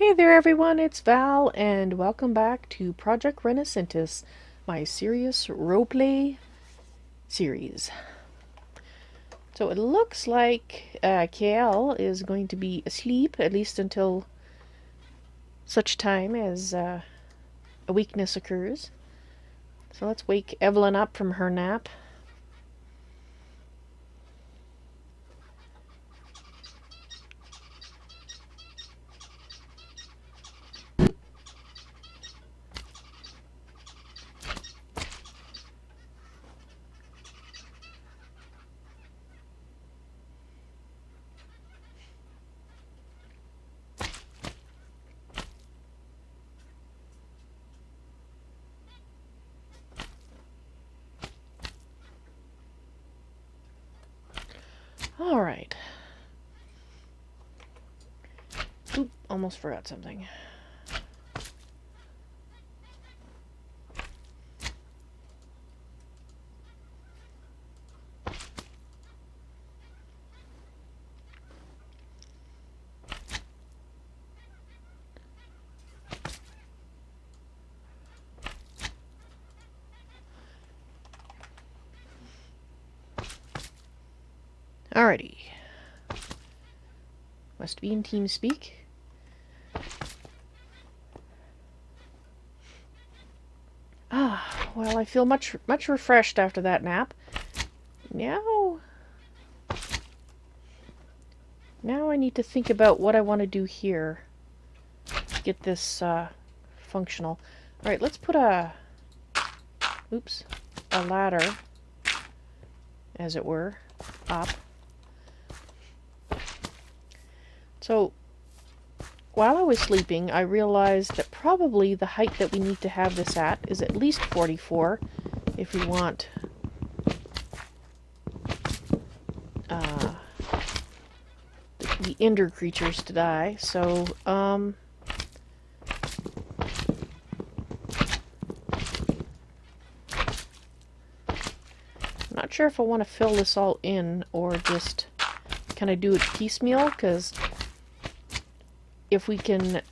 Hey there everyone, it's Val, and welcome back to Project Renascintis, my serious roleplay series. So it looks like KL is going to be asleep, at least until such time as a weakness occurs. So let's wake Evalyn up from her nap. Alright. Oop, almost forgot something. Alrighty. Must be in TeamSpeak. Well, I feel much refreshed after that nap. Now I need to think about what I want to do here to get this functional. Alright, let's put a ladder, as it were, up. So, while I was sleeping, I realized that probably the height that we need to have this at least 44 if we want the ender creatures to die. So, I'm not sure if I want to fill this all in or just kind of do it piecemeal, because if we can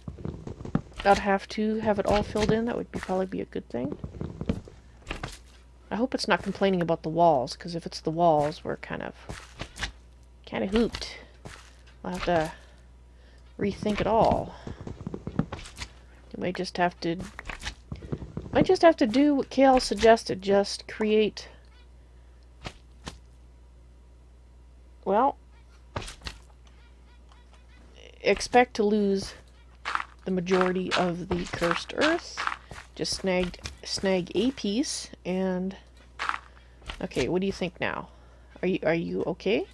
not have to have it all filled in, that would probably be a good thing. I hope it's not complaining about the walls, because if it's the walls, we're kind of hooped. We'll have to rethink it all. We might just have to do what Kale suggested, just create, well, expect to lose the majority of the cursed earth. Just snag a piece, and okay, what do you think now? Are you okay?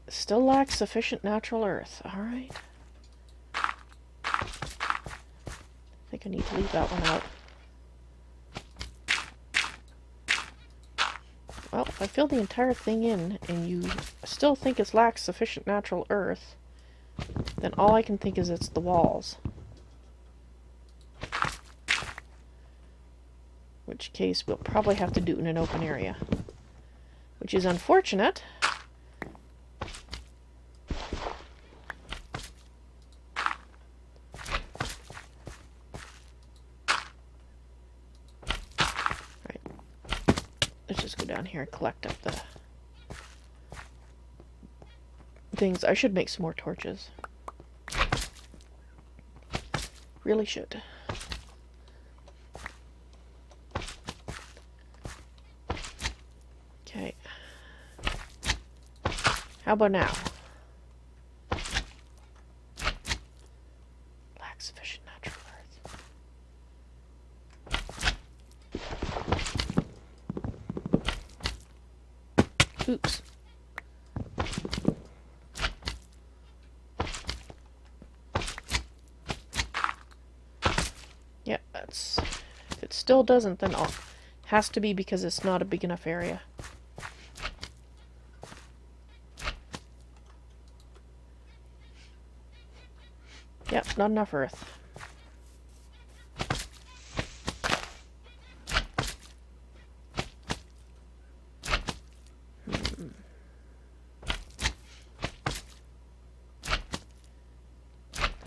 Still lacks sufficient natural earth. Alright. I think I need to leave that one out. Well, if I fill the entire thing in and you still think it lacks sufficient natural earth, then all I can think is it's the walls. In which case we'll probably have to do it in an open area, which is unfortunate. Right. Let's just go down here and collect up the things. I should make some more torches. Really should. Okay. How about now? Lack sufficient natural earth. Oops. Yeah, that's... If it still doesn't, then it has to be because it's not a big enough area. Yep, not enough earth.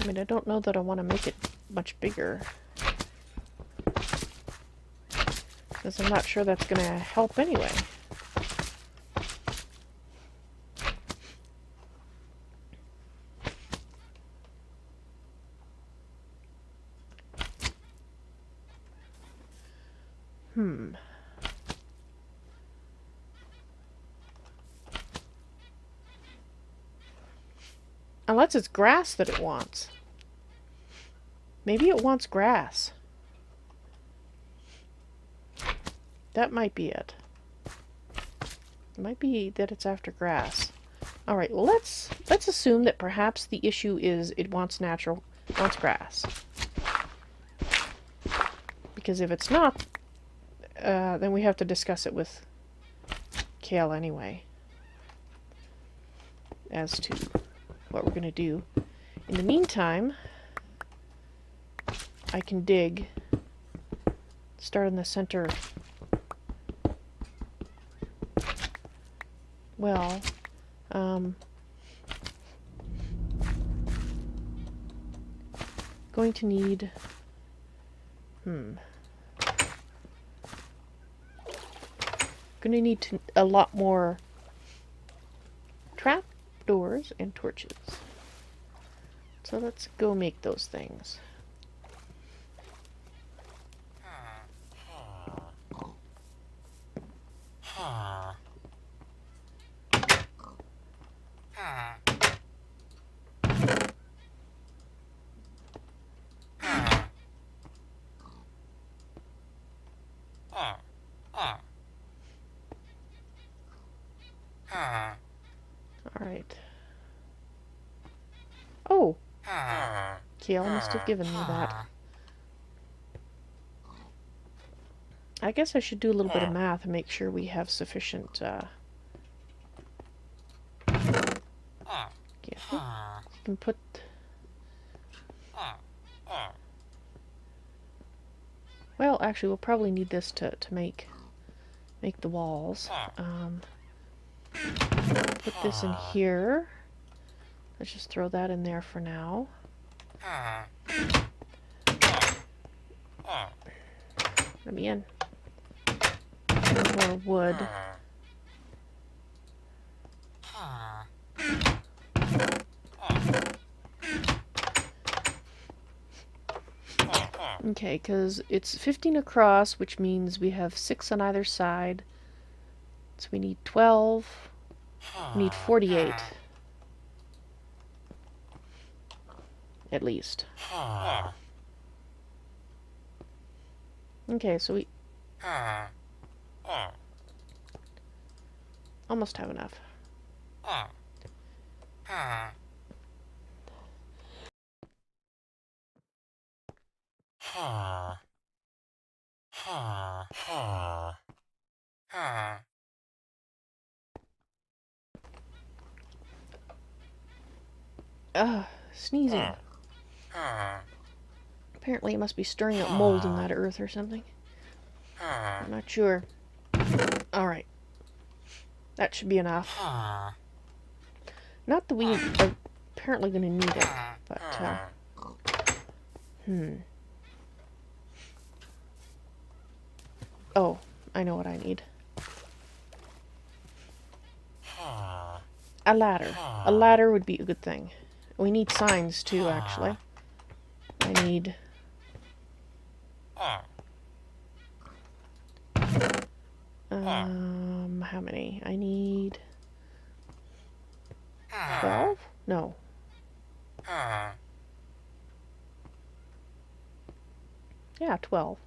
I mean, I don't know that I want to make it much bigger, because I'm not sure that's going to help anyway. Unless it's grass that it wants. Maybe it wants grass. That might be it. It might be that it's after grass. Alright, well let's assume that perhaps the issue is it wants grass. Because if it's not, then we have to discuss it with Kale anyway. As to what we're going to do. In the meantime, I can dig. Start in the center. Well, going to need, going to need a lot more trap doors and torches. So let's go make those things. Alright. Oh! Kale must have given me that. I guess I should do a little bit of math and make sure we have sufficient, yeah, you can put... Well, actually, we'll probably need this to make the walls. Put this in here. Let's just throw that in there for now. Let me in. More wood. Okay, because it's 15 across, which means we have 6 on either side. So we need 12. We need 48. At least. Okay, so we almost have enough. Sneezing. Apparently it must be stirring up mold in that earth or something. I'm not sure. Alright. That should be enough. Not that we are apparently going to need it, but, Oh, I know what I need. A ladder. A ladder would be a good thing. We need signs too, actually. I need... how many? I need... 12? No. Yeah, 12.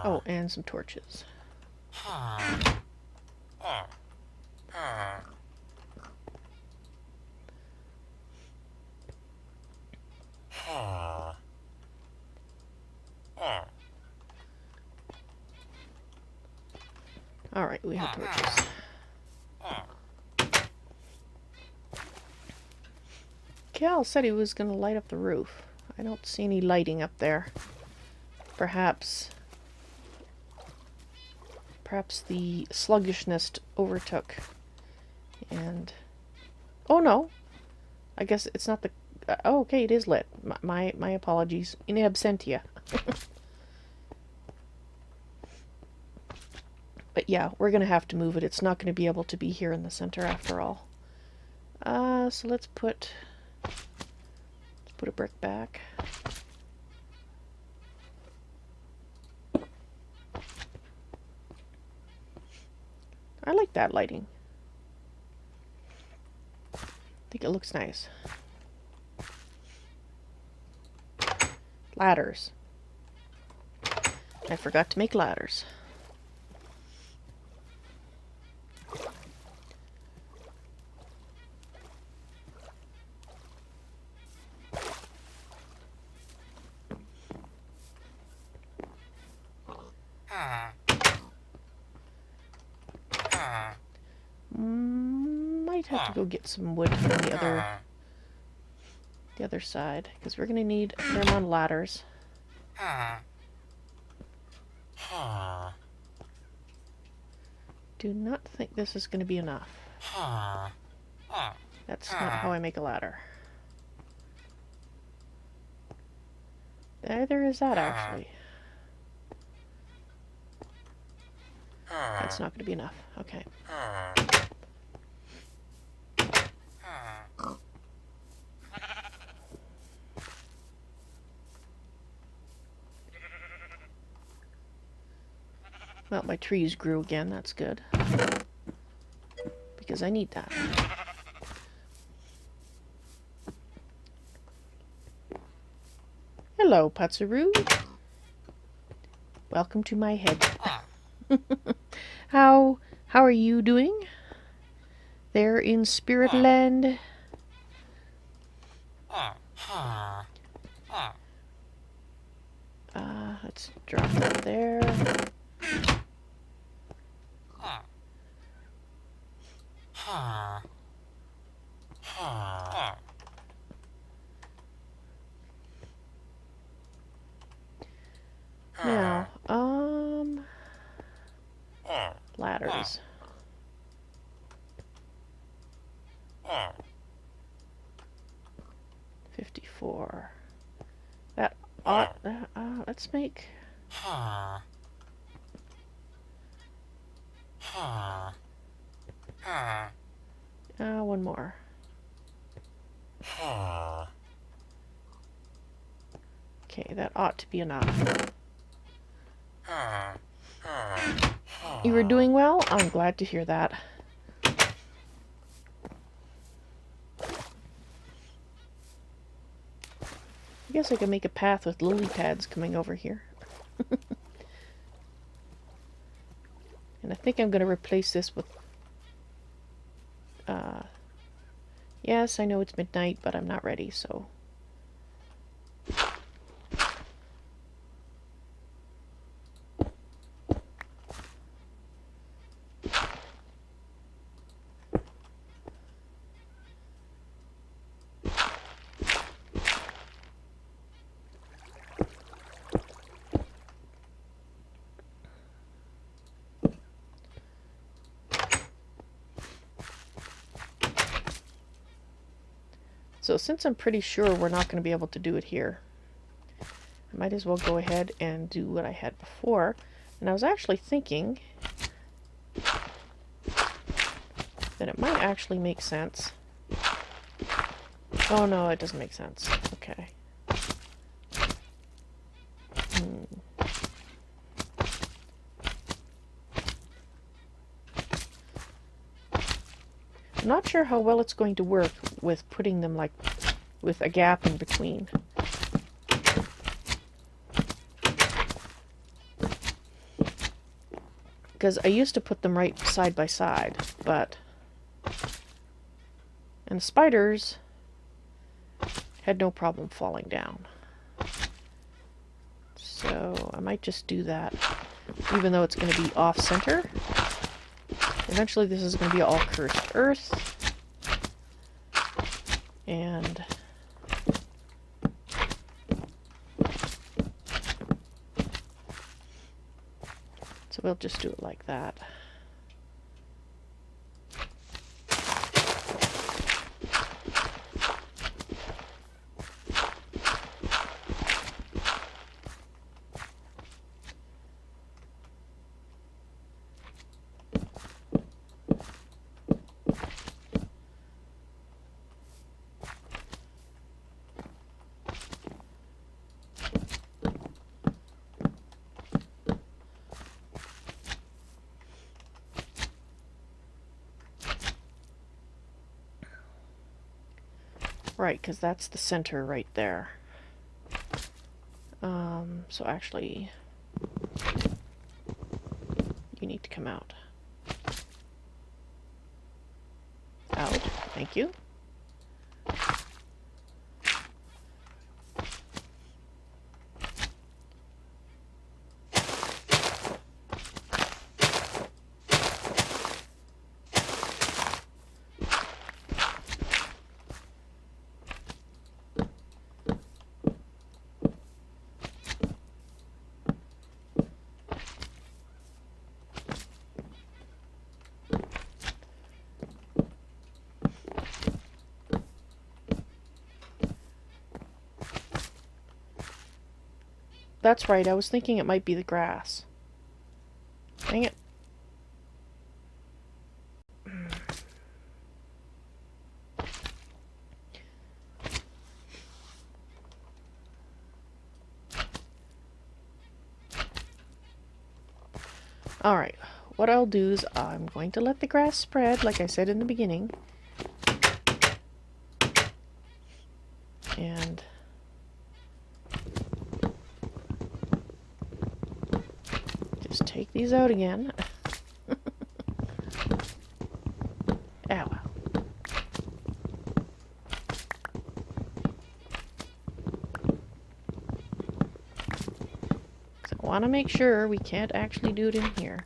Oh, and some torches. Alright, we have torches. Cal said he was going to light up the roof. I don't see any lighting up there. Perhaps the sluggishness overtook. And... oh no! I guess it's not the... oh, okay, it is lit. My apologies. In absentia. But yeah, we're going to have to move it. It's not going to be able to be here in the center after all. So let's put a brick back. I like that lighting. I think it looks nice. Ladders. I forgot to make ladders. Might have to go get some wood from the other side, because we're going to need a fair amount of ladders. Do not think this is going to be enough. That's not how I make a ladder. Neither is that, actually. That's not going to be enough. Okay. Well, my trees grew again. That's good. Because I need that. Hello, Patsuru. Welcome to my head. How are you doing? There in Spirit Land? Let's drop that there. Now, ladders. $54. That ought, let's make... one more. Okay, that ought to be enough. You were doing well? I'm glad to hear that. I guess I could make a path with lily pads coming over here. And I think I'm going to replace this with... yes, I know it's midnight, but I'm not ready, so... So since I'm pretty sure we're not going to be able to do it here, I might as well go ahead and do what I had before. And I was actually thinking that it might actually make sense. Oh no, it doesn't make sense. Okay. I'm not sure how well it's going to work with putting them like with a gap in between. Because I used to put them right side by side, but... and the spiders had no problem falling down. So I might just do that, even though it's going to be off-center. Eventually this is going to be all cursed earth. And so we'll just do it like that. Right, because that's the center right there. So actually, you need to come out. Out, thank you. That's right, I was thinking it might be the grass. Dang it. Alright, what I'll do is I'm going to let the grass spread, like I said in the beginning. And just take these out again. Ow. So I want to make sure we can't actually do it in here.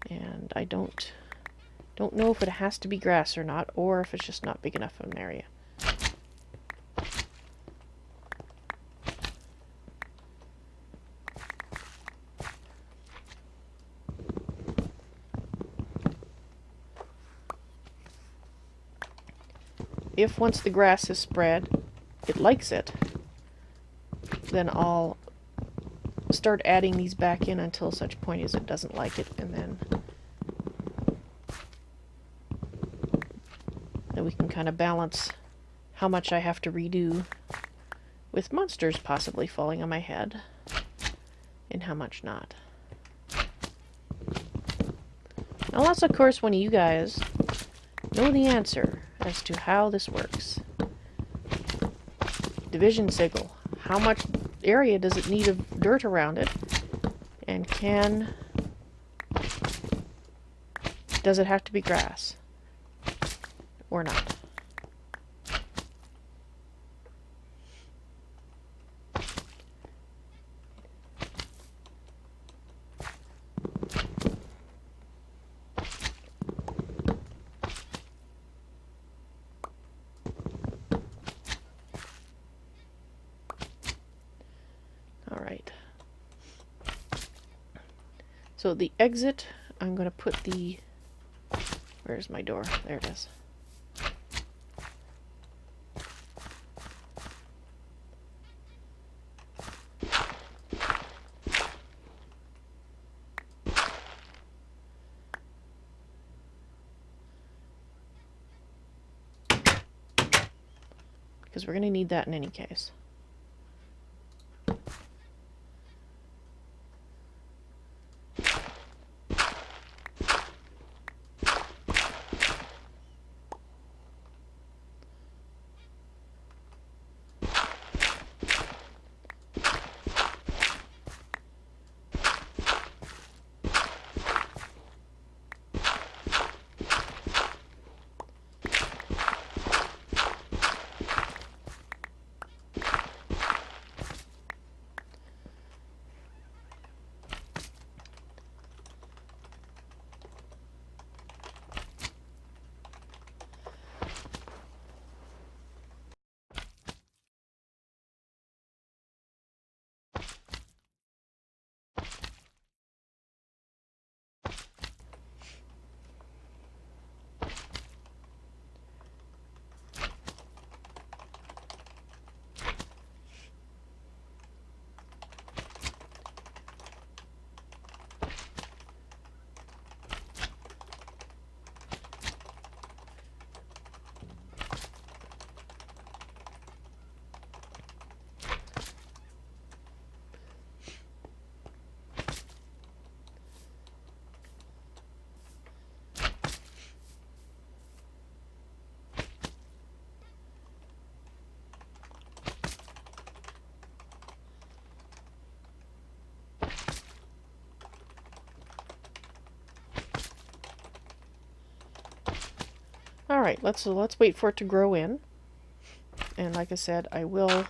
And I don't know if it has to be grass or not, or if it's just not big enough of an area. If once the grass is spread, it likes it, then I'll start adding these back in until such point as it doesn't like it, and then we can kind of balance how much I have to redo with monsters possibly falling on my head and how much not. Unless, of course, one of you guys know the answer as to how this works. Division signal. How much area does it need of dirt around it? And does it have to be grass? Or not? So the exit, I'm going to put the... Where's my door? There it is. Because we're going to need that in any case. All right, let's wait for it to grow in. And like I said, I will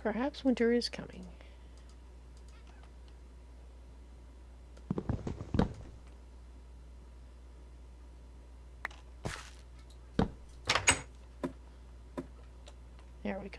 perhaps winter is coming. There we go.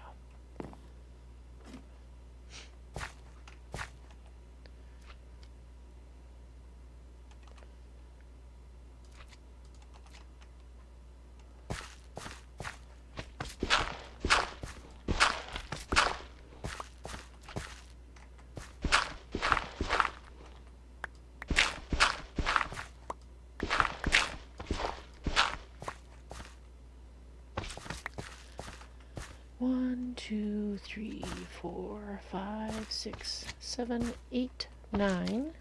One, 2, 3, 4, 5, 6, 7, 8, 9,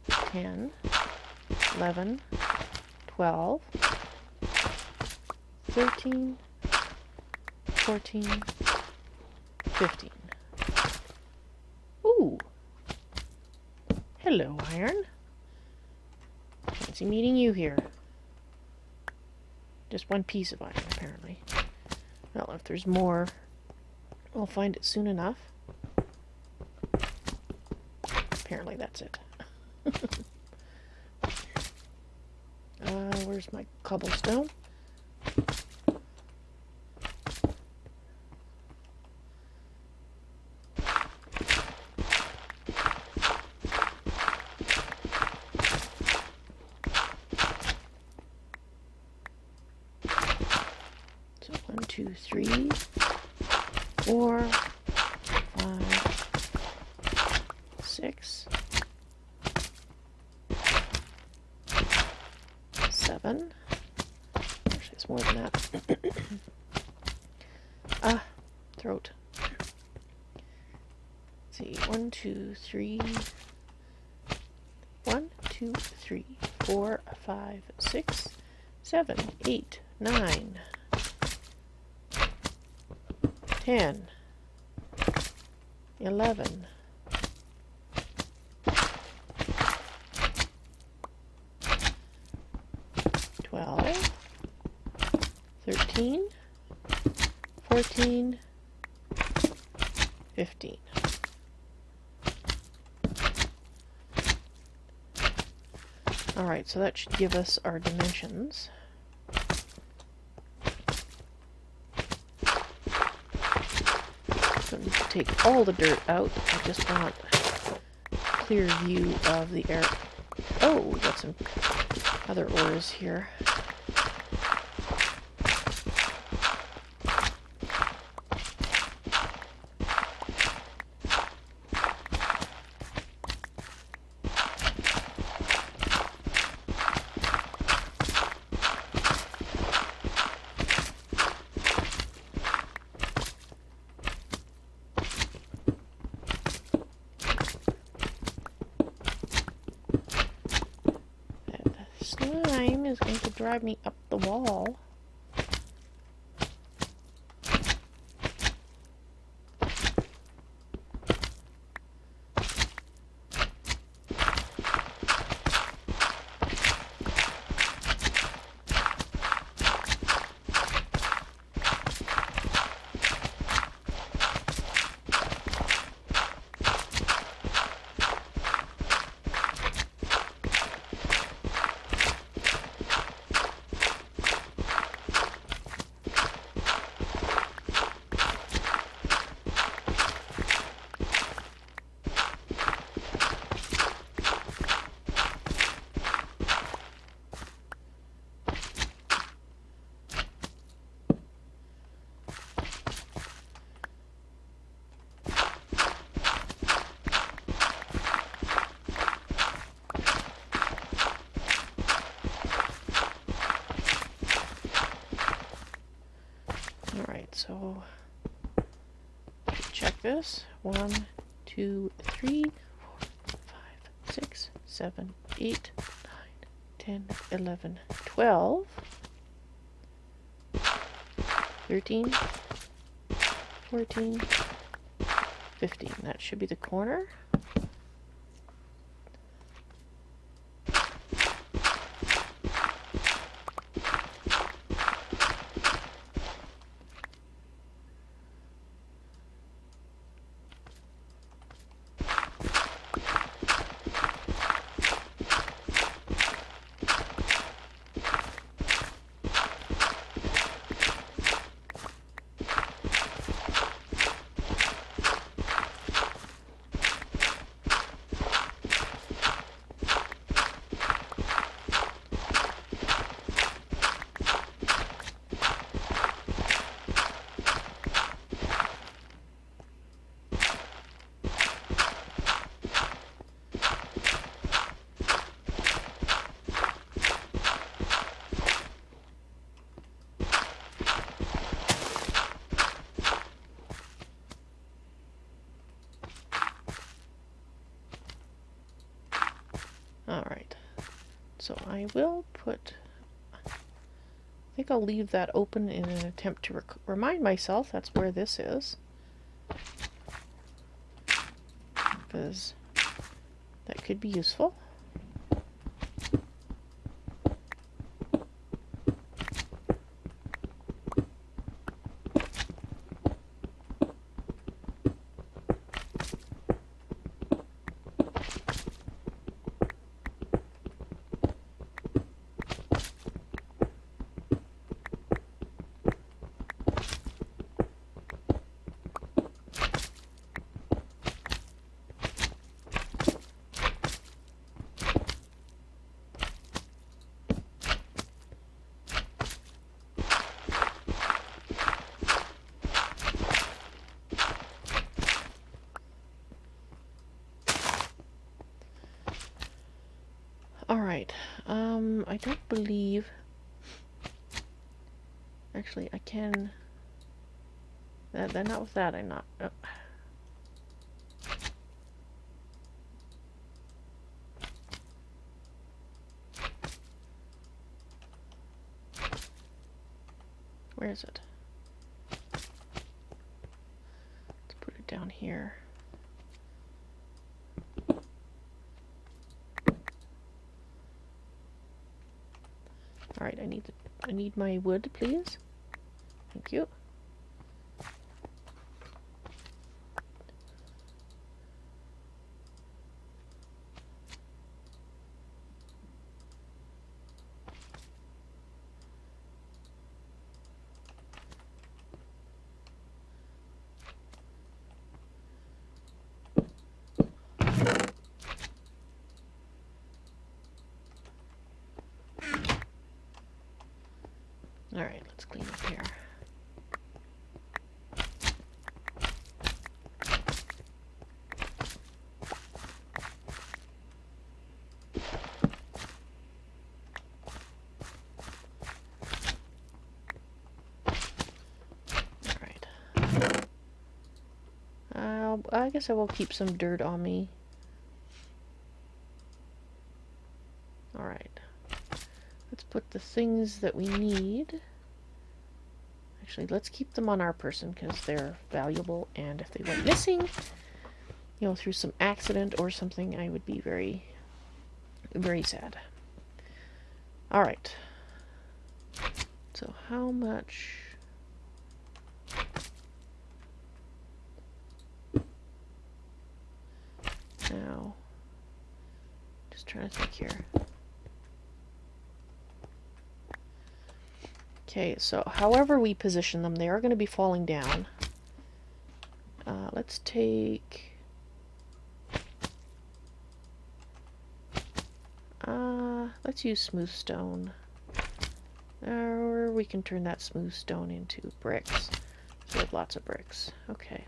10, 11, 12, 13, 14, 15. Ooh! Hello, iron. Fancy meeting you here. Just one piece of iron, apparently. Well, if there's more, we'll find it soon enough. Apparently that's it. Where's my cobblestone? 1, 2, 3, 4, 5, 6, 7. Actually, it's more than that. Ah, throat. Let's see. 1, 2, 3. 1, 2, 3, 4, 5, 6, 7, 8, 9, 10, 11, 12, 13, 14, 15. Alright, so that should give us our dimensions. Don't need to take all the dirt out, I just want a clear view of the area. Oh, we got some other ores here. Slime is going to drive me up the wall. So check this. 1, 2, 3, 4, 5, 6, 7, 8, 9, 10, 11, 12, 13, 14, 15. That should be the corner. Alright, so I will put, I think I'll leave that open in an attempt to remind myself that's where this is, because that could be useful. I don't believe... Actually, I can... Not with that, I'm not... Oh. Where is it? Let's put it down here. Alright, I need my wood, please. Thank you. Alright, let's clean up here. Alright. I guess I will keep some dirt on me. Alright. Let's put the things that we need. Actually, let's keep them on our person because they're valuable, and if they went missing, you know, through some accident or something, I would be very, very sad. Alright. So how much... Now, just trying to think here. Okay, so however we position them, they are going to be falling down. Let's take... let's use smooth stone. Or we can turn that smooth stone into bricks. So we have lots of bricks. Okay.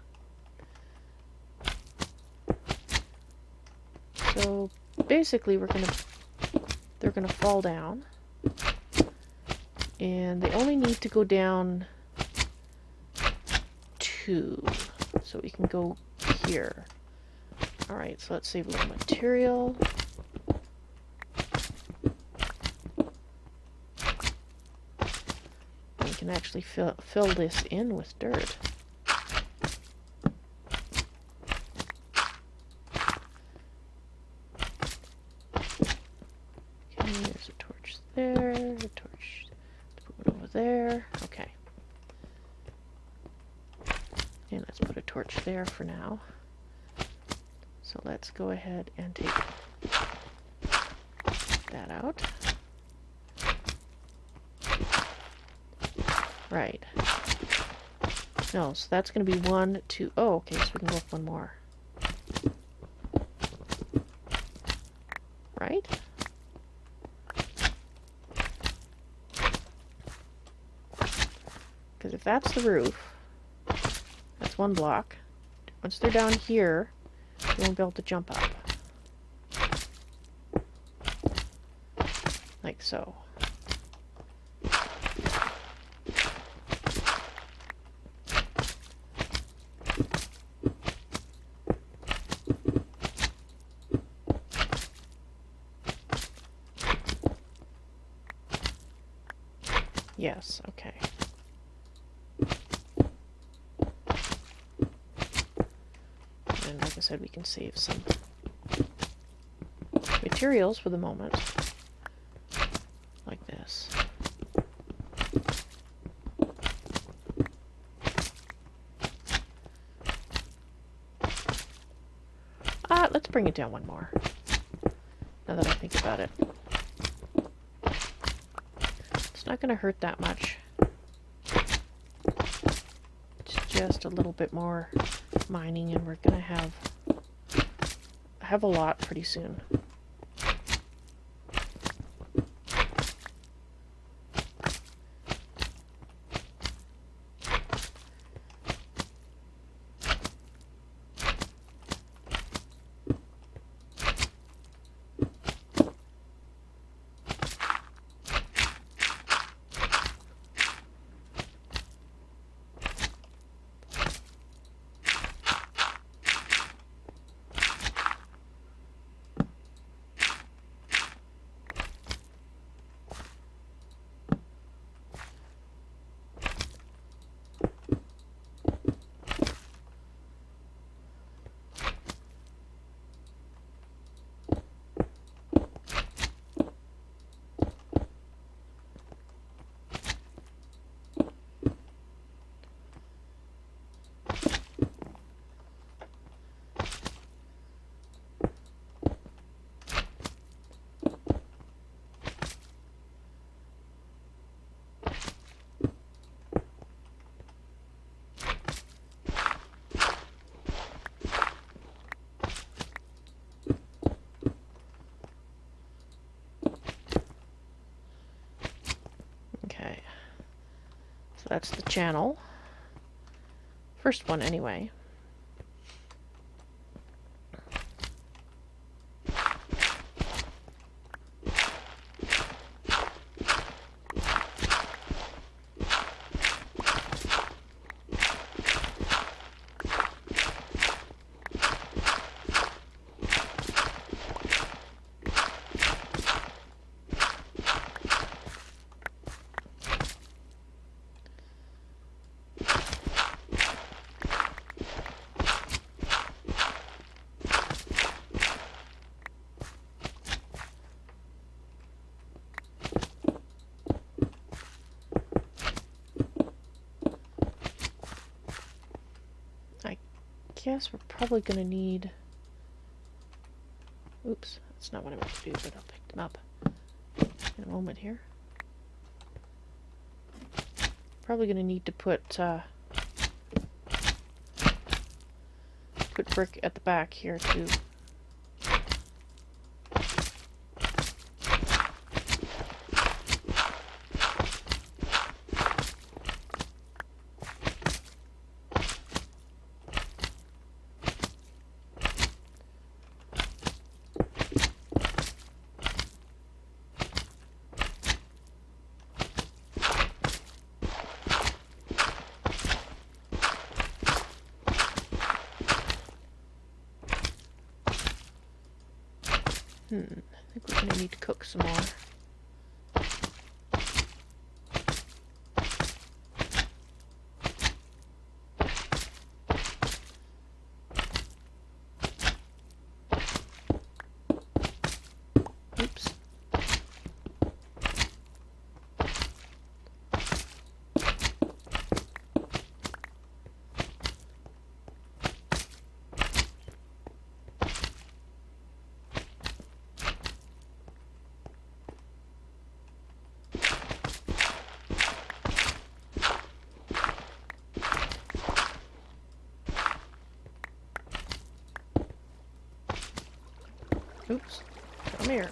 So basically they're gonna fall down. And they only need to go down 2. So we can go here. Alright, so let's save a little material. We can actually fill this in with dirt. Okay, there's a torch there, a torch over there. Okay. And let's put a torch there for now. So let's go ahead and take that out. Right. No, so that's going to be 1, 2. Oh, okay, so we can go up one more. Right? Because if that's the roof, that's 1 block. Once they're down here, they won't be able to jump up. Like so. Yes, okay. And like I said, we can save some materials for the moment. Like this. Let's bring it down 1 more. Now that I think about it. It's not going to hurt that much. It's just a little bit more mining and we're going to have a lot pretty soon. So that's the channel. First one, anyway. I guess we're probably going to need... Oops, that's not what I meant to do, but I'll pick them up in a moment here. Probably going to need to put brick at the back here too. I think we're going to need to cook some more. Oops. Oops, come here.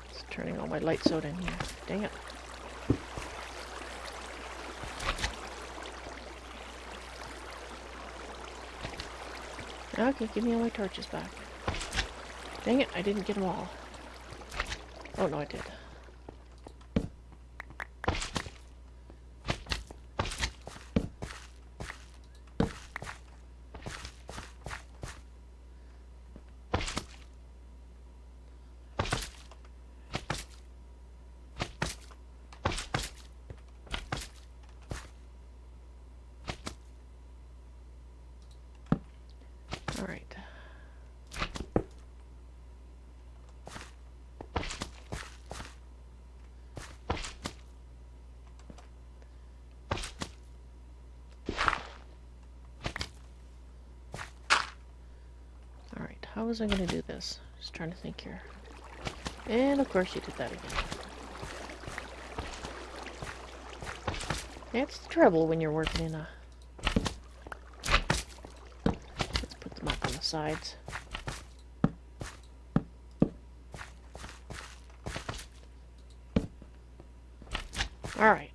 It's turning all my lights out in here. Dang it. Okay, give me all my torches back. Dang it, I didn't get them all. Oh no, I did. Alright. Alright, how was I going to do this? Just trying to think here. And of course you did that again. That's the trouble when you're working in a... Let's put them up on the sides. Alright.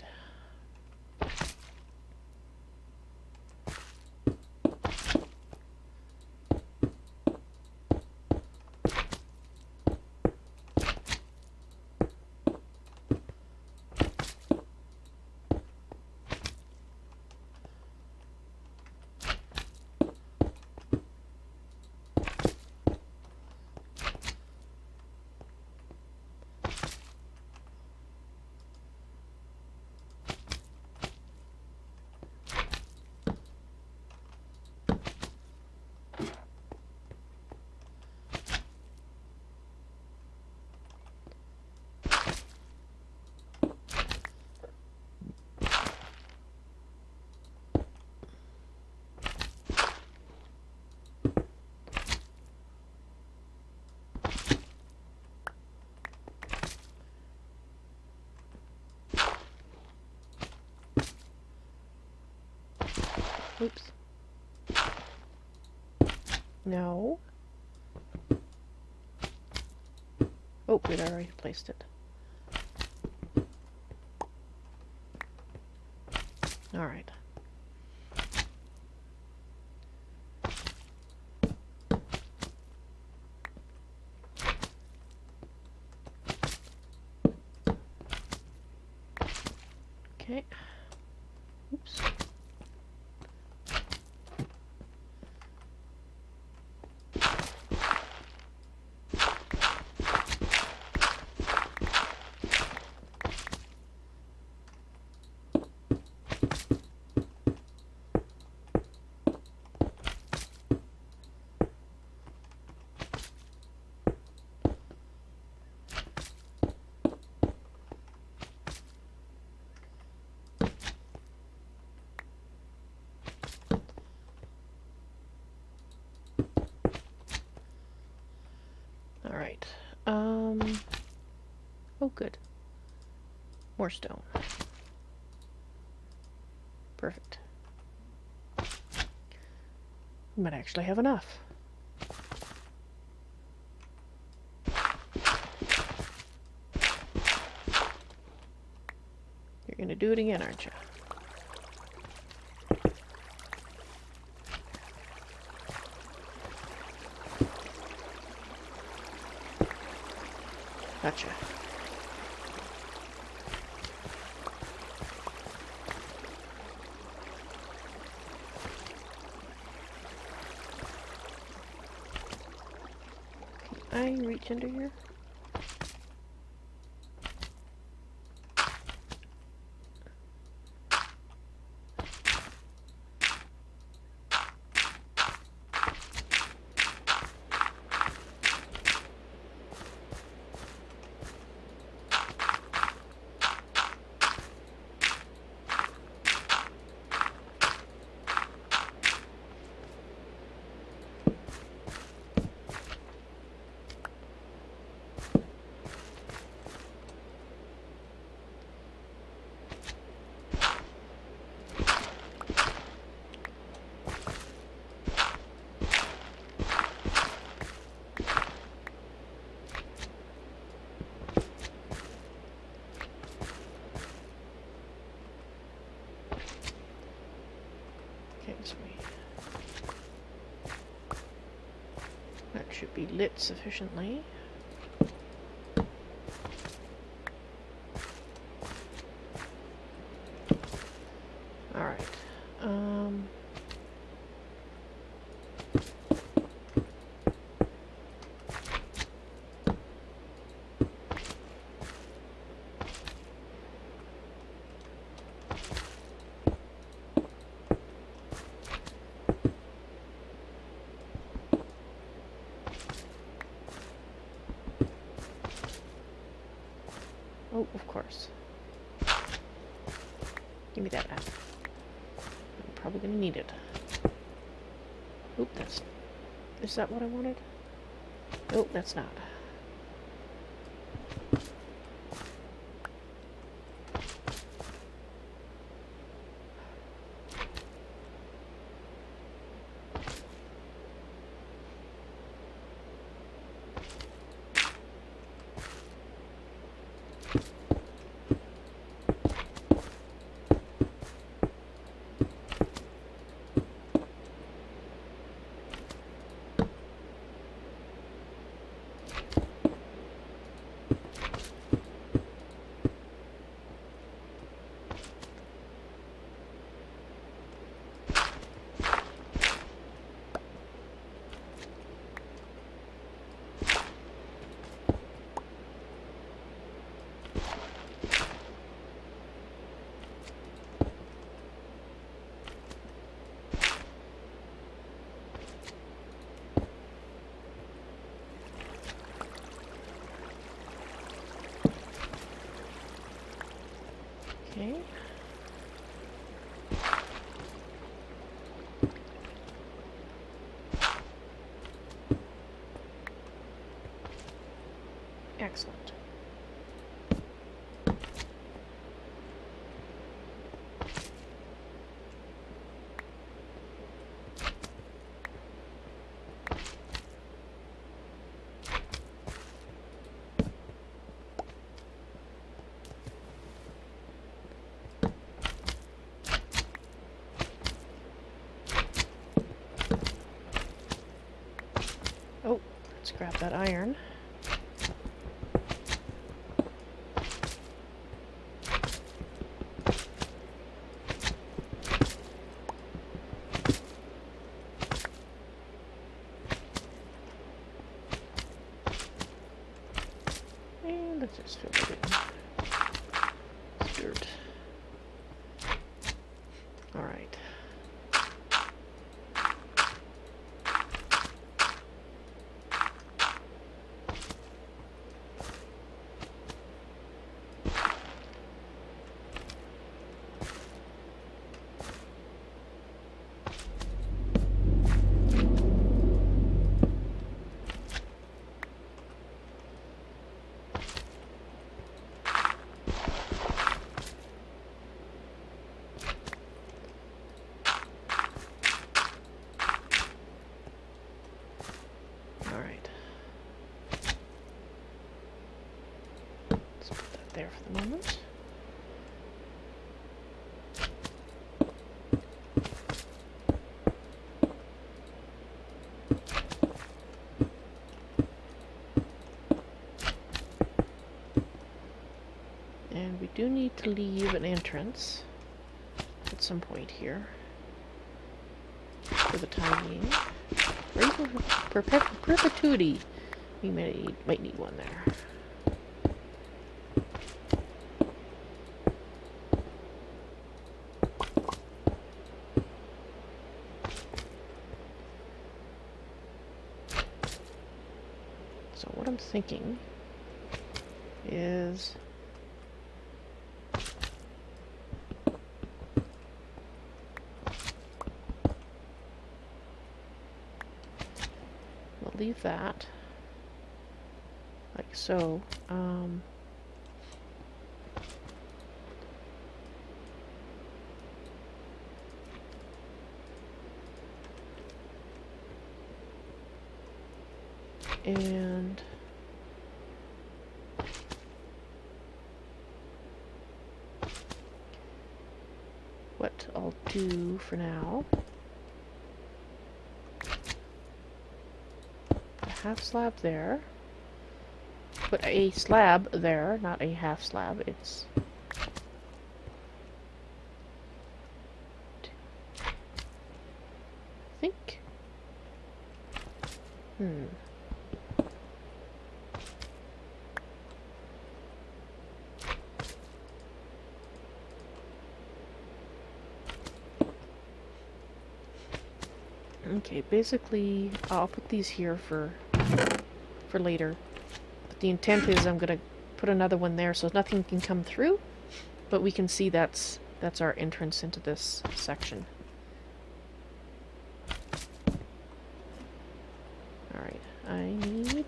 Oops. No. Oh, we'd already placed it. All right. Okay. Oops. All right. Oh, good. More stone. Perfect. We might actually have enough. You're gonna do it again, aren't you? Gotcha. Can I reach under here? That should be lit sufficiently. All right. Oh, of course. Give me that app. I'm probably gonna need it. Oop, that's... Is that what I wanted? Oh, that's not. Okay. Excellent. grab that iron. And let's just fill it in. It's dirt. All right. There for the moment. And we do need to leave an entrance at some point here for the time being. Or even for perpetuity, we might need one there. So what I'm thinking is we'll leave that like so. And what I'll do for now, put a half slab there, put a slab there, not a half slab, it's I think, okay, basically I'll put these here for later. But the intent is I'm gonna put another one there so nothing can come through, but we can see that's our entrance into this section. Alright, I need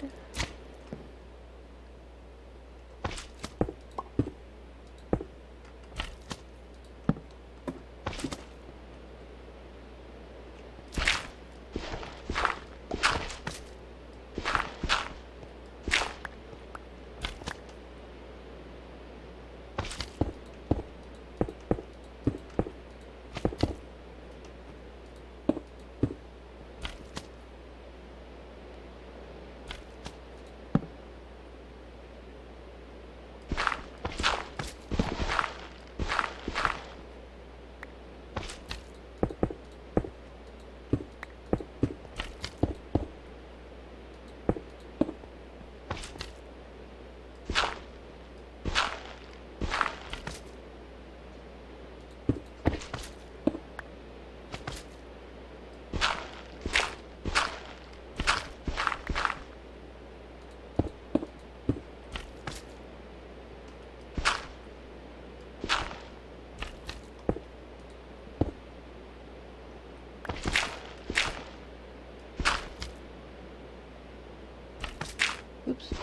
oops.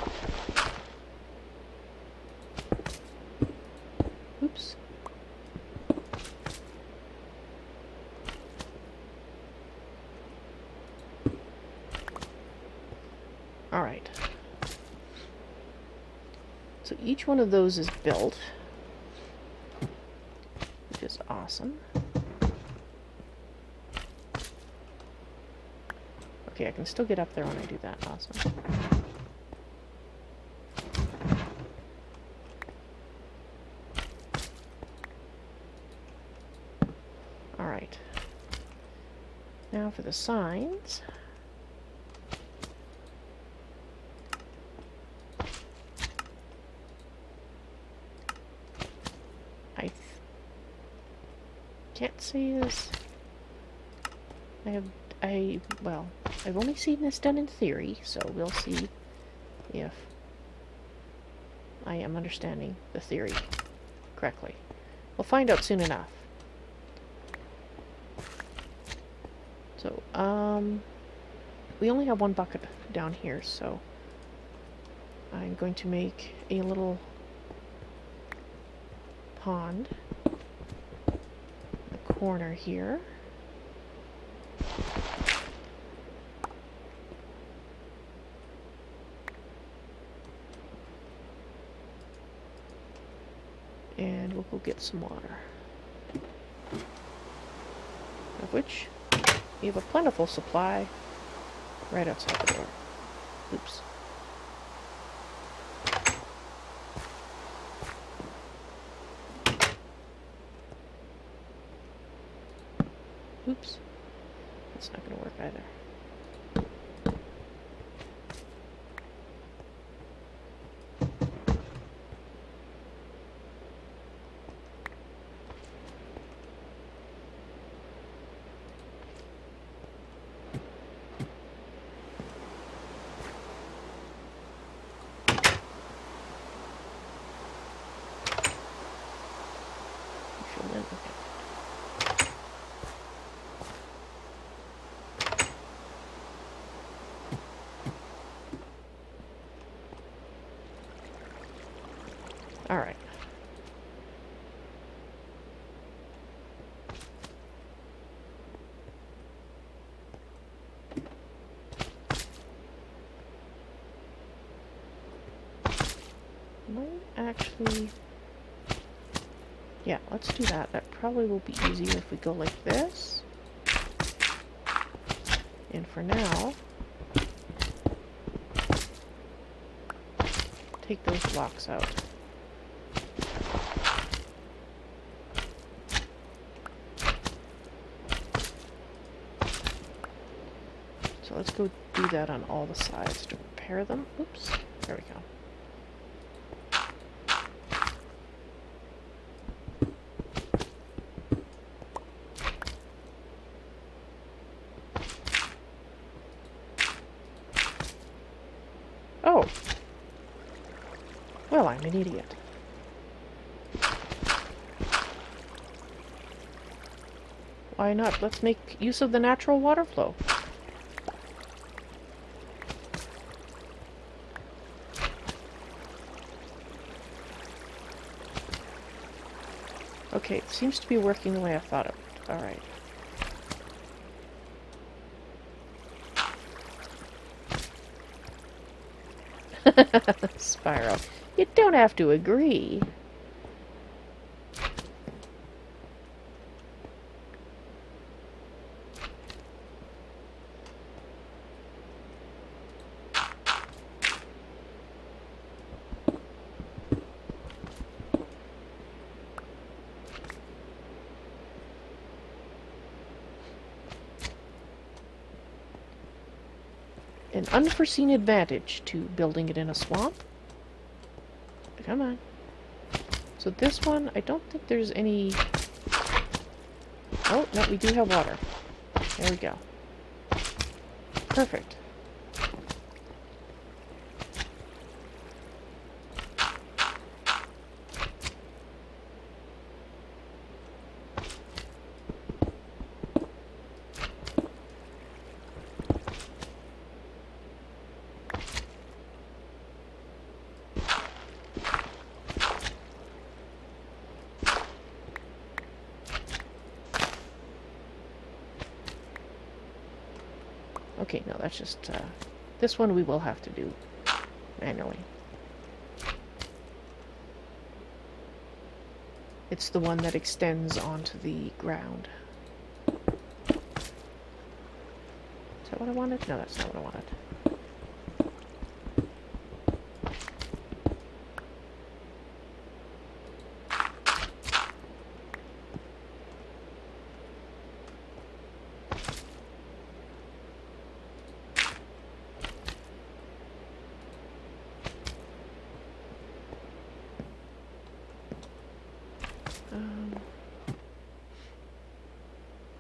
Oops. All right. So each one of those is built, which is awesome. Okay, I can still get up there when I do that. Awesome. Alright. Now for the signs. Can't say this. Well, I've only seen this done in theory, so we'll see if I am understanding the theory correctly. We'll find out soon enough. So, we only have one bucket down here, so I'm going to make a little pond in the corner here. And we'll go get some water. Of which we have a plentiful supply right outside the door. Oops. Oops. That's not going to work either. All right. Might actually, yeah, let's do that. That probably will be easier if we go like this. And for now, take those blocks out. So let's go do that on all the sides to repair them. Oops, there we go. Oh. Well, I'm an idiot. Why not? Let's make use of the natural water flow. Okay, it seems to be working the way I thought it would. Alright. Spyro, you don't have to agree. An unforeseen advantage to building it in a swamp. Come on. So this one, I don't think there's any... Oh, no, we do have water. There we go. Perfect. Okay, no, that's just, this one we will have to do manually. It's the one that extends onto the ground. So what I wanted? No, that's not what I wanted.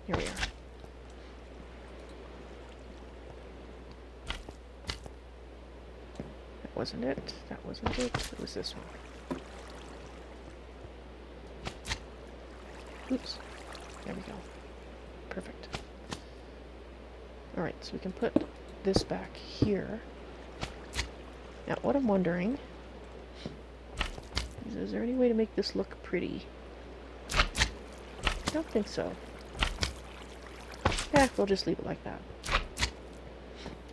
Here we are. That wasn't it. That wasn't it. It was this one. Oops. There we go. Perfect. Alright, so we can put this back here. Now, what I'm wondering is there any way to make this look pretty? I don't think so. Yeah, we'll just leave it like that.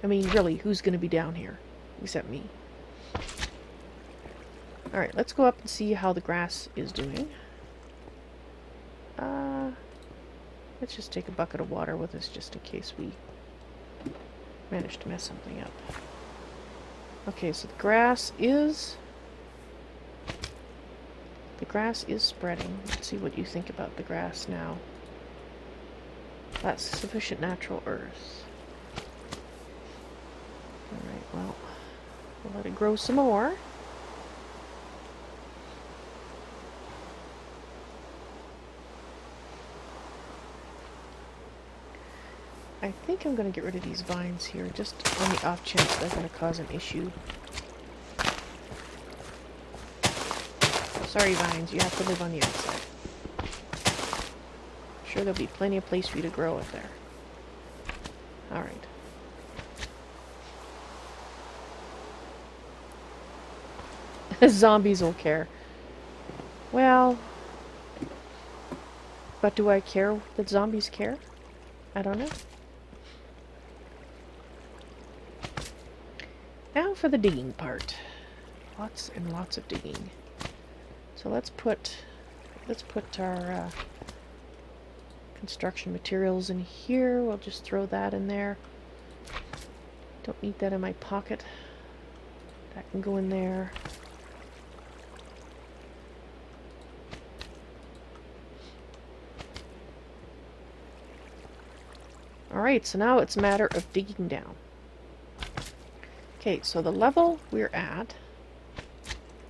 I mean, really, who's going to be down here? Except me. Alright, let's go up and see how the grass is doing. Let's just take a bucket of water with us just in case we manage to mess something up. Okay, so the grass is spreading. Let's see what you think about the grass now. That's sufficient natural earth. Alright, well, we'll let it grow some more. I think I'm going to get rid of these vines here, just on the off chance they're going to cause an issue. Sorry, vines, you have to live on the outside. I'm sure there'll be plenty of place for you to grow up there. Alright. Zombies will care. Well, but do I care that zombies care? I don't know. Now for the digging part. Lots and lots of digging. So let's put our construction materials in here. We'll just throw that in there. Don't need that in my pocket. That can go in there. Alright, so now it's a matter of digging down. Okay, so the level we're at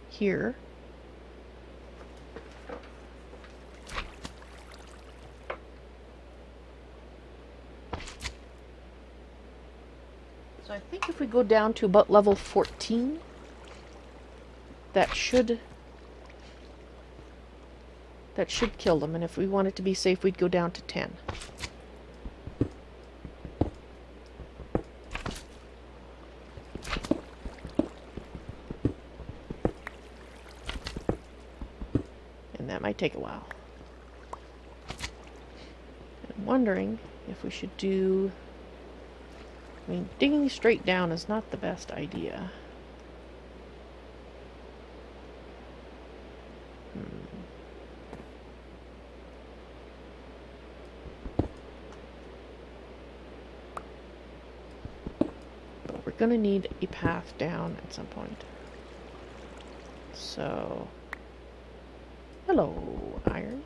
here so I think if we go down to about level 14, that should kill them, and if we want it to be safe, we'd go down to 10. Might take a while. I'm wondering if we should do... I mean, digging straight down is not the best idea. But we're going to need a path down at some point. So... Hello, iron.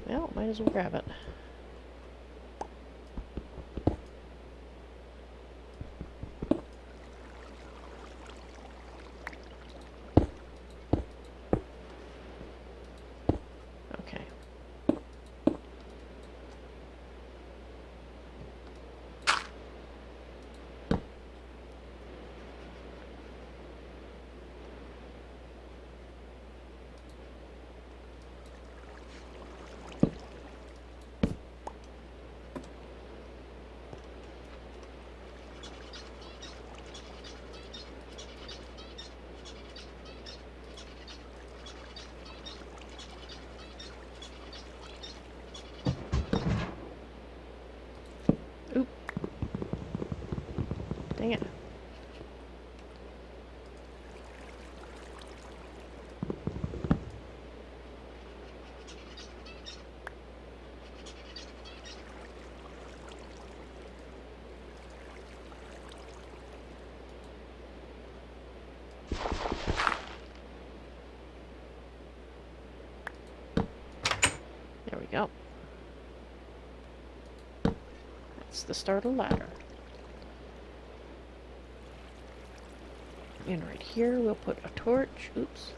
Well, might as well grab it. Dang it. go. That's the start of the ladder. And right here we'll put a torch. Oops.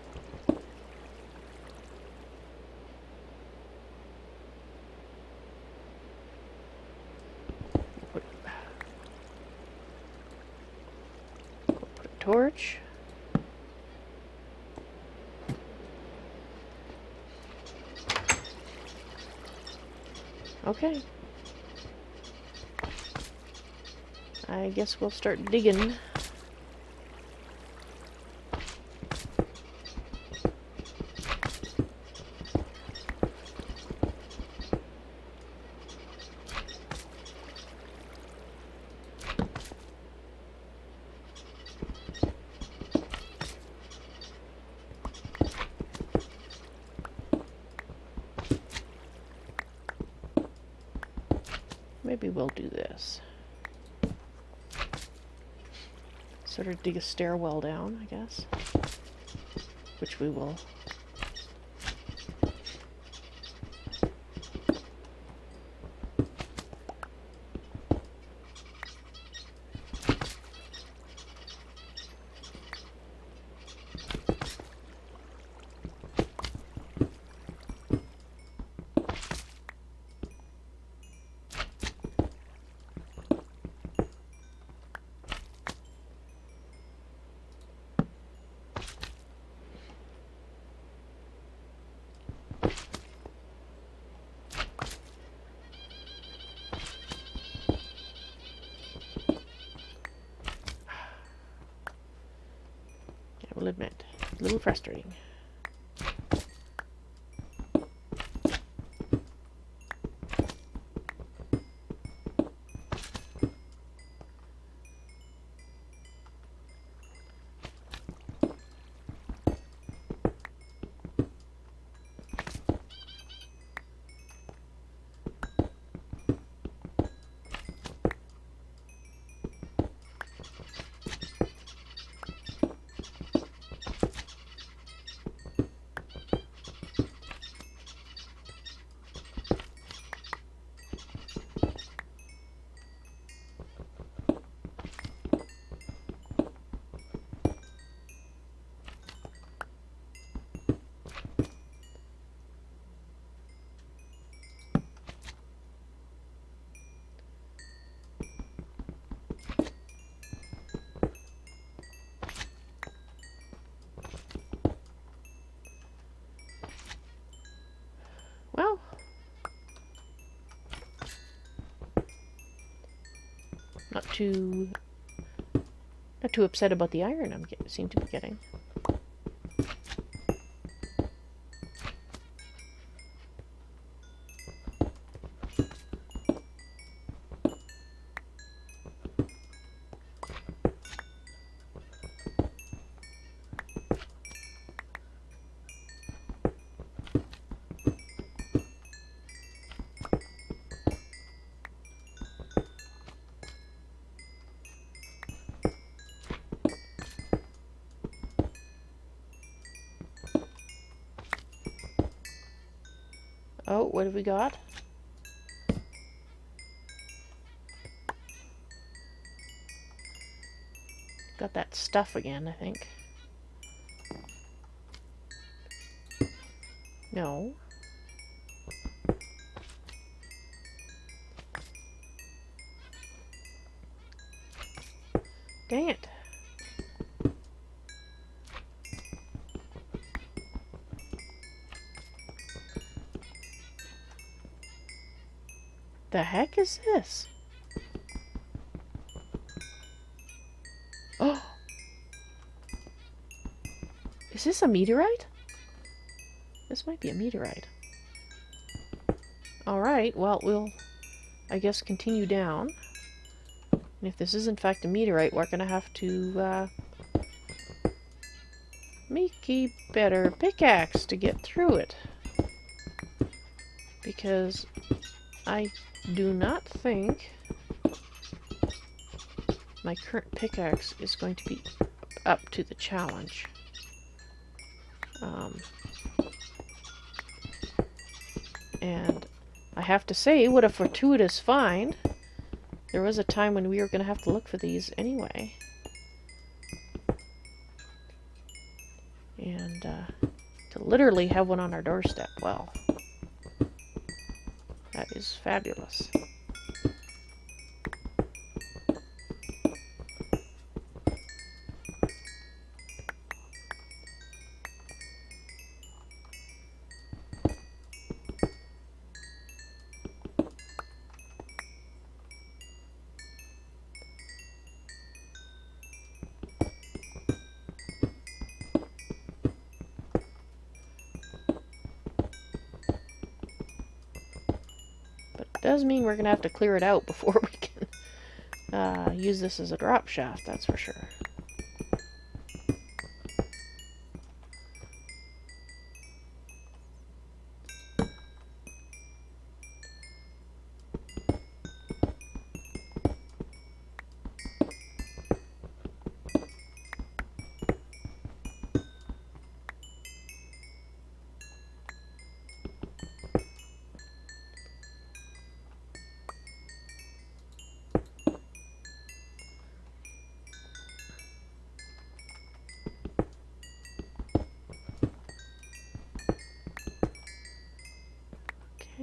We'll put a torch. Okay. I guess we'll start digging. Maybe we'll do this. Sort of dig a stairwell down, I guess. Which we will. I will admit, a little frustrating. Well, not too upset about the iron seem to be getting. Oh, what have we got? Got that stuff again, I think. No. Dang it. The heck is this? Oh! Is this a meteorite? This might be a meteorite. Alright, well, we'll, I guess, continue down. And if this is in fact a meteorite, we're gonna have to, make a better pickaxe to get through it. Because I do not think my current pickaxe is going to be up to the challenge. And I have to say, what a fortuitous find. There was a time when we were going to have to look for these anyway. And to literally have one on our doorstep, well, that is fabulous. Does mean we're gonna have to clear it out before we can use this as a drop shaft, that's for sure.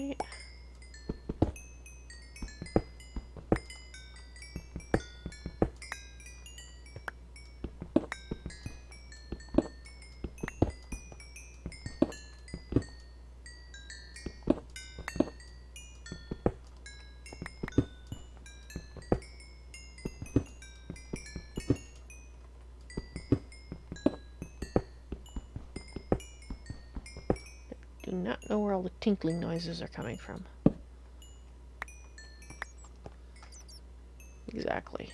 Okay. Do not know where all the tinkling noises are coming from. Exactly.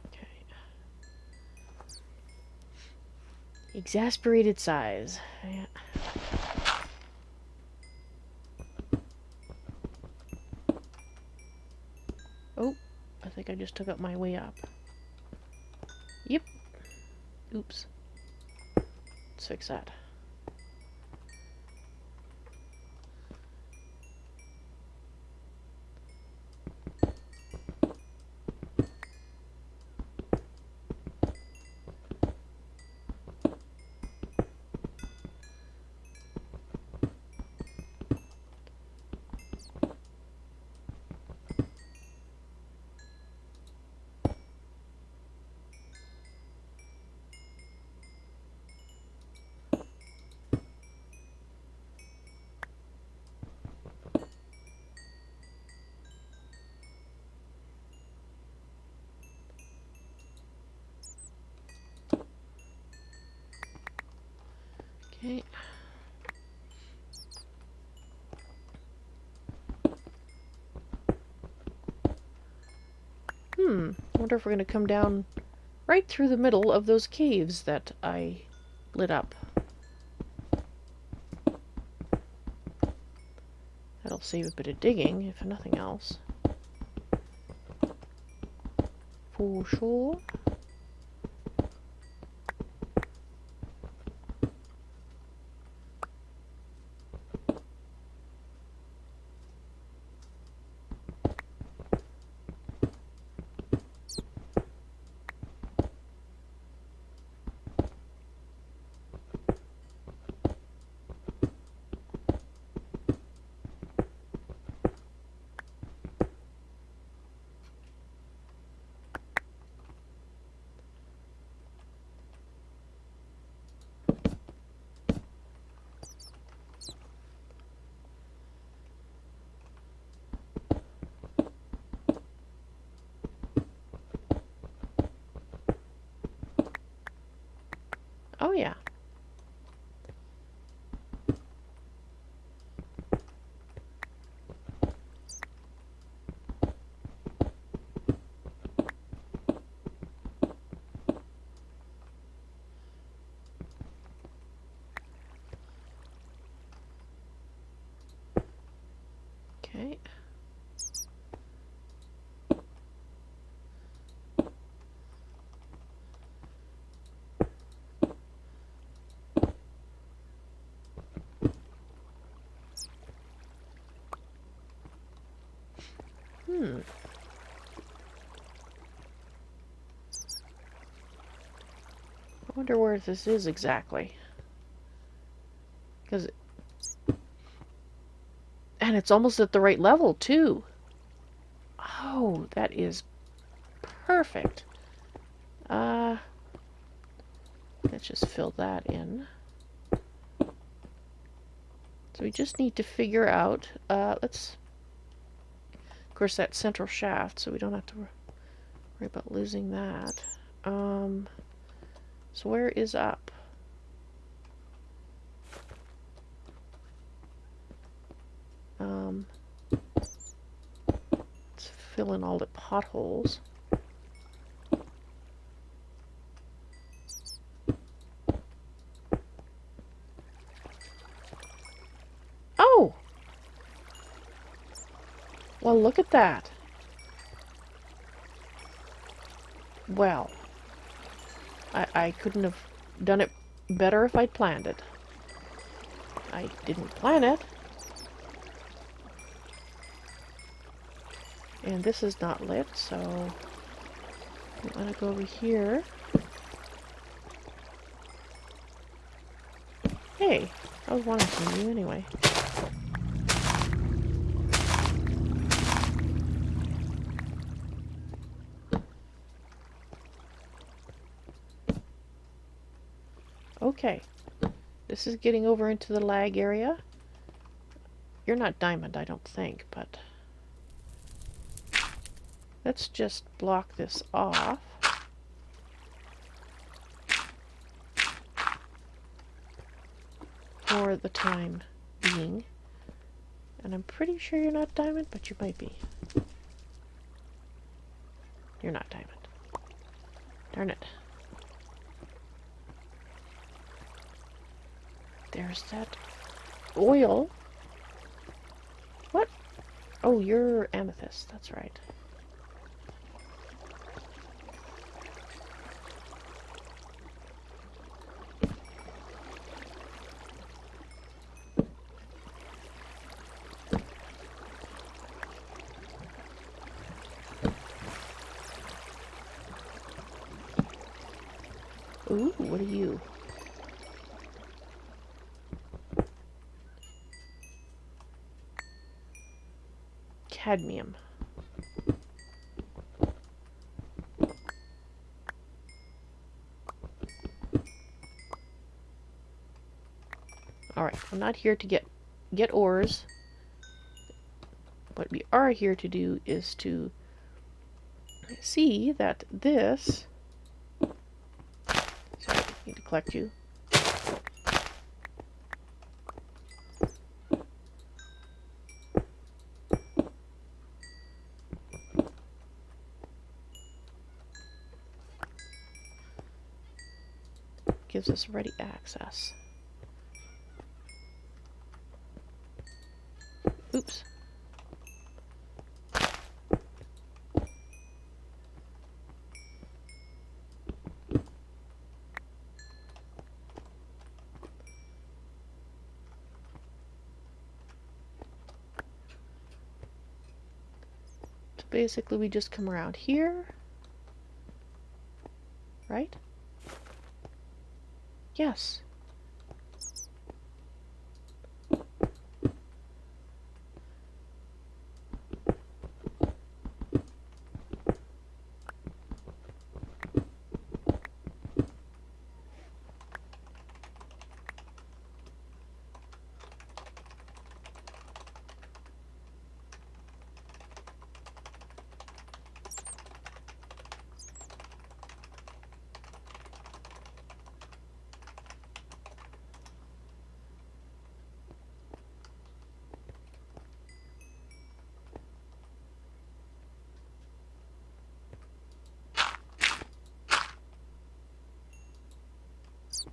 Okay. Exasperated sighs. Yeah. Oh, I think I just took up my way up. Yep. Oops. Let's fix that. Okay. I wonder if we're going to come down right through the middle of those caves that I lit up. That'll save a bit of digging, if nothing else. For sure. Oh yeah. Okay. I wonder where this is exactly. And it's almost at the right level, too. Oh, that is perfect. Let's just fill that in. So we just need to figure out, of course, that central shaft, so we don't have to worry about losing that. So where is up? Let's fill in all the potholes. Oh! Well, look at that. Well, I couldn't have done it better if I'd planned it. I didn't plan it. And this is not lit, so I'm going to go over here. Hey, I was wanting from you anyway. Okay, this is getting over into the lag area. You're not diamond, I don't think, but let's just block this off. For the time being. And I'm pretty sure you're not diamond, but you might be. You're not diamond. Darn it. There's that oil. What? Oh, you're amethyst. That's right. Ooh, what are you? Cadmium. Alright, I'm not here to get ores. What we are here to do is to see that this... Sorry, I need to collect you. gives us ready access. Oops. Basically, we just come around here, right? Yes.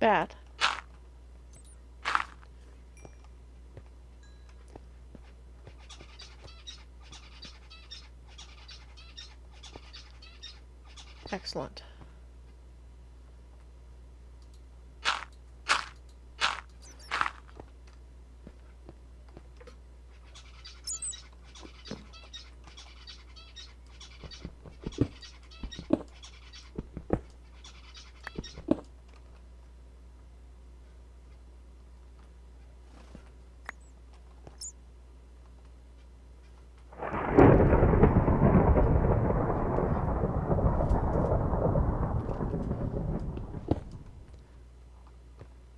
Bad. Excellent.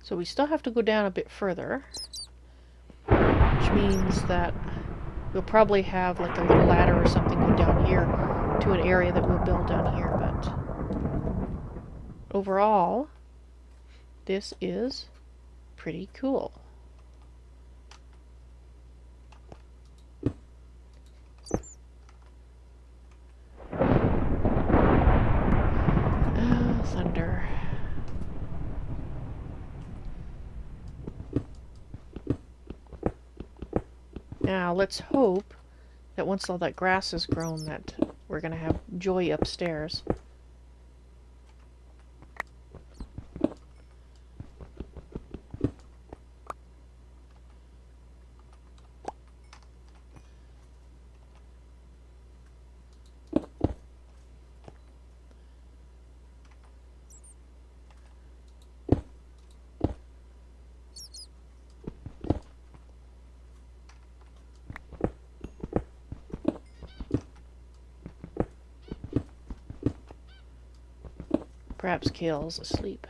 So we still have to go down a bit further, which means that we'll probably have like a little ladder or something go down here to an area that we'll build down here, but overall, this is pretty cool. Oh, thunder. Now, let's hope that once all that grass is grown that we're going to have joy upstairs. Perhaps Kale's asleep.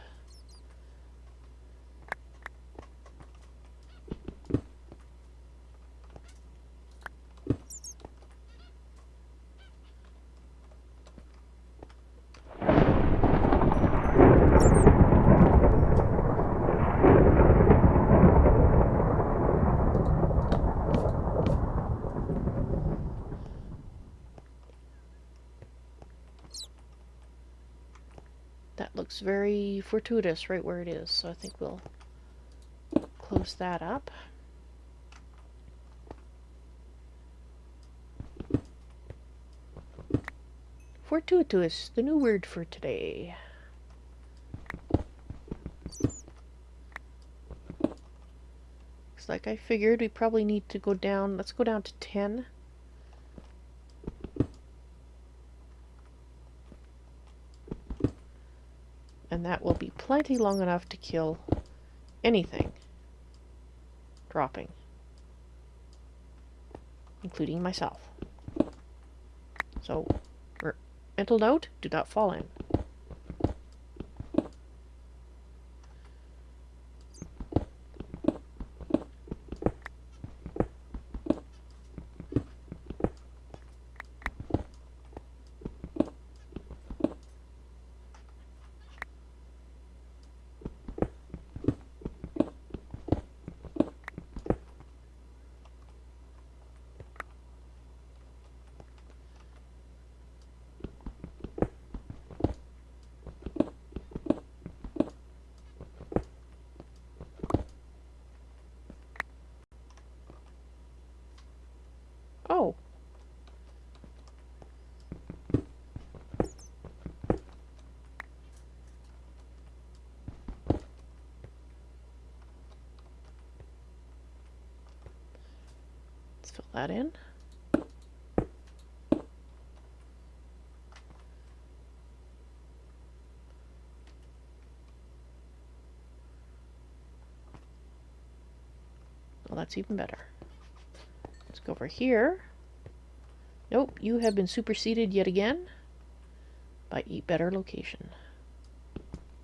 That looks very fortuitous right where it is, so I think we'll close that up. Fortuitous, the new word for today. Looks like I figured we probably need to go down, let's go down to 10. And that will be plenty long enough to kill anything dropping, including myself. So, mental note, do not fall in. Oh. Let's fill that in. Well, that's even better. Let's go over here. Nope, you have been superseded yet again by a better location.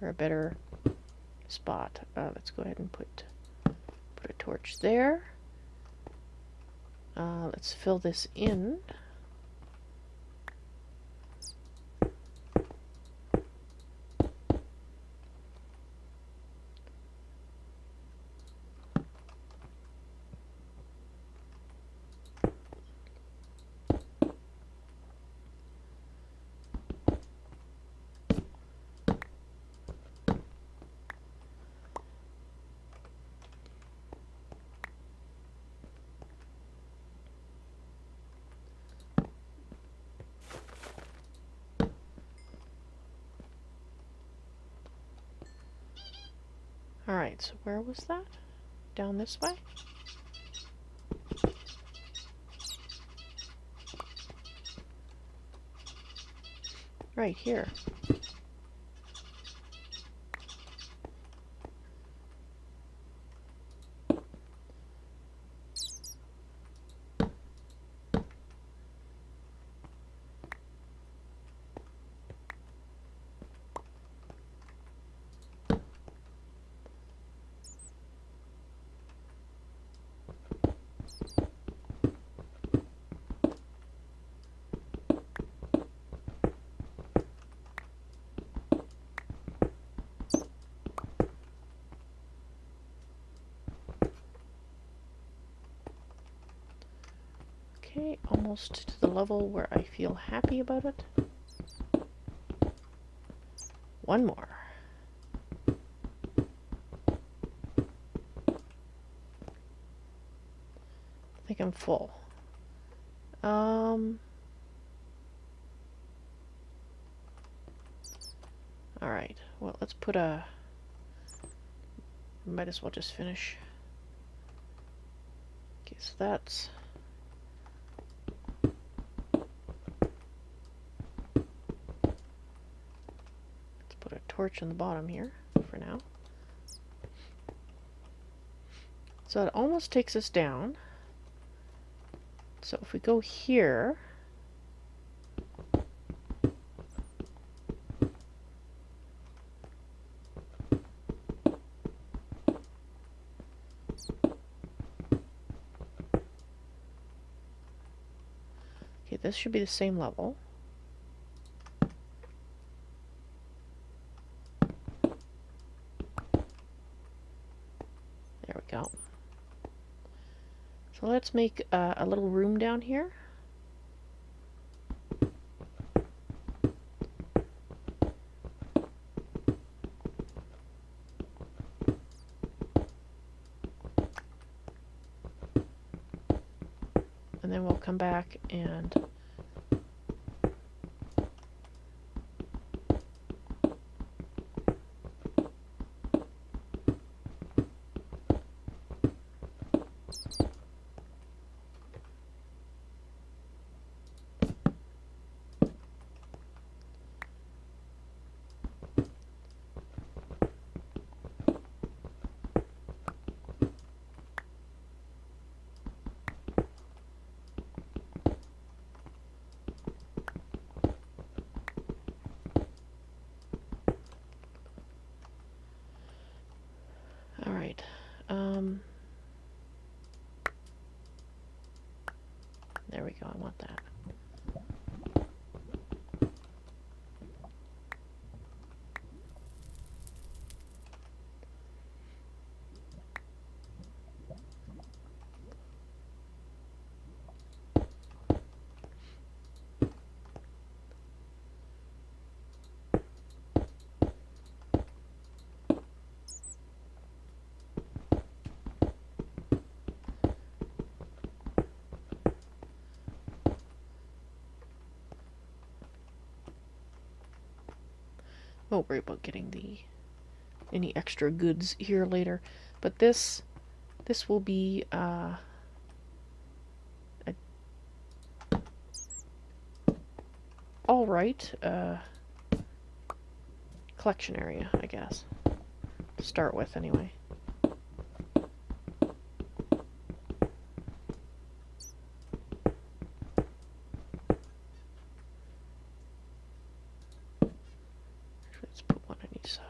Or a better spot. Let's go ahead and put a torch there. Let's fill this in. Alright, so where was that? Down this way? Right here. Okay, almost to the level where I feel happy about it. One more. I think I'm full. Alright, well, let's put a... Might as well just finish. Okay, so that's... Let's put a torch on the bottom here for now. So it almost takes us down. So if we go here... Okay, this should be the same level. There we go. So let's make a little room down here. And then we'll come back and there we go, I want that. won't worry about getting any extra goods here later. But this will be a all right collection area, I guess, to start with anyway. Let's put one on each side.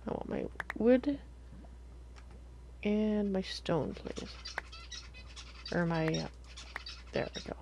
I want my wood and my stone, please. Or my, there we go.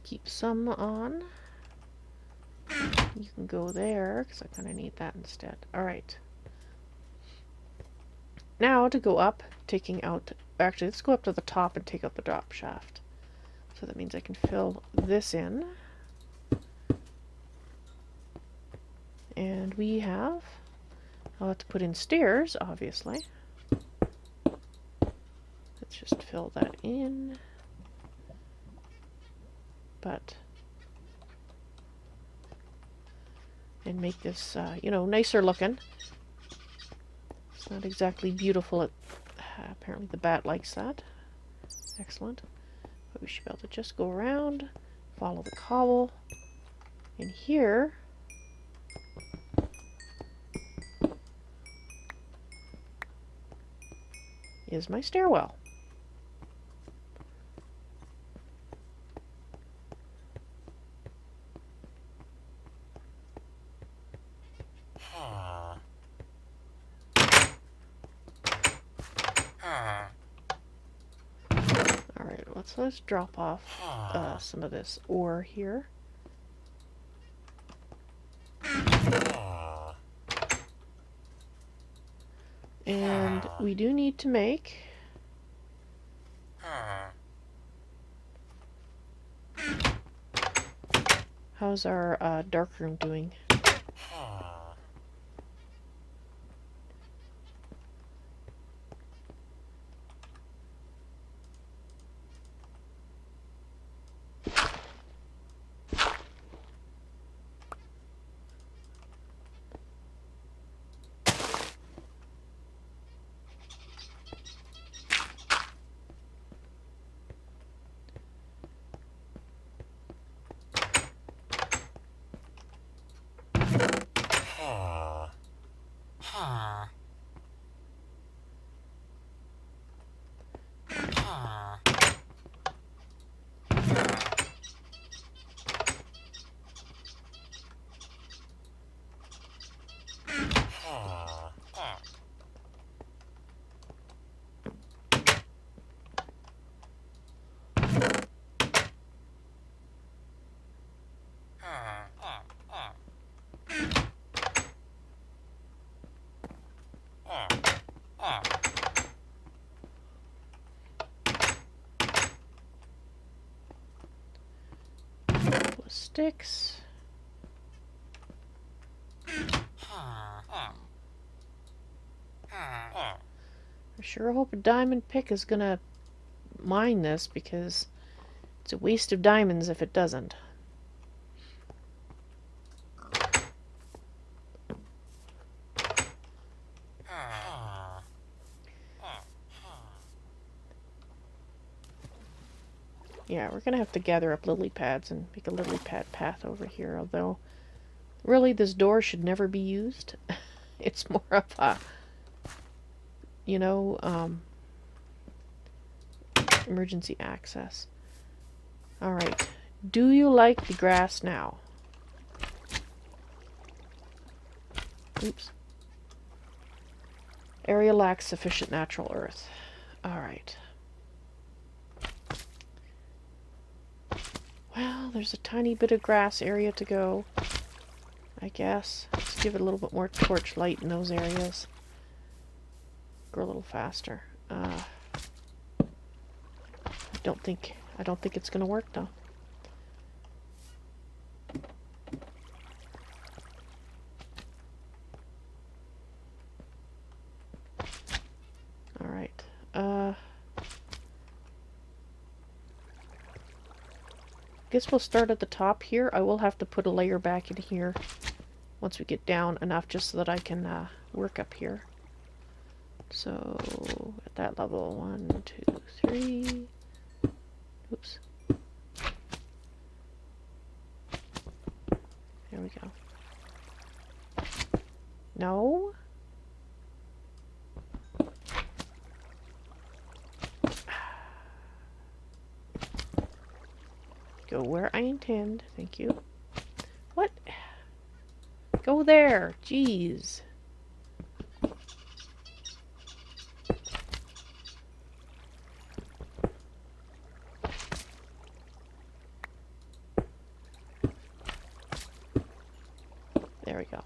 Keep some on. You can go there, because I kind of need that instead. Alright. Now to go up, taking out... Actually, let's go up to the top and take out the drop shaft. So that means I can fill this in. And we have... I'll have to put in stairs, obviously. Let's just fill that in. But and make this you know, nicer looking. It's not exactly beautiful. Apparently the bat likes that. Excellent. But we should be able to just go around, follow the cobble, and here is my stairwell. So let's drop off some of this ore here. And we do need to make how's our darkroom doing? sticks. I sure hope a diamond pick is gonna mine this, because it's a waste of diamonds if it doesn't. Yeah, we're gonna have to gather up lily pads and make a lily pad path over here, although really this door should never be used. It's more of a, you know, emergency access. Alright, do you like the grass now? Oops. Area lacks sufficient natural earth. Alright. Well, there's a tiny bit of grass area to go, I guess. Let's give it a little bit more torch light in those areas. Grow a little faster. I don't think it's gonna work though. Alright. Guess we'll start at the top here. I will have to put a layer back in here once we get down enough, just so that I can work up here. So at that level, 1, 2, 3. Oops. There we go. No. Go where I intend. Thank you. What? Go there. Jeez. There we go.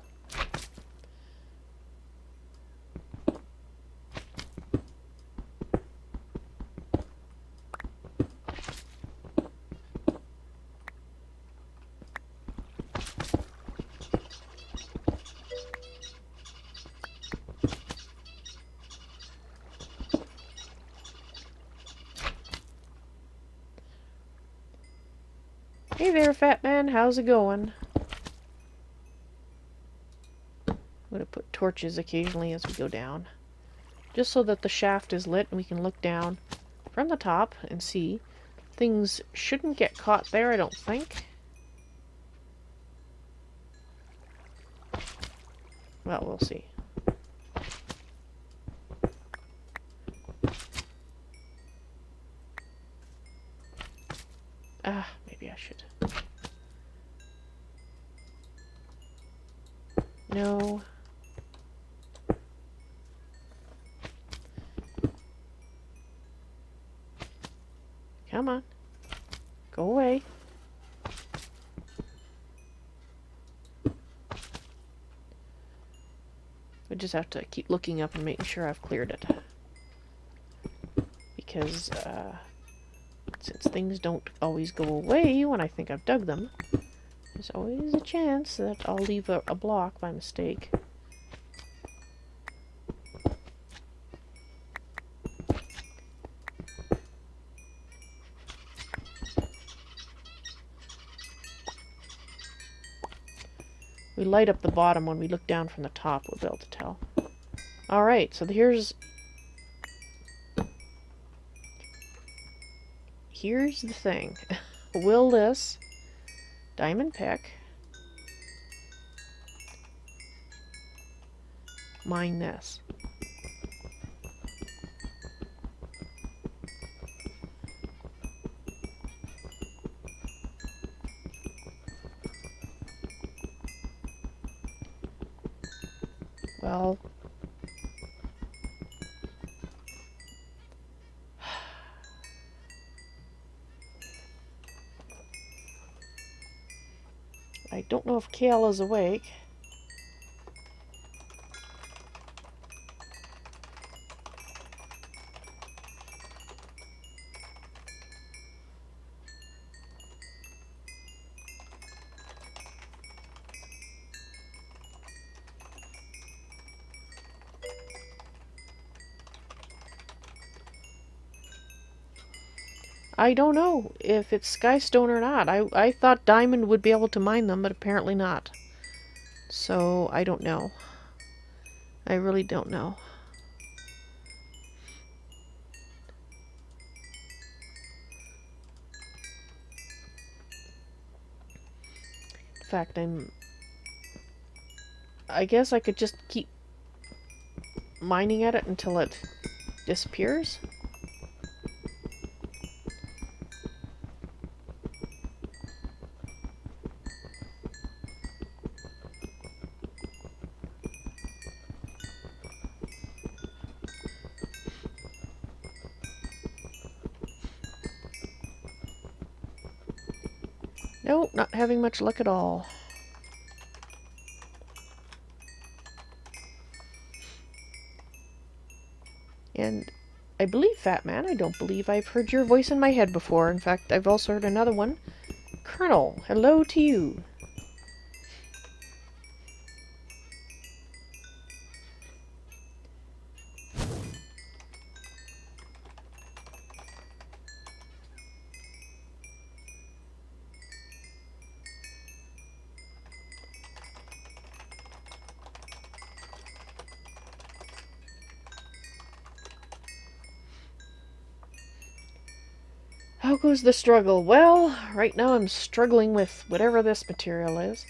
Hey there, fat man. How's it going? I'm going to put torches occasionally as we go down, just so that the shaft is lit and we can look down from the top and see. Things shouldn't get caught there, I don't think. Well, we'll see. Maybe I should. No. Come on. Go away. I just have to keep looking up and making sure I've cleared it. Because, since things don't always go away when I think I've dug them, there's always a chance that I'll leave a block by mistake. We light up the bottom when we look down from the top, we'll be able to tell. Alright, so here's the thing. Will this diamond pick mine this? Well, I don't know if Kale is awake. I don't know if it's skystone or not. I thought diamond would be able to mine them, but apparently not. So, I don't know. I really don't know. In fact, I guess I could just keep mining at it until it disappears. Nope, not having much luck at all. And I believe, Fat Man, I don't believe I've heard your voice in my head before. In fact, I've also heard another one. Colonel, hello to you. How goes the struggle? Well, right now I'm struggling with whatever this material is.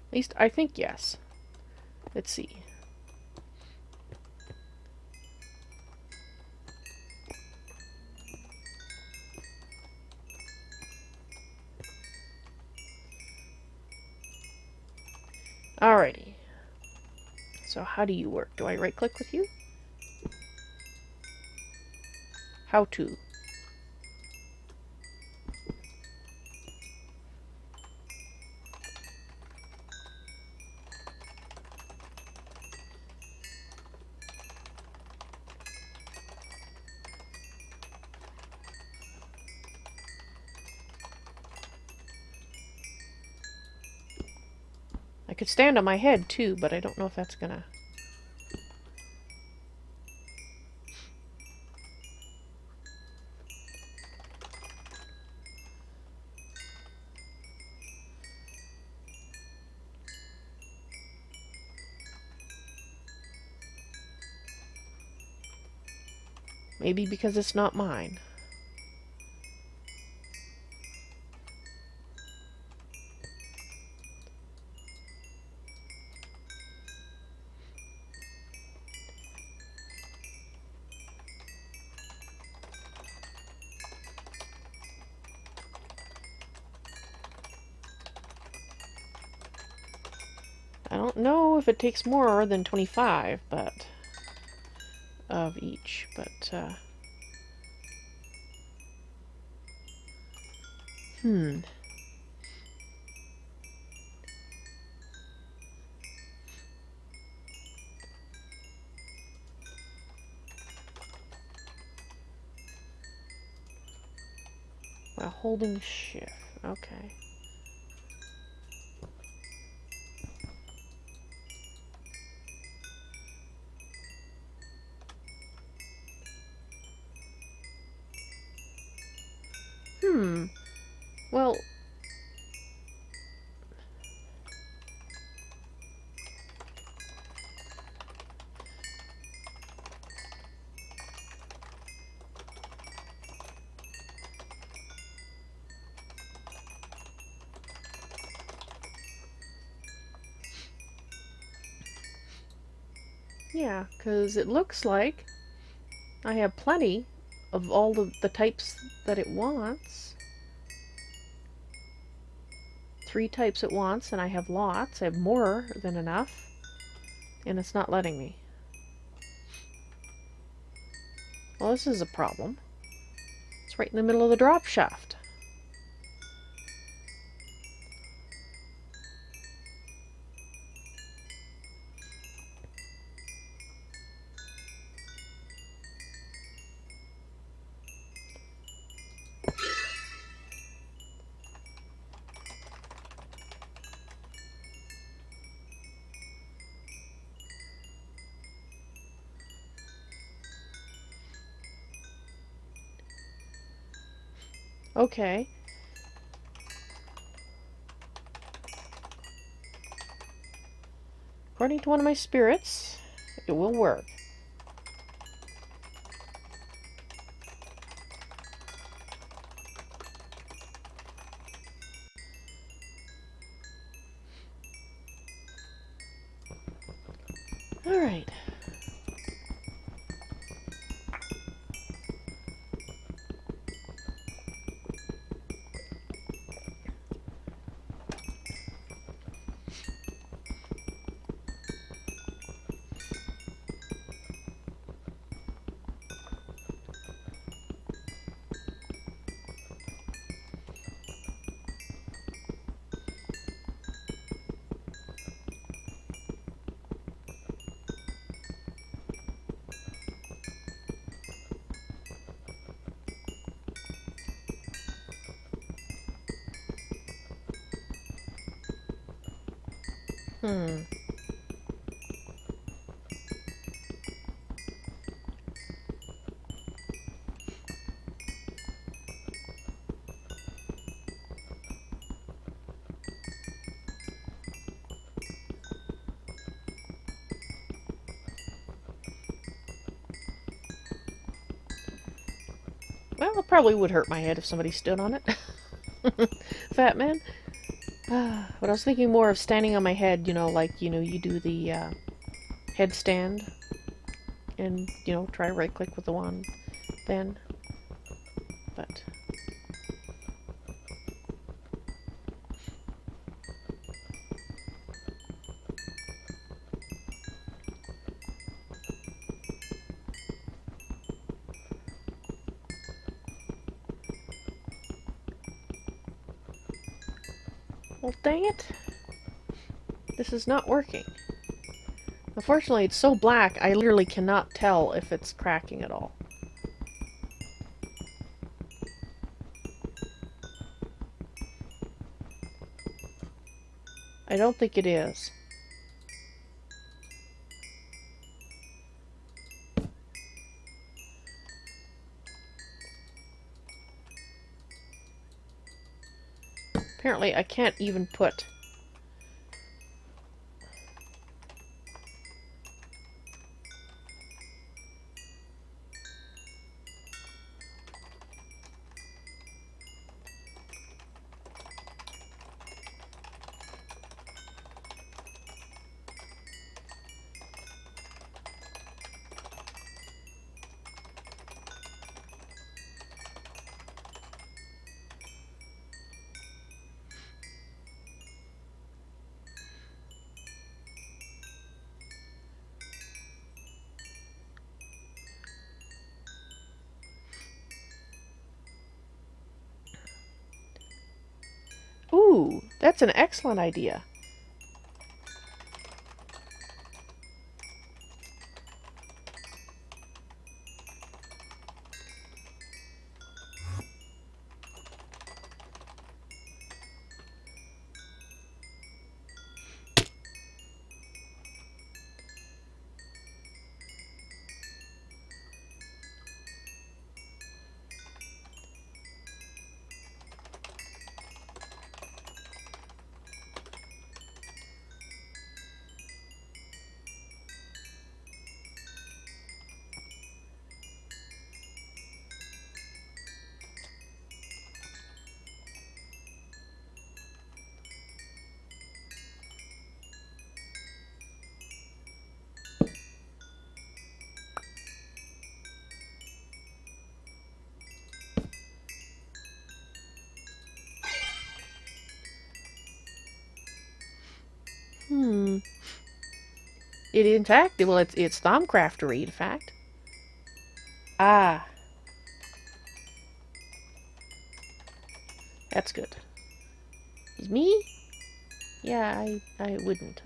At least, I think yes. Let's see. Alrighty. So how do you work? Do I right-click with you? How to? I could stand on my head too, but I don't know if that's gonna... Maybe because it's not mine. I don't know if it takes more than 25, but... of each, but, While holding shift. Okay. Yeah, because it looks like I have plenty of all the types that it wants. 3 types it wants, and I have lots. I have more than enough, and it's not letting me. Well, this is a problem. It's right in the middle of the drop shaft. Okay. According to one of my spirits, it will work. Alright. Well, it probably would hurt my head if somebody stood on it. Fat man. But I was thinking more of standing on my head, like, you do the headstand and, try right click with the wand then. But well, dang it. This is not working. Unfortunately, it's so black, I literally cannot tell if it's cracking at all. I don't think it is. Apparently, I can't even put... Ooh, that's an excellent idea. in fact, well, it's Thaumcraftery, in fact. Ah. That's good. Is me? Yeah, I wouldn't.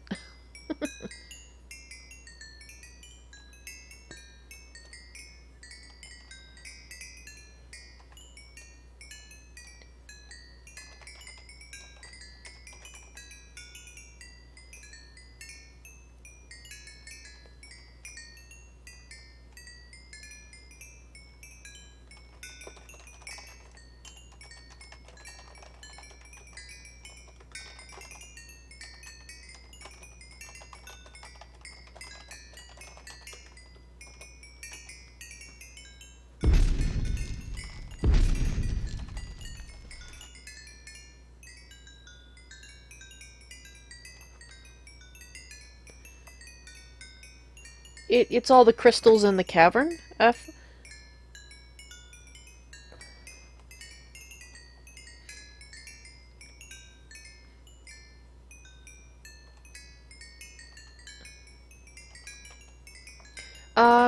It's all the crystals in the cavern, F.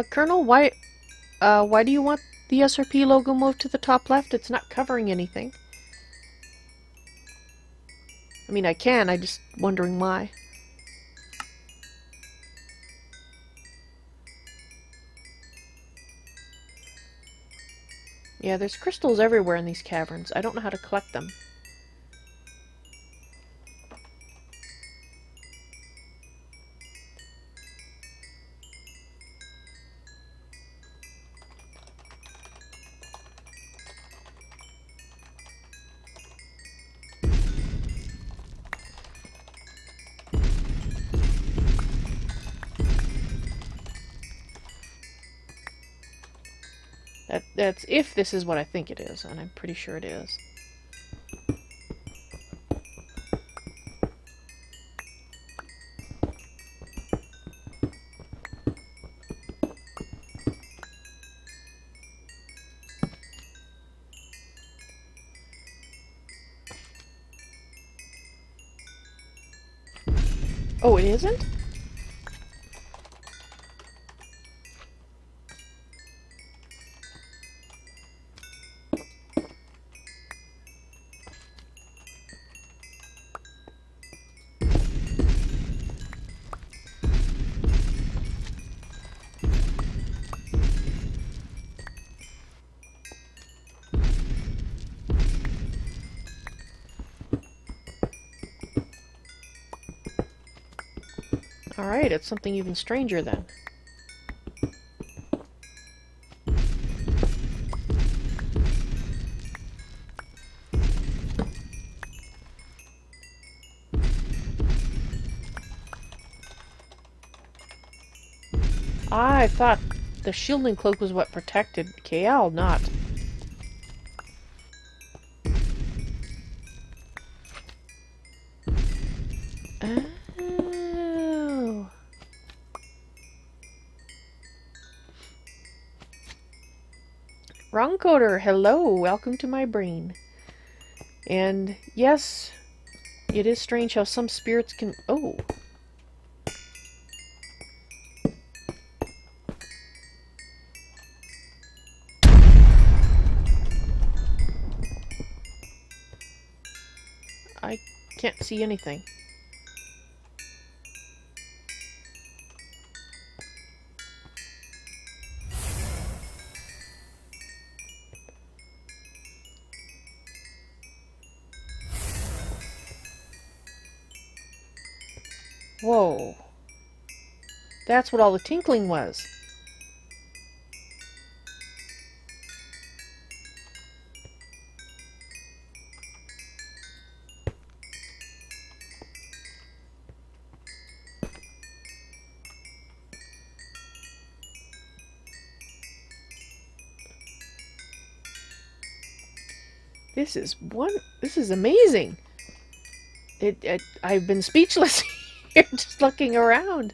Colonel, why do you want the SRP logo moved to the top left? It's not covering anything. I mean, I'm just wondering why. Yeah, there's crystals everywhere in these caverns. I don't know how to collect them. That's if this is what I think it is, and I'm pretty sure it is. Oh, it isn't? Alright, it's something even stranger then. I thought the shielding cloak was what protected KL, not. Oh. Wrong coder, hello, welcome to my brain. And yes, it is strange how some spirits can... Oh. I can't see anything. Whoa. That's what all the tinkling was. This is amazing. I've been speechless here just looking around.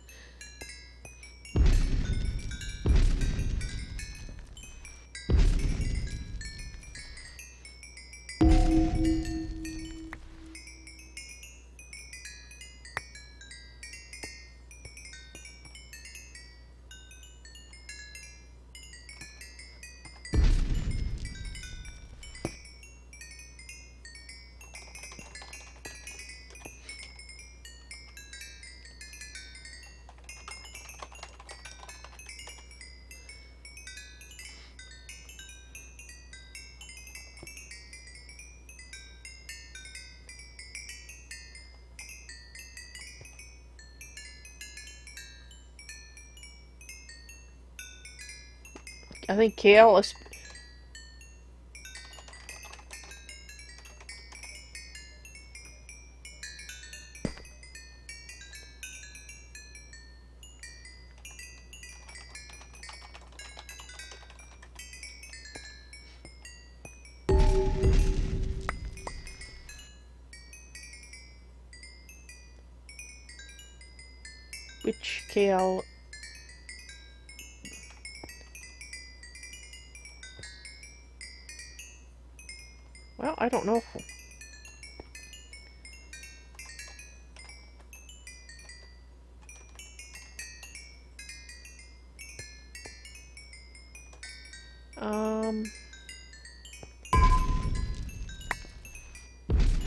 I think kale is... Which kale? Well, I don't know.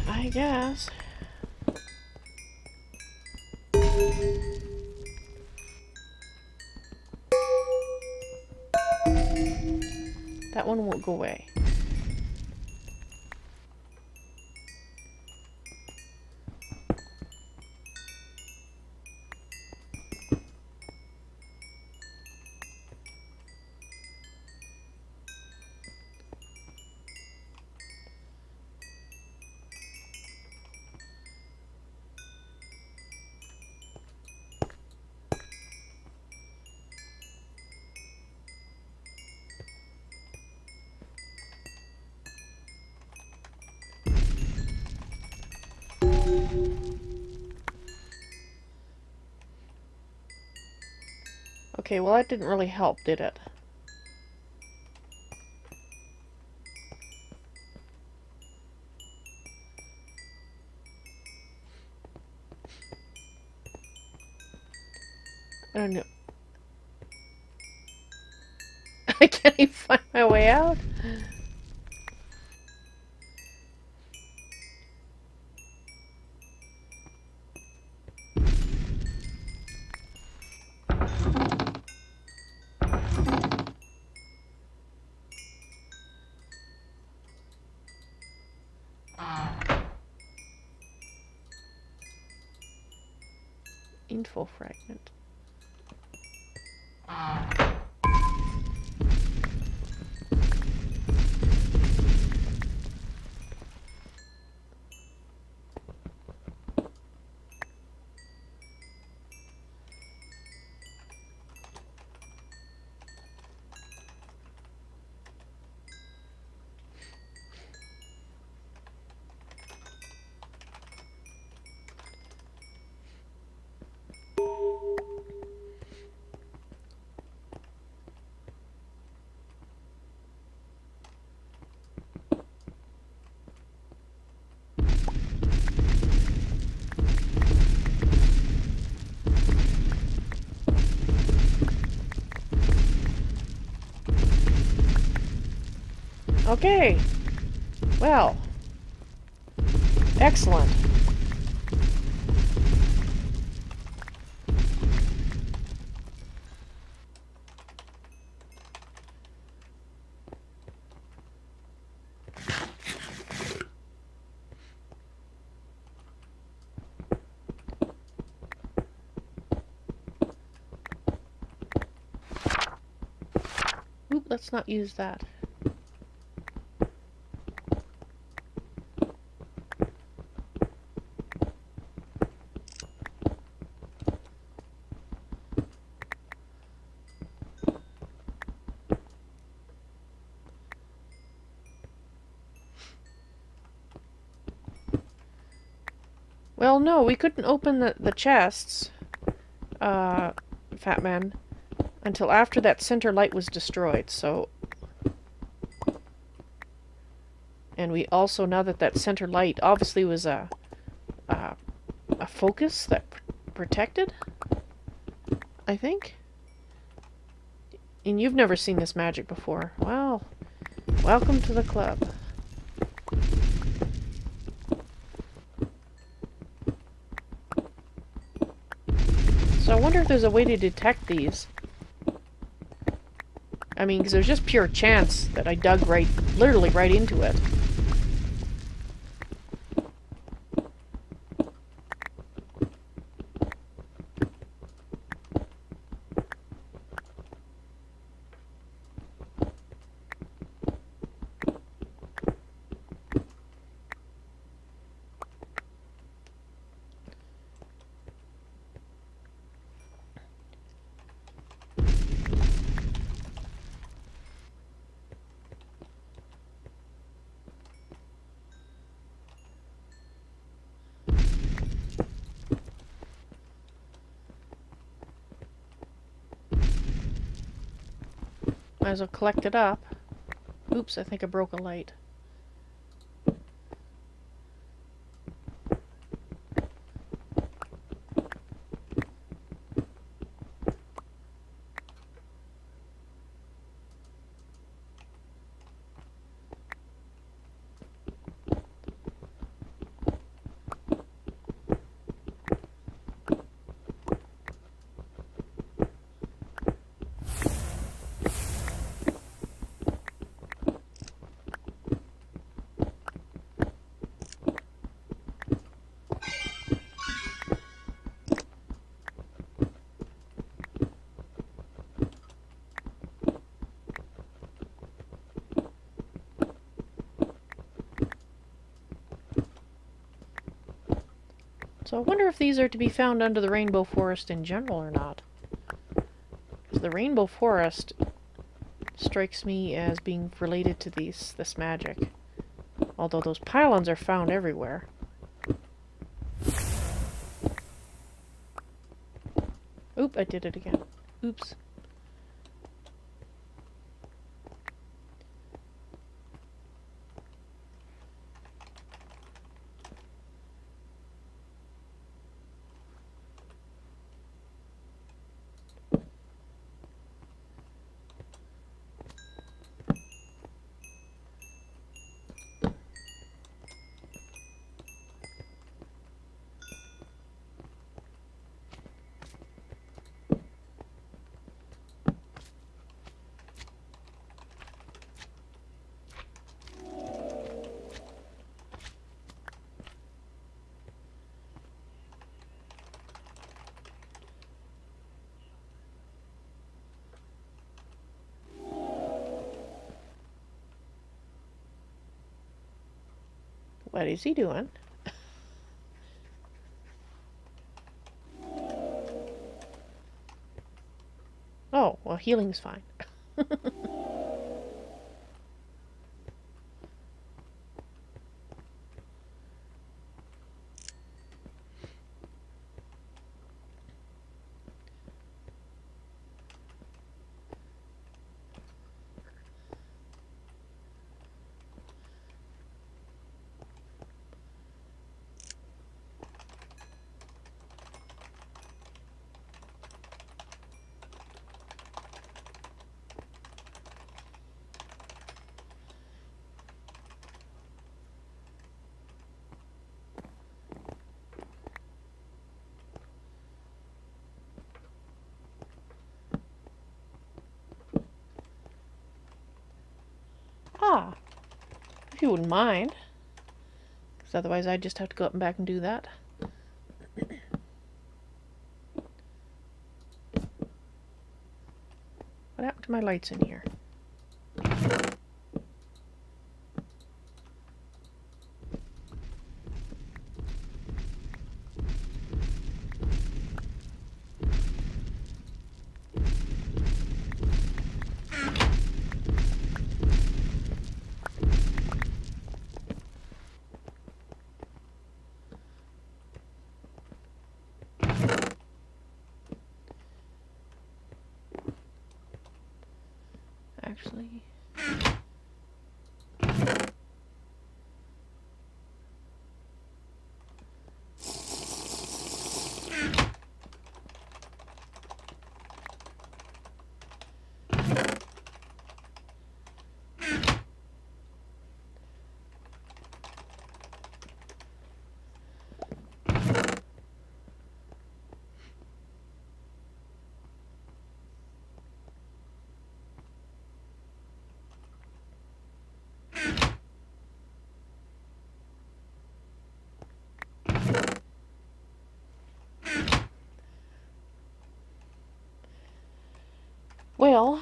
I guess. That one won't go away. Okay, well that didn't really help, did it? I don't know. I can't even find my way out. Info fragment. Okay. Well. Excellent. Oop, let's not use that. Well, no, we couldn't open the chests, Fat Man, until after that center light was destroyed, so... And we also, now that that center light obviously was a focus that protected, I think? And you've never seen this magic before. Well, welcome to the club. So I wonder if there's a way to detect these. I mean, because there's just pure chance that I dug literally right into it. Might as well collect it up. Oops, I think I broke a light. So I wonder if these are to be found under the rainbow forest in general or not. Because the rainbow forest strikes me as being related to this magic. Although those pylons are found everywhere. Oop, I did it again. Oops. What is he doing? Oh, well, healing's fine. Ah, if you wouldn't mind. Because otherwise I'd just have to go up and back and do that. What happened to my lights in here? Actually, well,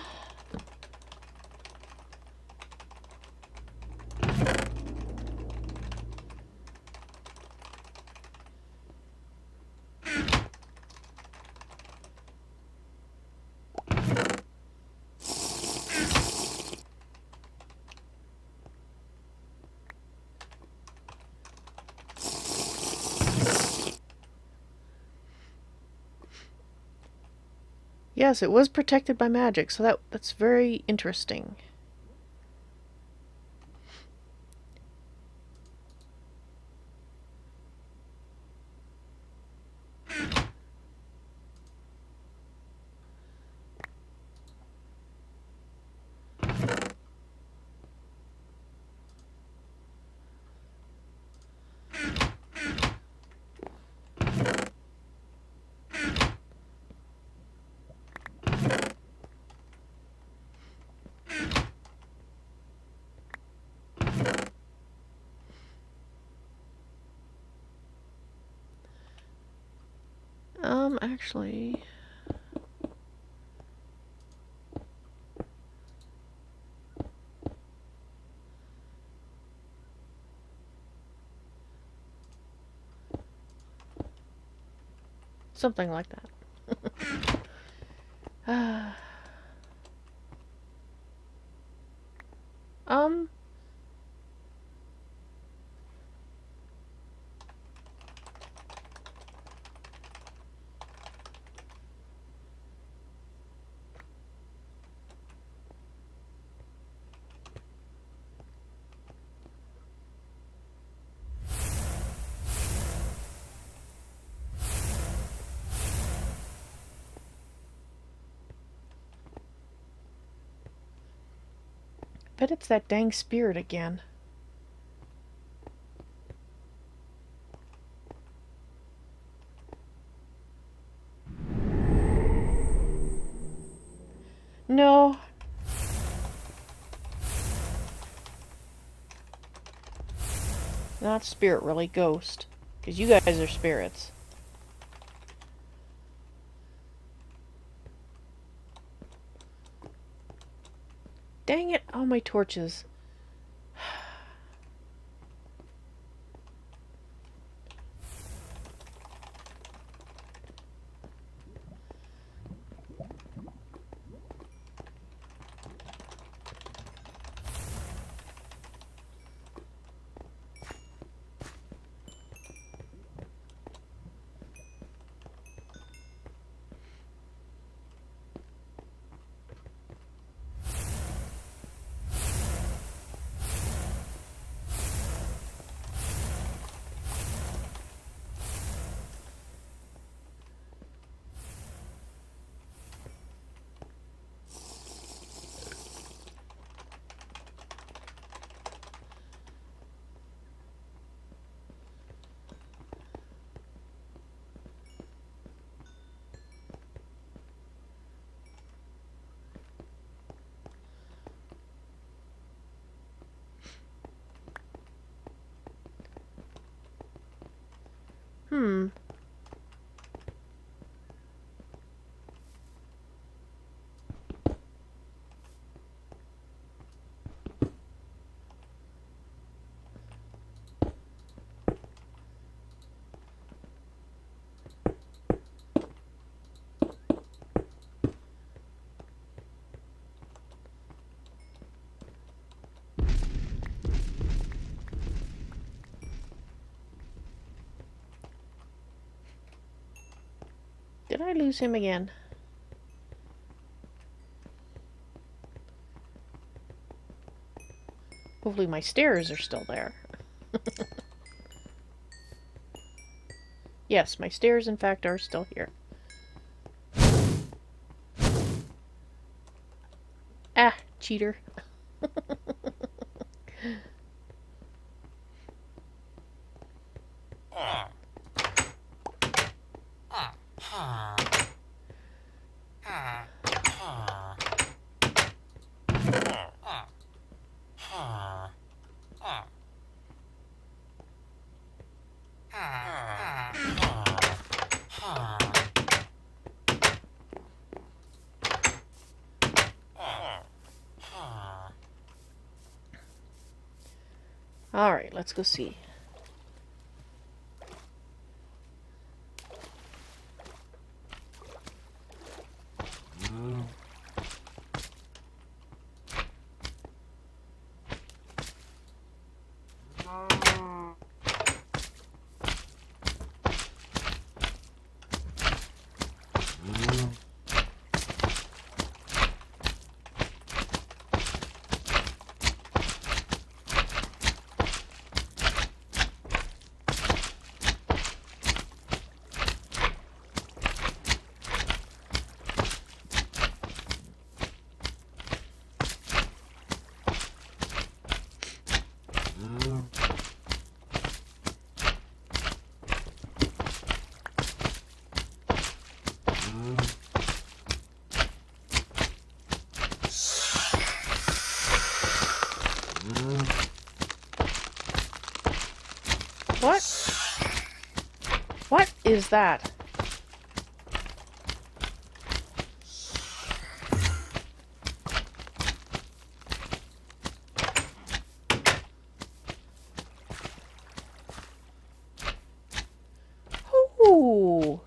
Yes, it was protected by magic, so that's very interesting. Actually... something like that. Um... bet it's that dang spirit again. No. Not spirit, really. Ghost. Because you guys are spirits. Dang it. All my torches. Hmm. Did I lose him again? Hopefully my stairs are still there. Yes, my stairs in fact are still here. Ah, cheater. Alright, let's go see. is that? Ooh.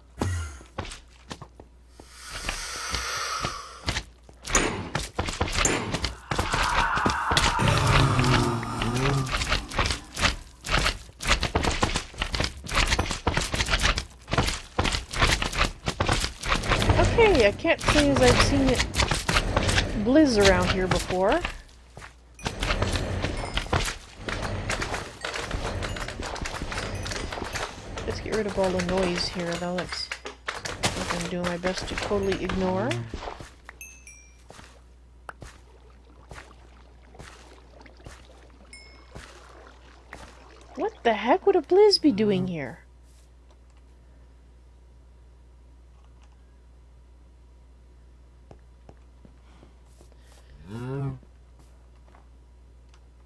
Okay, I can't say as I've seen it blizz around here before. Let's get rid of all the noise here, though. That's what I'm doing my best to totally ignore. What the heck would a blizz be doing here?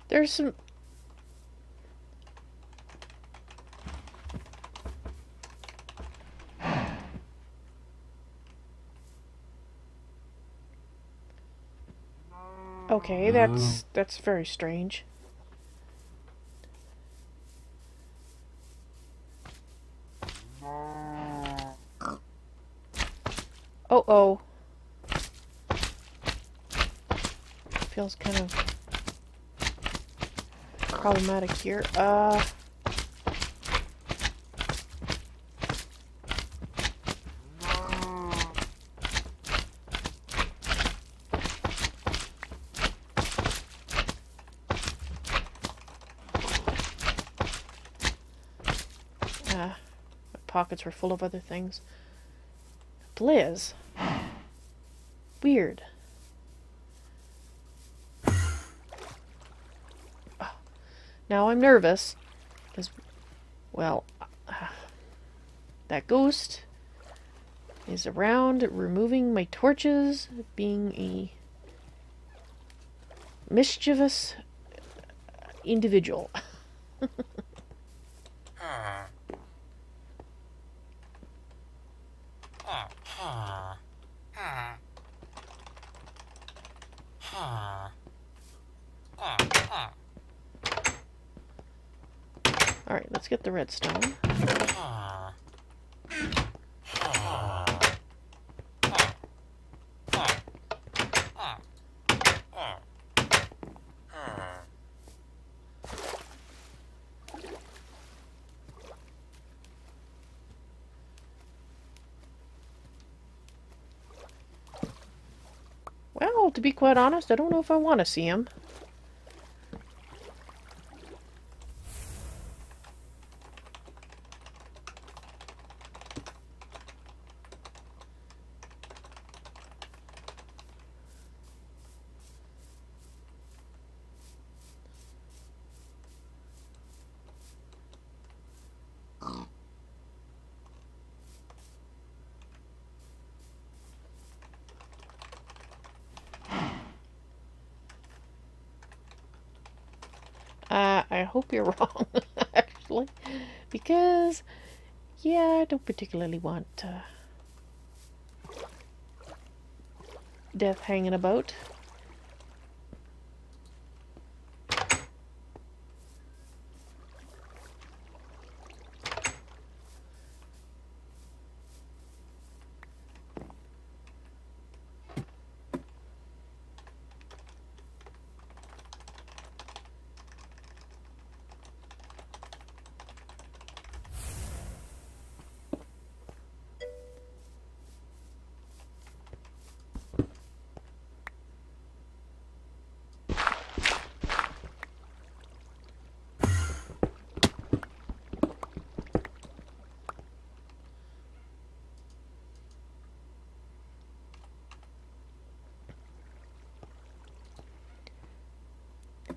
There's some... Okay, that's very strange. Oh. Feels kind of problematic here. My pockets were full of other things. Blizz. Weird. Now I'm nervous, because, well, that ghost is around removing my torches, being a mischievous individual. Alright, let's get the redstone. Well, to be quite honest, I don't know if I want to see him. I hope you're wrong, actually, because, yeah, I don't particularly want death hanging about.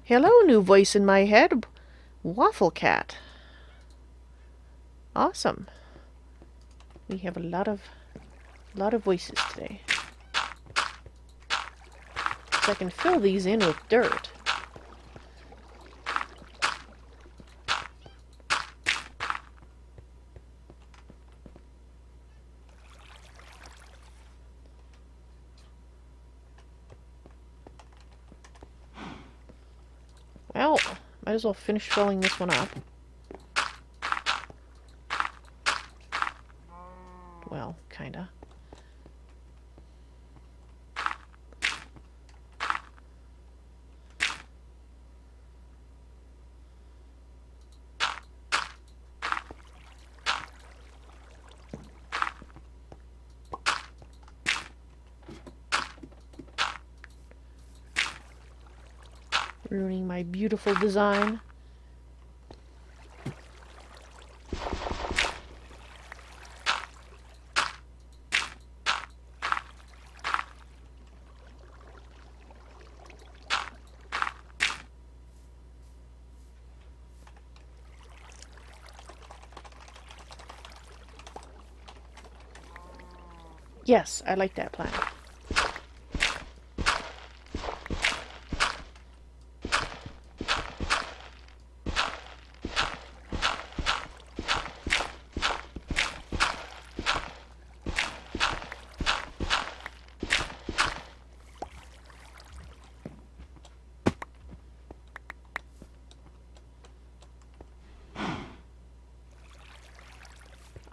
Hello, new voice in my head. Waffle Cat. Awesome. We have a lot of voices today. So I can fill these in with dirt. Might as well finish filling this one up. Well, kinda. Ruining my beautiful design. Yes, I like that plan.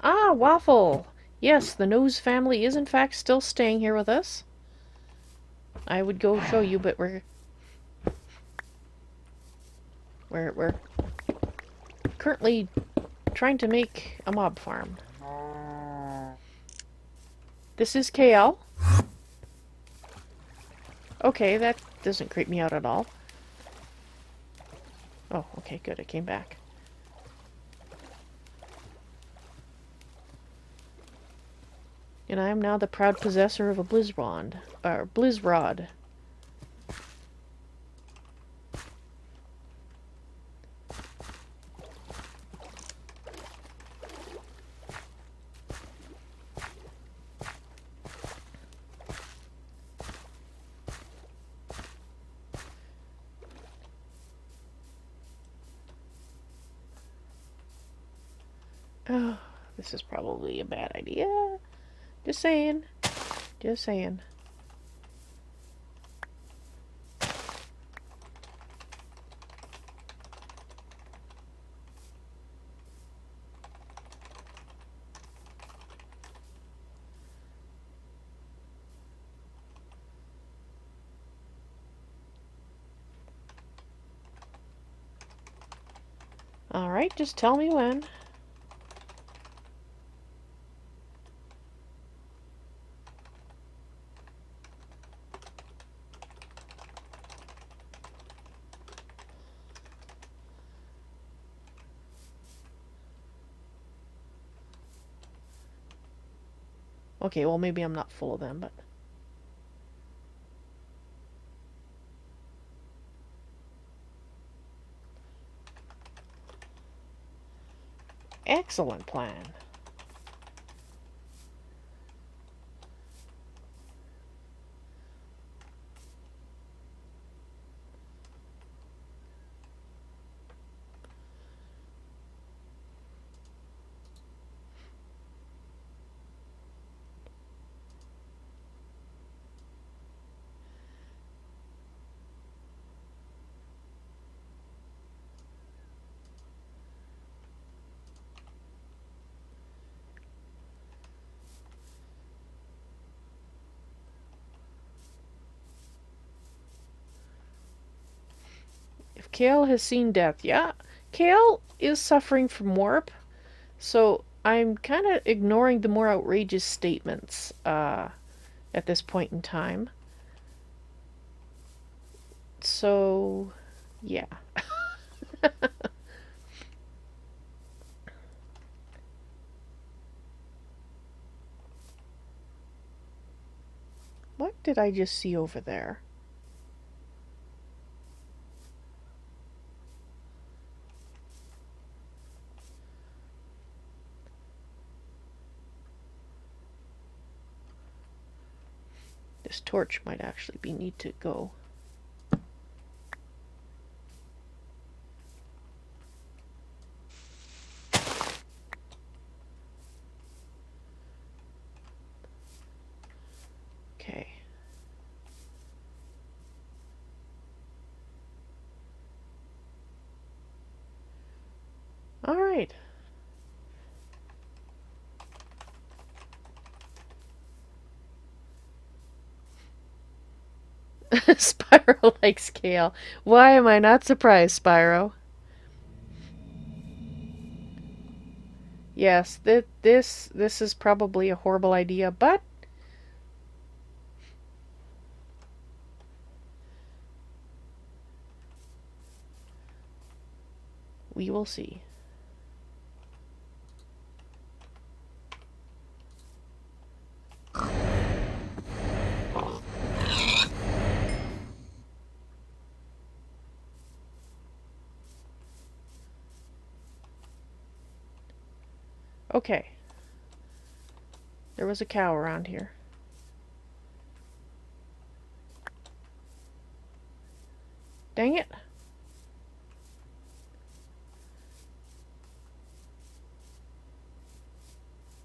Ah, Waffle! Yes, the Nose family is in fact still staying here with us. I would go show you, but we're currently trying to make a mob farm. This is KL. Okay, that doesn't creep me out at all. Oh, okay, good, it came back. And I am now the proud possessor of a Blizzrod. Oh, this is probably a bad idea. Just saying. Just saying. Alright, just tell me when. Okay, well maybe I'm not full of them, but... Excellent plan. If Kale has seen death, yeah. Kale is suffering from warp, so I'm kind of ignoring the more outrageous statements at this point in time. So, yeah. What did I just see over there? This torch might actually be need to go. Okay. Spyro likes kale. Why am I not surprised, Spyro? Yes, this is probably a horrible idea, but we will see. Okay. There was a cow around here. Dang it.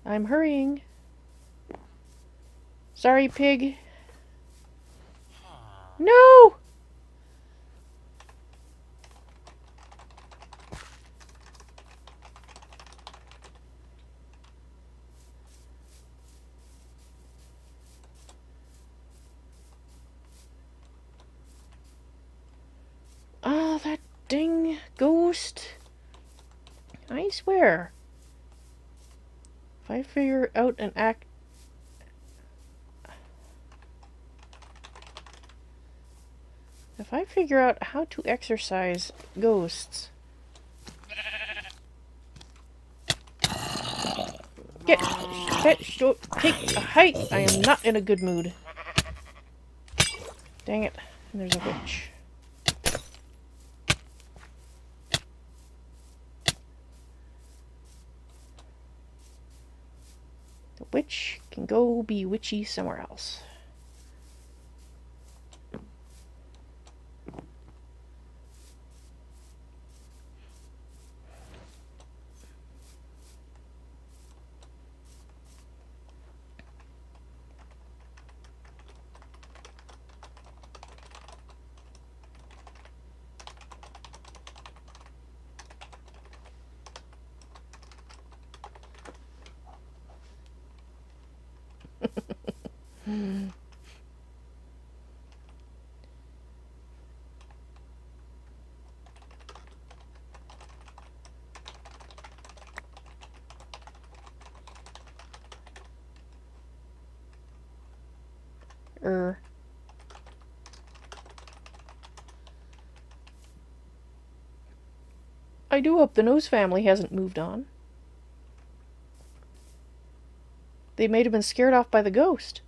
I'm hurrying. Sorry, pig. No! Oh, that dang ghost. I swear. If I figure out an act... If I figure out how to exorcise ghosts... Get... Take a hike! I am not in a good mood. Dang it. And there's a witch. The witch can go be witchy somewhere else. I do hope the Nose family hasn't moved on. They may have been scared off by the ghost.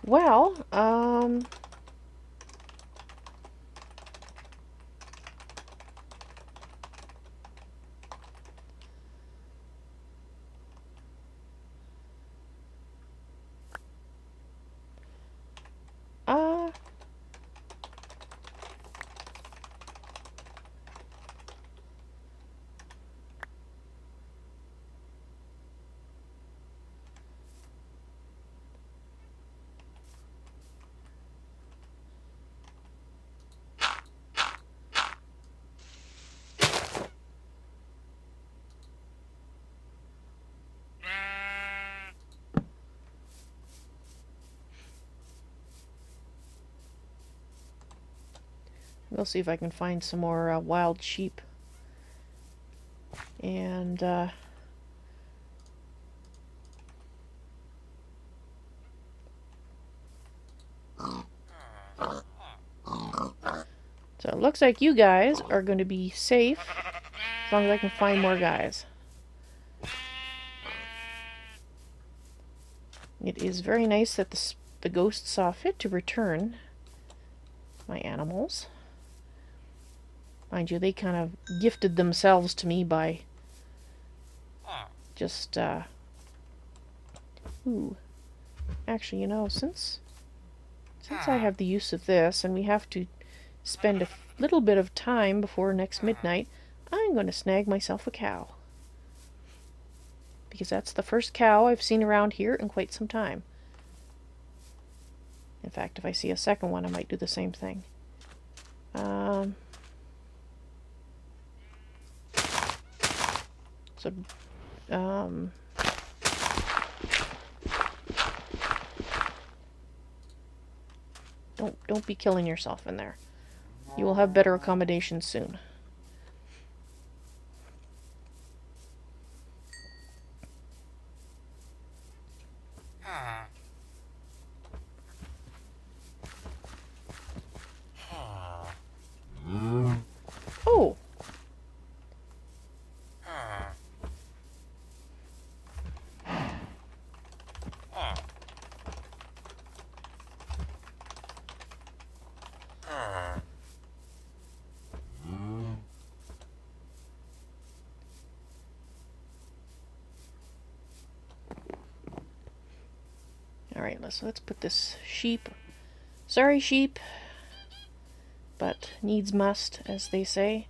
Well, we'll see if I can find some more wild sheep. And, so it looks like you guys are going to be safe as long as I can find more guys. It is very nice that the ghost saw fit to return my animals. Mind you, they kind of gifted themselves to me by just, ooh. Actually, you know, since I have the use of this, and we have to spend a little bit of time before next midnight, I'm going to snag myself a cow. Because that's the first cow I've seen around here in quite some time. In fact, if I see a second one, I might do the same thing. So, don't be killing yourself in there. You will have better accommodations soon. Oh! Alright, let's put this sheep. Sorry, sheep, but needs must, as they say.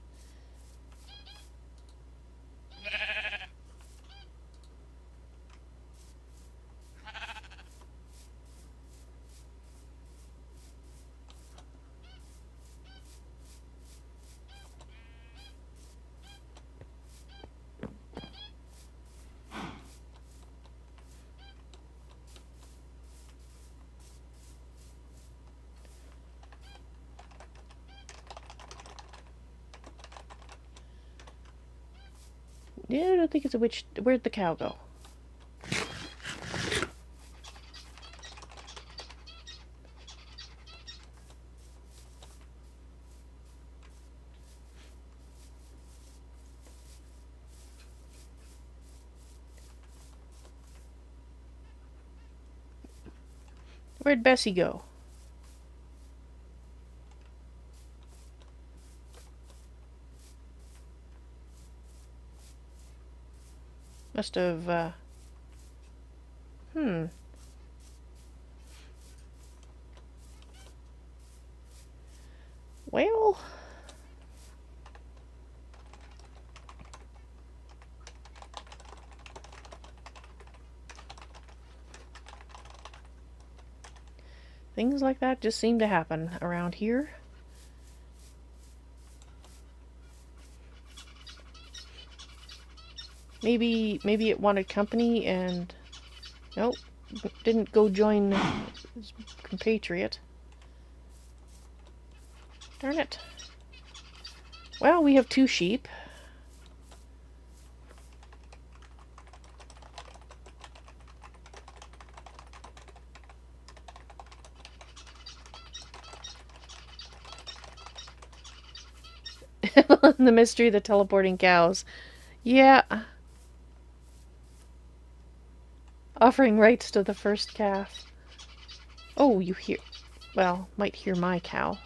Yeah, I don't think it's a witch. Where'd the cow go? Where'd Bessie go? Must have, Well... things like that just seem to happen around here. Maybe it wanted company and... nope, didn't go join his compatriot. Darn it. Well, we have 2 sheep. The mystery of the teleporting cows. Yeah. Offering rights to the first calf. Oh, you hear... well, might hear my cow.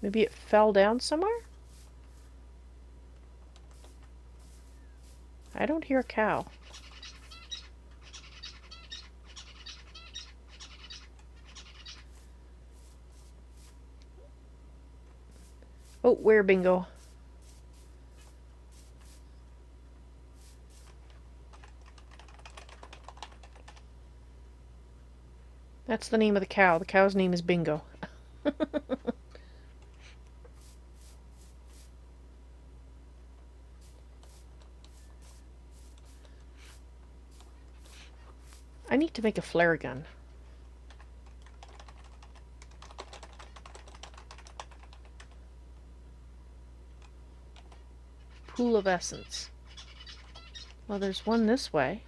Maybe it fell down somewhere? I don't hear a cow. Oh, where, Bingo? That's the name of the cow. The cow's name is Bingo. I need to make a flare gun. Pool of essence. Well, there's one this way.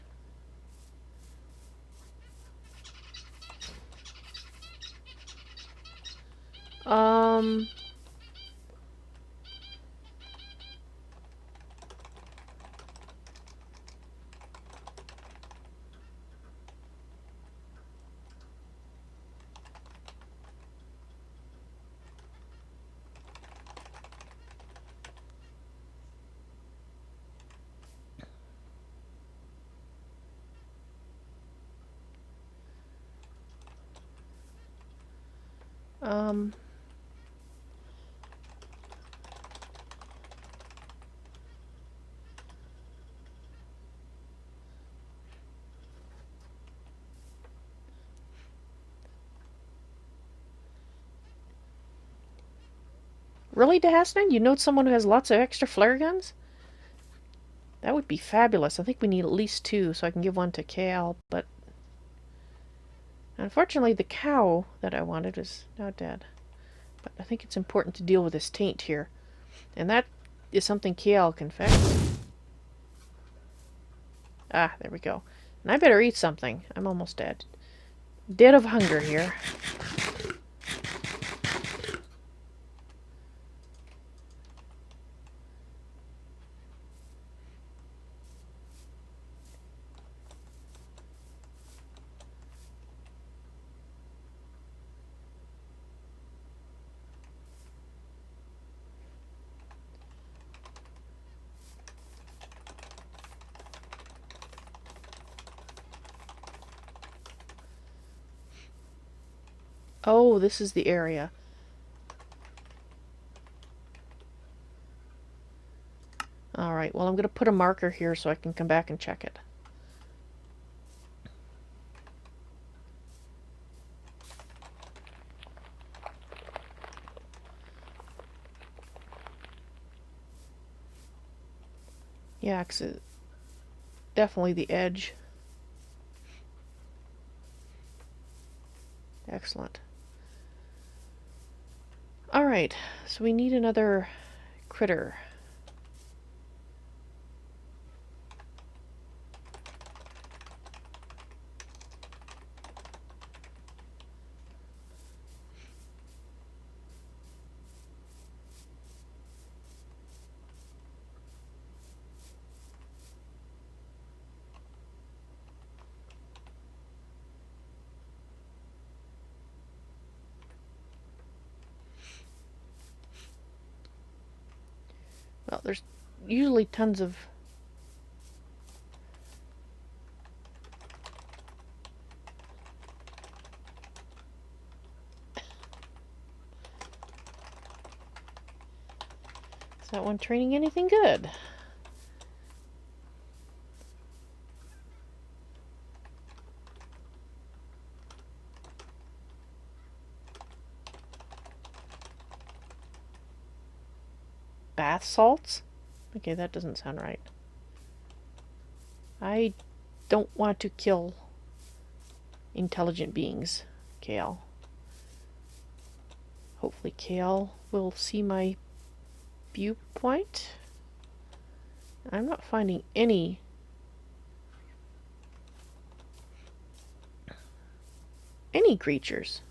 Really, DeHasnan? You know someone who has lots of extra flare guns? That would be fabulous. I think we need at least 2, so I can give one to Cal, but unfortunately the cow that I wanted is now dead. But I think it's important to deal with this taint here. And that is something Cal can fix. Ah, there we go. And I better eat something. I'm almost dead. Dead of hunger here. Oh, this is the area. Alright, well I'm going to put a marker here so I can come back and check it. Yeah, 'cause it's definitely the edge. Excellent. Alright, so we need another critter. Well, there's usually tons of Is that one training anything good? Bath salts? Okay, that doesn't sound right. I don't want to kill intelligent beings, Kale. Hopefully Kale will see my viewpoint. I'm not finding any creatures.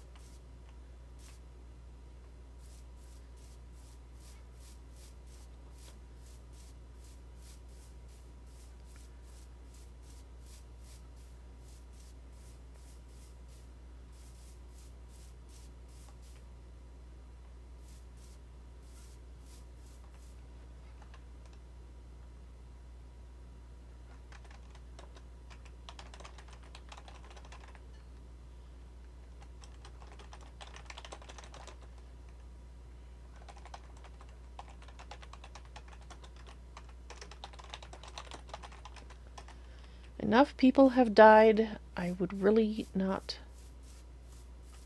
Enough people have died. I would really not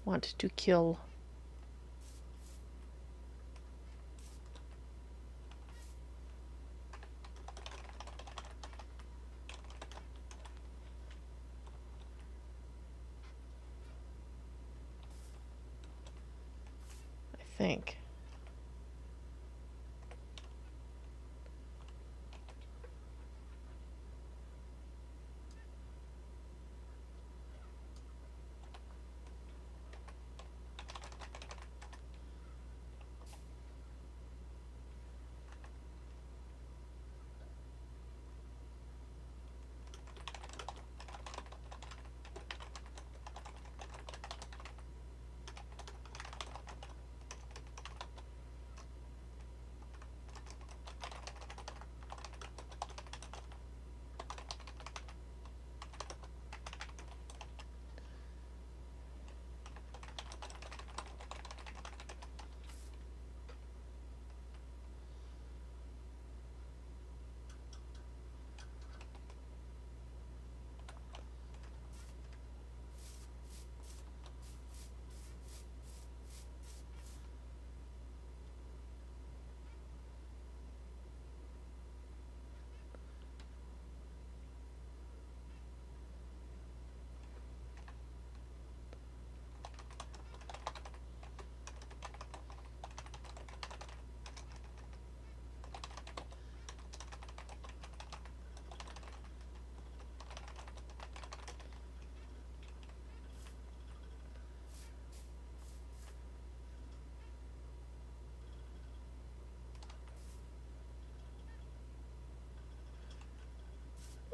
want to kill. I think.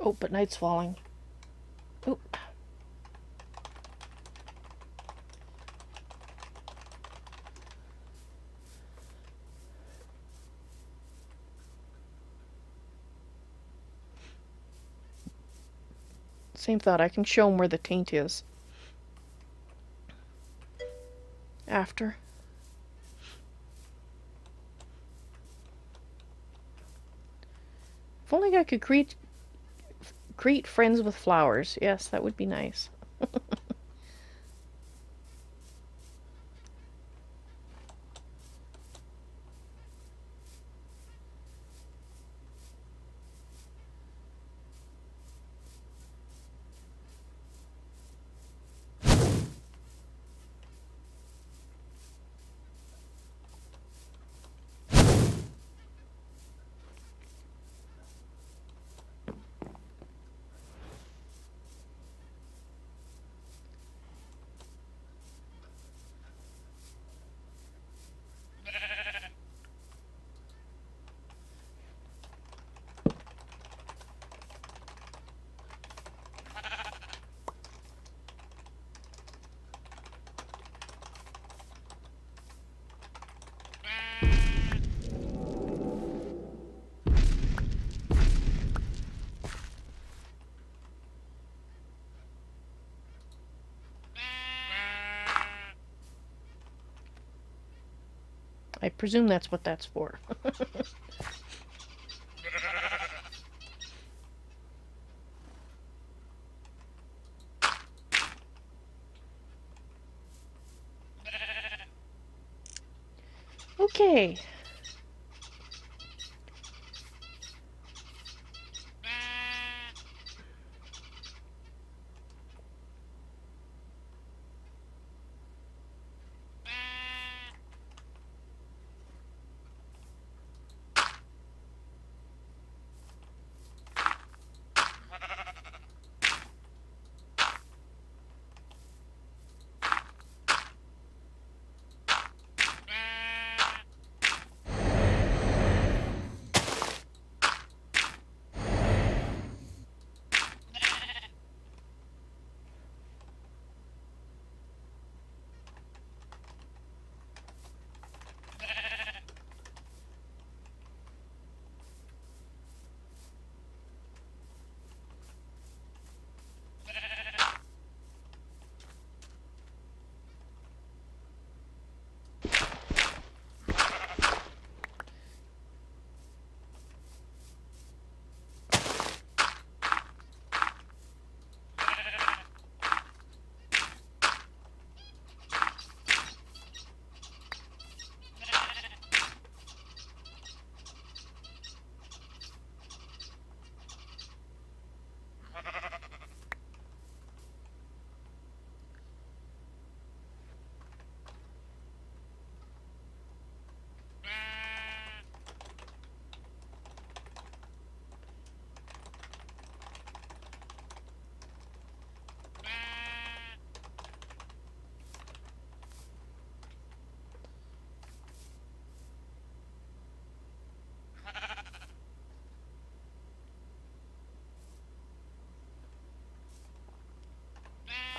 Oh, but night's falling. Oh. Same thought, I can show them where the taint is. After. If only I could create friends with flowers. Yes, that would be nice. I presume that's what that's for. Okay.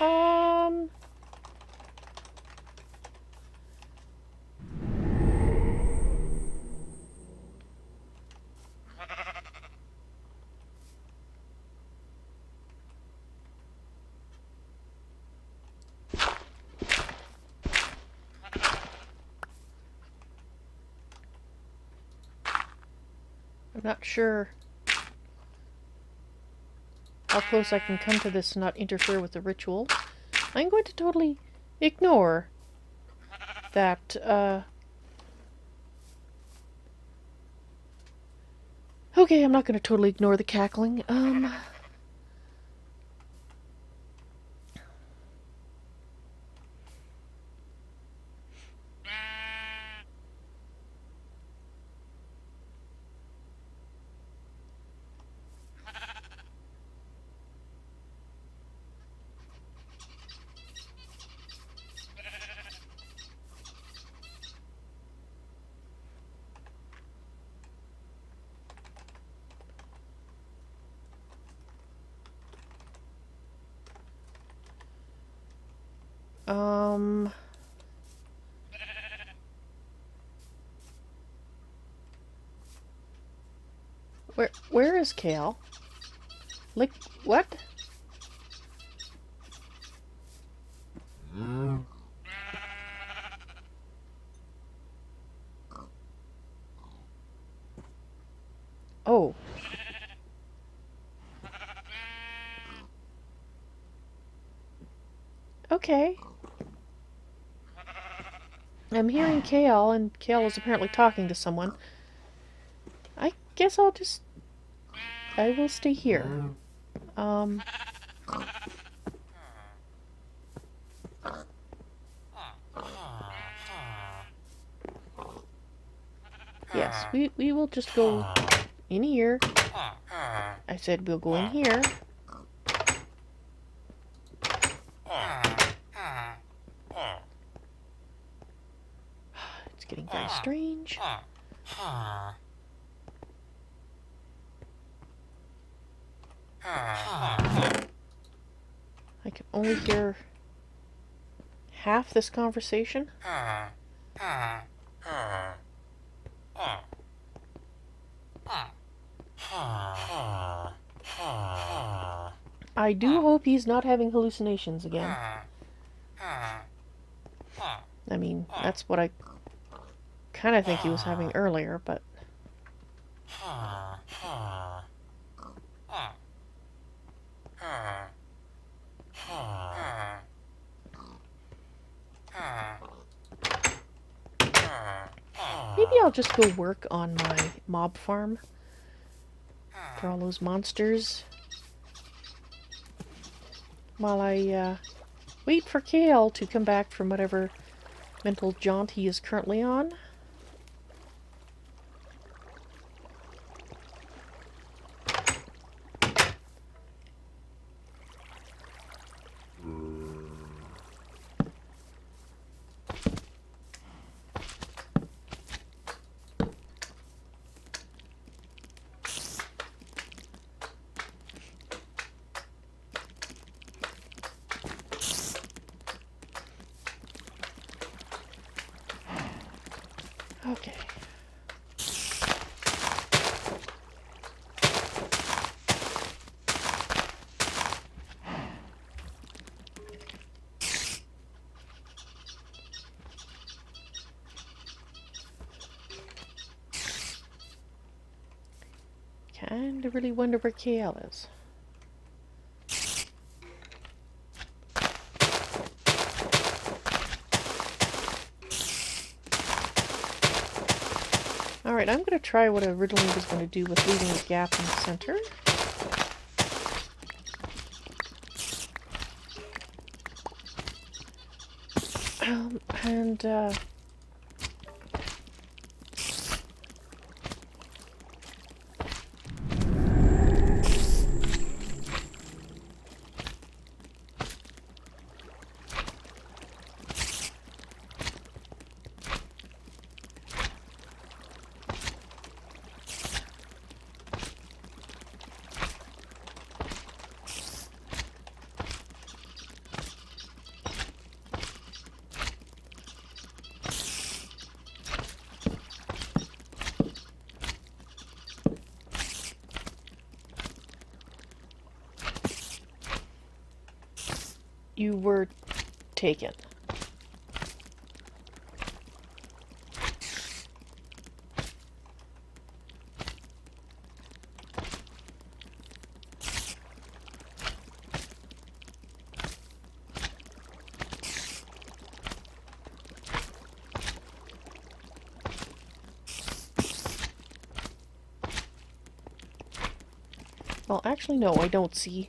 Um... I'm not sure how close I can come to this and not interfere with the ritual. I'm going to totally ignore that, Okay, I'm not going to totally ignore the cackling. Where is Kale? Like, what? Oh. Okay. I'm hearing Kale, and Kale is apparently talking to someone. I guess I will stay here. Yes, we will just go in here. I said we'll go in here. It's getting very strange. I can only hear half this conversation. I do hope he's not having hallucinations again. I mean, that's what I kind of think he was having earlier, but... Maybe I'll just go work on my mob farm for all those monsters while I wait for Kale to come back from whatever mental jaunt he is currently on. Okay. Kinda really wonder where KL is. Alright, I'm going to try what I originally was going to do with leaving a gap in the center. You were taken. Well, actually, no, I don't see.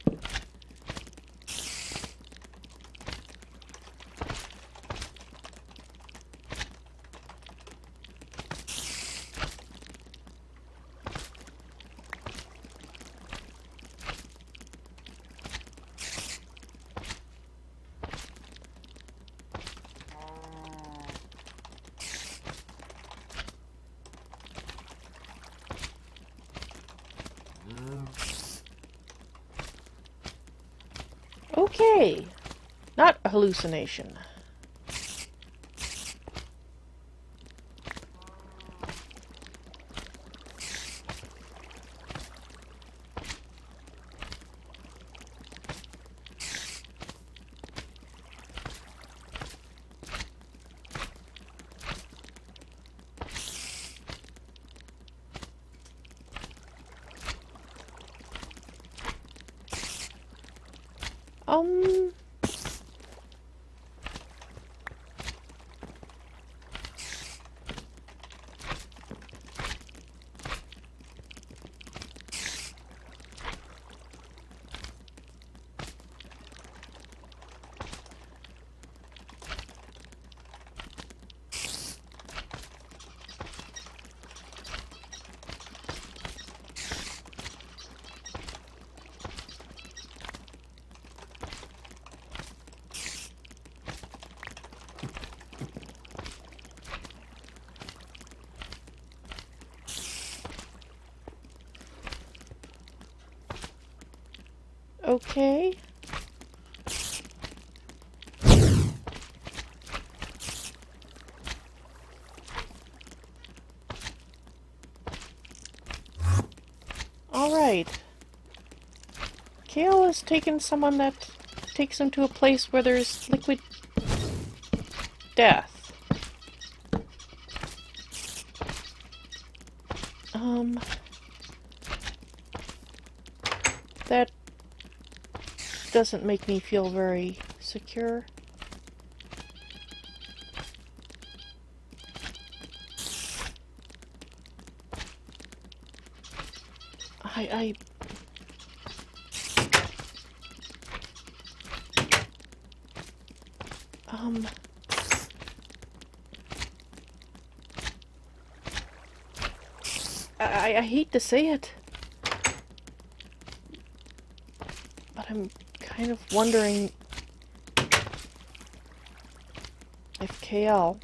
Okay, not a hallucination. okay. Alright. Kale has taken someone that takes him to a place where there's liquid death. That doesn't make me feel very secure. I hate to say it, but I'm kind of wondering if KL,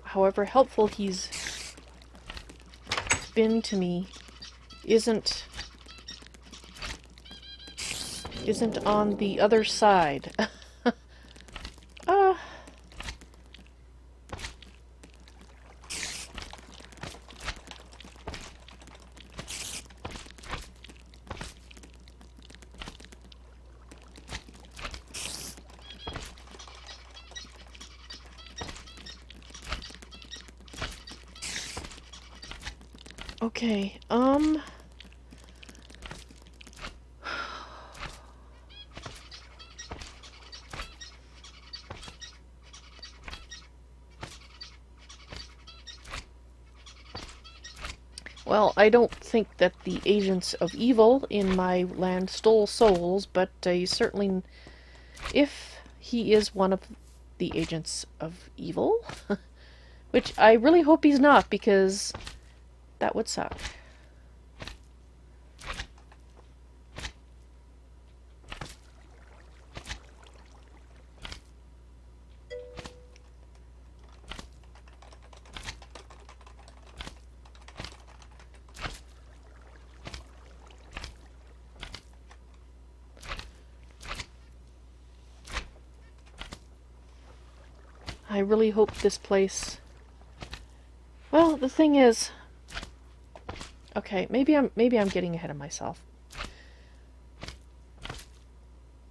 however helpful he's been to me, isn't on the other side. Okay, well, I don't think that the agents of evil in my land stole souls, but certainly, if he is one of the agents of evil, which I really hope he's not, because that would suck. I really hope this place... Well, the thing is... Okay, maybe I'm getting ahead of myself.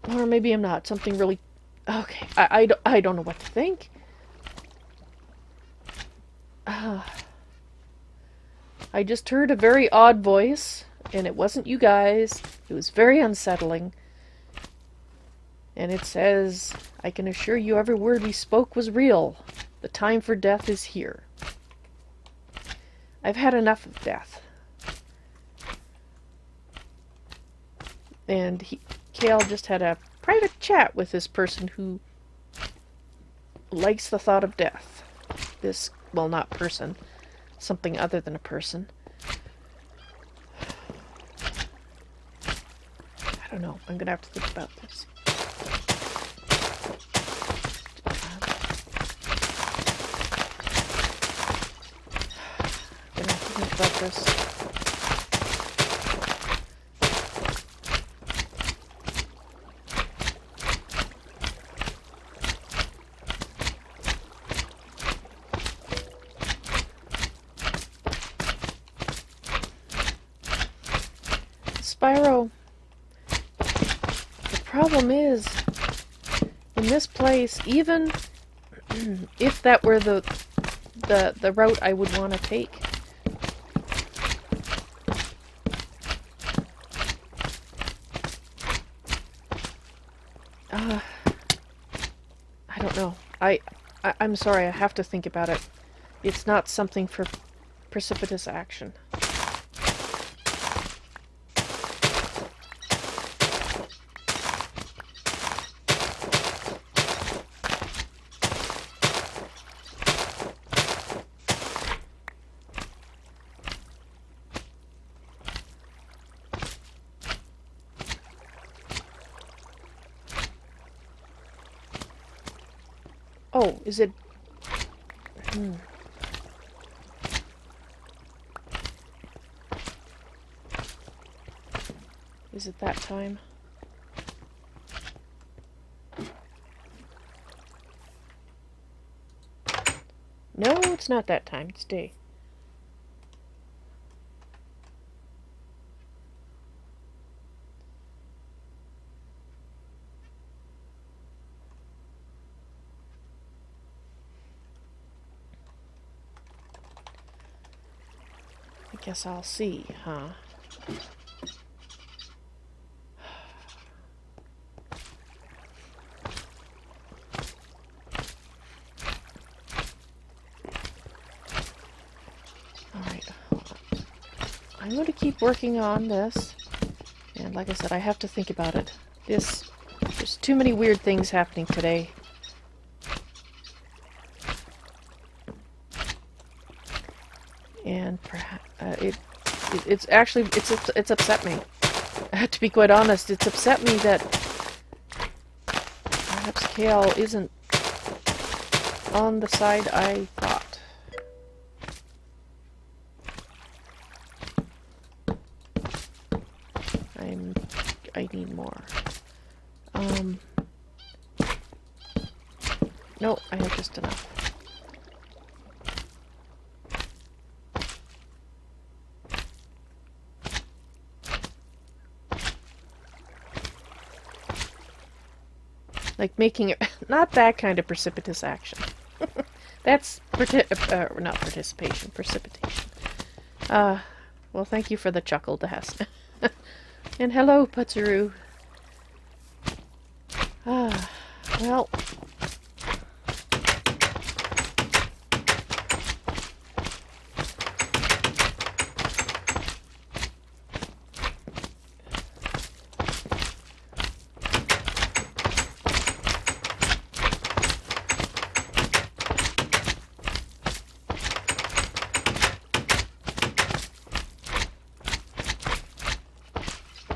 Or maybe I'm not. Something really... Okay, I don't know what to think. I just heard a very odd voice, and it wasn't you guys. It was very unsettling. And it says, I can assure you every word we spoke was real. The time for death is here. I've had enough of death. And Kale just had a private chat with this person who likes the thought of death. This, well, not person. Something other than a person. I don't know. I'm gonna have to think about this. I'm gonna have to think about this. Spyro, the problem is, in this place, even if that were the route I would want to take, I don't know. I'm sorry, I have to think about it. It's not something for precipitous action. Oh, is it... Is it that time? No, it's not that time. It's day. I guess I'll see, huh? I'm going to keep working on this, and like I said, I have to think about it. There's too many weird things happening today. And perhaps it's actually it's upset me. To be quite honest, it's upset me that perhaps Kale isn't on the side I thought. I need more. No, I have just enough. Like making it, not that kind of precipitous action. That's not participation, precipitation. Well, thank you for the chuckle, Des. And hello, Putzaroo. Well.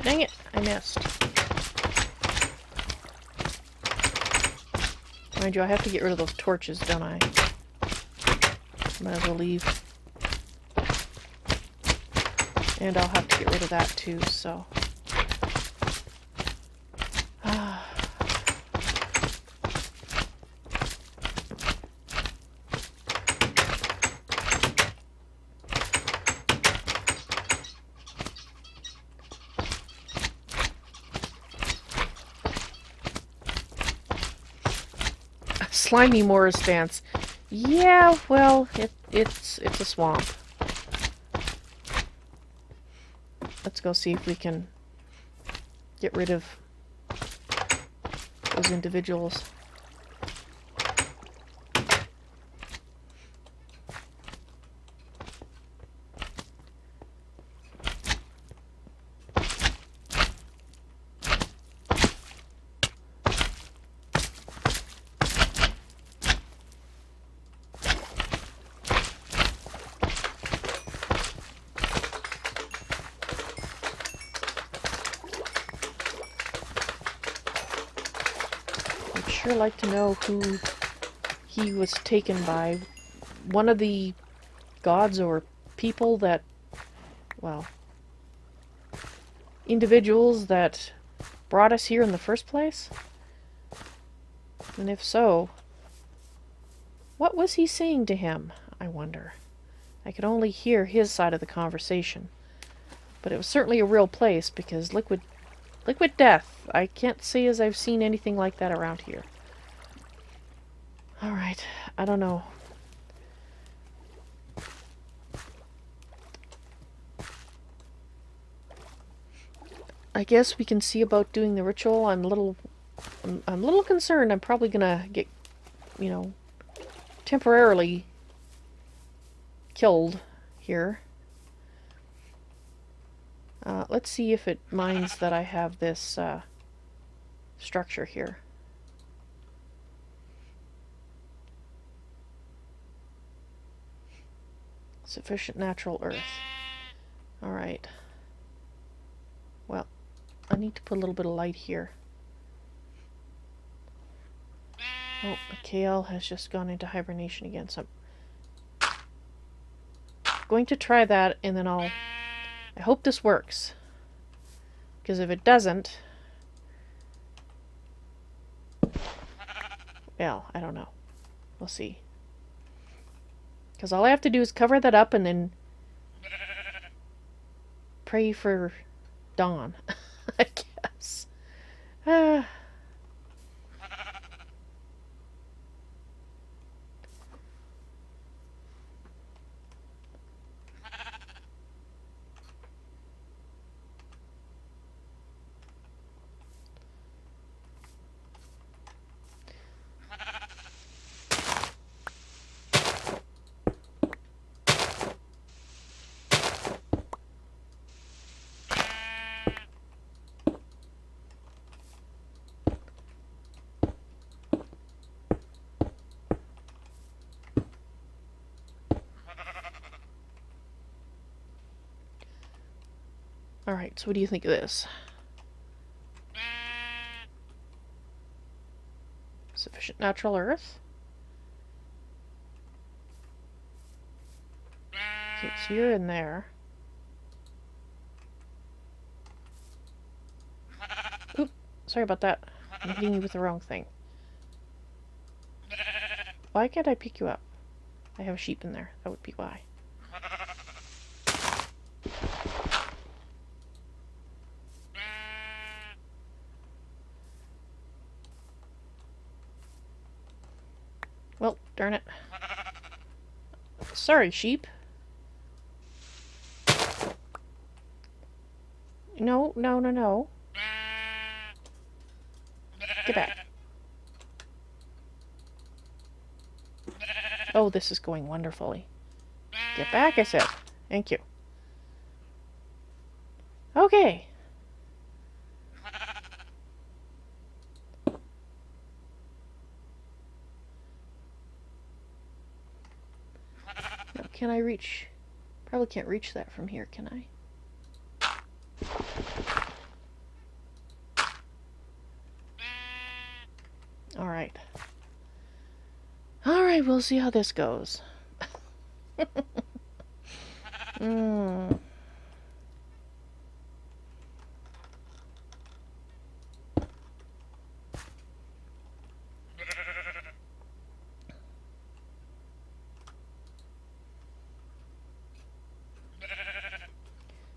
Dang it, I missed. Mind you, I have to get rid of those torches, don't I? Might as well leave. And I'll have to get rid of that too, so. Slimy Morris dance. Yeah, well, it's a swamp. Let's go see if we can get rid of those individuals. Sure like to know who he was taken by. One of the gods or people that, well, individuals that brought us here in the first place? And if so, what was he saying to him, I wonder? I could only hear his side of the conversation. But it was certainly a real place, because liquid death, I can't say as I've seen anything like that around here. Alright, I don't know. I guess we can see about doing the ritual. I'm a little concerned. I'm probably gonna get, you know, temporarily killed here. Let's see if it minds that I have this structure here. Sufficient natural earth. Alright. Well, I need to put a little bit of light here. Oh, Mikhail has just gone into hibernation again, so I'm going to try that, and then I hope this works. Because if it doesn't, well, I don't know. We'll see. Because all I have to do is cover that up and then pray for dawn, I guess. Alright, so what do you think of this? Sufficient natural earth? Okay, so you're in there. Oop, sorry about that. I'm hitting you with the wrong thing. Why can't I pick you up? I have a sheep in there. That would be why. Well, darn it. Sorry, sheep. No, no, no, no. Get back. Oh, this is going wonderfully. Get back, I said. Thank you. Okay. Now, can I reach? Probably can't reach that from here, can I? Alright. Alright, we'll see how this goes.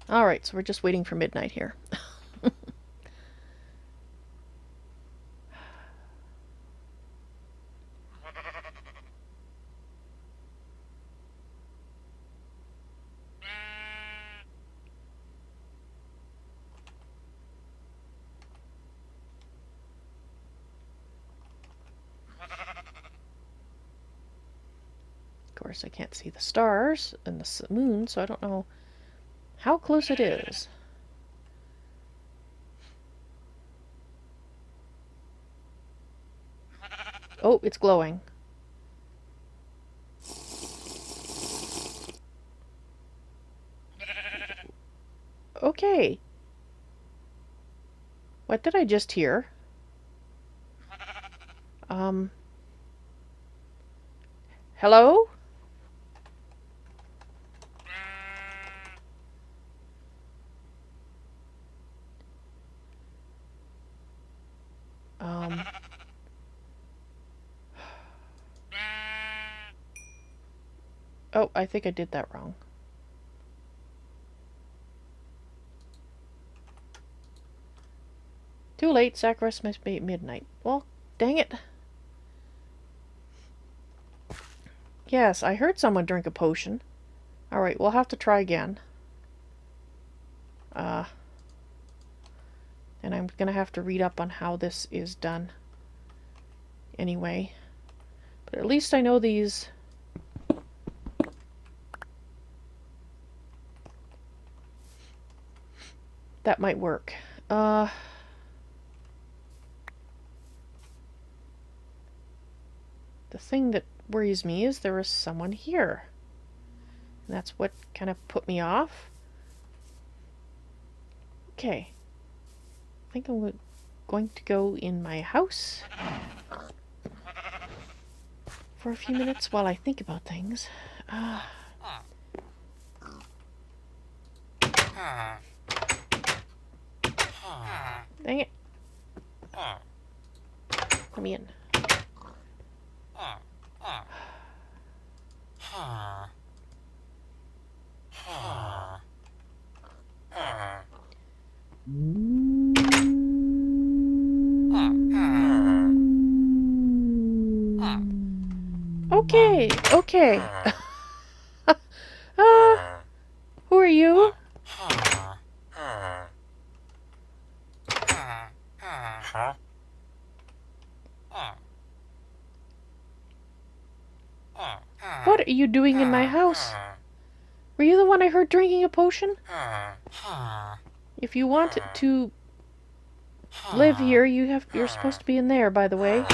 Alright, so we're just waiting for midnight here. Of course, I can't see the stars and the moon, so I don't know how close it is. Oh, it's glowing. Okay. What did I just hear? Hello? Oh, I think I did that wrong. Too late, sacrifice must be at midnight. Well, dang it. Yes, I heard someone drink a potion. Alright, we'll have to try again. And I'm gonna have to read up on how this is done. Anyway. But at least I know these... That might work. The thing that worries me is there is someone here. And that's what kind of put me off. Okay. I think I'm going to go in my house for a few minutes while I think about things. Dang it. Let me in. Okay, okay. Who are you? What are you doing in my house? Were you the one I heard drinking a potion? If you want to live here, you're supposed to be in there, by the way.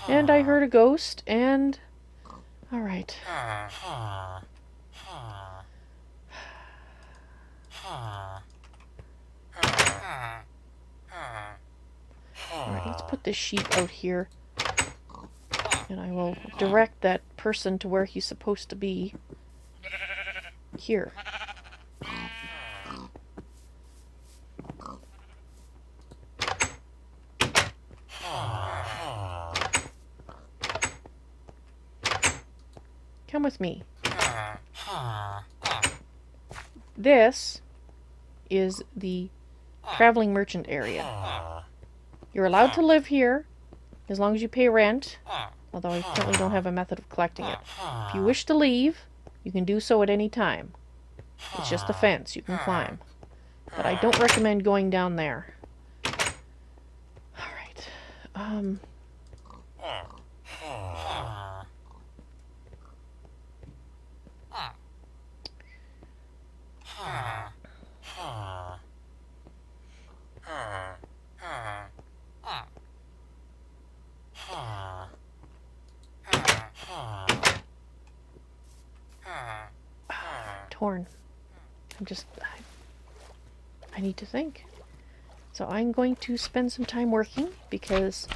And I heard a ghost, and... Alright. Alright, let's put this sheep out here. And I will direct that person to where he's supposed to be. Here. Come with me. This is the traveling merchant area. You're allowed to live here as long as you pay rent, although I currently don't have a method of collecting it. If you wish to leave, you can do so at any time. It's just a fence you can climb. But I don't recommend going down there. Alright. Torn. I need to think. So I'm going to spend some time working because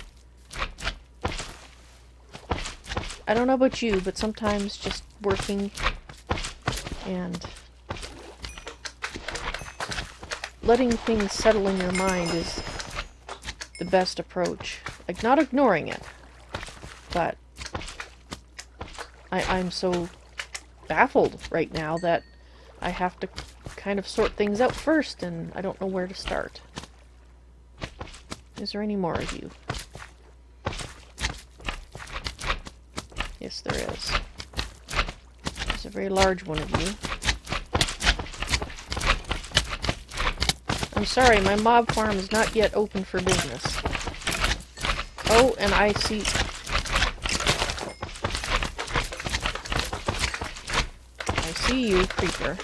I don't know about you, but sometimes just working and letting things settle in your mind is the best approach. Like, not ignoring it, but I'm so baffled right now that I have to kind of sort things out first, and I don't know where to start. Is there any more of you? Yes, there is. There's a very large one of you. I'm sorry, my mob farm is not yet open for business. Oh, and I see... I see you, creeper.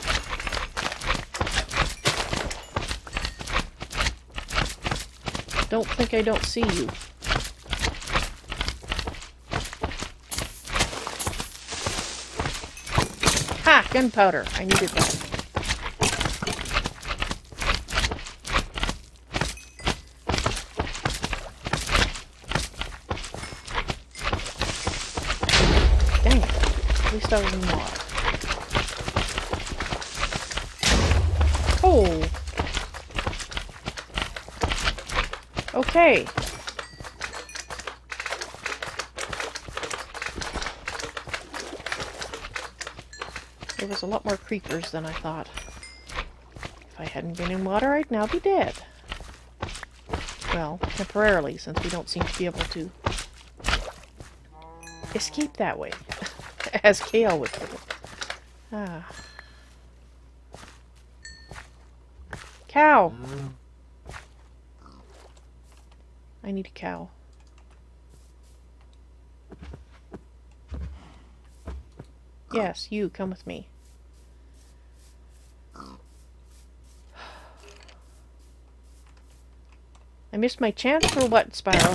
Don't think I don't see you. Ha! Gunpowder! I needed that. Dang it. At least I was in water. Oh! Okay. There was a lot more creepers than I thought. If I hadn't been in water, I'd now be dead. Well, temporarily, since we don't seem to be able to escape that way, as Kale would put it. Ah. Cow! I need a cow. Yes, you, come with me. I missed my chance for what, Spiral?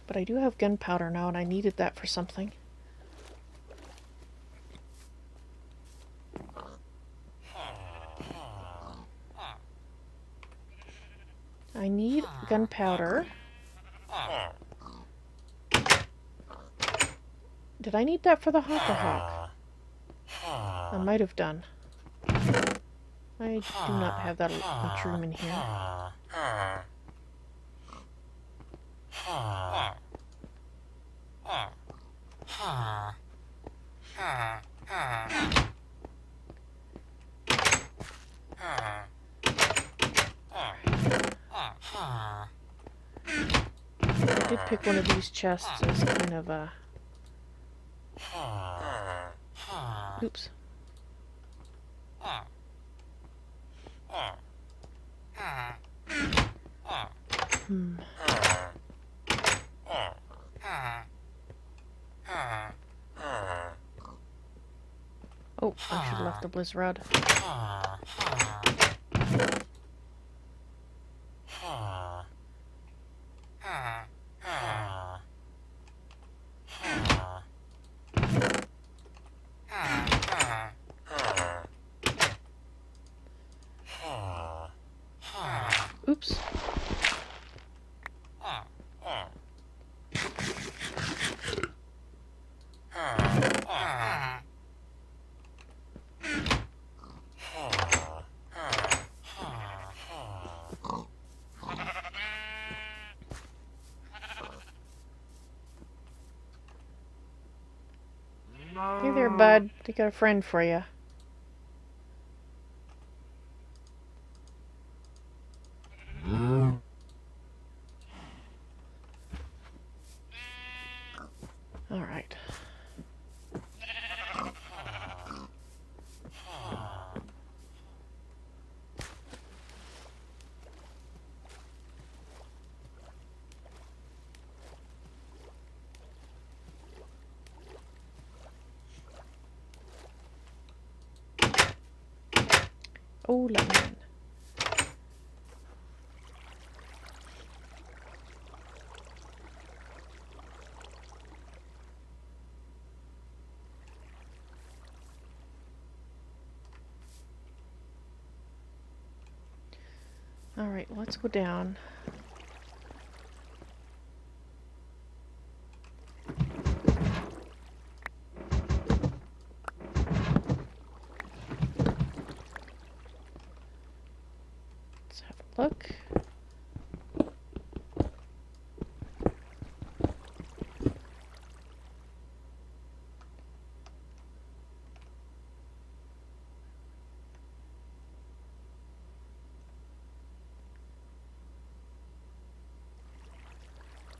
But I do have gunpowder now, and I needed that for something. I need gunpowder. Did I need that for the hawk? I might have done. I do not have that much room in here. I did pick one of these chests as kind of a... Oops. Oh, I should have left the bliss rod. Oops. Hey there, bud. I got a friend for you. All right. Oh, let me in. All right, let's go down. Let's have a look.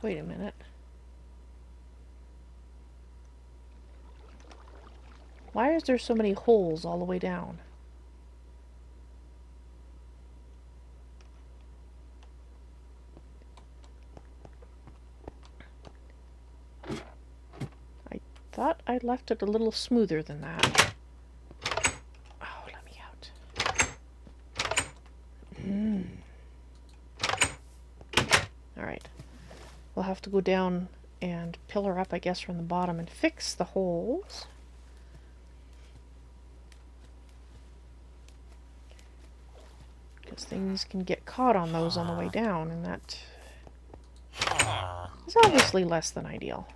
Wait a minute. Why is there so many holes all the way down? I thought I left it a little smoother than that. Oh, let me out. Alright. We'll have to go down and pillar up, I guess, from the bottom and fix the holes. Because things can get caught on those on the way down, and that is obviously less than ideal.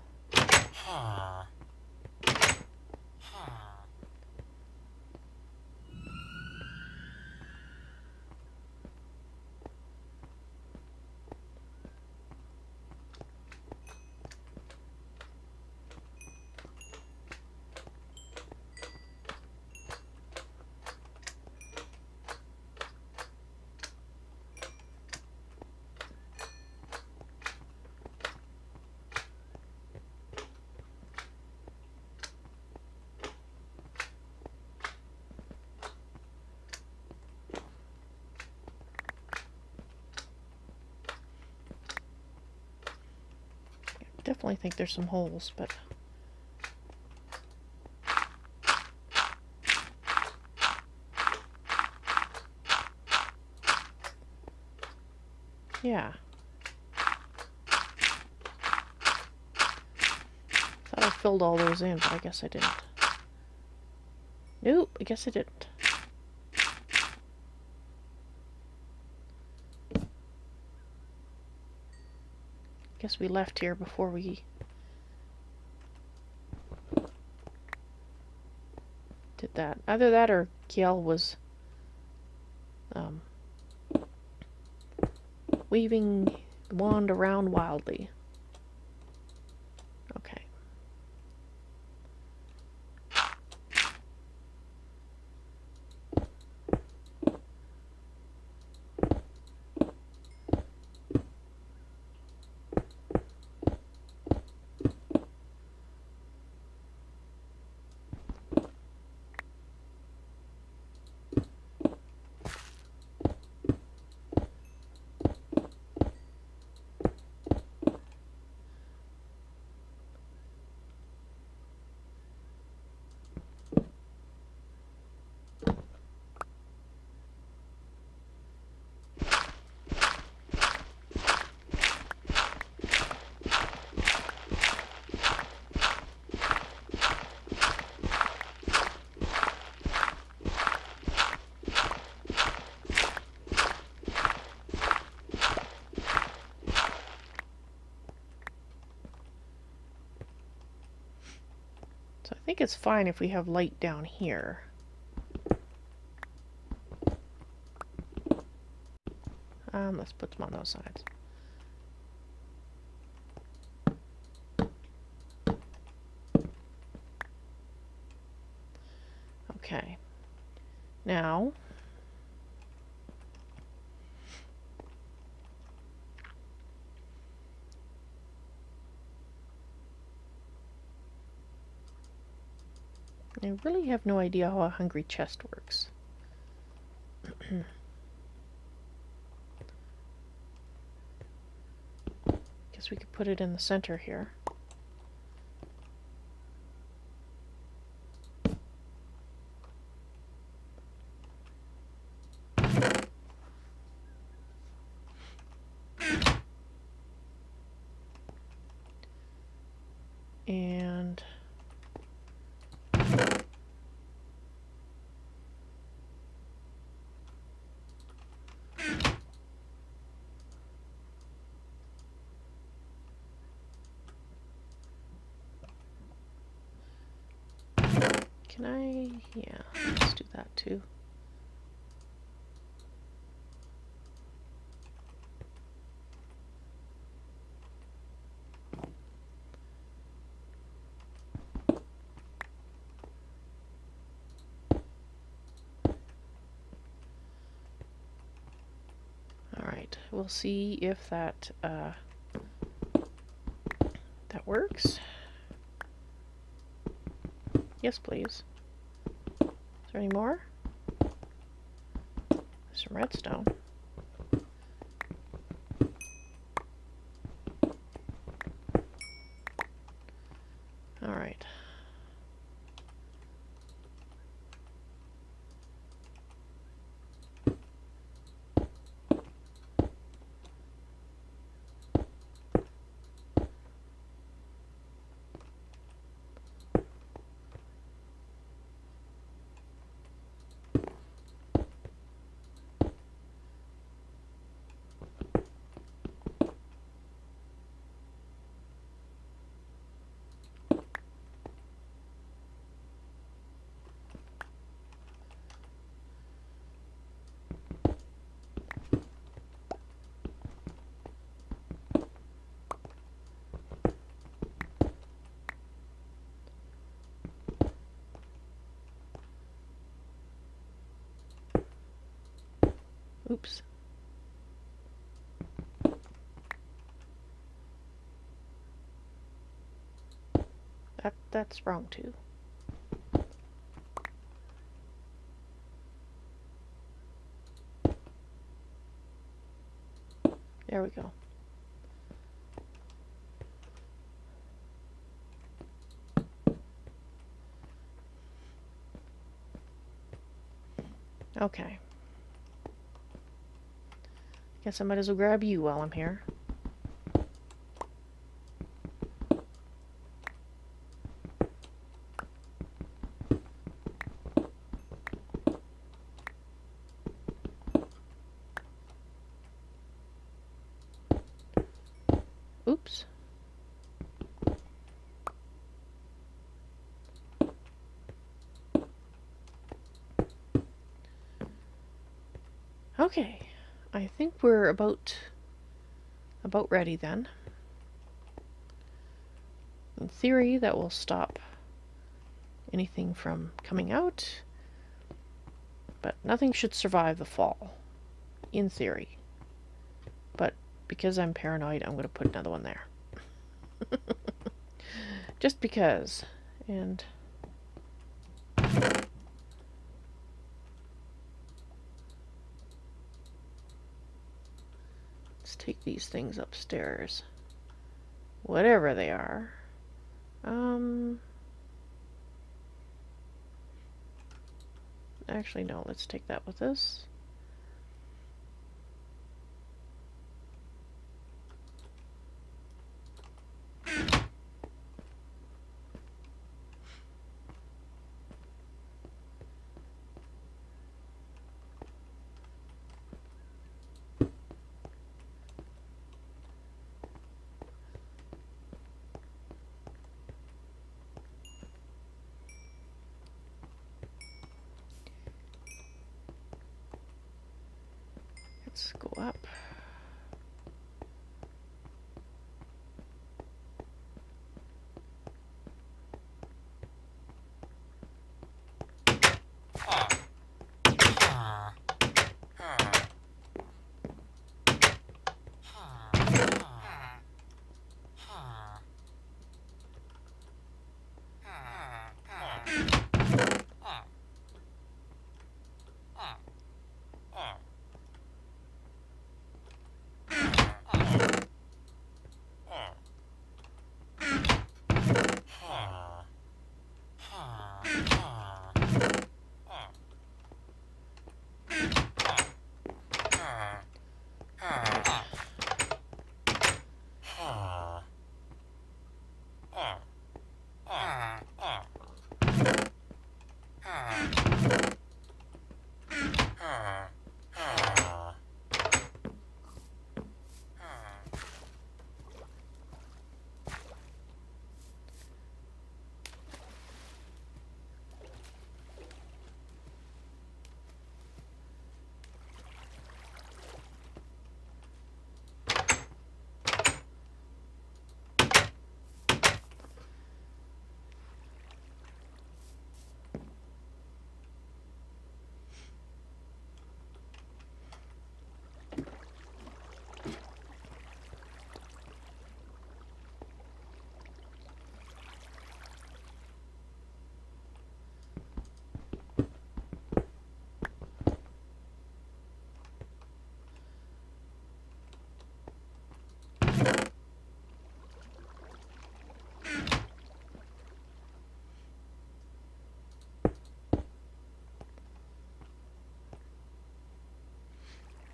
Definitely think there's some holes, but yeah. Thought I filled all those in, but I guess I didn't. Nope, I guess I didn't. Guess we left here before we did that. Either that or Kiel was waving the wand around wildly. Okay. So I think it's fine if we have light down here. Let's put them on those sides. Okay. Now, I really have no idea how a hungry chest works. Guess we could put it in the center here. And can I, yeah, let's do that too. Alright, we'll see if that that works. Yes, please. Is there any more? There's some redstone. All right. Oops. That's wrong too. There we go. Okay. Guess I might as well grab you while I'm here. Oops. Okay, I think we're about ready then. In theory, that will stop anything from coming out, but nothing should survive the fall, in theory. But because I'm paranoid, I'm going to put another one there. Just because. And let's take these things upstairs. Whatever they are. Actually, no, let's take that with us. Let's go up.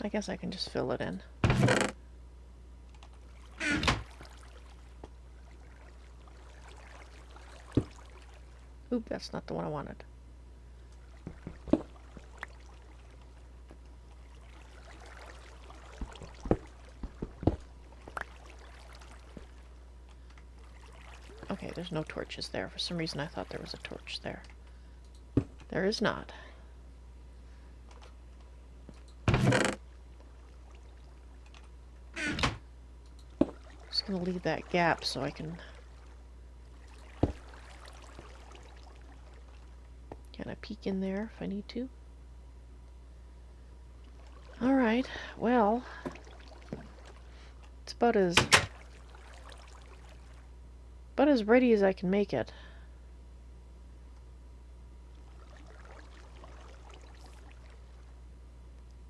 I guess I can just fill it in. Oop, that's not the one I wanted. Okay, there's no torches there. For some reason I thought there was a torch there. There is not. Just gonna leave that gap so I can kind of peek in there if I need to. Alright, well, it's about as ready as I can make it.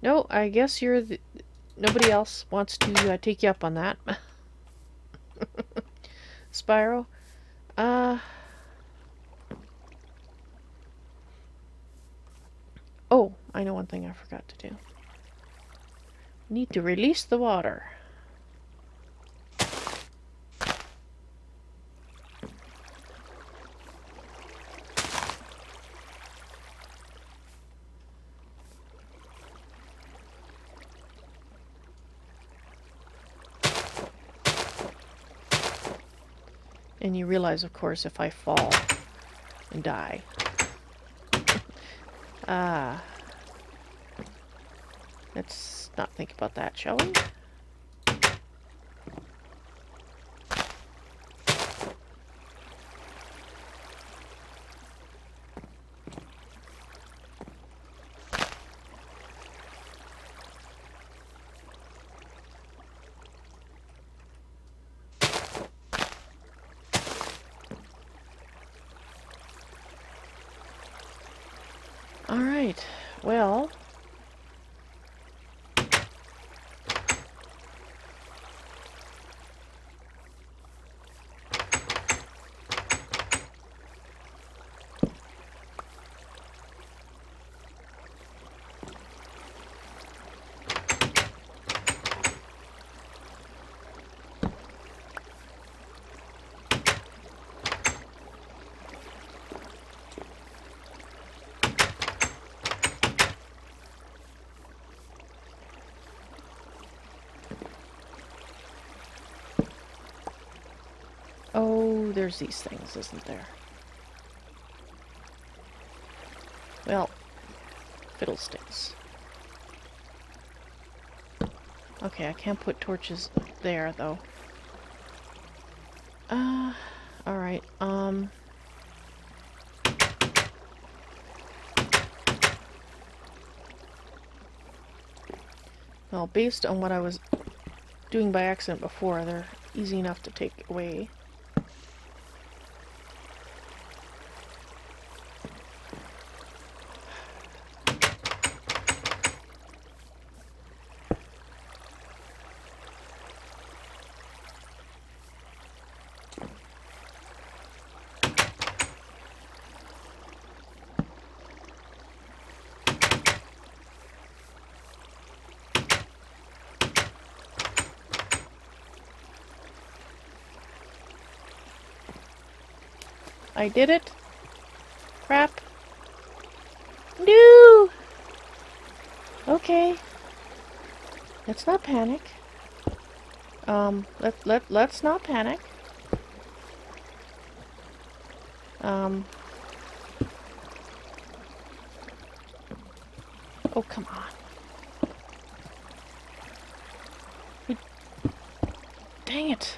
No, I guess you're the... Nobody else wants to take you up on that. Spyro? Oh, I know one thing I forgot to do. Need to release the water. And you realize, of course, if I fall and die. Let's not think about that, shall we? Alright, well... Oh, there's these things, isn't there? Well, fiddlesticks. Okay, I can't put torches there, though. Alright, well, based on what I was doing by accident before, they're easy enough to take away. I did it. Crap. No! Okay. Let's not panic. Let's not panic. Oh, come on. Dang it.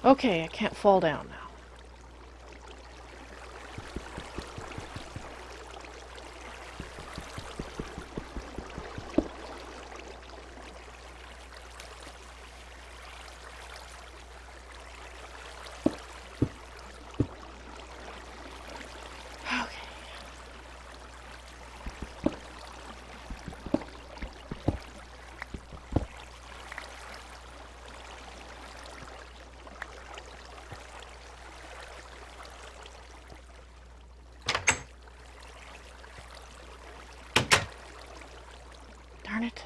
Okay, I can't fall down now. Darn it.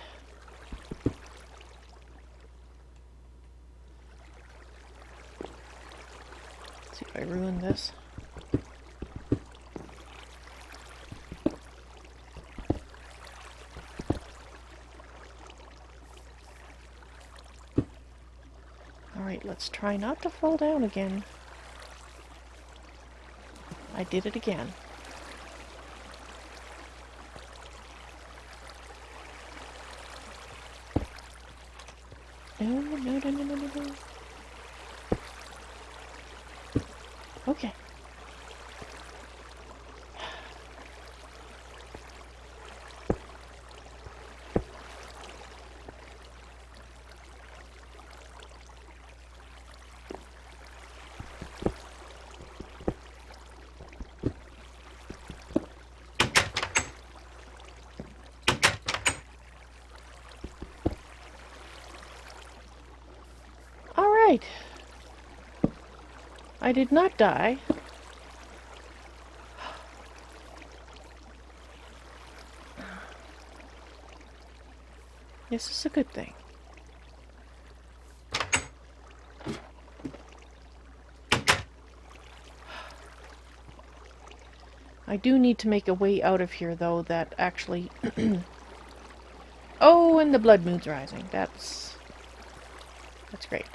Let's see if I ruin this. Alright, let's try not to fall down again. I did it again. No. Okay. Right. I did not die. This is a good thing. I do need to make a way out of here, though, that actually... Oh, and the blood moon's rising. That's... That's great.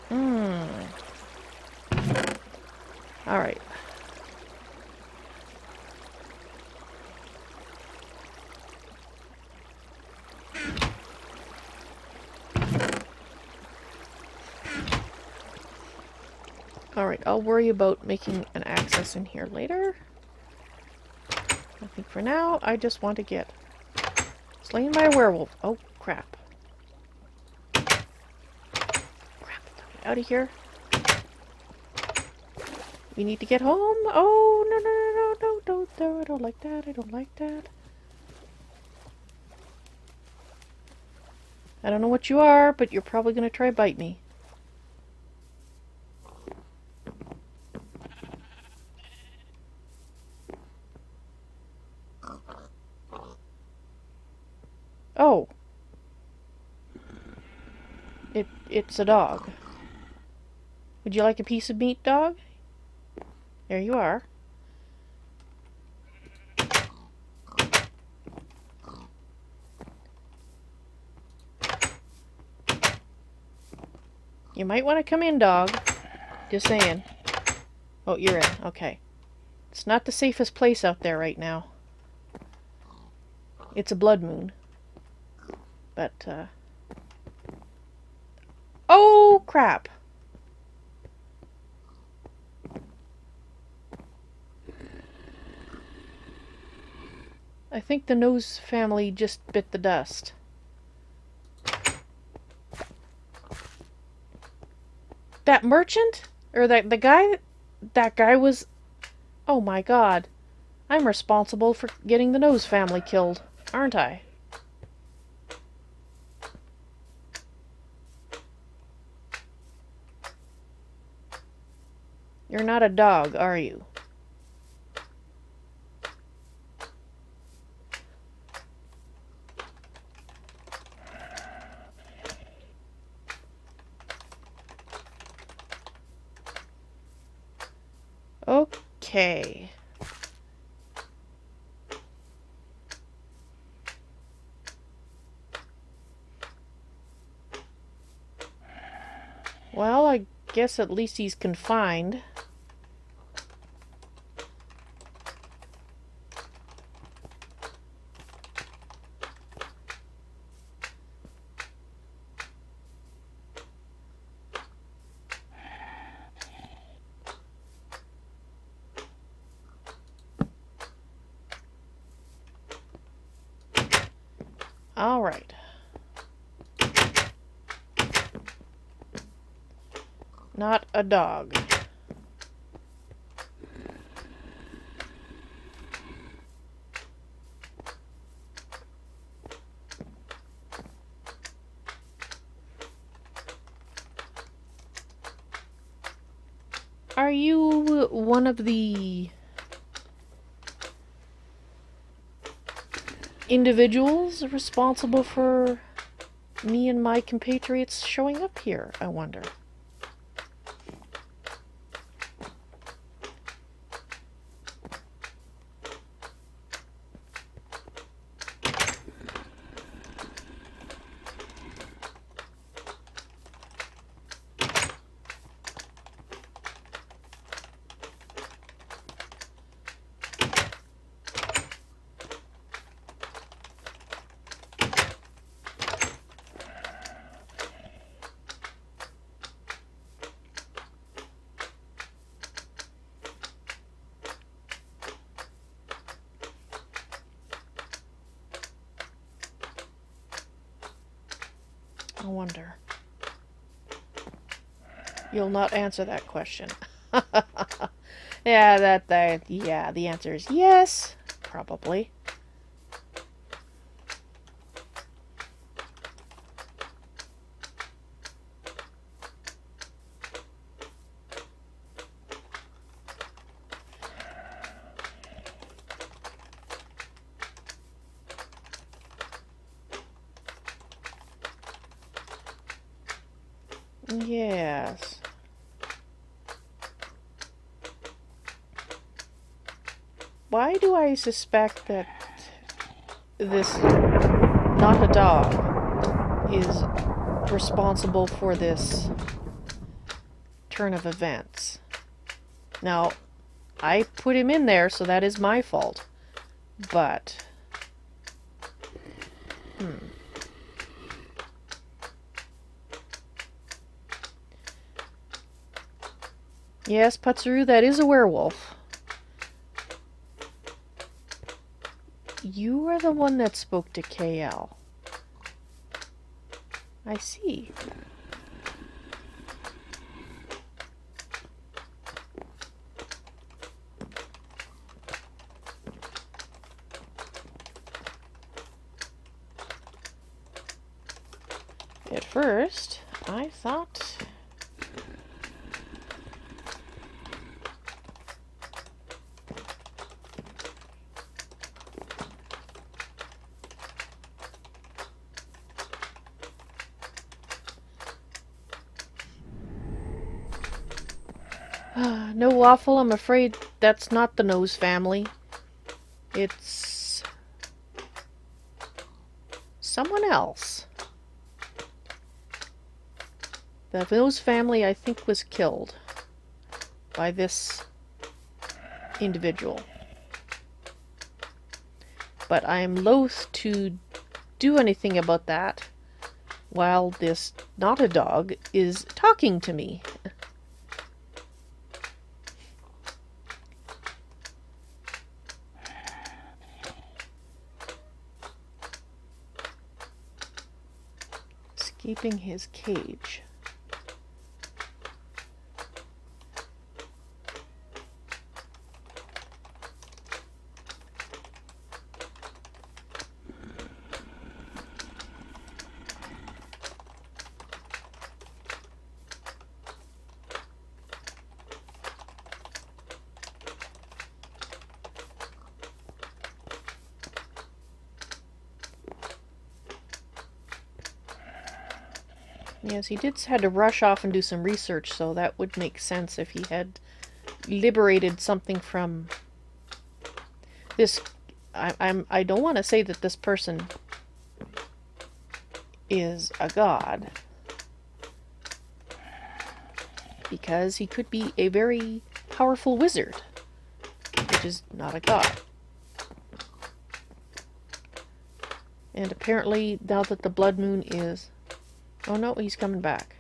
Hmm. All right. Alright, I'll worry about making an access in here later. I think for now, I just want to get slain by a werewolf. Oh, crap. Crap, out of here. We need to get home. Oh, no, I don't like that, I don't like that. I don't know what you are, but you're probably going to try bite me. Oh. It's a dog. Would you like a piece of meat, dog? There you are. You might want to come in, dog. Just saying. Oh, you're in. Okay. It's not the safest place out there right now. It's a blood moon. But, oh, crap! I think the nose family just bit the dust. That merchant? Or that guy was... Oh my god. I'm responsible for getting the nose family killed, aren't I? You're not a dog, are you? Okay. Well, I guess at least he's confined. All right. Not a dog. Are you one of the individuals responsible for me and my compatriots showing up here, I wonder? I wonder. You'll not answer that question. Yeah, yeah, the answer is yes, probably. Yes. Why do I suspect that this... not a dog. is responsible for this turn of events. Now, I put him in there, so that is my fault. But... Yes, Patsuru, that is a werewolf. You are the one that spoke to KL. I see. At first, I thought... No, Waffle, I'm afraid that's not the Nose family. It's... someone else. The Nose family, I think, was killed by this individual. But I'm loath to do anything about that while this not a dog is talking to me. Escaping his cage. Yes, he had to rush off and do some research, so that would make sense if he had liberated something from this. I don't want to say that this person is a god, because he could be a very powerful wizard, which is not a god. And apparently, now that the blood moon is... Oh no, he's coming back.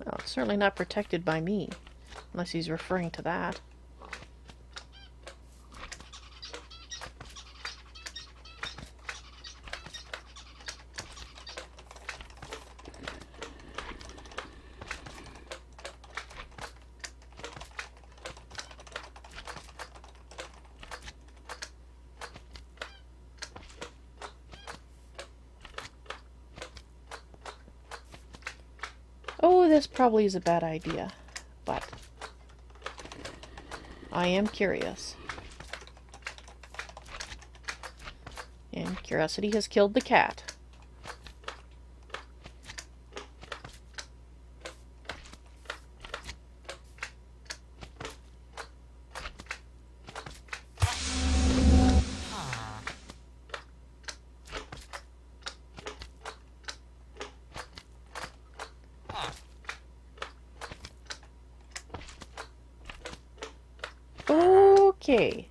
Well, it's certainly not protected by me, unless he's referring to that. Oh, this probably is a bad idea, but I am curious. And curiosity has killed the cat. Okay.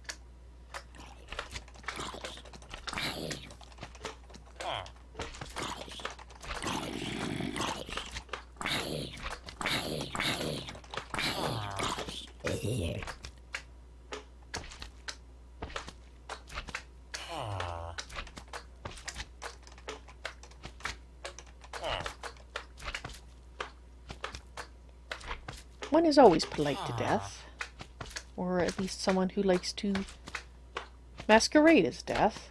One is always polite to death. Or at least someone who likes to masquerade as death.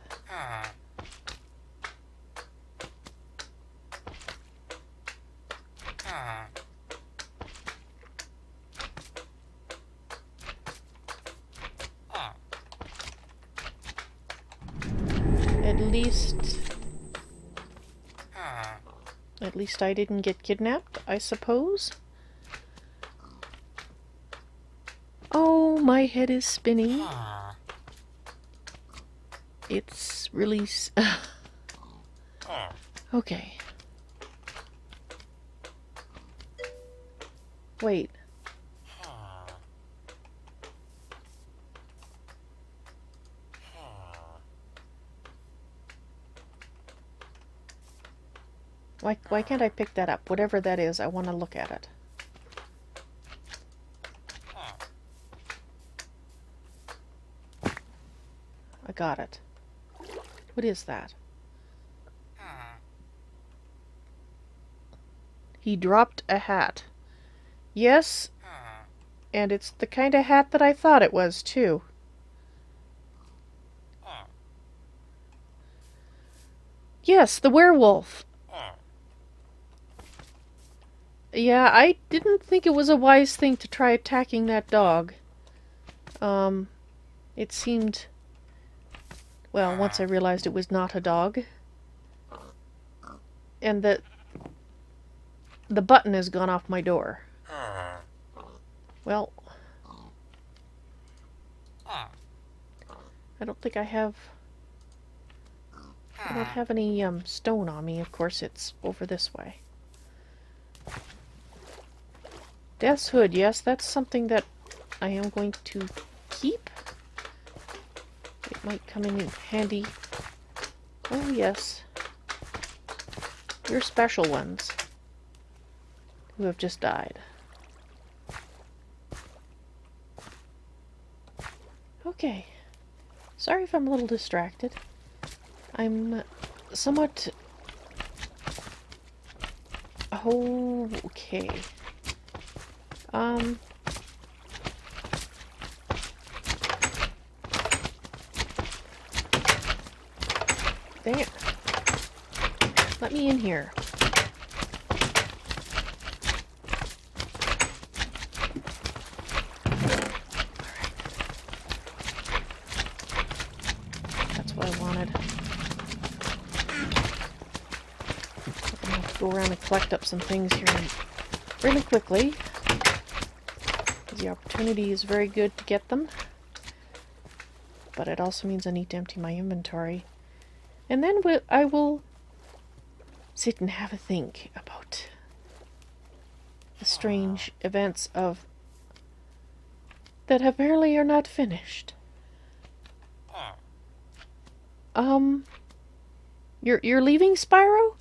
At least I didn't get kidnapped, I suppose. Oh, my head is spinning. It's really... Okay. Wait. Why can't I pick that up? Whatever that is, I want to look at it. I got it. What is that? He dropped a hat. Yes, and it's the kind of hat that I thought it was, too. Yes, the werewolf. Yeah, I didn't think it was a wise thing to try attacking that dog. It seemed... Well, once I realized it was not a dog. And that the button has gone off my door. Well... I don't think I have... I don't have any stone on me. Of course, it's over this way. Death's Hood, yes, that's something that I am going to keep. It might come in handy. Oh, yes. You're special ones who have just died. Okay. Sorry if I'm a little distracted. I'm somewhat... Oh, okay. Dang it. Let me in here. That's what I wanted. I'm gonna have to go around and collect up some things here really quickly. The opportunity is very good to get them, but it also means I need to empty my inventory, and then I will sit and have a think about the strange events of that apparently are not finished. You're leaving, Spyro?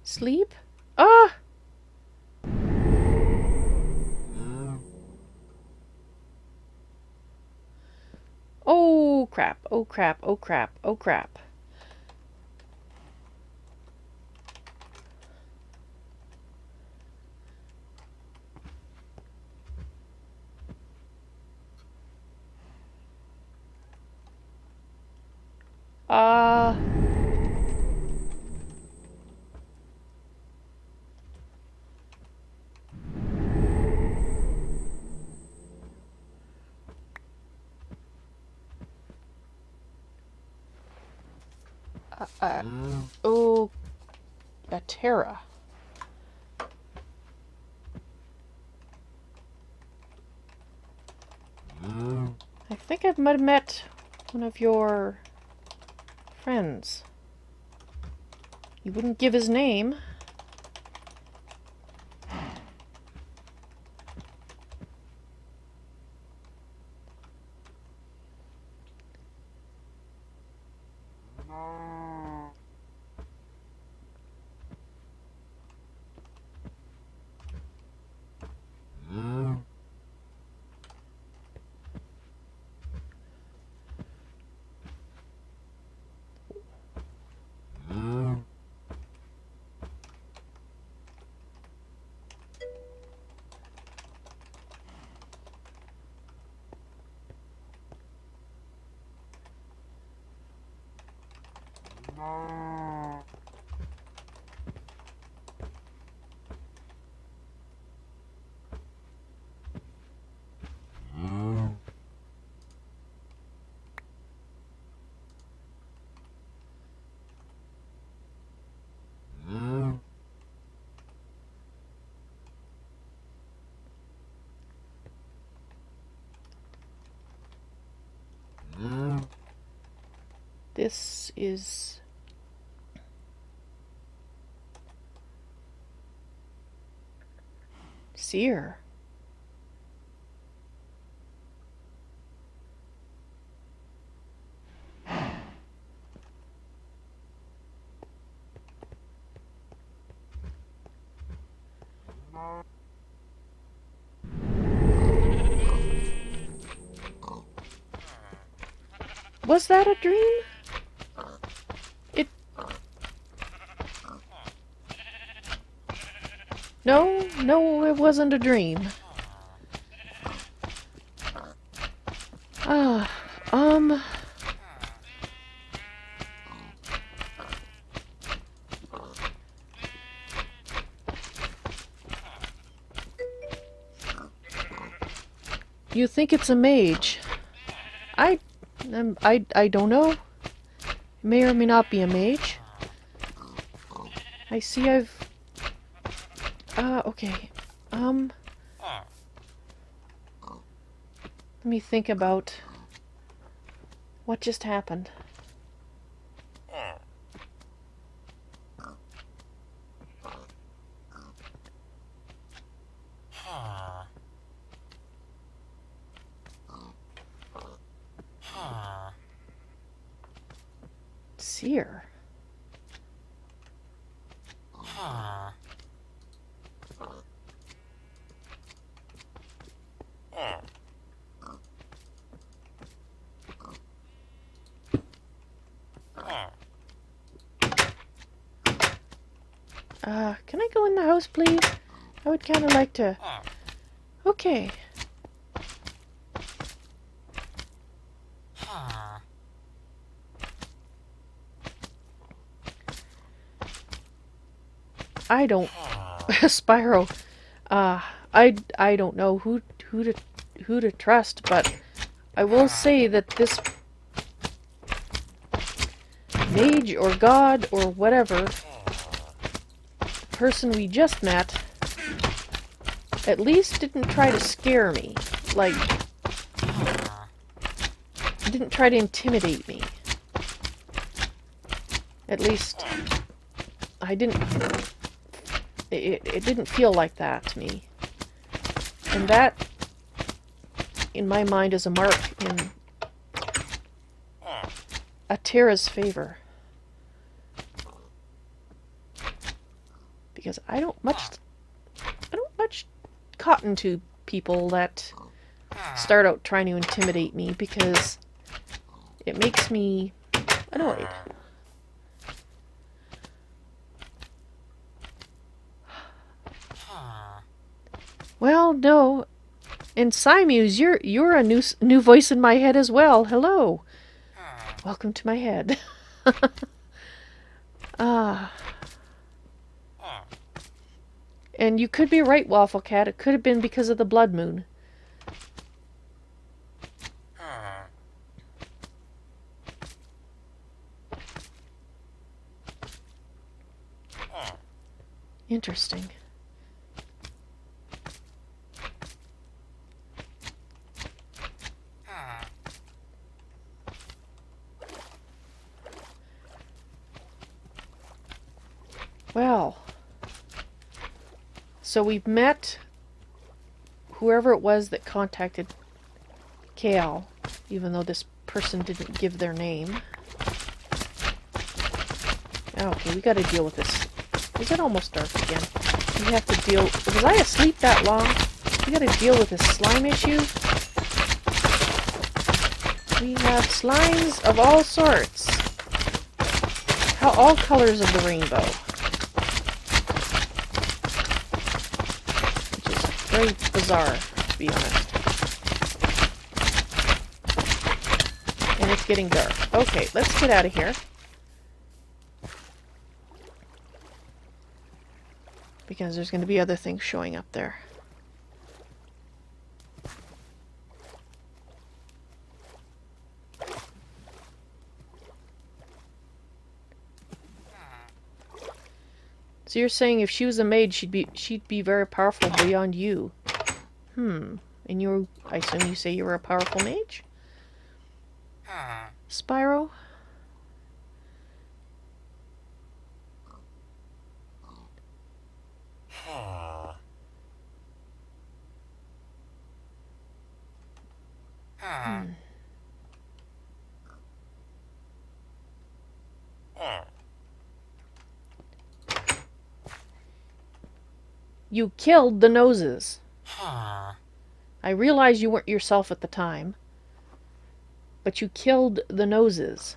Sleep? Ah! Oh crap, oh crap, oh crap, oh crap. Oh, a Terra. I think I might have met one of your friends. You wouldn't give his name. This is sear. Was that a dream? No, it wasn't a dream. Ah, you think it's a mage? I don't know. It may or may not be a mage. I see I've... okay. Let me think about what just happened. Sear. Can I go in the house, please? I would kind of like to... Okay. I don't... Spyro. I don't know who to trust, but I will say that this mage or god or whatever person we just met at least didn't try to scare me. Like, didn't try to intimidate me. At least I didn't... It didn't feel like that to me. And that, in my mind, is a mark in Atera's favor. Because I don't much cotton to people that start out trying to intimidate me, because it makes me annoyed. Well, no. And Simuse, you're a new voice in my head as well. Hello. Welcome to my head. And you could be right, Waffle Cat. It could have been because of the blood moon. Interesting. Well, so we've met whoever it was that contacted Kale, even though this person didn't give their name. Okay, we gotta deal with this. Is it almost dark again? We have to deal... Was I asleep that long? We gotta deal with this slime issue. We have slimes of all sorts. All colors of the rainbow. Very bizarre, to be honest. And it's getting dark. Okay, let's get out of here. Because there's going to be other things showing up there. So you're saying if she was a maid, she'd be very powerful beyond you. And I assume you say you were a powerful mage? Spyro? You killed the noses. I realize you weren't yourself at the time, but you killed the noses.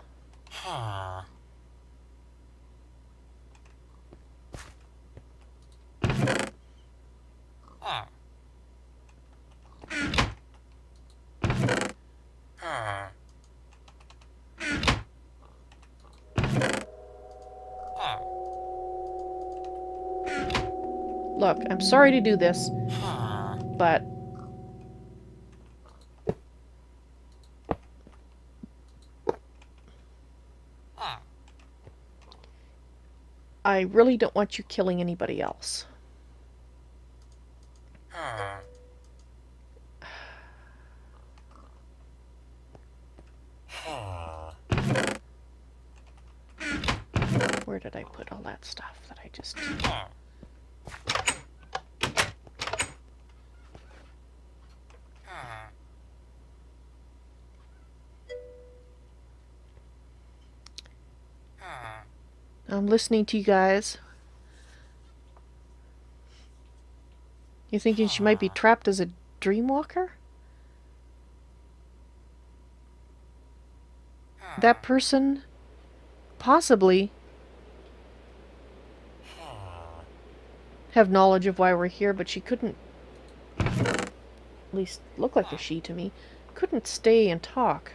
Look, I'm sorry to do this, but I really don't want you killing anybody else. Where did I put all that stuff that I just... I'm listening to you guys. You're thinking she might be trapped as a dreamwalker? That person possibly have knowledge of why we're here, but she couldn't, at least look like a she to me, couldn't stay and talk.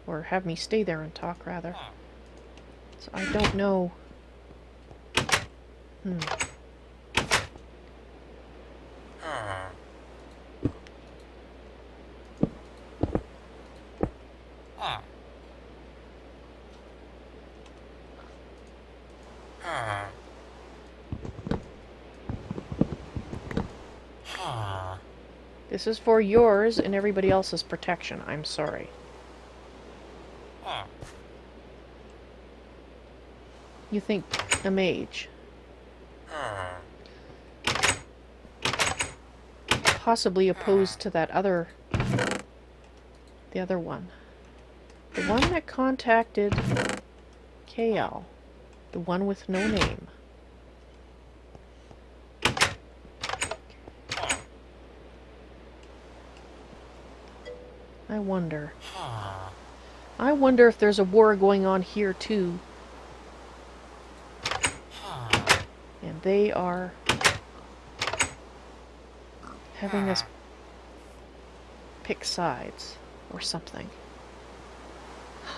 Or have me stay there and talk, rather. So I don't know. This is for yours and everybody else's protection. I'm sorry. You think a mage. Possibly opposed to that other... the other one. The one that contacted KL. The one with no name. I wonder. I wonder if there's a war going on here too. And they are having us pick sides or something.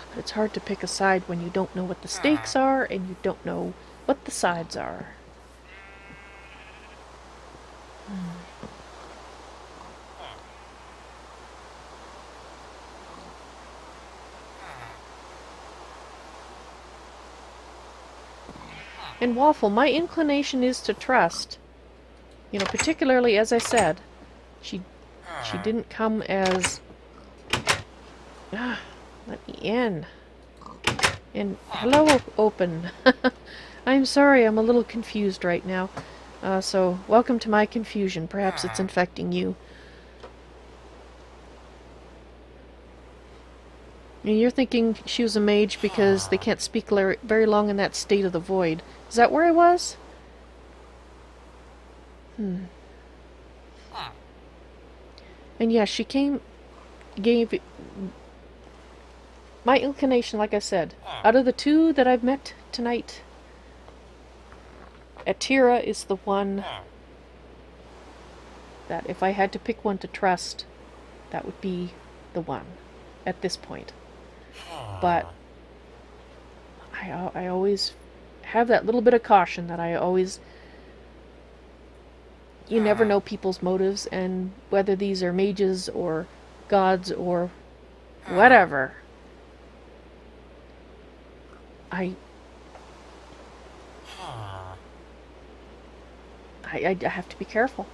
But it's hard to pick a side when you don't know what the stakes are and you don't know what the sides are. And Waffle, my inclination is to trust. You know, particularly, as I said, she didn't come as... let me in. And hello, open. I'm sorry, I'm a little confused right now. So, welcome to my confusion. Perhaps it's infecting you. And you're thinking she was a mage because they can't speak very long in that state of the void. Is that where I was? And yeah, she gave... My inclination, like I said, out of the two that I've met tonight, Atira is the one that if I had to pick one to trust, that would be the one at this point. But I always have that little bit of caution that I always you never know people's motives and whether these are mages or gods or whatever. I have to be careful.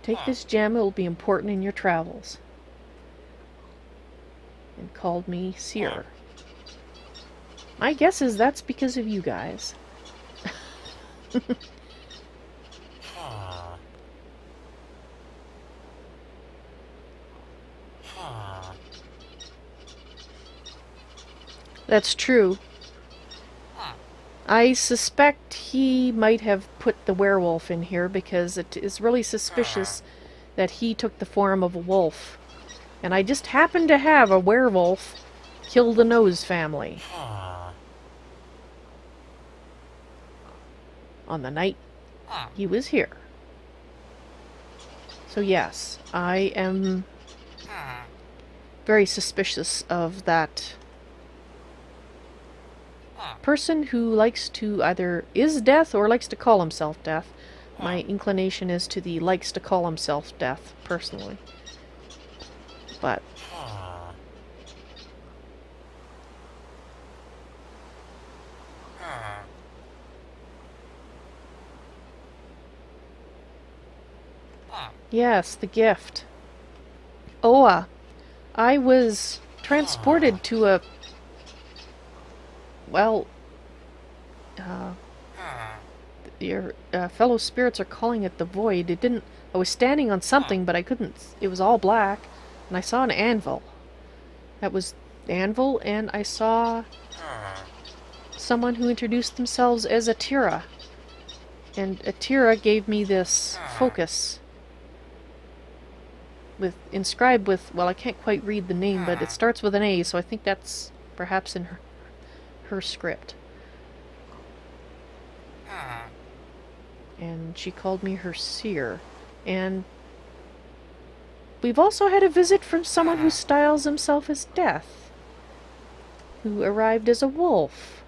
Take this gem, it will be important in your travels. And called me Seer. My guess is that's because of you guys. That's true. I suspect he might have put the werewolf in here because it is really suspicious that he took the form of a wolf. And I just happened to have a werewolf kill the Nose family. On the night he was here. So yes, I am very suspicious of that person who likes to either is Death or likes to call himself Death. My inclination is to the likes to call himself Death, personally. But yes, the gift. Oh, I was transported to a, well, your fellow spirits are calling it the void. It didn't, I was standing on something, but I couldn't, it was all black, and I saw an anvil. That was the anvil, and I saw someone who introduced themselves as Atira. And Atira gave me this focus with inscribed with, well, I can't quite read the name, but it starts with an A, so I think that's perhaps in her script. And she called me her seer. And we've also had a visit from someone who styles himself as Death, who arrived as a wolf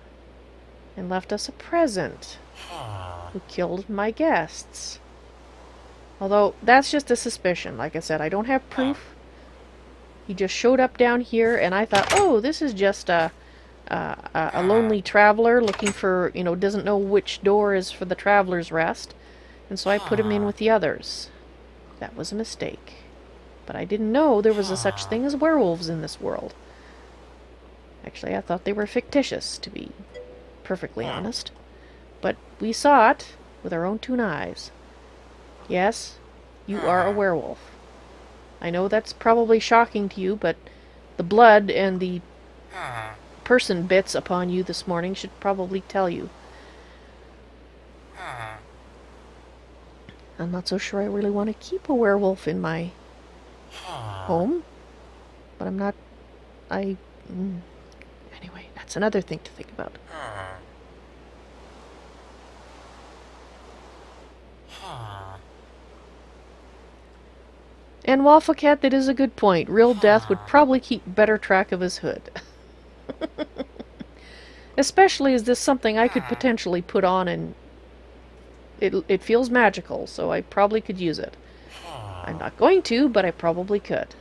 and left us a present, who killed my guests. Although, that's just a suspicion. Like I said, I don't have proof. He just showed up down here, and I thought, oh, this is just a lonely traveler looking for, you know, doesn't know which door is for the traveler's rest. And so I put him in with the others. That was a mistake. But I didn't know there was a such thing as werewolves in this world. Actually, I thought they were fictitious, to be perfectly honest. But we saw it with our own 2 eyes. Yes, you are a werewolf. I know that's probably shocking to you, but the blood and the person bits upon you this morning should probably tell you. I'm not so sure I really want to keep a werewolf in my home, but I'm not, anyway, that's another thing to think about. And Wafflecat, that is a good point. Real Death would probably keep better track of his hood. Especially as this something I could potentially put on, and it feels magical, so I probably could use it. I'm not going to, but I probably could.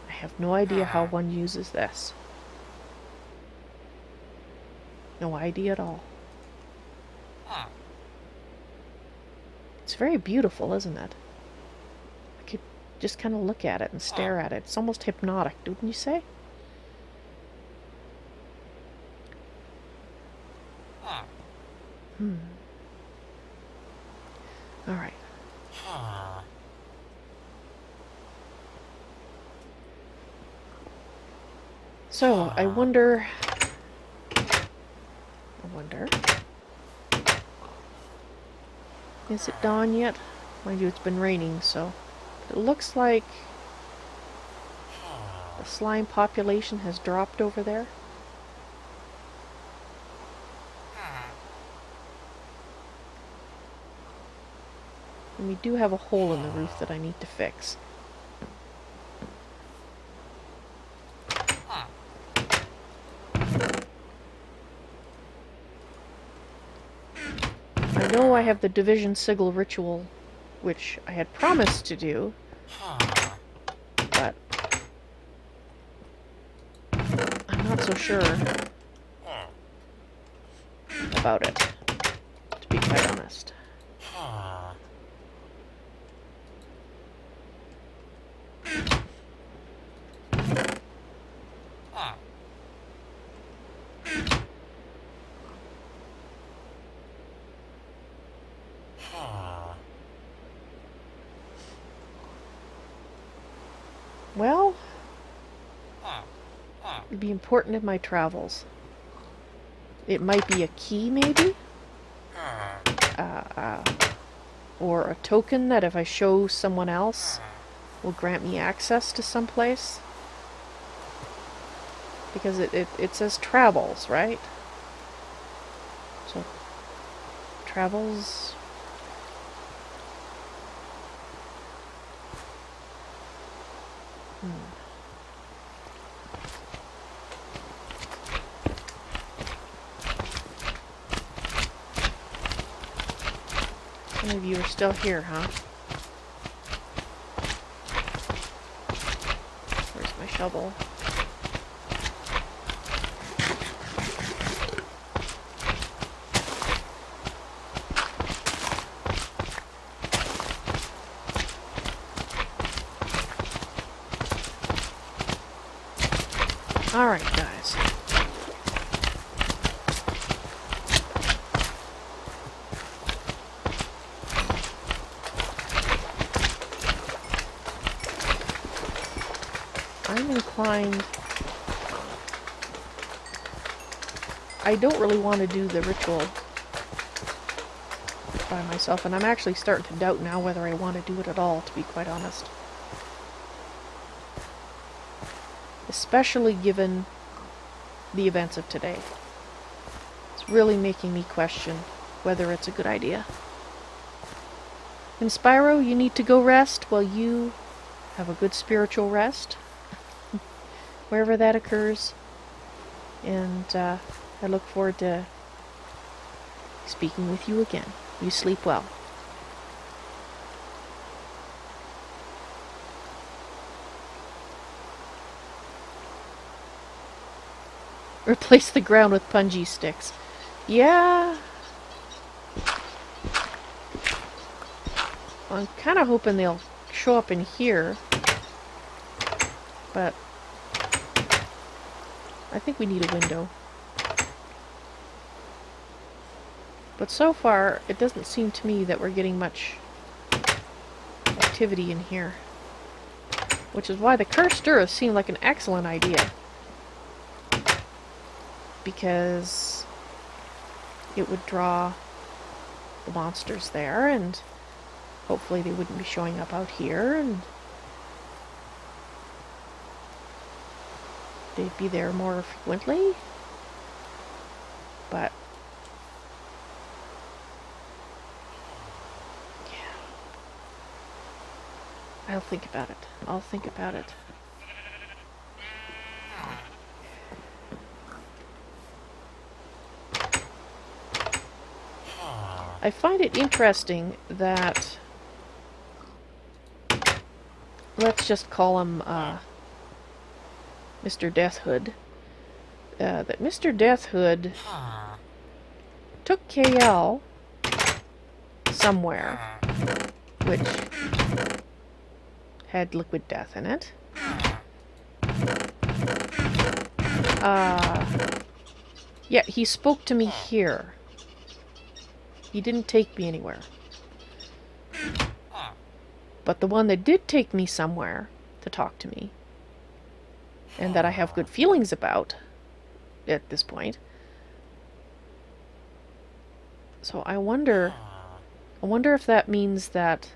I have no idea how one uses this. No idea at all. It's very beautiful, isn't it? I could just kind of look at it and stare at it. It's almost hypnotic, wouldn't you say? Alright. So, I wonder... Is it dawn yet? Mind you, it's been raining, so... It looks like the slime population has dropped over there. And we do have a hole in the roof that I need to fix. I know I have the division sigil ritual, which I had promised to do, but I'm not so sure about it, to be quite honest. Well, it'd be important in my travels. It might be a key, maybe? Or a token that if I show someone else will grant me access to some place. Because it says travels, right? So, travels... Some of you are still here, huh? Where's my shovel? Alright, guys. I'm inclined... I don't really want to do the ritual by myself, and I'm actually starting to doubt now whether I want to do it at all, to be quite honest. Especially given the events of today. It's really making me question whether it's a good idea. And Spyro, you need to go rest. Well, you have a good spiritual rest, wherever that occurs. And I look forward to speaking with you again. You sleep well. Replace the ground with punji sticks. Yeah. I'm kind of hoping they'll show up in here. But I think we need a window. But so far, it doesn't seem to me that we're getting much activity in here. Which is why the cursed earth seemed like an excellent idea. Because it would draw the monsters there, and hopefully they wouldn't be showing up out here, and they'd be there more frequently. But yeah, I'll think about it. I'll think about it. I find it interesting that, let's just call him Mr. Deathhood, that Mr. Deathhood took KL somewhere, which had liquid death in it. Yeah, he spoke to me here. He didn't take me anywhere. But the one that did take me somewhere to talk to me, and that I have good feelings about at this point. So I wonder if that means that...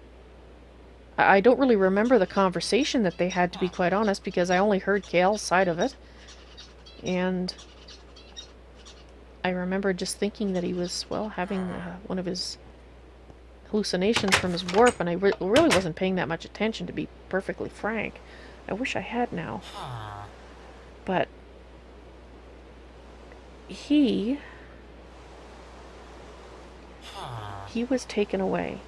I don't really remember the conversation that they had, to be quite honest, because I only heard Kale's side of it. And I remember just thinking that he was, well, having one of his hallucinations from his warp, and I really wasn't paying that much attention, to be perfectly frank. I wish I had now. But he was taken away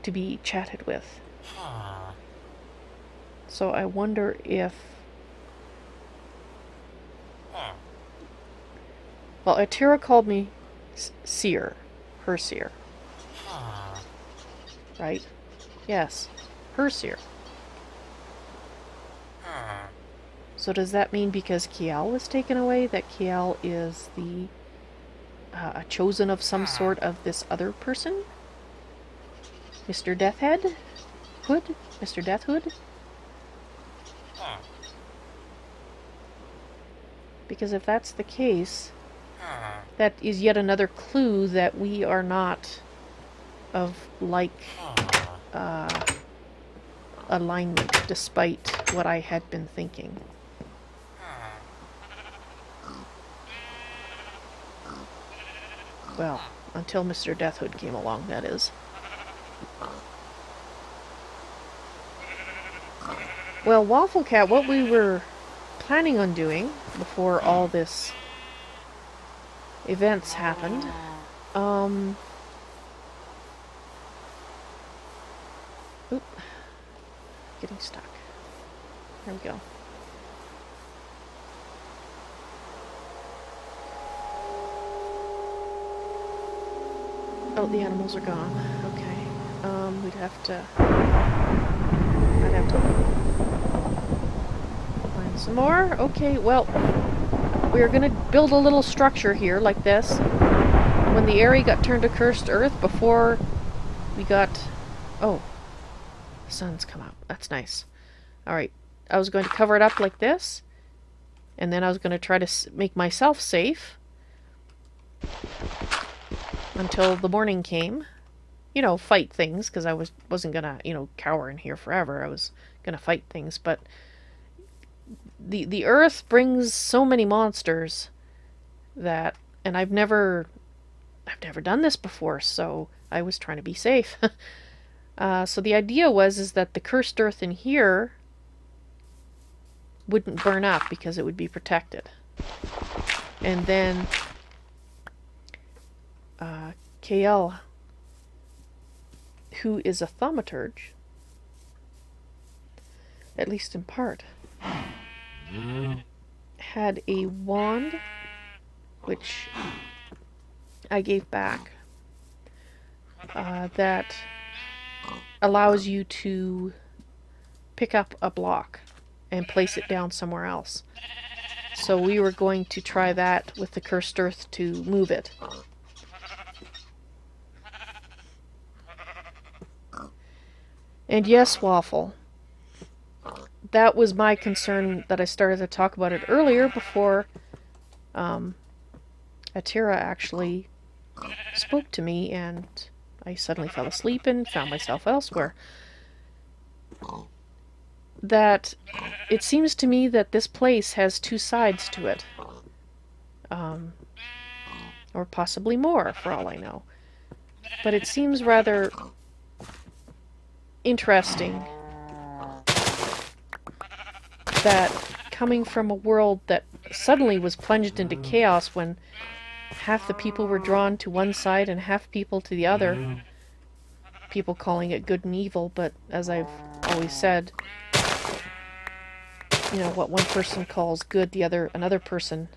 to be chatted with. So I wonder if... Well, Atira called me seer. Her seer. Right? Yes. Her seer. So does that mean because Kiel was taken away, that Kiel is the a chosen of some sort of this other person? Mr. Deathhead? Hood? Mr. Deathhood? Because if that's the case, that is yet another clue that we are not of like alignment, despite what I had been thinking. Well, until Mr. Deathhood came along, that is. Well, Waffle Cat, what we were planning on doing before all this events happened, oop, getting stuck. There we go. Oh, the animals are gone. Okay. I'd have to find some more. Okay, well, we're gonna build a little structure here like this. When the area got turned to cursed earth, before we got... Oh, the sun's come up. That's nice. Alright, I was going to cover it up like this, and then I was going to try to make myself safe until the morning came. You know, fight things, because I wasn't gonna, you know, cower in here forever. I was gonna fight things, but the earth brings so many monsters that, and I've never done this before, so I was trying to be safe. So the idea is that the cursed earth in here wouldn't burn up because it would be protected. And then KL, who is a thaumaturge, at least in part, had a wand, which I gave back, that allows you to pick up a block and place it down somewhere else. So we were going to try that with the cursed earth to move it. And yes, Waffle, that was my concern, that I started to talk about it earlier before Atira actually spoke to me, and I suddenly fell asleep and found myself elsewhere. That it seems to me that this place has two sides to it. Or possibly more, for all I know. But it seems rather interesting that coming from a world that suddenly was plunged into chaos when half the people were drawn to one side and half people to the other, people calling it good and evil, but as I've always said, you know, what one person calls good, another person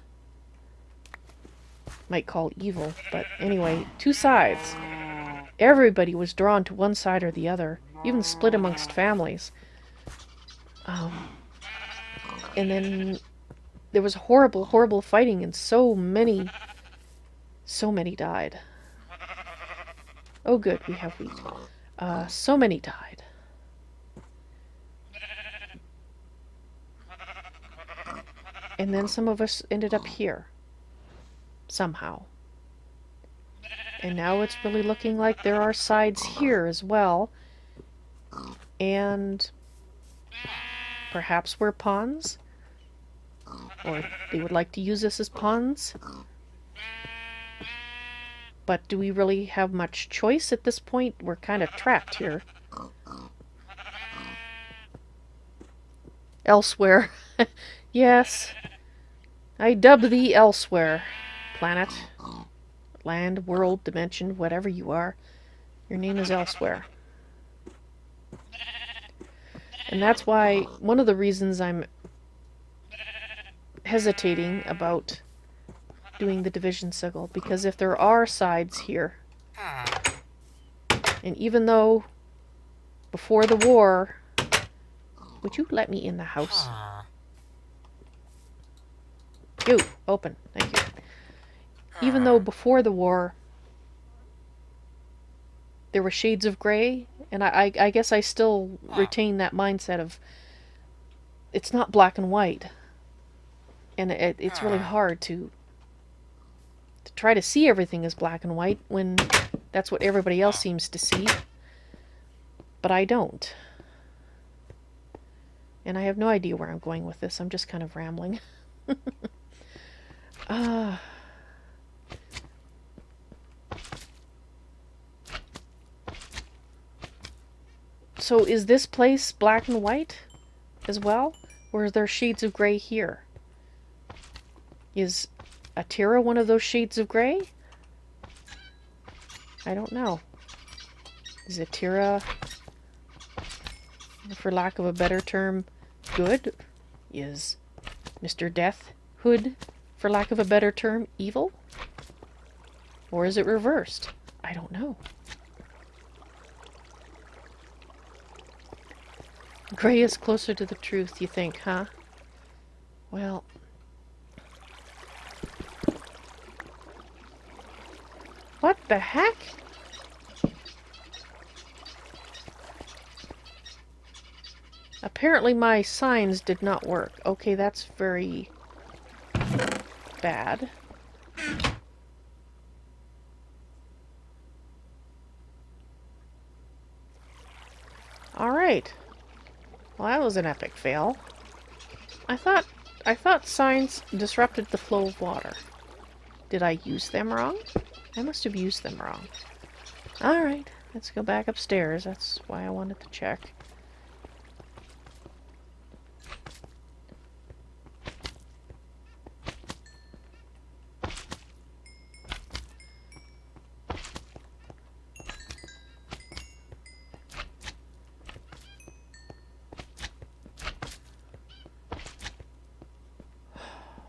might call evil. But anyway, two sides. Everybody was drawn to one side or the other, even split amongst families. And then there was horrible, horrible fighting, and so many died. Oh good, we have wheat. So many died. And then some of us ended up here. Somehow. And now it's really looking like there are sides here as well. And perhaps we're pawns? Or they would like to use us as pawns? But do we really have much choice at this point? We're kind of trapped here. Elsewhere. Yes. I dub thee elsewhere. Planet, land, world, dimension, whatever you are. Your name is elsewhere. And that's why, one of the reasons I'm hesitating about doing the division sigil, because if there are sides here, and even though before the war, would you let me in the house? You, open, thank you. Even though before the war there were shades of gray, and I guess I still retain that mindset of it's not black and white, and it's really hard to try to see everything as black and white when that's what everybody else seems to see, but I don't. And I have no idea where I'm going with this. I'm just kind of rambling. So is this place black and white as well? Or is there shades of gray here? Is Atira one of those shades of gray? I don't know. Is Atira, for lack of a better term, good? Is Mr. Death Hood, for lack of a better term, evil? Or is it reversed? I don't know. Gray is closer to the truth, you think, huh? Well... What the heck? Apparently my signs did not work. Okay, that's very bad. Alright. Well, that was an epic fail. I thought signs disrupted the flow of water. Did I use them wrong? I must have used them wrong. Alright, let's go back upstairs. That's why I wanted to check.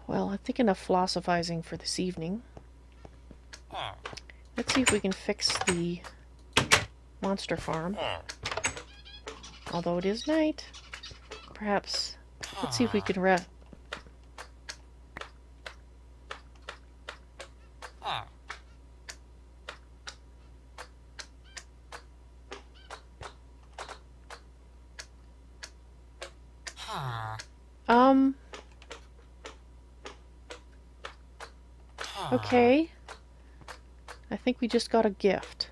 Well, I think enough philosophizing for this evening. Let's see if we can fix the monster farm. Although it is night, perhaps... Let's see if we can rest. Okay. I think we just got a gift.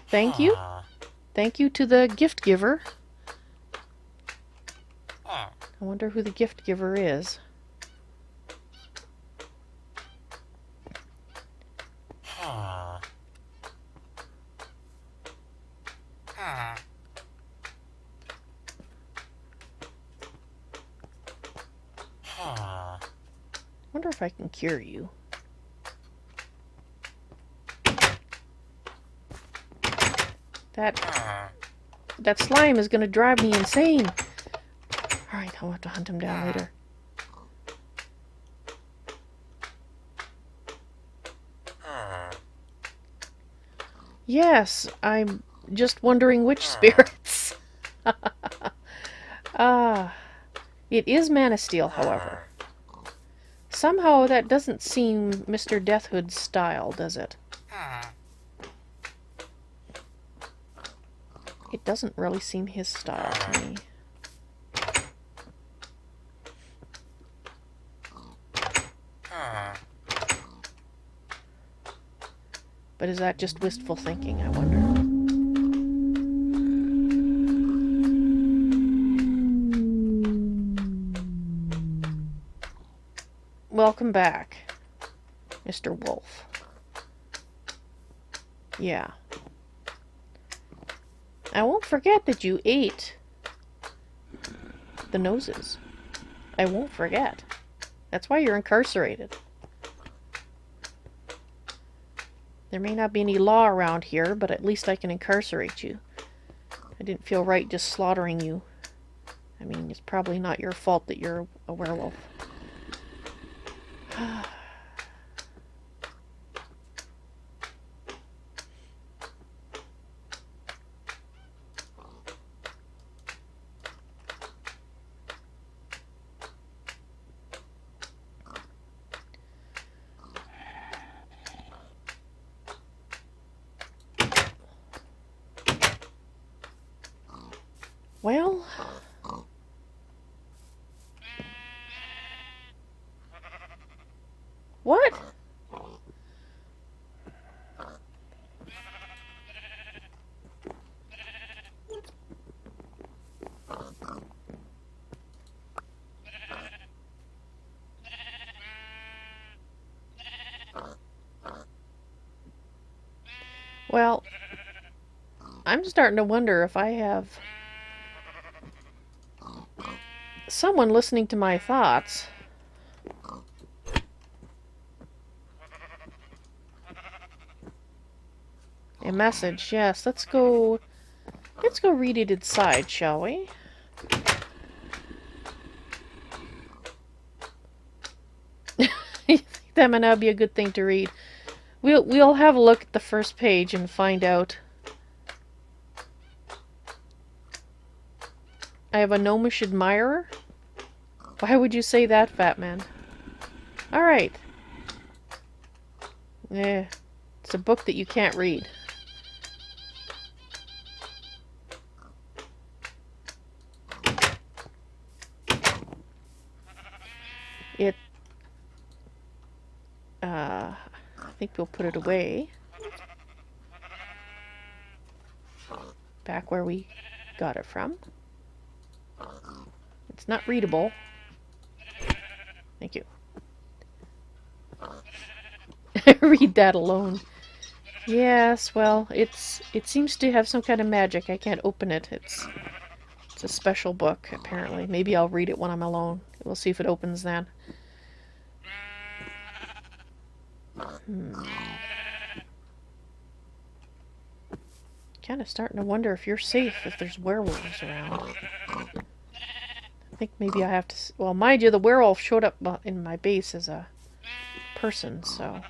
Thank you. Thank you to the gift giver. I wonder who the gift giver is. Wonder if I can cure you. That slime is going to drive me insane. Alright, I'll have to hunt him down later. Yes, I'm just wondering which spirits. It is Man of Steel, however. Somehow that doesn't seem Mr. Deathhood's style, does it? It doesn't really seem his style to me. But is that just wistful thinking, I wonder? Welcome back, Mr. Wolf. Yeah. I won't forget that you ate the noses. I won't forget. That's why you're incarcerated. There may not be any law around here, but at least I can incarcerate you. I didn't feel right just slaughtering you. I mean, it's probably not your fault that you're a werewolf. Well, what? Well, I'm starting to wonder if I have someone listening to my thoughts. A message, yes. Let's go read it inside, shall we? You think that might not be a good thing to read? We'll have a look at the first page and find out. I have a gnomish admirer? Why would you say that, fat man? Alright. Yeah, it's a book that you can't read. I think we'll put it away. Back where we got it from. It's not readable. Thank you. Read that alone. Yes, well, it seems to have some kind of magic. I can't open it. It's a special book, apparently. Maybe I'll read it when I'm alone. We'll see if it opens then. Kind of starting to wonder if you're safe if there's werewolves around. I think maybe I have to... Well, mind you, the werewolf showed up in my base as a person, so...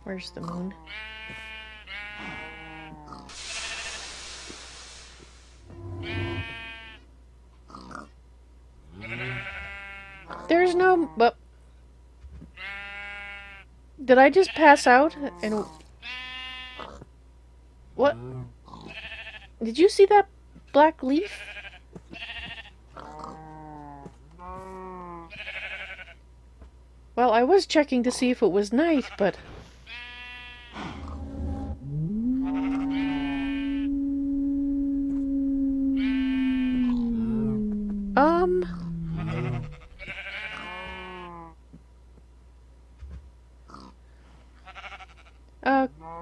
Where's the moon? There's no... But... Did I just pass out? And... What? Did you see that black leaf? Well, I was checking to see if it was night, but...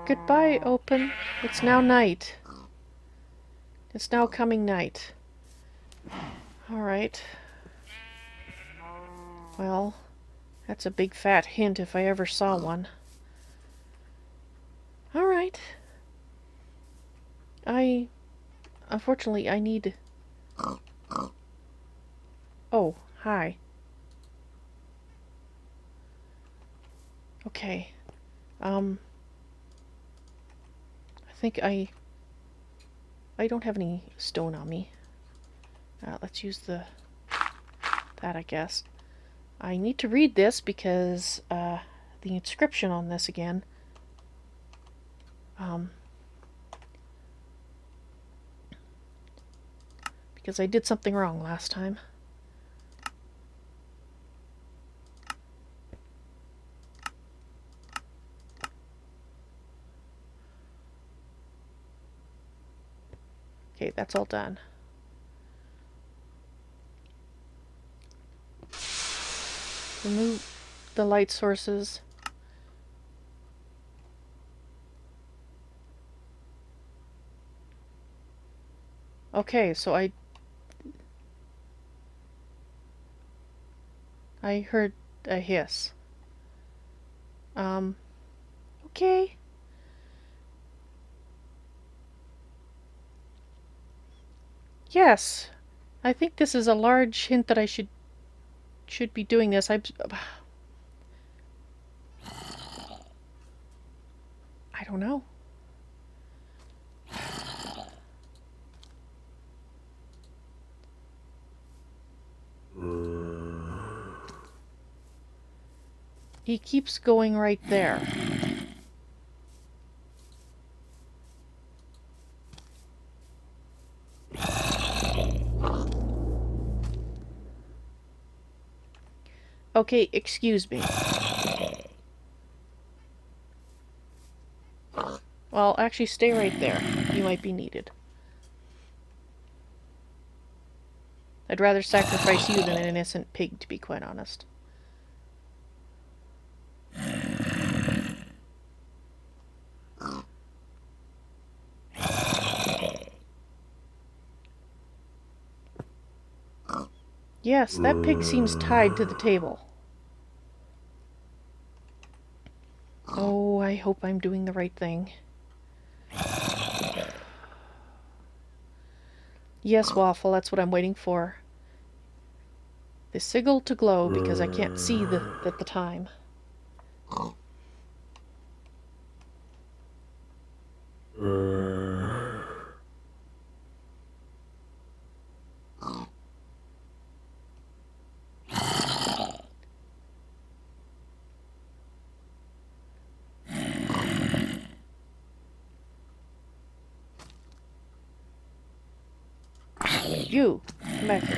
Goodbye, open. It's now night. It's now coming night. Alright. Well, that's a big fat hint if I ever saw one. Alright. Unfortunately, I need... Oh, hi. Okay. I think I don't have any stone on me. Let's use that, I guess. I need to read this because the inscription on this again. Because I did something wrong last time. Okay, that's all done. Remove the light sources. Okay, so I heard a hiss. Okay. Yes. I think this is a large hint that I should be doing this. I don't know. He keeps going right there. Okay, excuse me. Well, actually stay right there. You might be needed. I'd rather sacrifice you than an innocent pig, to be quite honest. Yes, that pig seems tied to the table. Oh, I hope I'm doing the right thing. Yes, Waffle, that's what I'm waiting for. The signal to glow, because I can't see the time. You, come back here.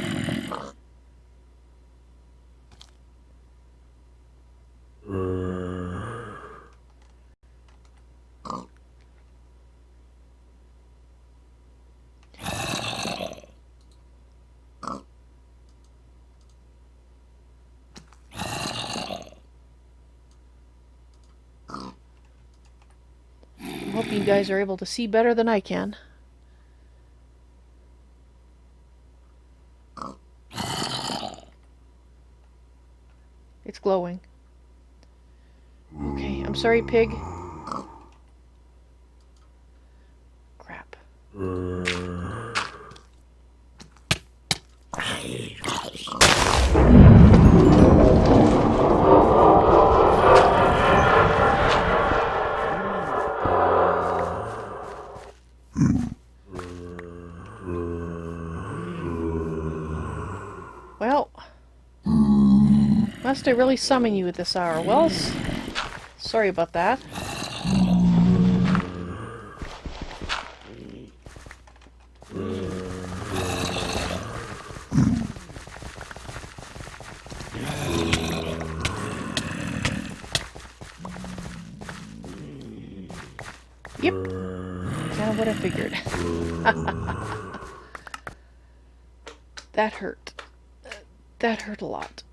I hope you guys are able to see better than I can. It's glowing. Okay, I'm sorry, pig. Crap. Well, must I really summon you at this hour? Well, sorry about that. Yep, kind of what I figured. That hurt. That hurt a lot.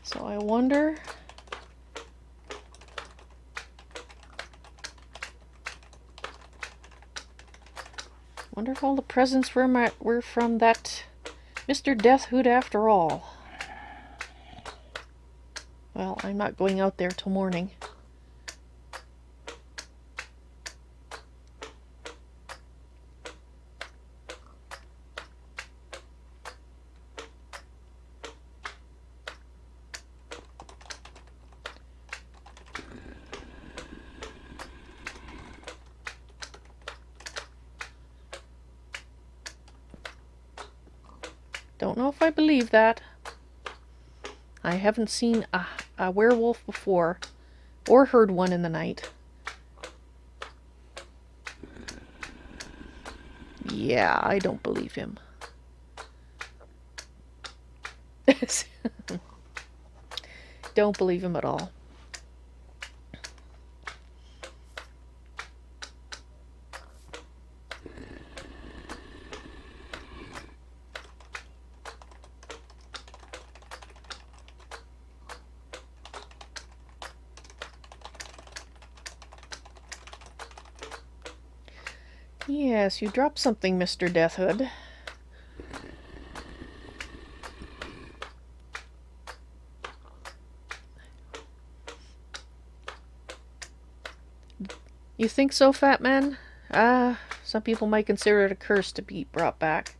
So I wonder... wonder if all the presents were from that Mr. Death Hood after all. Well, I'm not going out there till morning. Don't know if I believe that. I haven't seen a werewolf before, or heard one in the night. Yeah, I don't believe him. Don't believe him at all. Yes, you dropped something, Mr. Deathhood. You think so, Fat Man? Ah, some people might consider it a curse to be brought back.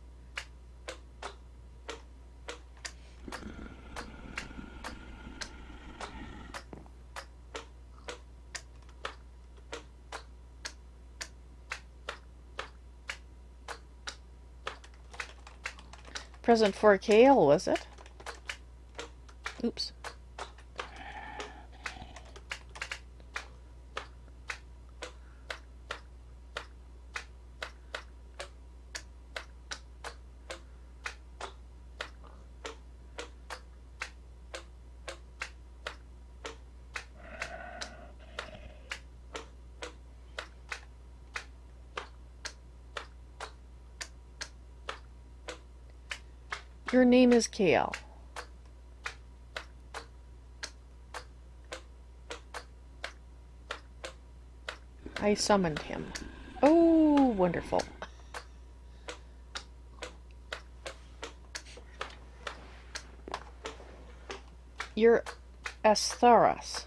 Present for a Kale, was it? Oops. Your name is Kale. I summoned him. Oh, wonderful. You're Astharos.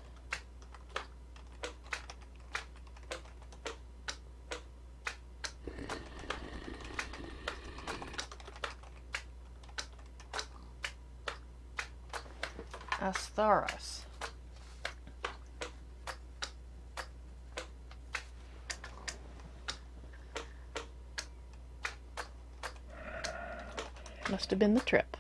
Astharos. Must have been the trip.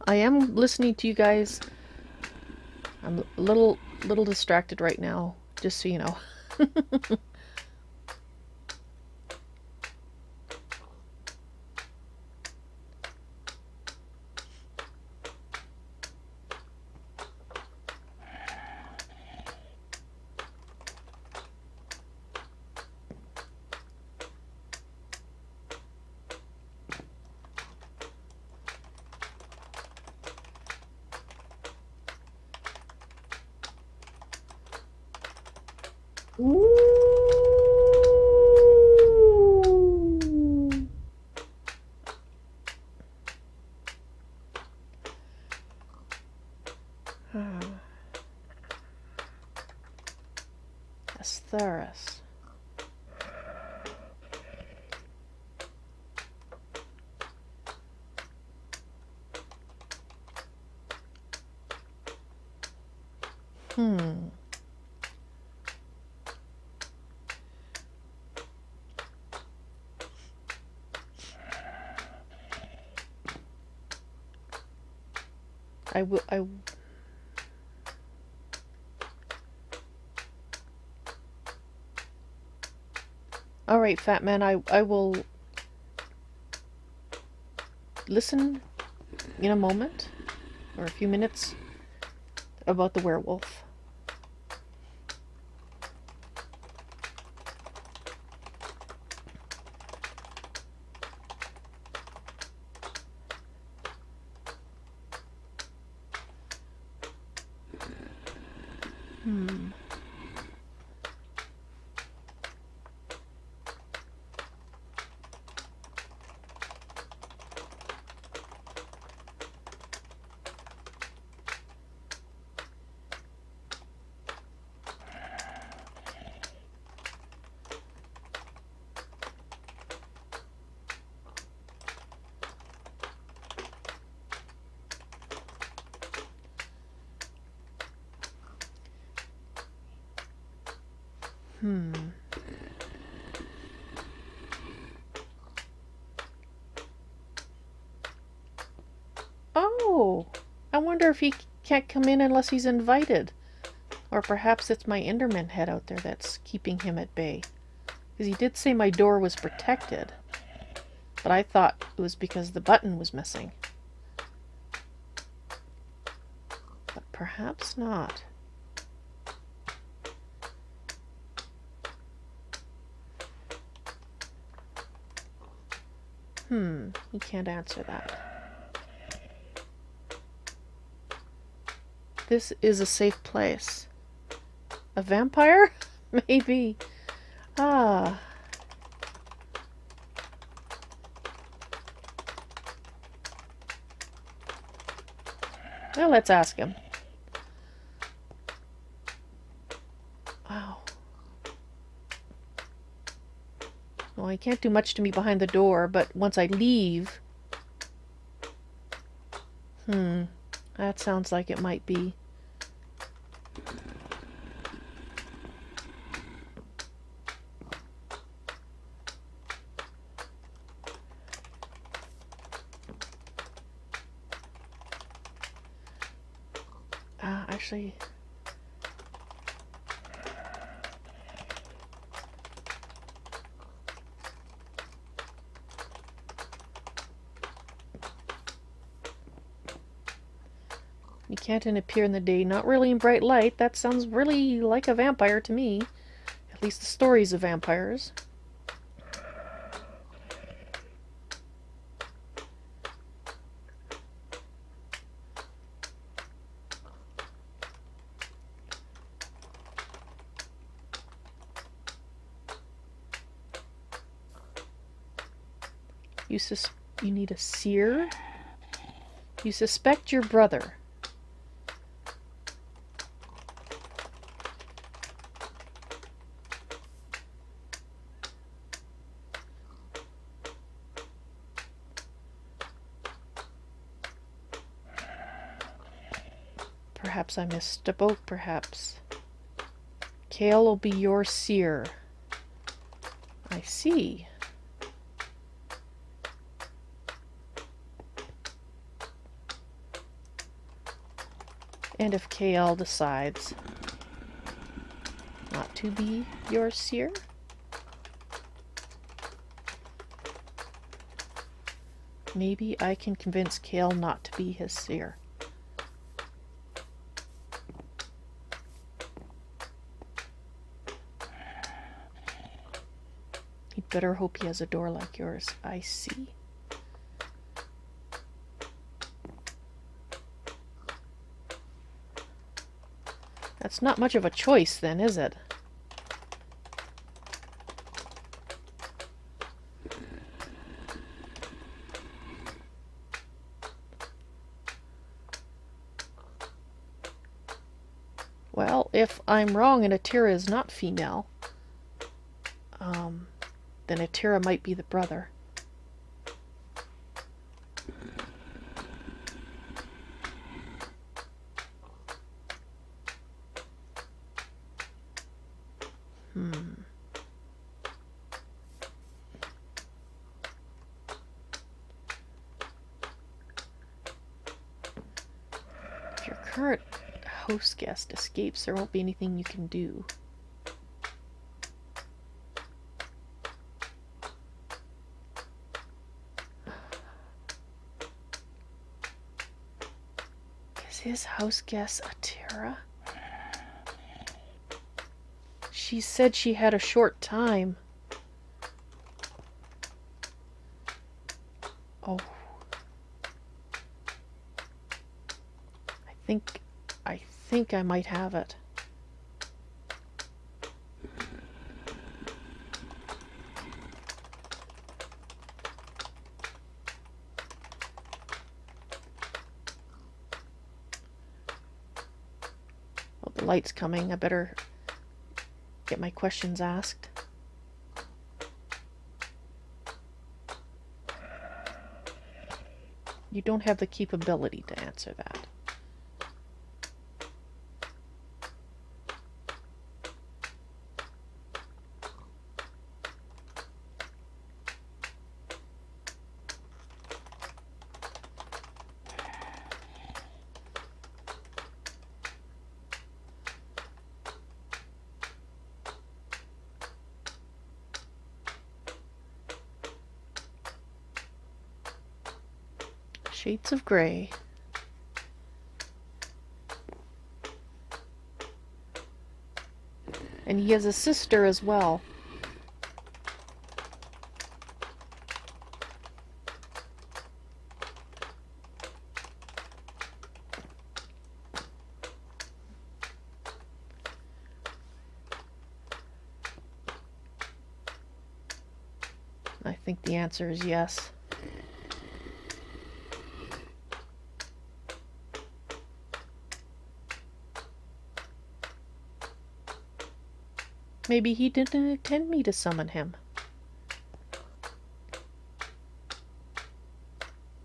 I am listening to you guys. I'm a little distracted right now, just so you know. Astharos. All right, Fat Man, I will listen in a moment, or a few minutes, about the werewolf. Oh, I wonder if he can't come in unless he's invited. Or perhaps it's my Enderman head out there that's keeping him at bay. Because he did say my door was protected. But I thought it was because the button was missing. But perhaps not. He can't answer that. This is a safe place. A vampire? Maybe. Ah. Well, let's ask him. Wow. Well, he can't do much to me behind the door, but once I leave... that sounds like it might be. Actually... You can't appear in the day, not really in bright light. That sounds really like a vampire to me. At least the stories of vampires. You need a seer? You suspect your brother. Perhaps I misspoke, perhaps. Kale will be your seer. I see. And if KL decides not to be your seer, maybe I can convince Kale not to be his seer. He'd better hope he has a door like yours. I see. That's not much of a choice then, is it? Well, if I'm wrong and Atira is not female, then Atira might be the brother. If your current host guest escapes, there won't be anything you can do. Is his host guest Atira? She said she had a short time. Oh. I think I might have it. Oh, the light's coming. I better get my questions asked. You don't have the capability to answer that. Shades of gray. And he has a sister as well. I think the answer is yes. Maybe he didn't intend me to summon him.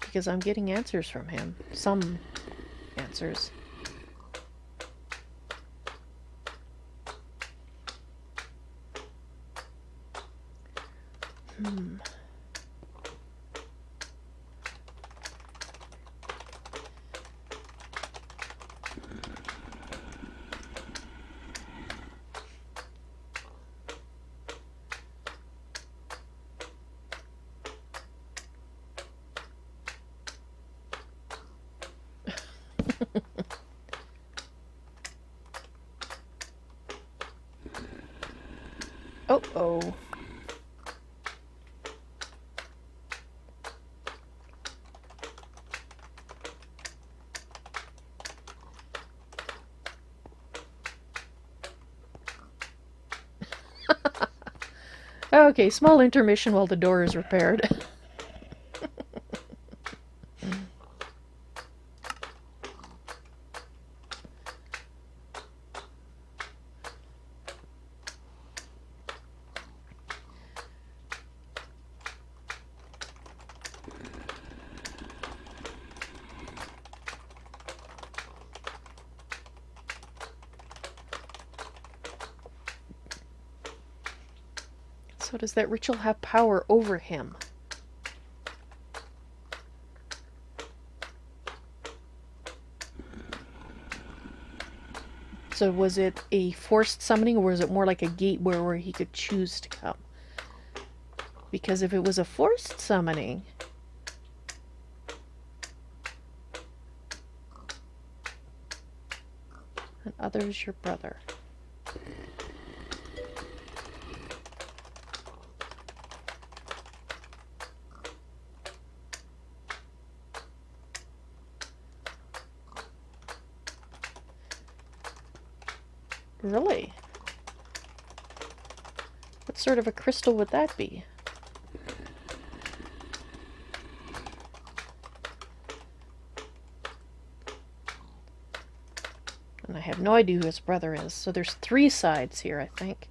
Because I'm getting answers from him. Some answers. Oh. Okay, small intermission while the door is repaired. So does that ritual have power over him? So was it a forced summoning, or was it more like a gate where he could choose to come? Because if it was a forced summoning, and other's your brother. Really? What sort of a crystal would that be? And I have no idea who his brother is. So there's 3 sides here, I think.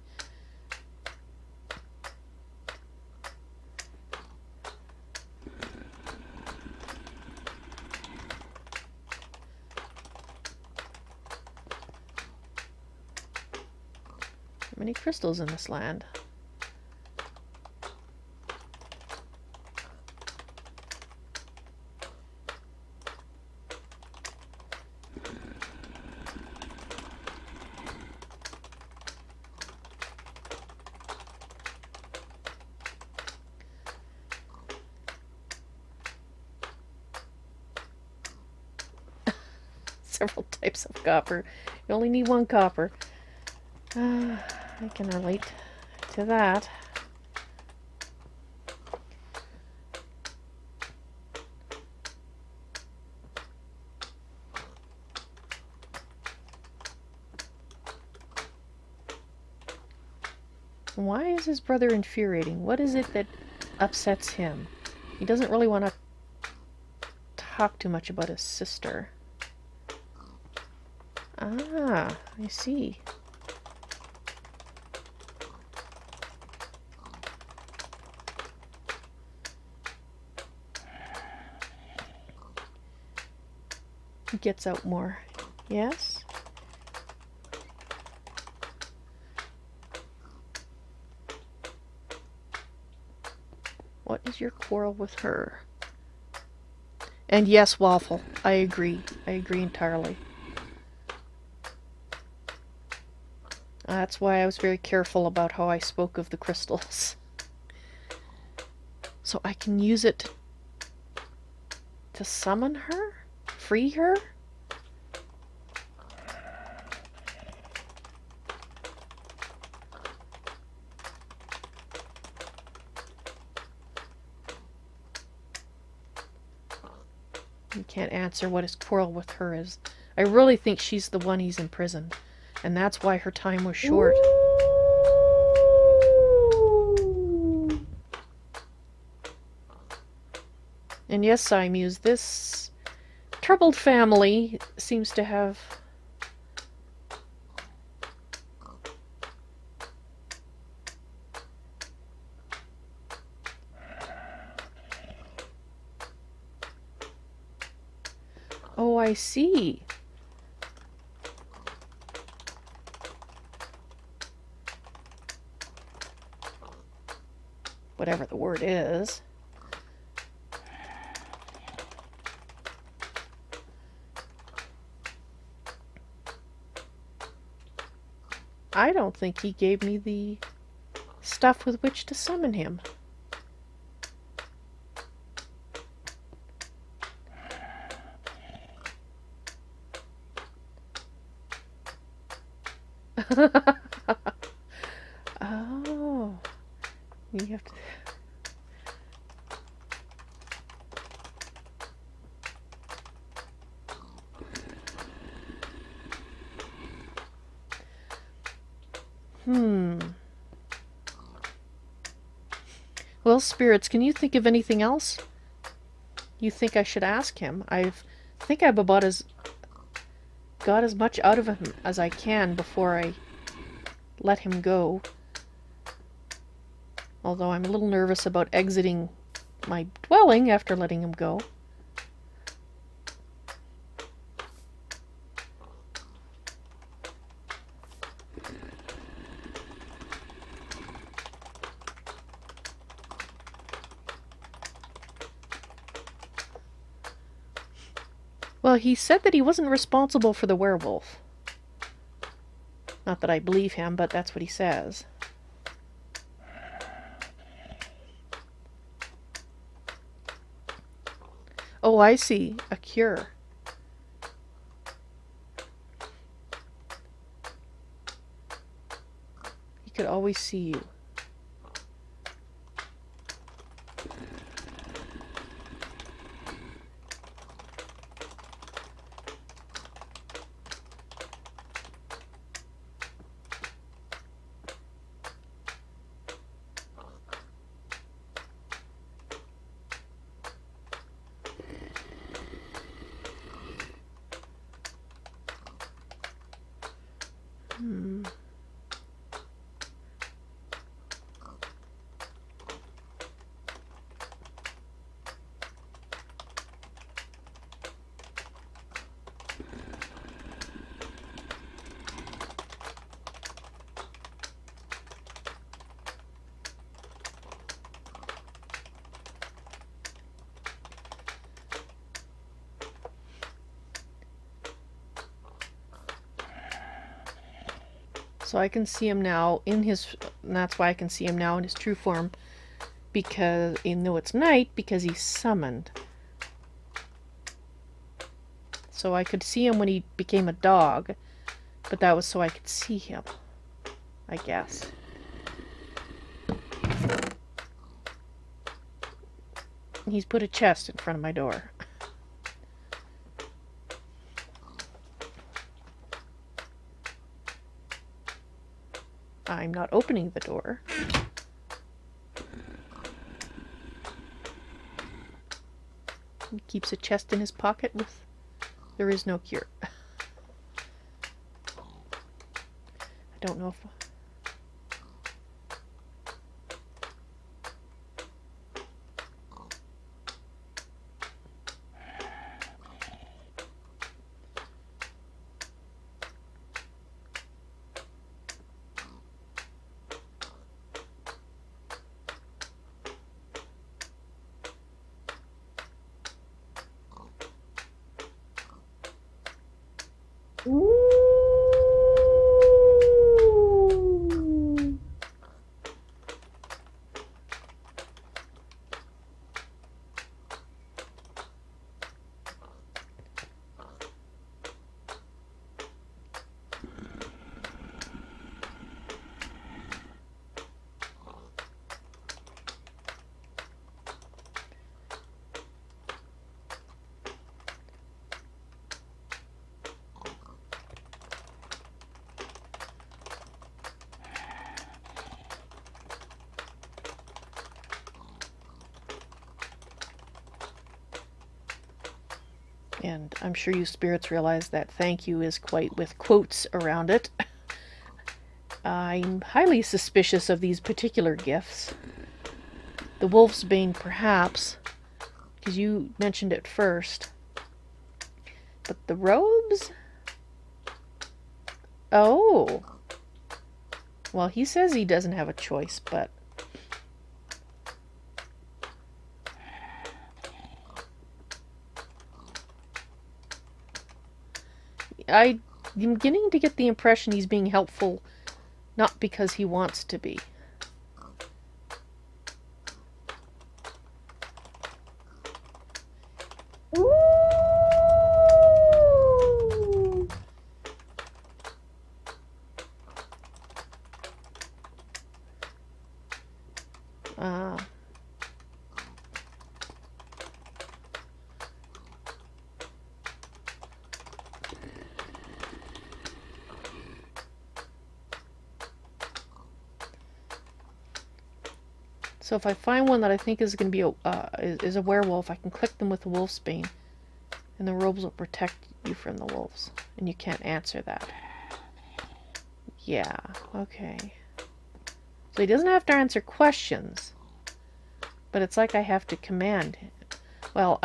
Many crystals in this land. Several types of copper. You only need 1 copper. I can relate to that. Why is his brother infuriating? What is it that upsets him? He doesn't really want to talk too much about his sister. Ah, I see. He gets out more. Yes? What is your quarrel with her? And yes, Waffle, I agree. I agree entirely. That's why I was very careful about how I spoke of the crystals. So I can use it To summon her? Free her? You can't answer what his quarrel with her is. I really think she's the one he's imprisoned, and that's why her time was short. And yes, Muse, this troubled family seems to have... Oh, I see. Whatever the word is. I don't think he gave me the stuff with which to summon him. Oh, you have to... Well, spirits, can you think of anything else you think I should ask him? I think I've got as much out of him as I can before I let him go. Although I'm a little nervous about exiting my dwelling after letting him go. Well, he said that he wasn't responsible for the werewolf. Not that I believe him, but that's what he says. Oh, I see. A cure. He could always see you. So I can see him now in his, and that's why I can see him now in his true form, because, even though it's night, because he's summoned. So I could see him when he became a dog, but that was so I could see him, I guess. He's put a chest in front of my door. I'm not opening the door. He keeps a chest in his pocket with... There is no cure. I don't know if... And I'm sure you spirits realize that thank you is quite with quotes around it. I'm highly suspicious of these particular gifts. The Wolf's Bane, perhaps, because you mentioned it first. But the robes? Oh. Well, he says he doesn't have a choice, but... I'm beginning to get the impression he's being helpful, not because he wants to be. So if I find one that I think is going to be is a werewolf, I can click them with the wolf's bane, and the robes will protect you from the wolves. And you can't answer that. Yeah, okay. So he doesn't have to answer questions, but it's like I have to command him. Well,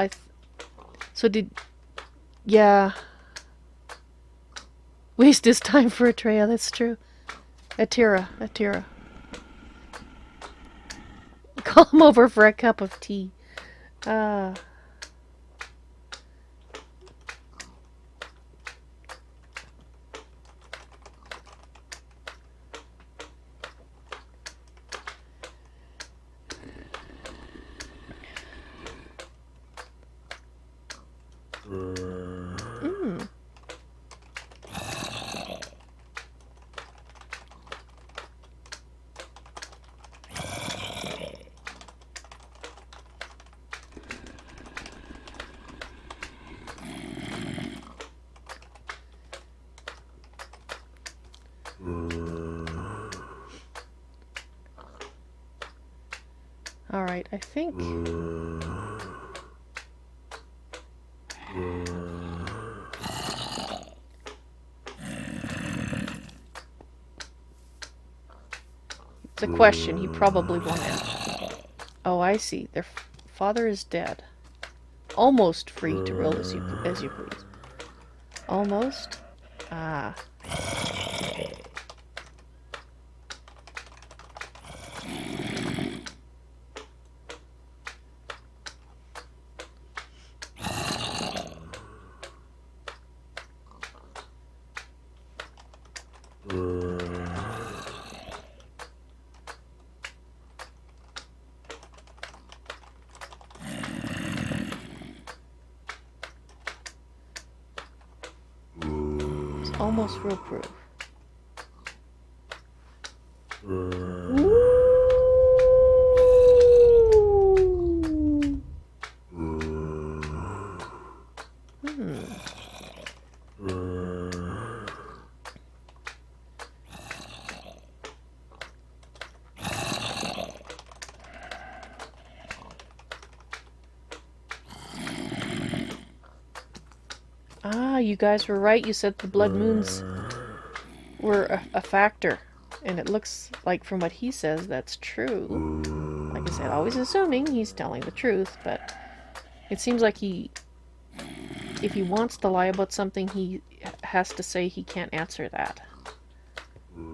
yeah. Waste his time for Atreya, that's true. Atira. Call him over for a cup of tea. Alright, I think... It's a question he probably won't answer. Oh, I see. Their father is dead. Almost free to rule as you please. Almost? Ah. Almost real proof. Ah, you guys were right. You said the blood moons were a factor. And it looks like from what he says, that's true. Like I said, always assuming he's telling the truth, but it seems like if he wants to lie about something, he has to say he can't answer that.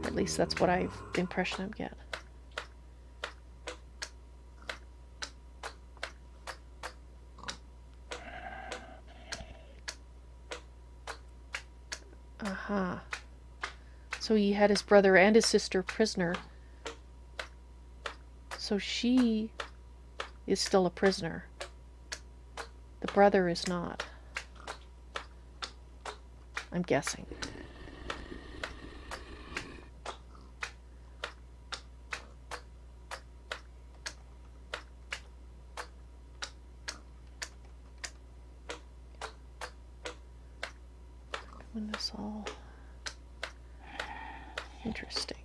At least that's what the impression I get. Aha. So he had his brother and his sister prisoner. So she is still a prisoner. The brother is not. I'm guessing. When this all... Interesting.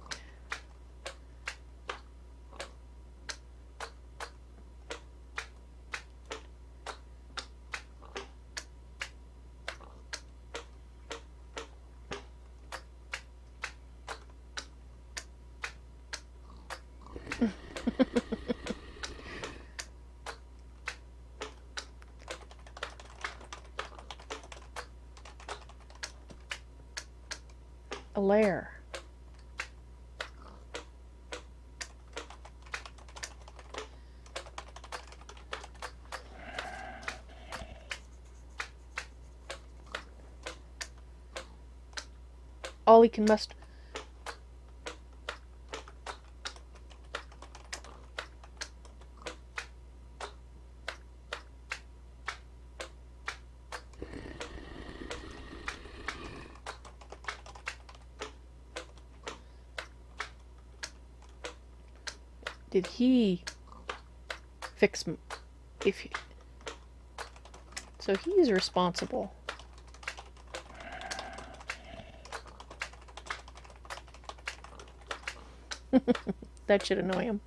A lair. Ollie can must. Did he fix if he, so he's responsible. That should annoy him.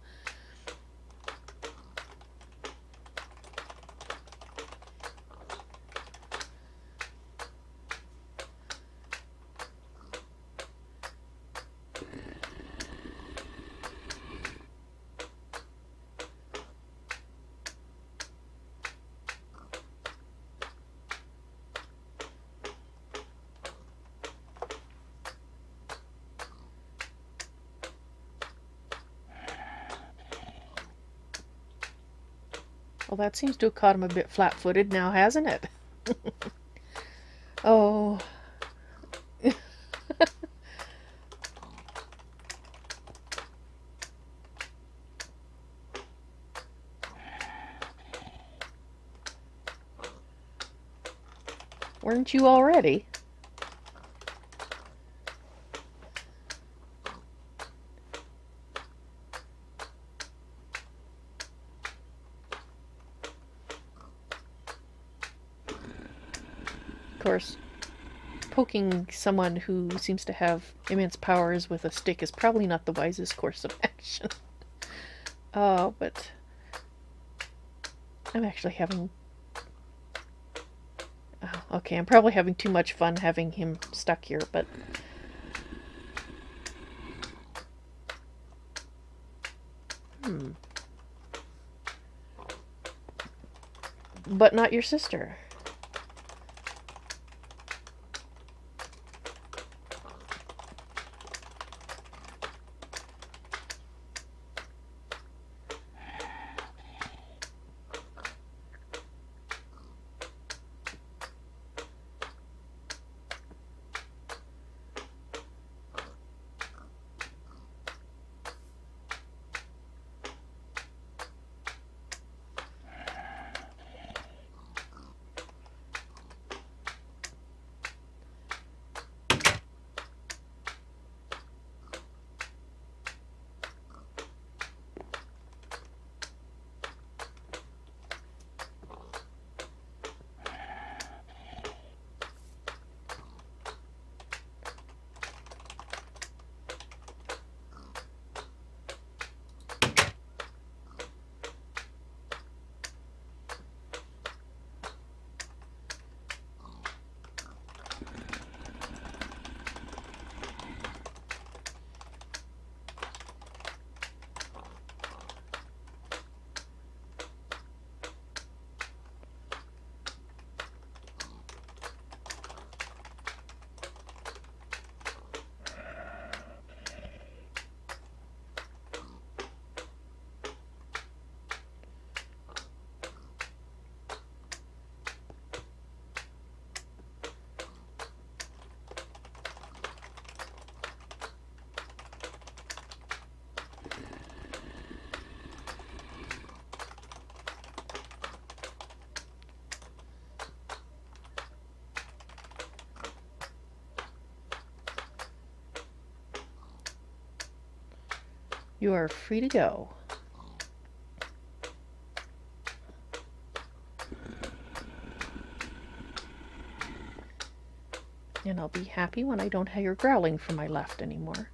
Well, that seems to have caught him a bit flat-footed now, hasn't it? Oh. Weren't you already? Of course, poking someone who seems to have immense powers with a stick is probably not the wisest course of action. Oh, but I'm actually having... Oh, okay, I'm probably having too much fun having him stuck here, but... But not your sister. You are free to go. And I'll be happy when I don't hear growling from my left anymore.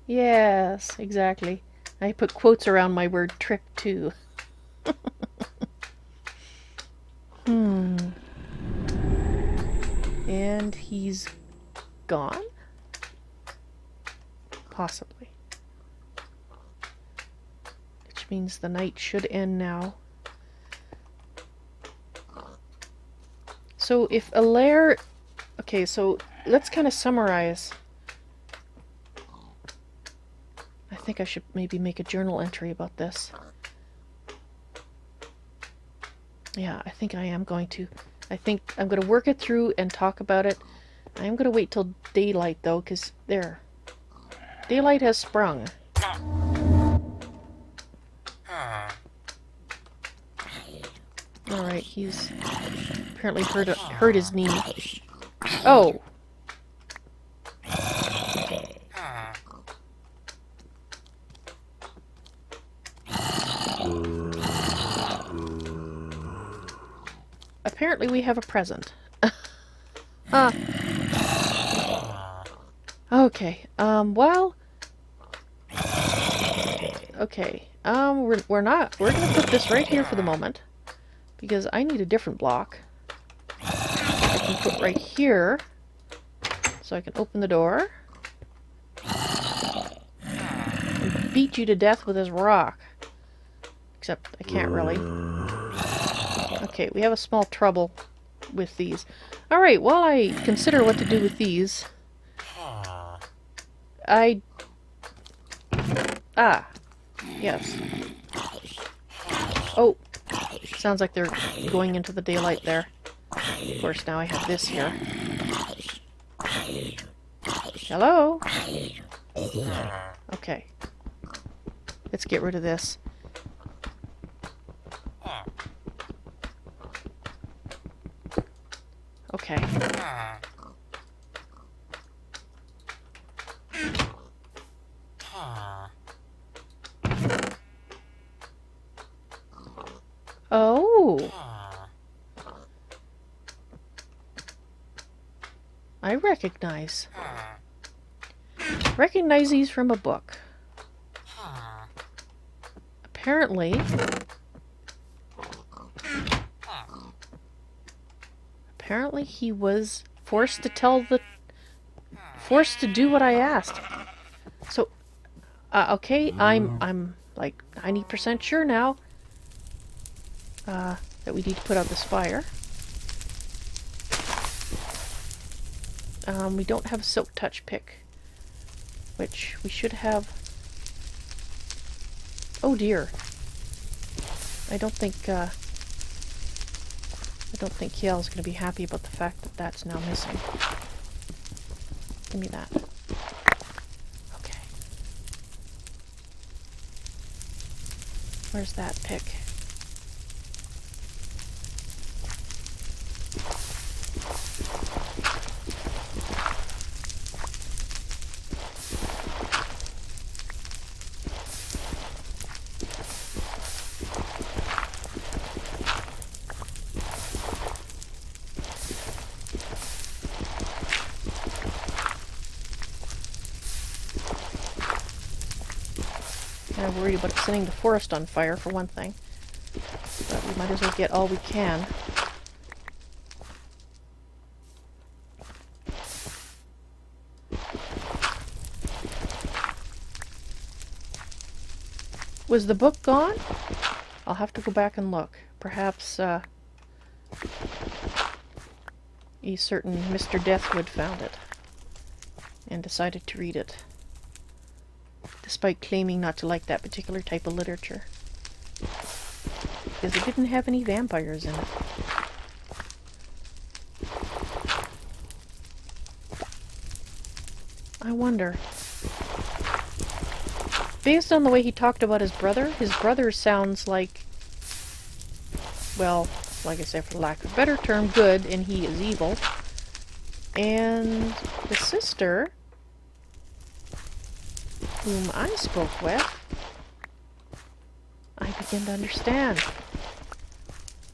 Yes, exactly. I put quotes around my word trick too. And he's gone? Possibly. Which means the night should end now. So if a lair... Okay, so let's kind of summarize. I think I should maybe make a journal entry about this. Yeah, I think I am going to. I think I'm going to work it through and talk about it. I am going to wait till daylight, though, because there. Daylight has sprung. Alright, he's apparently hurt his knee. Oh! Apparently we have a present. Okay, well... Okay, we're gonna put this right here for the moment, because I need a different block. I can put right here, so I can open the door. And beat you to death with this rock. Except I can't really. Okay, we have a small trouble with these. Alright, while I consider what to do with these, yes. Oh, sounds like they're going into the daylight there. Of course, now I have this here. Hello? Okay. Let's get rid of this. Okay. Oh. I recognize these from a book. Apparently he was forced to do what I asked. So okay, I'm like 90% sure now that we need to put out this fire. We don't have a silk touch pick, which we should have. Oh dear. I don't think Kiel's going to be happy about the fact that that's now missing. Give me that. Okay. Where's that pick? I'm worried about setting the forest on fire, for one thing. But we might as well get all we can. Was the book gone? I'll have to go back and look. Perhaps, a certain Mr. Deathwood found it and decided to read it, despite claiming not to like that particular type of literature, because it didn't have any vampires in it. I wonder. Based on the way he talked about his brother sounds like, well, like I said, for lack of a better term, good, and he is evil. And the sister, whom I spoke with, I begin to understand.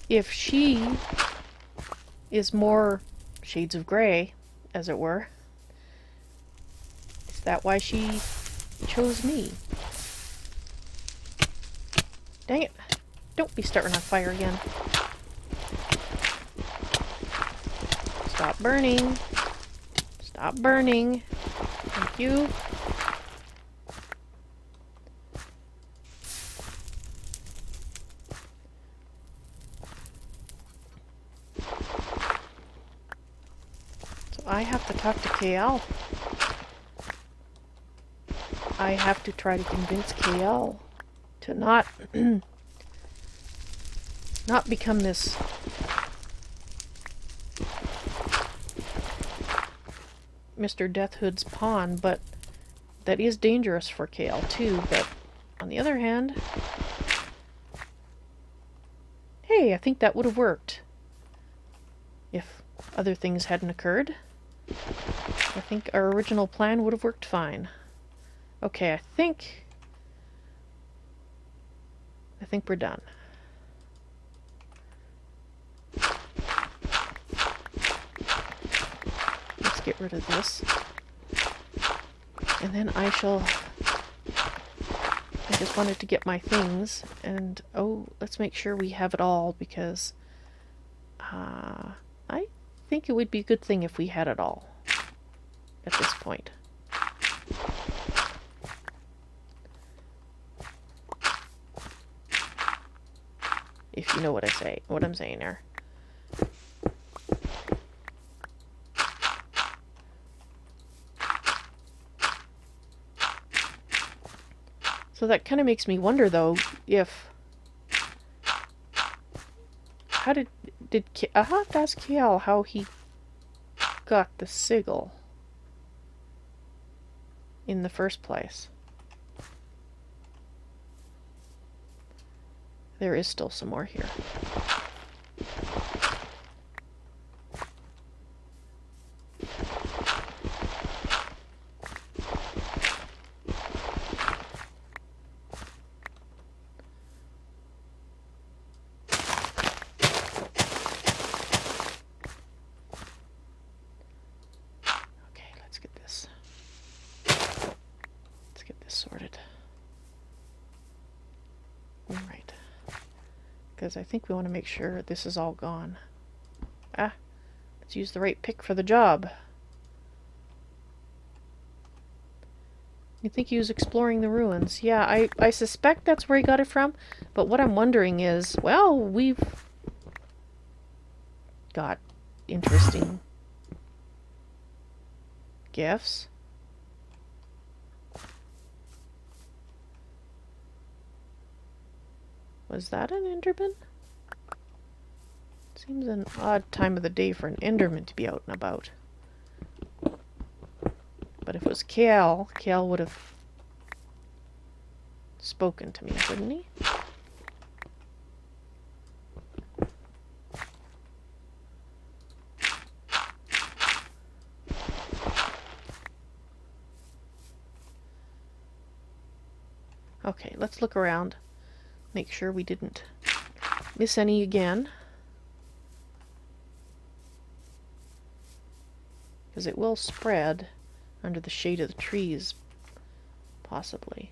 If she is more shades of grey, as it were, is that why she chose me. Dang it. Don't be starting on fire again. Stop burning. Stop burning. Thank you. So I have to talk to KL. I have to try to convince KL to not not become this Mr. Deathhood's pawn, but that is dangerous for KL too. But on the other hand, hey, I think that would have worked if other things hadn't occurred. I think our original plan would have worked fine. Okay, I think we're done. Let's get rid of this. And then I just wanted to get my things, and oh, let's make sure we have it all, because I think it would be a good thing if we had it all at this point. If you know what I'm saying there. So that kind of makes me wonder, though, if... I'll have to ask Kiel how he got the sigil in the first place. There is still some more here. Because I think we want to make sure this is all gone. Ah, let's use the right pick for the job. You think he was exploring the ruins? Yeah, I suspect that's where he got it from, but what I'm wondering is, well, we've got interesting gifts. Was that an Enderman? Seems an odd time of the day for an Enderman to be out and about. But if it was Kale would have spoken to me, wouldn't he? Okay, let's look around. Make sure we didn't miss any again. Because it will spread under the shade of the trees, possibly.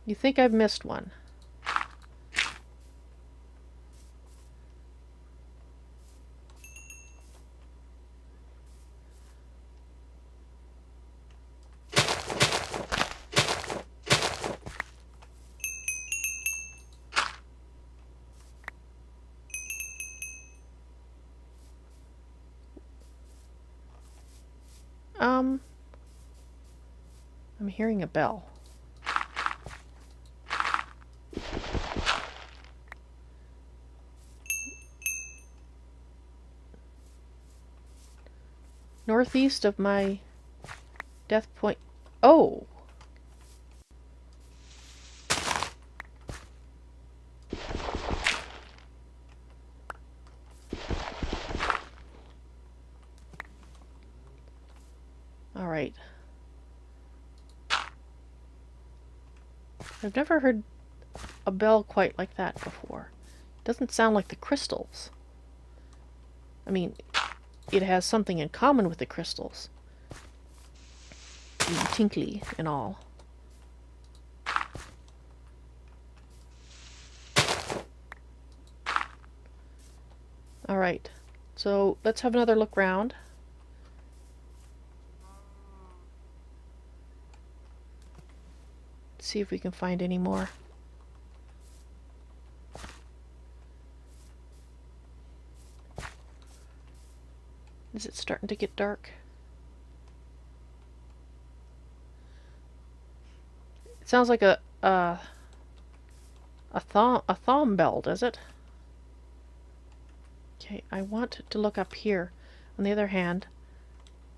You think I've missed one? I'm hearing a bell. Northeast of my death point. Oh! Alright. I've never heard a bell quite like that before. Doesn't sound like the crystals. I mean, it has something in common with the crystals. Being tinkly and all. Alright, so let's have another look round. See if we can find any more. Is it starting to get dark? It sounds like a thumb bell, does it? Okay, I want to look up here. On the other hand,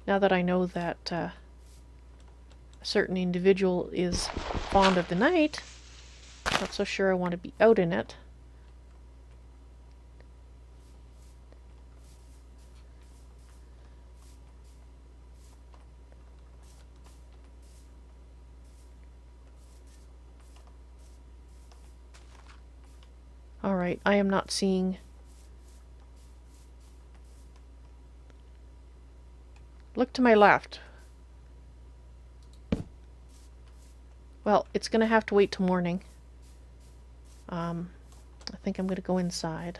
now that I know that a certain individual is fond of the night, not so sure I want to be out in it. Alright, I am not seeing... Look to my left. Well, it's going to have to wait till morning. I think I'm going to go inside.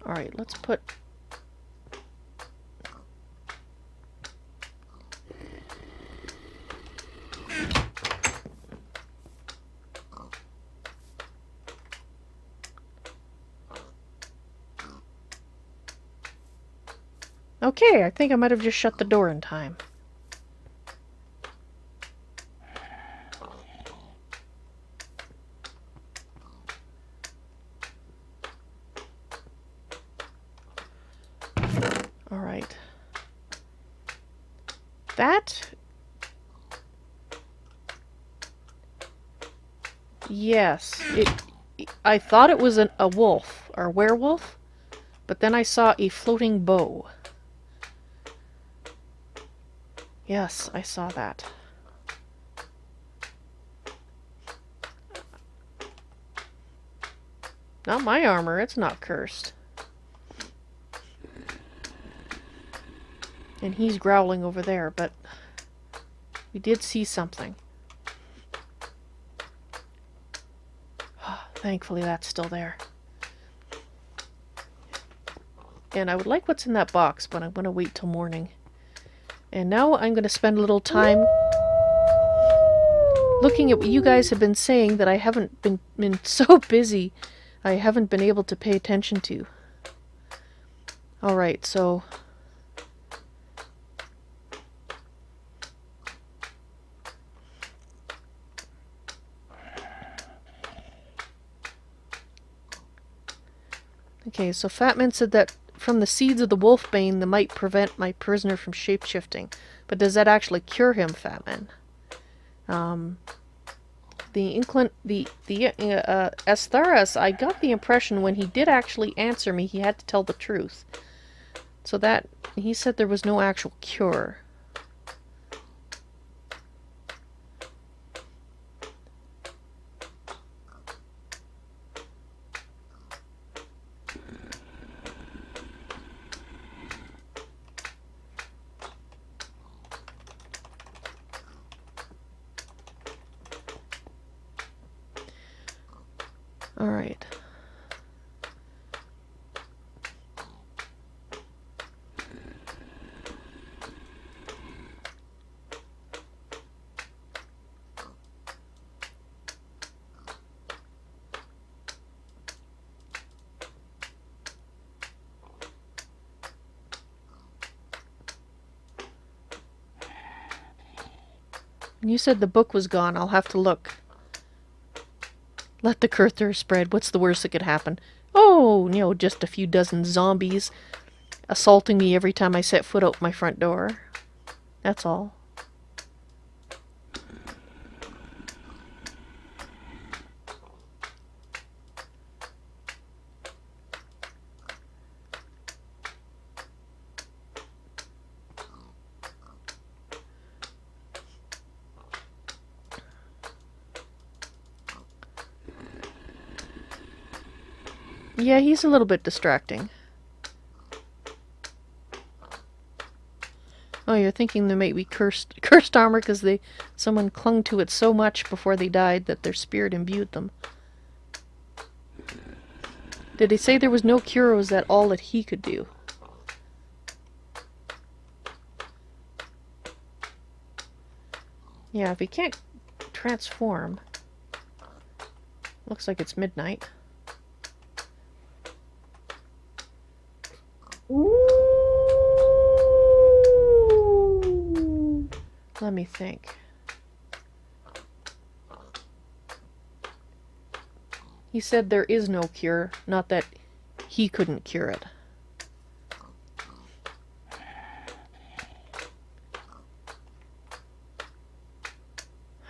Alright, let's put... Okay, I think I might have just shut the door in time. Alright. That... Yes, I thought it was a wolf, or a werewolf, but then I saw a floating bow. Yes, I saw that. Not my armor, it's not cursed. And he's growling over there, but we did see something. Thankfully that's still there. And I would like what's in that box, but I'm going to wait till morning. And now I'm going to spend a little time looking at what you guys have been saying that I haven't been so busy. I haven't been able to pay attention to. Alright, so... Okay, so Fatman said that from the seeds of the wolfbane, they might prevent my prisoner from shapeshifting. But does that actually cure him, Fatman? Astharas, I got the impression when he did actually answer me, he had to tell the truth. So that, he said there was no actual cure. Alright. You said the book was gone. I'll have to look. Let the Kurthur spread. What's the worst that could happen? Oh, you know, just a few dozen zombies assaulting me every time I set foot out my front door. That's all. Yeah, he's a little bit distracting. Oh, you're thinking they might be cursed armor because someone clung to it so much before they died that their spirit imbued them. Did he say there was no cure, or was that all that he could do? Yeah, if he can't transform... Looks like it's midnight. Let me think. He said there is no cure, not that he couldn't cure it.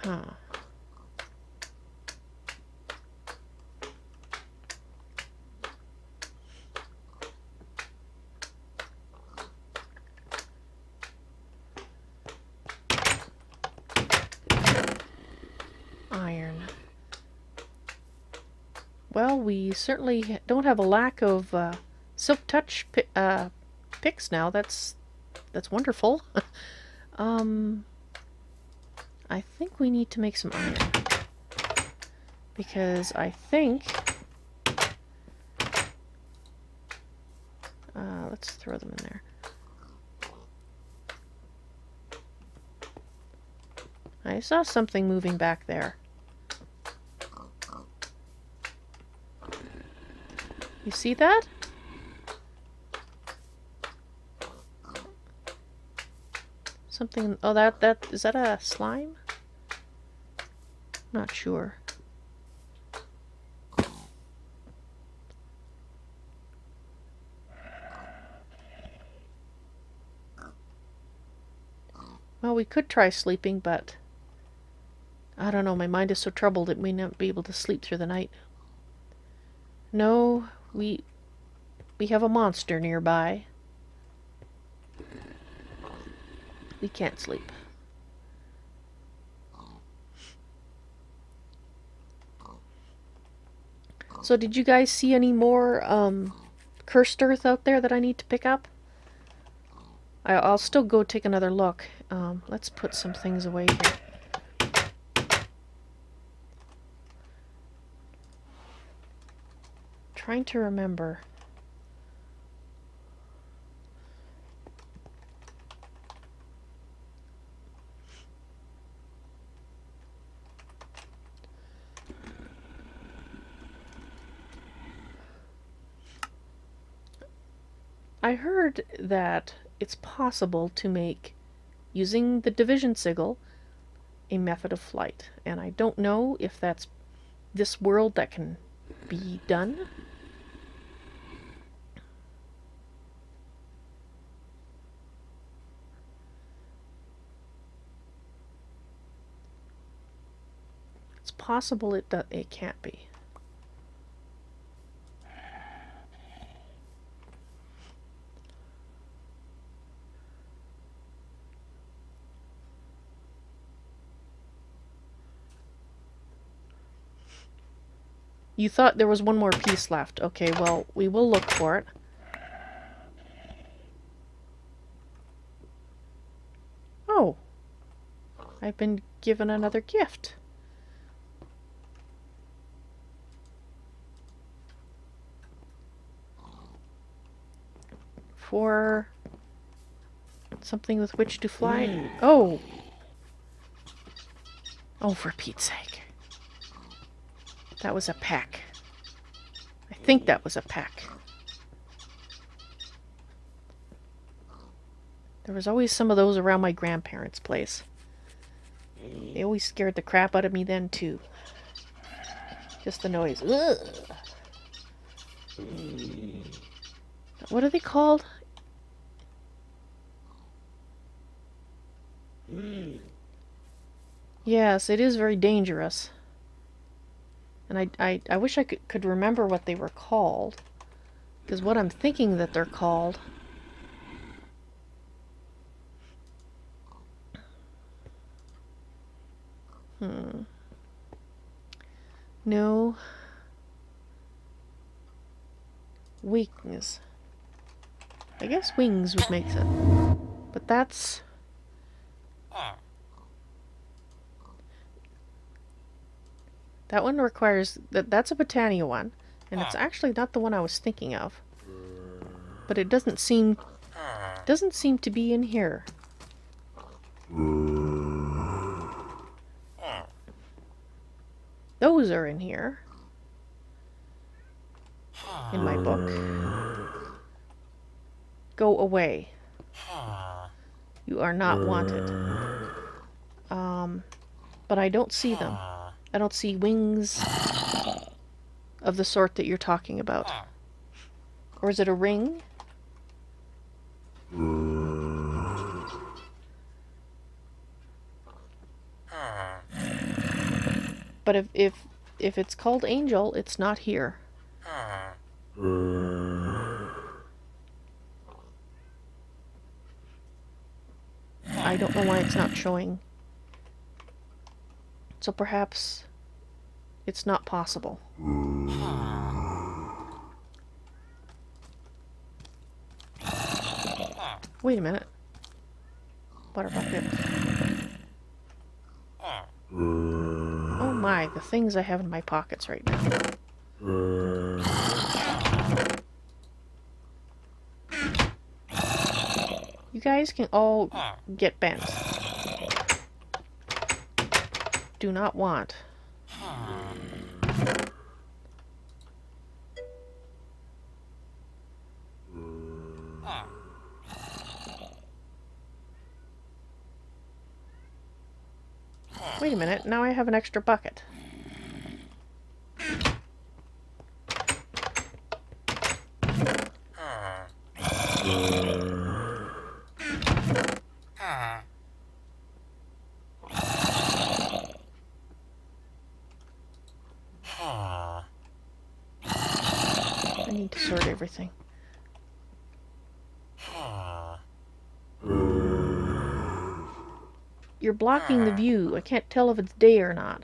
Huh. Iron. Well, we certainly don't have a lack of silk touch picks now. That's wonderful. I think we need to make some iron. Because I think... let's throw them in there. I saw something moving back there. You see that? Something... Oh, that... Is that a slime? Not sure. Well, we could try sleeping, but... I don't know, my mind is so troubled it may not be able to sleep through the night. No, we have a monster nearby. We can't sleep. So did you guys see any more cursed earth out there that I need to pick up? I'll still go take another look. Let's put some things away here. Trying to remember. I heard that it's possible to make, using the division sigil, a method of flight. And I don't know if that's this world that can be done. It's possible it can't be. You thought there was one more piece left. Okay, well, we will look for it. Oh. I've been given another gift. For something with which to fly. Oh. Oh, for Pete's sake. That was a pack. I think that was a pack. There was always some of those around my grandparents' place. They always scared the crap out of me then, too. Just the noise. Ugh. What are they called? Yes, it is very dangerous. And I wish I could remember what they were called. Because what I'm thinking that they're called... No. Wings. I guess wings would make sense. But that's... That one requires... That's a Botania one. And it's actually not the one I was thinking of. But it doesn't seem... Doesn't seem to be in here. Those are in here. In my book. Go away. You are not wanted. But I don't see them. I don't see wings of the sort that you're talking about. Or is it a ring? But if it's called Angel, it's not here. I don't know why it's not showing. So perhaps it's not possible. Wait a minute. Water bucket. Oh my, the things I have in my pockets right now. You guys can all get bent. Do not want. Wait a minute, now I have an extra bucket. I need to sort everything. You're blocking the view. I can't tell if it's day or not.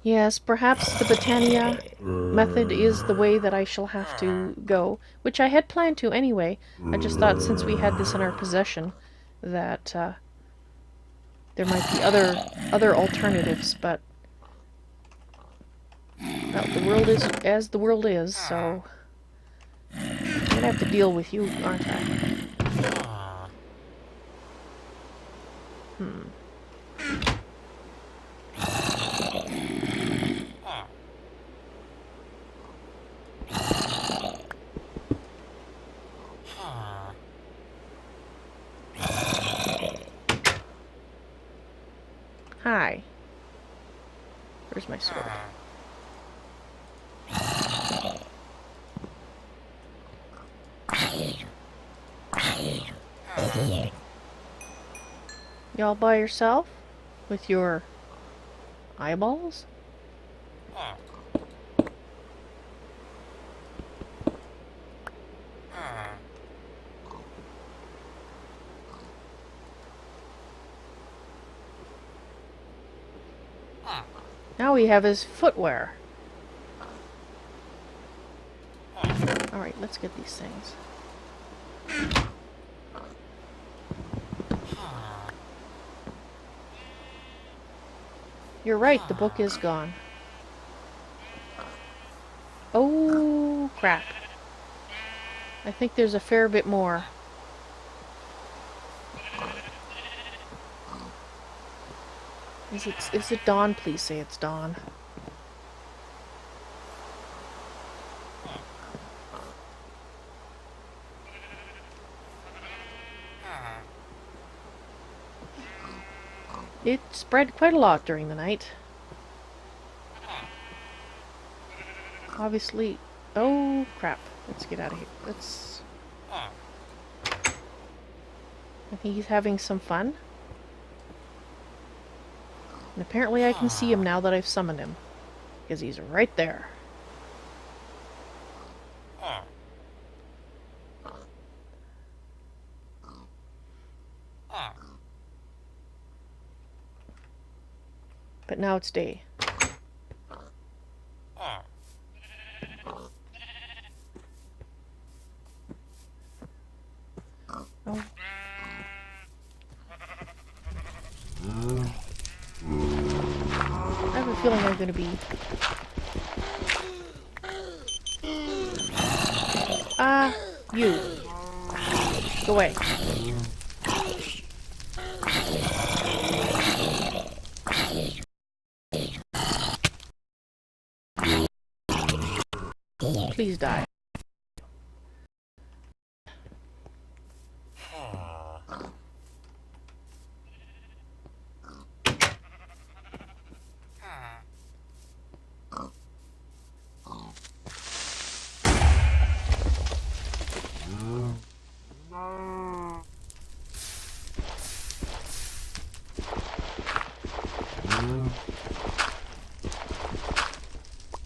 Yes, perhaps the Botania method is the way that I shall have to go, which I had planned to anyway. I just thought since we had this in our possession that there might be other alternatives, but well, the world is as the world is, so I'm gonna have to deal with you, aren't I? Hi. Where's my sword? Y'all by yourself? With your eyeballs? Now we have his footwear. Alright, let's get these things. You're right, the book is gone. Oh, crap. I think there's a fair bit more. Is it dawn? Please say it's dawn. It spread quite a lot during the night. Obviously... Oh, crap. Let's get out of here. Let's... I think he's having some fun. And apparently I can see him now that I've summoned him. Because he's right there. But now it's day. Oh. I have a feeling I'm going to be... you. Go away. Please die.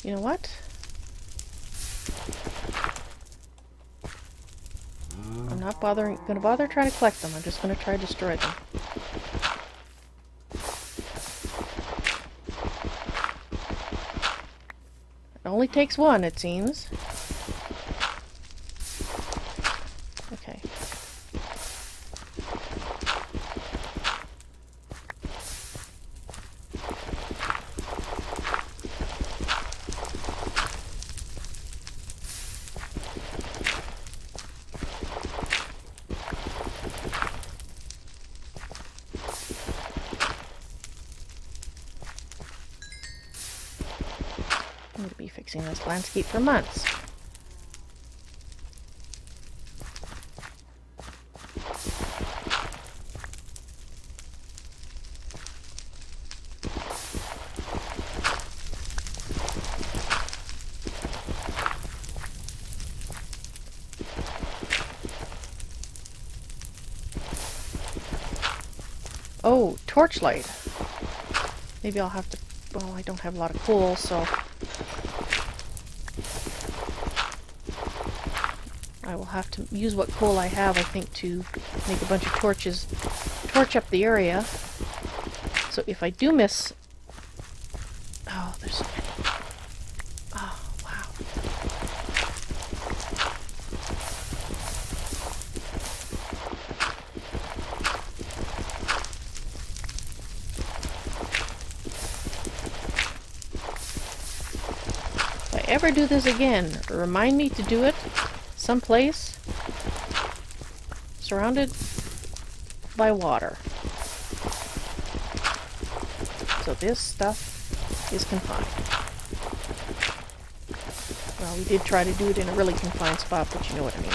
You know what? I'm not gonna bother trying to collect them. I'm just gonna try to destroy them. It only takes one, it seems. Okay. I'm going to be fixing this landscape for months. Oh, torchlight. Maybe I'll have to... Well, I don't have a lot of coal, so... I will have to use what coal I have, I think, to make a bunch of torches. Torch up the area. So if I do miss... Oh, there's so many. Oh, wow. If I ever do this again, remind me to do it someplace surrounded by water. So this stuff is confined. Well, we did try to do it in a really confined spot, but you know what I mean.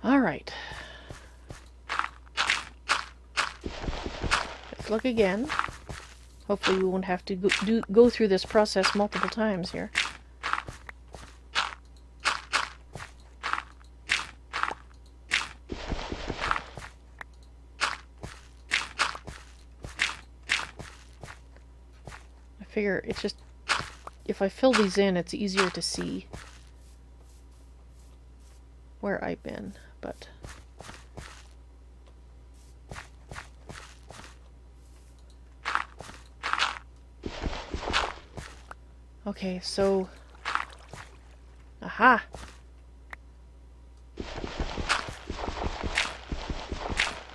Alright. Let's look again. Hopefully we won't have to go through this process multiple times here. I figure it's just... If I fill these in, it's easier to see where I've been, but... Okay, so... Aha!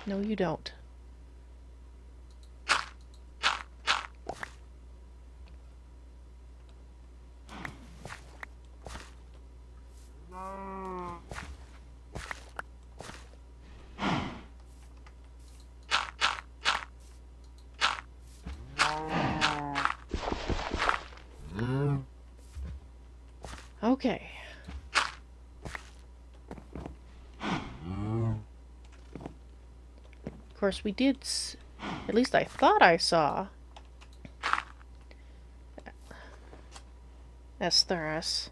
No, you don't. Okay. Of course, we did, at least I thought I saw Estheras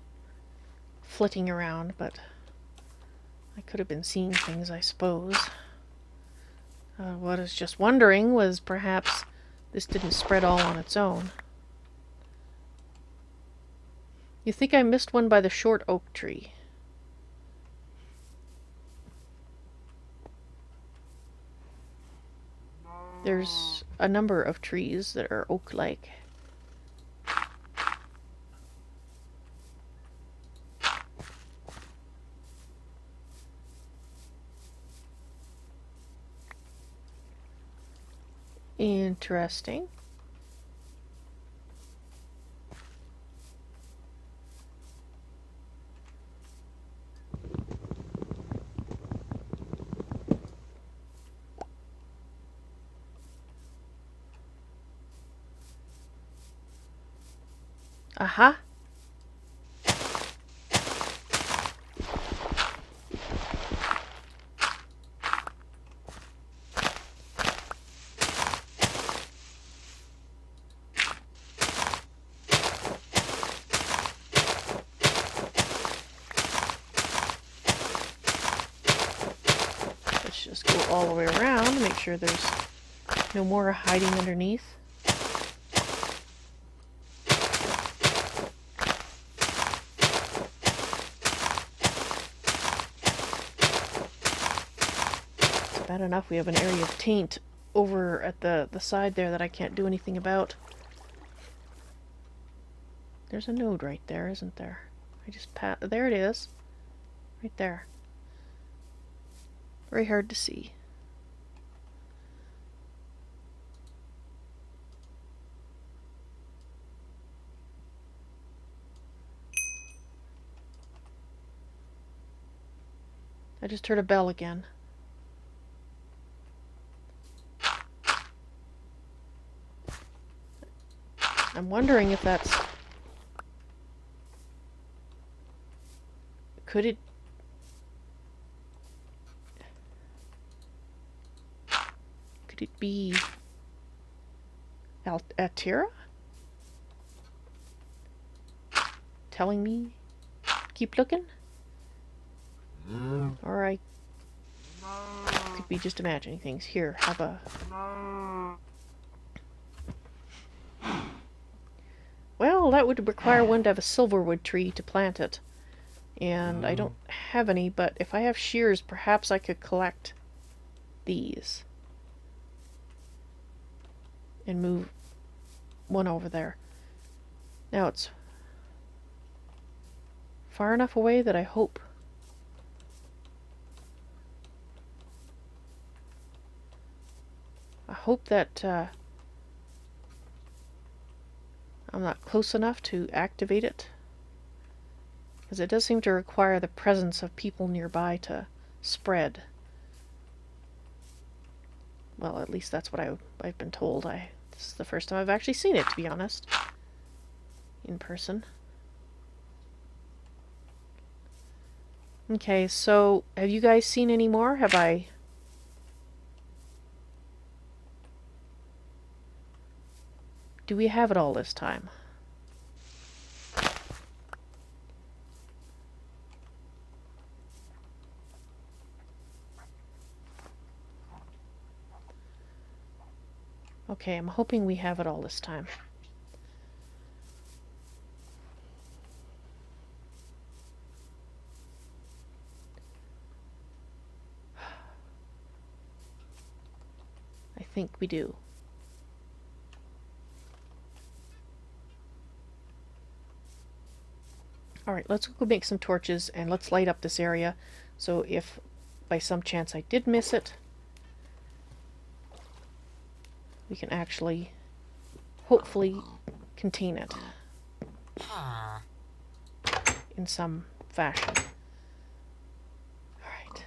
flitting around, but I could have been seeing things, I suppose. What I was just wondering was perhaps this didn't spread all on its own. You think I missed one by the short oak tree? There's a number of trees that are oak-like. Interesting. Aha. Let's just go all the way around to make sure there's no more hiding underneath. Bad enough we have an area of taint over at the side there that I can't do anything about. There's a node right there, isn't there? I just there it is. Right there. Very hard to see. I just heard a bell again. I'm wondering if that's... Could it... Could it be... Altera? Telling me? Keep looking? Or I could be just imagining things. Here, have a... Well, that would require one to have a silverwood tree to plant it. And I don't have any, but if I have shears, perhaps I could collect these. And move one over there. Now it's far enough away that I hope... that I'm not close enough to activate it, because it does seem to require the presence of people nearby to spread. Well, at least that's what I've been told. This is the first time I've actually seen it, to be honest, in person. Okay, so have you guys seen any more? Have I... Do we have it all this time? Okay, I'm hoping we have it all this time. I think we do. Alright, let's go make some torches and let's light up this area, so if by some chance I did miss it, we can actually hopefully contain it in some fashion. Alright.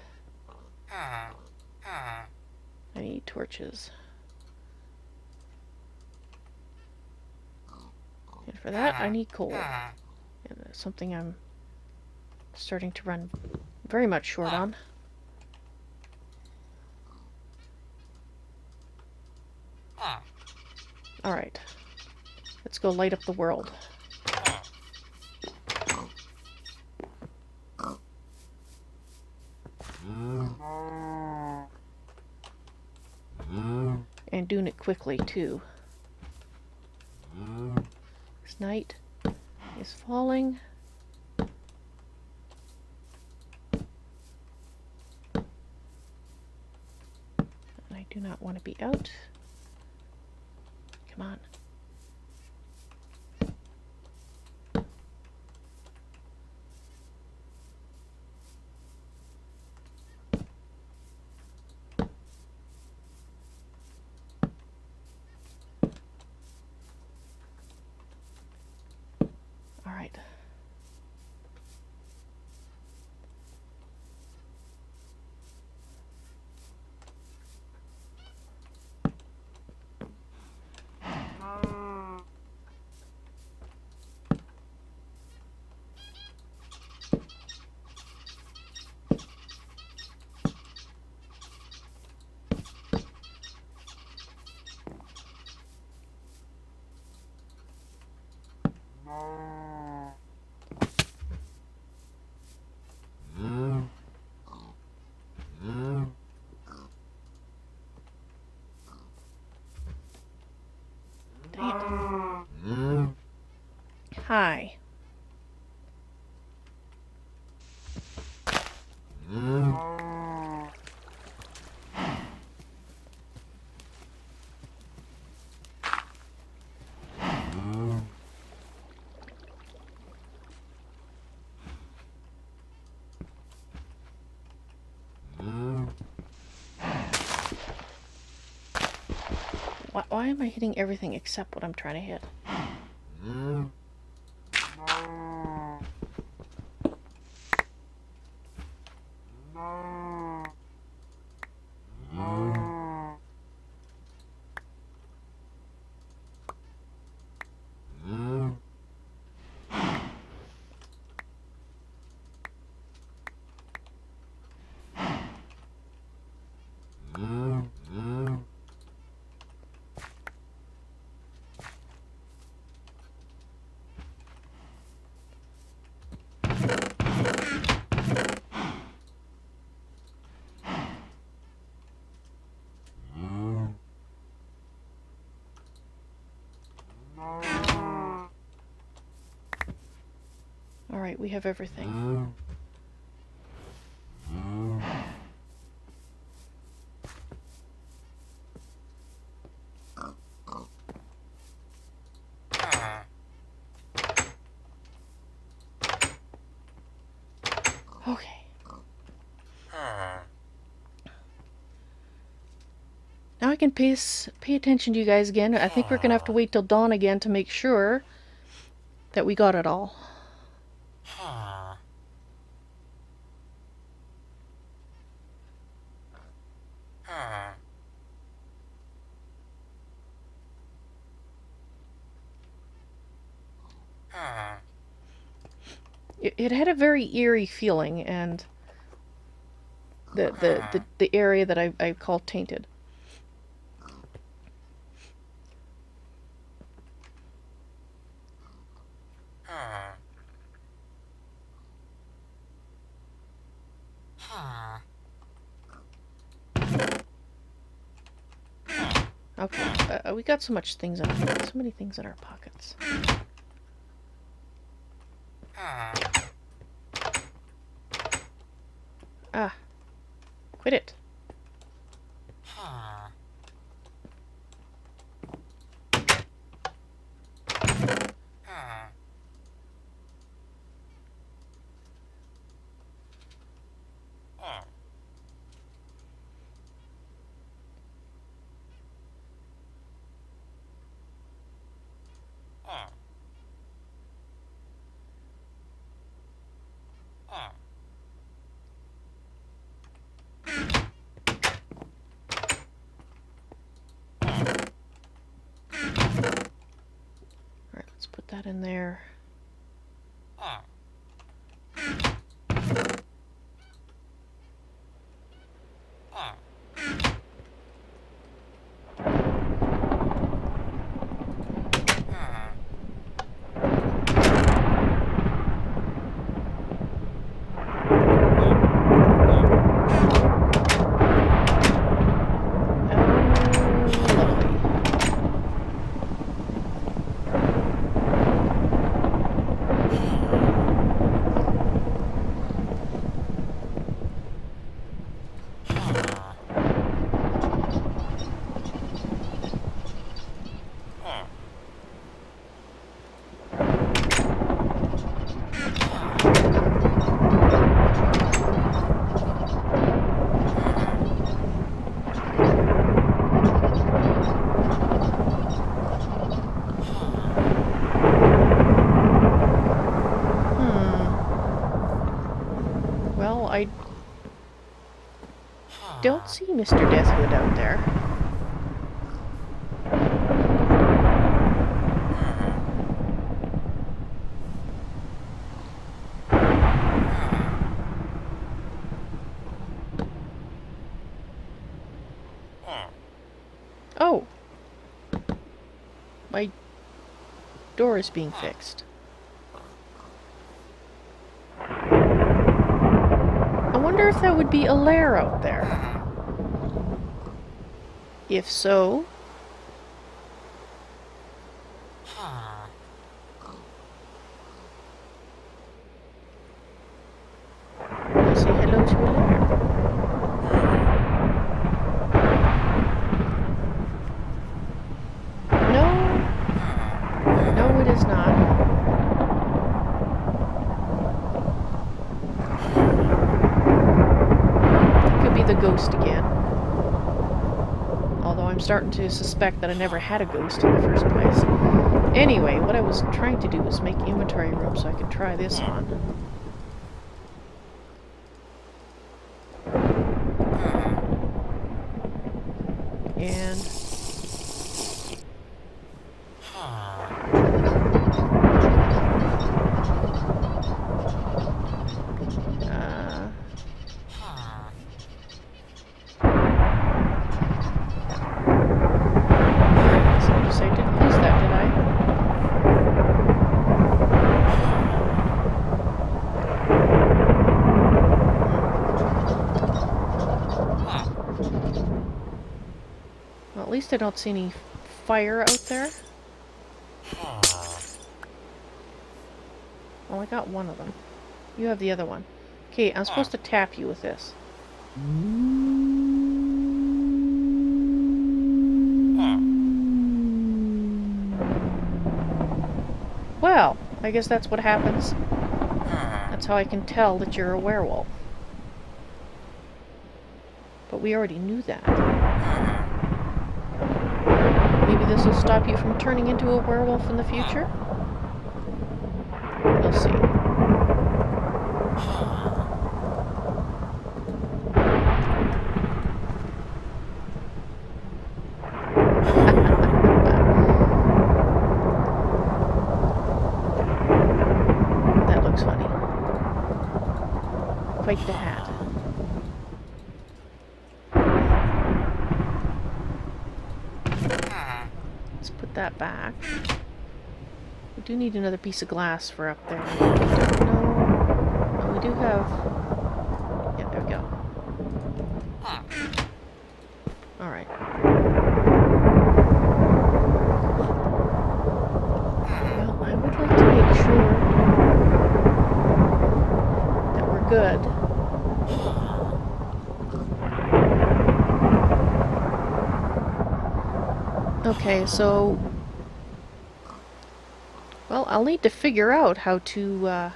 I need torches. And for that I need coal. And that's something I'm starting to run very much short on. Alright. Let's go light up the world. And doing it quickly too. This night is falling. And I do not want to be out. Come on. All right. Hi. Why am I hitting everything except what I'm trying to hit? Alright, we have everything. Okay. Now I can pay attention to you guys again. I think we're gonna have to wait till dawn again to make sure that we got it all. It had a very eerie feeling, and the area that I call tainted. Okay, we got so many things in our pockets. Ah, quit it. Put that in there. don't see Mr. Deathwood out there. Oh! My door is being fixed. I wonder if that would be a lair out there. If so... I'll say hello to a lair. No, it is not. It could be the ghost again. Although I'm starting to suspect that I never had a ghost in the first place. Anyway, what I was trying to do was make inventory room so I could try this on. And... so I didn't lose that, did I? Well, at least I don't see any fire out there. Well, I got one of them. You have the other one. Okay, I'm supposed to tap you with this. Well, I guess that's what happens. That's how I can tell that you're a werewolf. But we already knew that. Maybe this will stop you from turning into a werewolf in the future? We'll see. That looks funny. Quite the hat. Let's put that back. We do need another piece of glass for up there. I don't know. Oh, we do have... Yeah, there we go. Alright. Well, I would like to make sure that we're good. Okay, so... Well, I'll need to figure out how to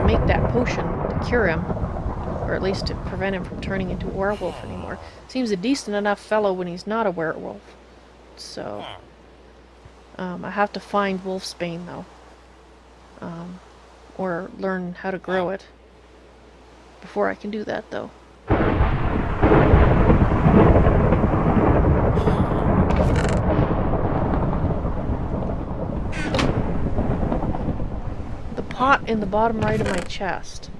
make that potion to cure him. Or at least to prevent him from turning into a werewolf anymore. Seems a decent enough fellow when he's not a werewolf. So... I have to find wolfsbane, though. Or learn how to grow it. Before I can do that, though. Pot in the bottom right of my chest.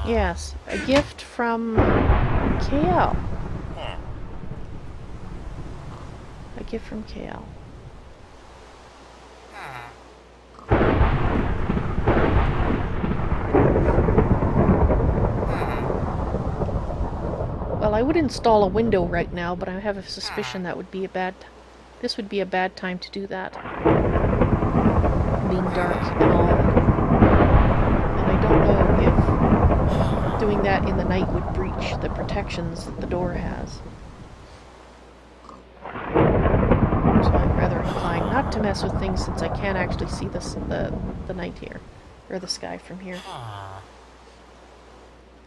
Yes, a gift from KL. A gift from KL. Well, I would install a window right now, but I have a suspicion that would be a bad... This would be a bad time to do that. Being dark and all. And I don't know if doing that in the night would breach the protections that the door has. So I'm rather inclined not to mess with things since I can't actually see the night here. Or the sky from here.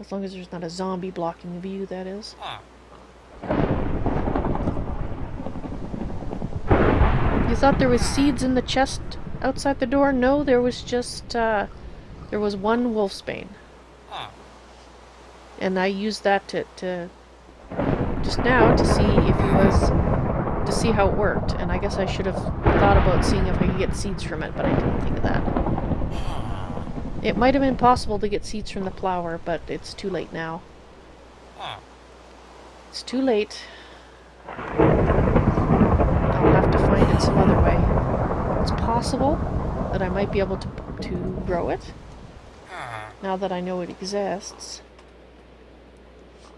As long as there's not a zombie blocking the view, that is. You thought there was seeds in the chest outside the door? No, there was just, there was one wolfsbane. And I used that to just now to see if he was, to see how it worked. And I guess I should have thought about seeing if I could get seeds from it, but I didn't think of that. It might have been possible to get seeds from the flower, but it's too late now. It's too late. I'll have to find it some other way. It's possible that I might be able to grow it, now that I know it exists,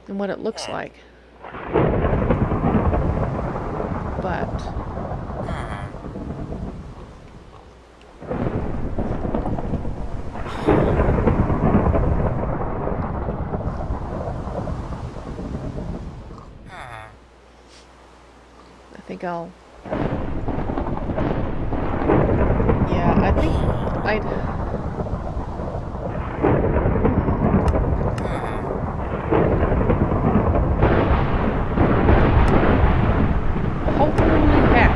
and what it looks like. But I think I'll... Yeah, I think I'd... Holy heck.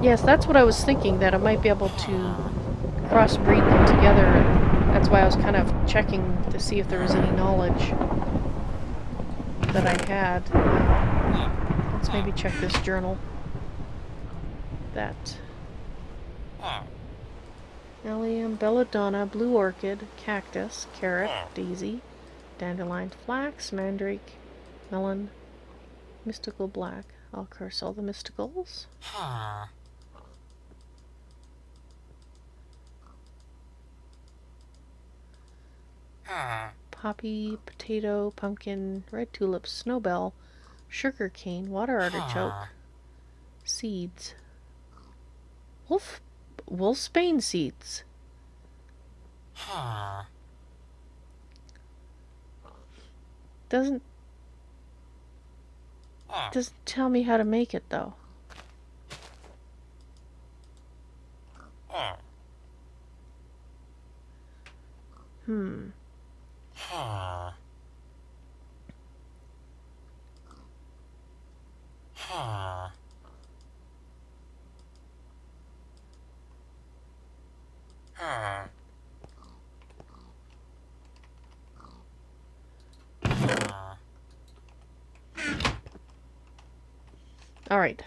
Yes, that's what I was thinking, that I might be able to crossbreed them together. That's why I was kind of checking to see if there was any knowledge that I had. Let's maybe check this journal. That. Allium, belladonna, blue orchid, cactus, carrot, daisy, dandelion, flax, mandrake, melon, mystical black. I'll curse all the mysticals. Poppy, potato, pumpkin, red tulip, snowbell, sugar cane, water artichoke, seeds. Wolfsbane seeds. Doesn't tell me how to make it though. All right.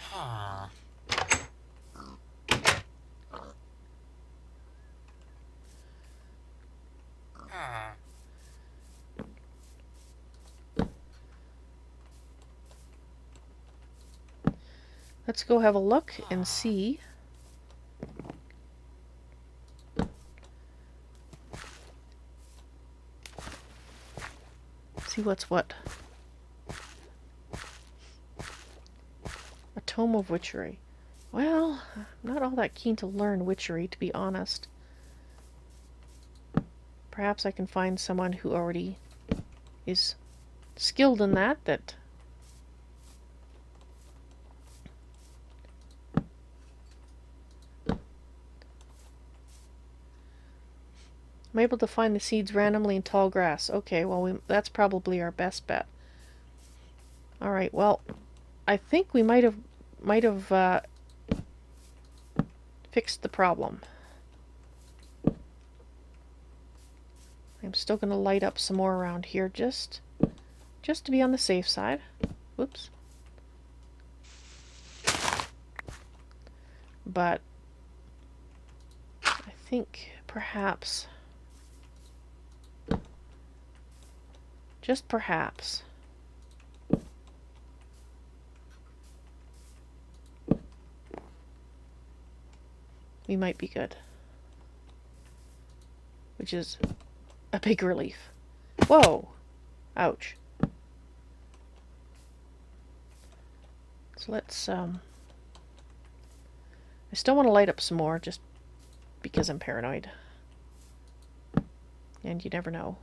Let's go have a look and see. See what's what. A tome of witchery. Well, I'm not all that keen to learn witchery, to be honest. Perhaps I can find someone who already is skilled in that, I'm able to find the seeds randomly in tall grass. Okay, well, that's probably our best bet. Alright, well, I think we might have fixed the problem. I'm still going to light up some more around here just to be on the safe side. Whoops. But I think perhaps, just perhaps, we might be good. Which is a big relief. Whoa! Ouch. So let's, I still want to light up some more, just because I'm paranoid. And you never know.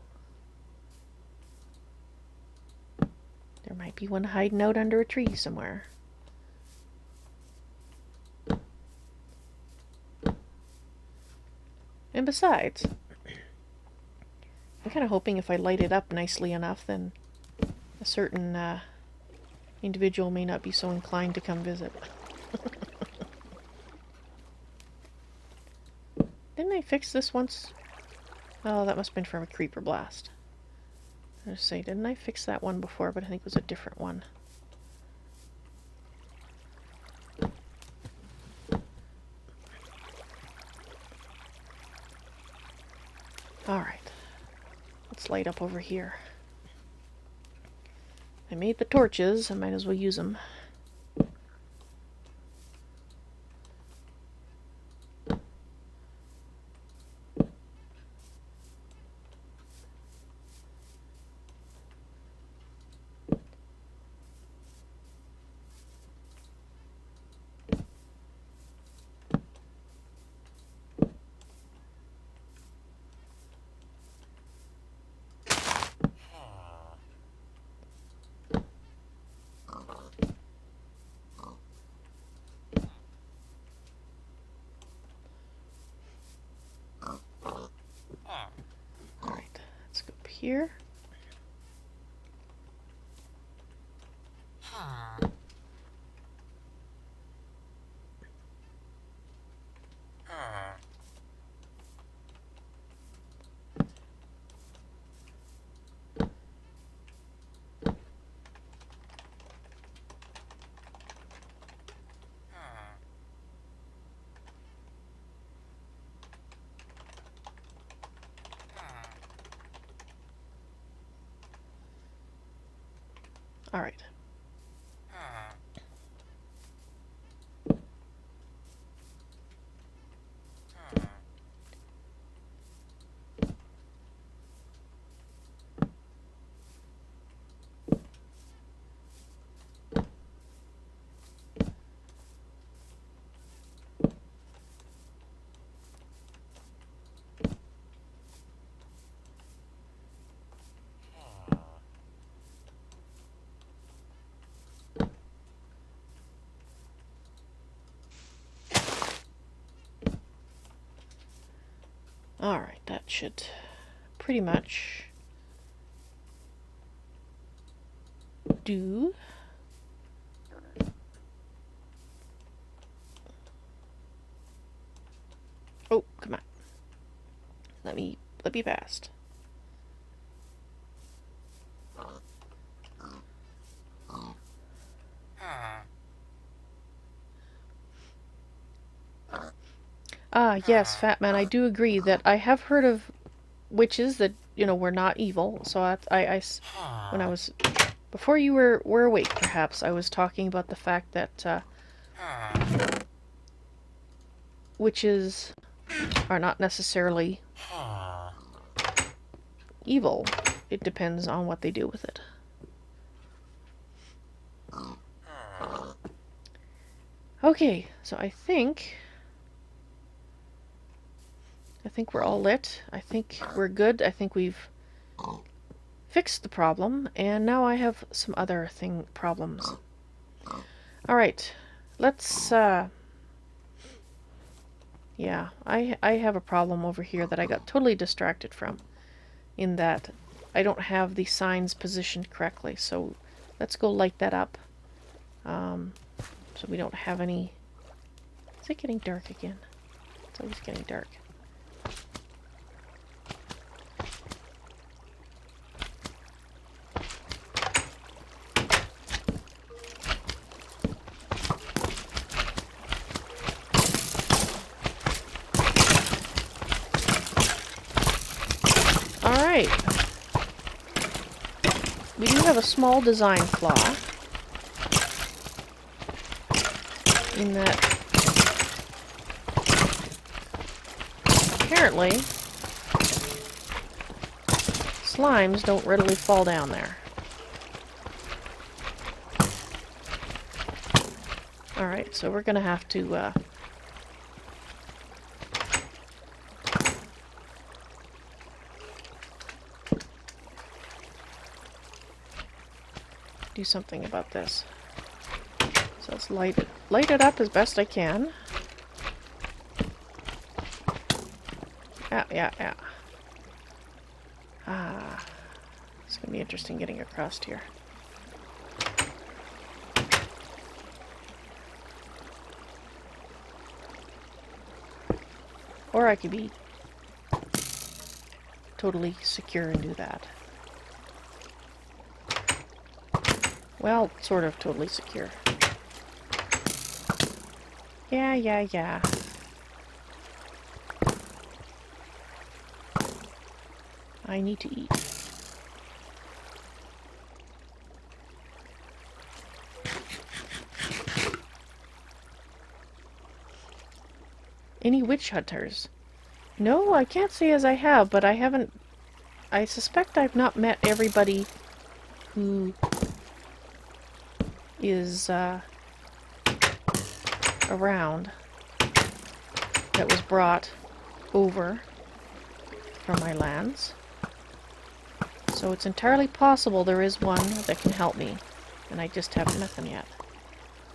There might be one hiding out under a tree somewhere. And besides, I'm kind of hoping if I light it up nicely enough, then a certain individual may not be so inclined to come visit. Didn't I fix this once? Oh, that must have been from a creeper blast. I was say, didn't I fix that one before? But I think it was a different one. Alright. Let's light up over here. I made the torches. I might as well use them. Here. All right. Alright, that should pretty much do. Oh, come on. Let me past. Ah, yes, Fat Man, I do agree that I have heard of witches that, you know, were not evil. So when I was, before you were awake, perhaps, I was talking about the fact that witches are not necessarily evil. It depends on what they do with it. Okay, so I think we're all lit. I think we're good. I think we've fixed the problem, and now I have some other problems. All right, let's. Yeah, I have a problem over here that I got totally distracted from, in that I don't have the signs positioned correctly. So let's go light that up. So we don't have any. Is it getting dark again? It's always getting dark. Alright. We do have a small design flaw. In that apparently slimes don't readily fall down there. Alright, so we're gonna have to do something about this. So let's light it up as best I can. Yeah. Ah, it's going to be interesting getting across here. Or I could be totally secure and do that. Well, sort of totally secure. Yeah. I need to eat. Any witch hunters? No, I can't say as I have, but I haven't... I suspect I've not met everybody who is around that was brought over from my lands. So it's entirely possible there is one that can help me, and I just haven't met them yet.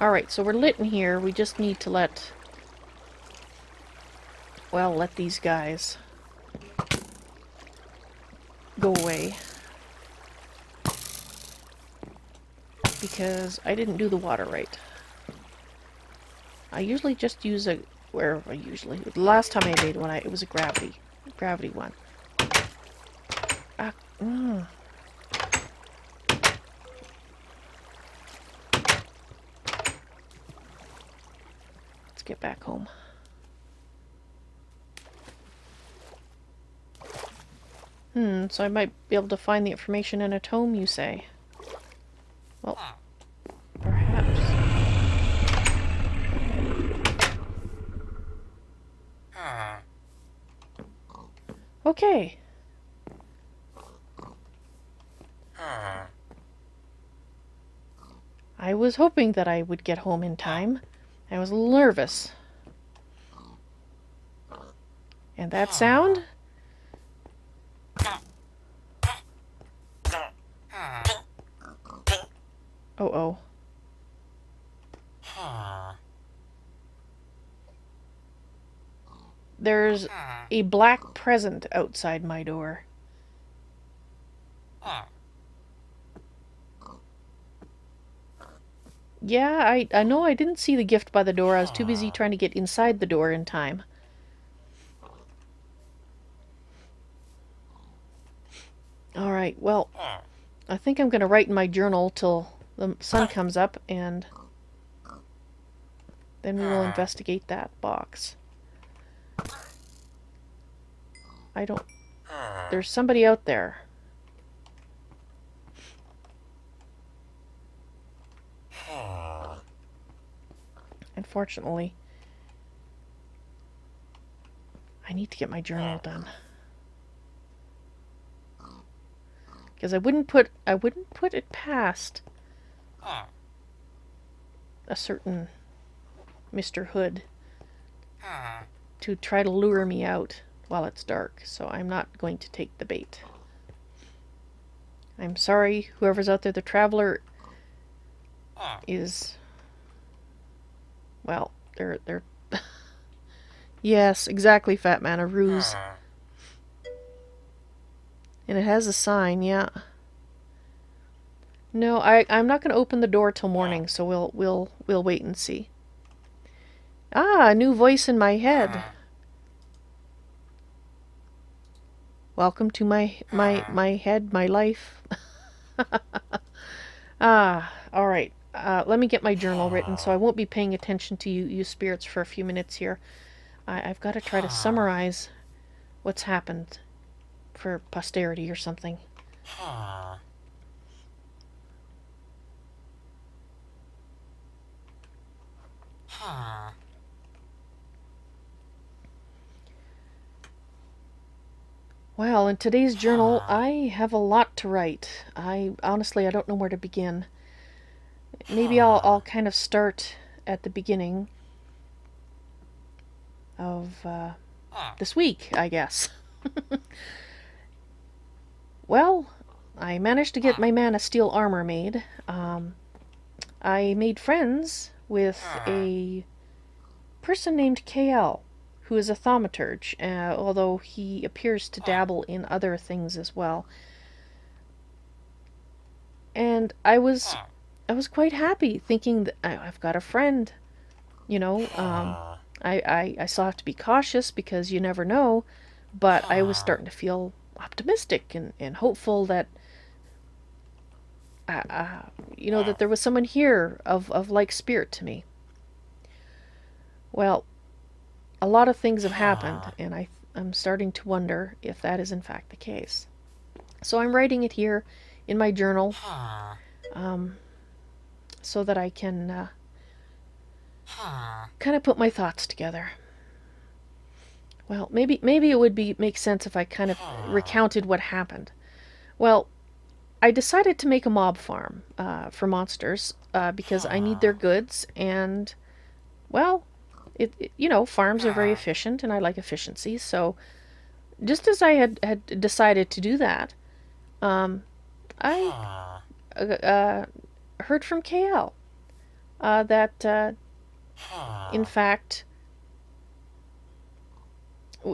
Alright, so we're lit in here. We just need to let... well, let these guys go away. Because I didn't do the water right. I usually just use a... where I usually... the last time I made one, it was a gravity one. Let's get back home. So I might be able to find the information in a tome, you say? Well, perhaps. Okay. I was hoping that I would get home in time. I was a little nervous. And that sound? Uh-oh. There's a black present outside my door. Yeah, I know I didn't see the gift by the door. I was too busy trying to get inside the door in time. Alright, well, I think I'm going to write in my journal till the sun comes up, and then we will investigate that box. I don't... there's somebody out there. Unfortunately, I need to get my journal done. Because I wouldn't put it past a certain Mr. Hood to try to lure me out while it's dark, so I'm not going to take the bait. I'm sorry, whoever's out there, the Traveler is... well, they're... yes, exactly, Fat Man, a ruse. And it has a sign, yeah. No, I'm not going to open the door till morning, so we'll wait and see. Ah, a new voice in my head. Welcome to my head, my life. Alright. Let me get my journal written, so I won't be paying attention to you spirits for a few minutes here. I've got to try to summarize what's happened for posterity or something. Well, in today's journal, I have a lot to write. Honestly, I don't know where to begin. Maybe I'll kind of start at the beginning of this week, I guess. Well, I managed to get my Man of Steel armor made. I made friends with a person named KL, who is a thaumaturge, although he appears to dabble in other things as well. And I was quite happy, thinking that I've got a friend. I still have to be cautious because you never know, but I was starting to feel optimistic and hopeful that that there was someone here of like spirit to me. Well, a lot of things have happened, and I'm starting to wonder if that is in fact the case. So I'm writing it here in my journal, so that I can kind of put my thoughts together. Well, maybe it would make sense if I kind of recounted what happened. Well, I decided to make a mob farm for monsters because I need their goods, and well, farms are very efficient, and I like efficiency. So, just as I had decided to do that, I heard from KL that in fact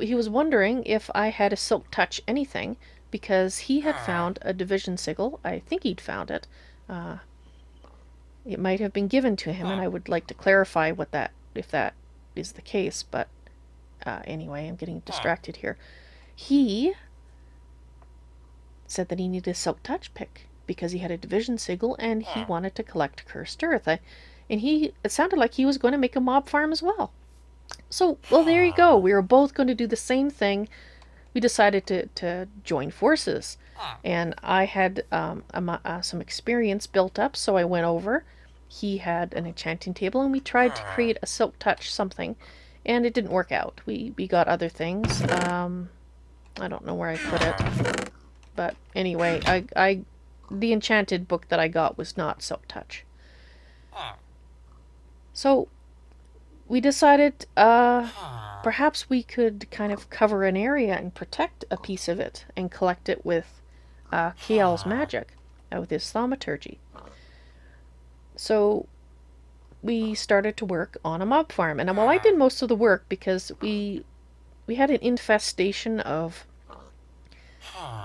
he was wondering if I had a silk touch anything, because he had found a division sigil. I think he'd found it. It might have been given to him, and I would like to clarify if that is the case. But anyway, I'm getting distracted here. He said that he needed a silk touch pick because he had a division sigil and he wanted to collect cursed earth. And it sounded like he was going to make a mob farm as well. So, well, there you go. We were both going to do the same thing. We decided to join forces. And I had some experience built up, so I went over. He had an enchanting table, and we tried to create a silk touch something, and it didn't work out. We got other things. I don't know where I put it. But anyway, the enchanted book that I got was not silk touch. So we decided perhaps we could kind of cover an area and protect a piece of it and collect it with KL's magic, with his thaumaturgy. So we started to work on a mob farm. And well, I did most of the work because we had an infestation of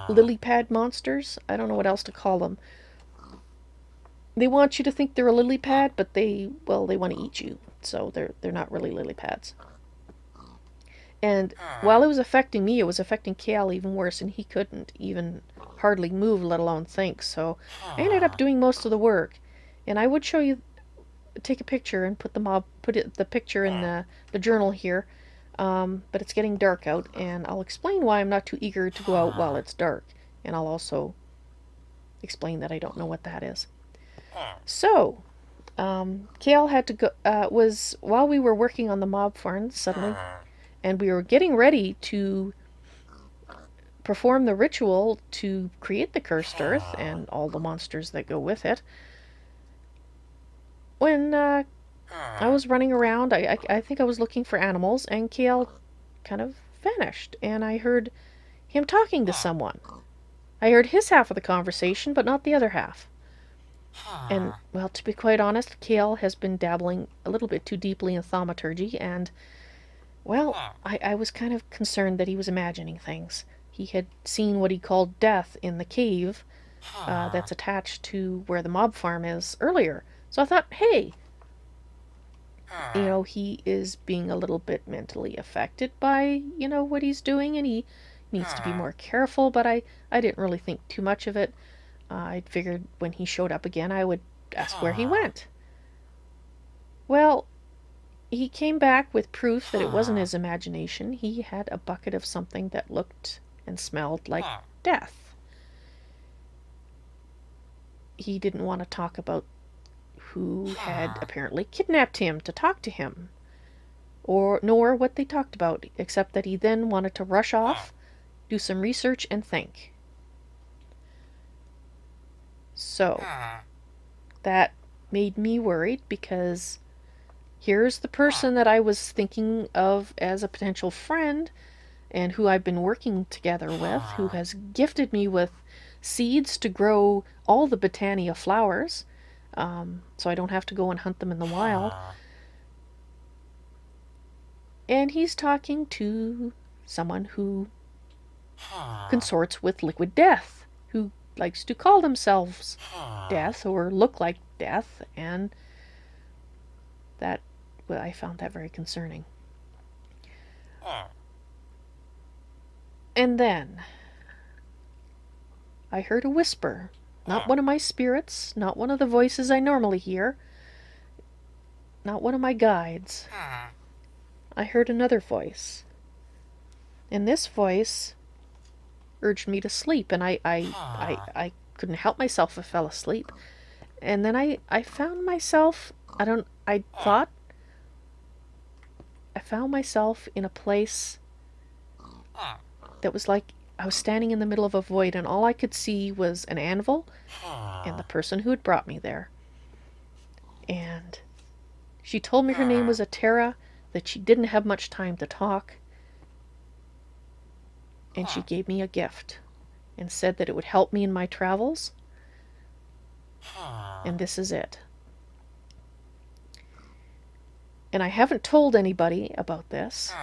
lily pad monsters. I don't know what else to call them. They want you to think they're a lily pad, but they want to eat you. So they're not really lily pads. And while it was affecting me, it was affecting KL even worse, and he couldn't even hardly move, let alone think. So I ended up doing most of the work. And I would show you, take a picture and put the picture in the journal here. But it's getting dark out, and I'll explain why I'm not too eager to go out while it's dark. And I'll also explain that I don't know what that is. So, KL had to go, while we were working on the mob farm suddenly, and we were getting ready to perform the ritual to create the cursed earth and all the monsters that go with it, when I was running around, I think I was looking for animals, and KL kind of vanished, and I heard him talking to someone. I heard his half of the conversation, but not the other half. And, well, to be quite honest, KL has been dabbling a little bit too deeply in thaumaturgy, and, well, I was kind of concerned that he was imagining things. He had seen what he called death in the cave that's attached to where the mob farm is earlier. So I thought, hey, he is being a little bit mentally affected by, what he's doing, and he needs to be more careful, but I didn't really think too much of it. I figured when he showed up again, I would ask where he went. Well, he came back with proof that it wasn't his imagination. He had a bucket of something that looked and smelled like death. He didn't want to talk about who had apparently kidnapped him to talk to him, nor what they talked about, except that he then wanted to rush off, do some research, and think. So, that made me worried, because here's the person that I was thinking of as a potential friend, and who I've been working together with, who has gifted me with seeds to grow all the Botania flowers, so I don't have to go and hunt them in the wild. And he's talking to someone who consorts with liquid death, who likes to call themselves death or look like death, and that, well, I found that very concerning. And then I heard a whisper, not one of my spirits, not one of the voices I normally hear, not one of my guides. I heard another voice, and this voice urged me to sleep, and I couldn't help myself. I fell asleep, and then I found myself, I found myself in a place that was like I was standing in the middle of a void, and all I could see was an anvil and the person who had brought me there. And she told me her name was Atera, that she didn't have much time to talk, and she gave me a gift and said that it would help me in my travels, and this is it. And I haven't told anybody about this,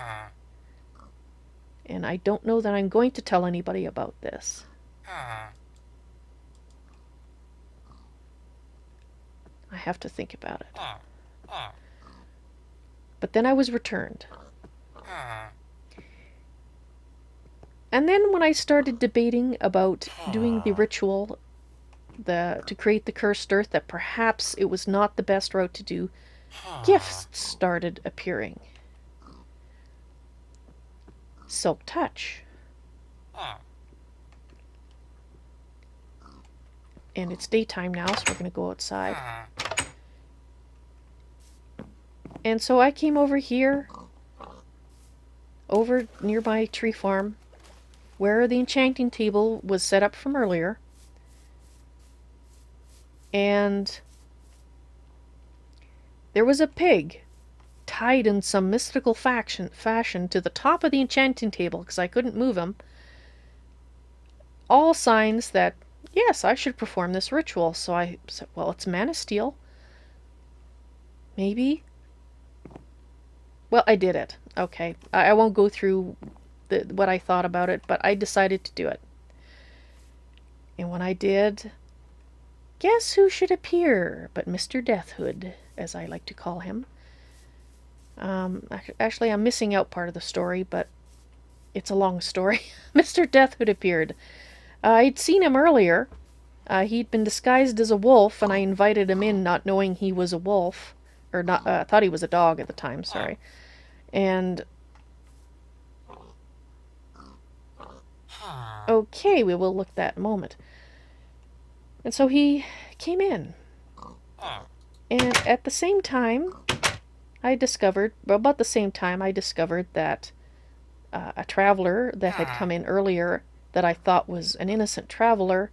and I don't know that I'm going to tell anybody about this. I have to think about it. But then I was returned. And then when I started debating about doing the ritual to create the cursed earth, that perhaps it was not the best route to do, gifts started appearing. Silk touch. And it's daytime now, so we're going to go outside. And so I came over here, over near my tree farm, where the enchanting table was set up from earlier. And there was a pig tied in some mystical fashion to the top of the enchanting table, because I couldn't move him. All signs that, yes, I should perform this ritual. So I said, well, it's mana steel. Maybe. Well, I did it. Okay. I won't go through what I thought about it, but I decided to do it. And when I did, guess who should appear but Mr. Deathhood, as I like to call him. Actually, I'm missing out part of the story, but it's a long story. Mr. Deathhood appeared. I'd seen him earlier. He'd been disguised as a wolf, and I invited him in not knowing he was a wolf. Or not, thought he was a dog at the time, sorry. And okay, we will look that moment. And so he came in. And at the same time, about the same time, I discovered that a traveler that had come in earlier, that I thought was an innocent traveler,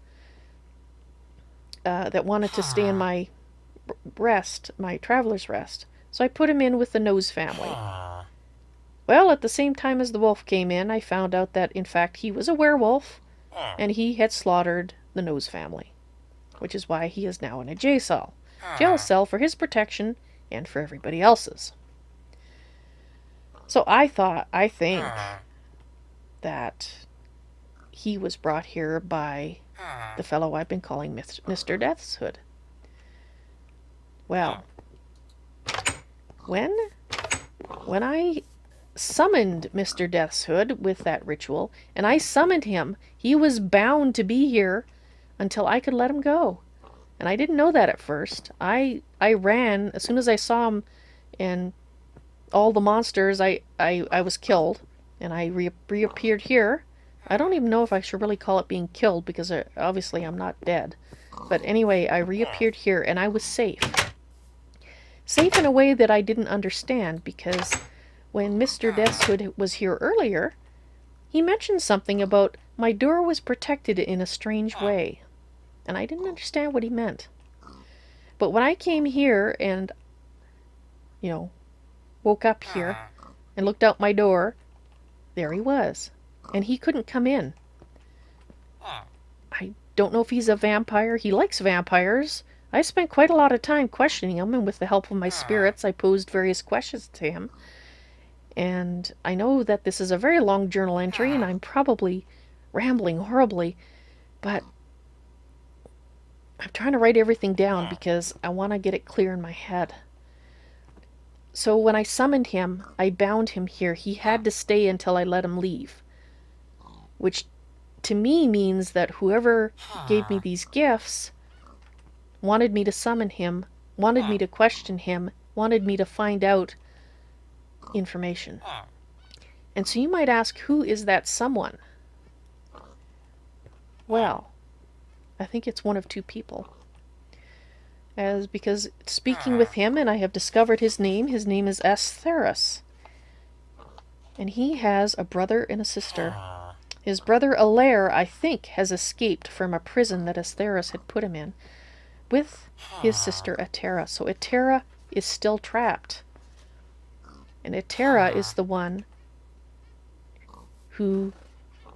that wanted to stay in my rest, my traveler's rest. So I put him in with the Nose family. Well, at the same time as the wolf came in, I found out that, in fact, he was a werewolf, and he had slaughtered the Nose family, which is why he is now in a jail cell for his protection and for everybody else's. So I think that he was brought here by the fellow I've been calling Mr. Deathhood. Well, when I summoned Mr. Deathhood with that ritual, and I summoned him, he was bound to be here until I could let him go. And I didn't know that at first. I ran as soon as I saw him, and all the monsters, I was killed, and I reappeared here. I don't even know if I should really call it being killed, because obviously I'm not dead. But anyway, I reappeared here, and I was safe. Safe in a way that I didn't understand, because when Mr. Deathhood was here earlier, he mentioned something about my door was protected in a strange way. And I didn't understand what he meant. But when I came here and, woke up here and looked out my door, there he was. And he couldn't come in. I don't know if he's a vampire. He likes vampires. I spent quite a lot of time questioning him, and with the help of my spirits, I posed various questions to him. And I know that this is a very long journal entry, and I'm probably rambling horribly, but I'm trying to write everything down because I want to get it clear in my head. So when I summoned him, I bound him here. He had to stay until I let him leave. Which to me means that whoever gave me these gifts wanted me to summon him, wanted me to question him, wanted me to find out information. And so you might ask, who is that someone? Well, I think it's one of two people. Because speaking with him, and I have discovered his name is Astheris. And he has a brother and a sister. His brother Alair, I think, has escaped from a prison that Astheris had put him in, with his sister Atera. So Atera is still trapped. And Atera is the one who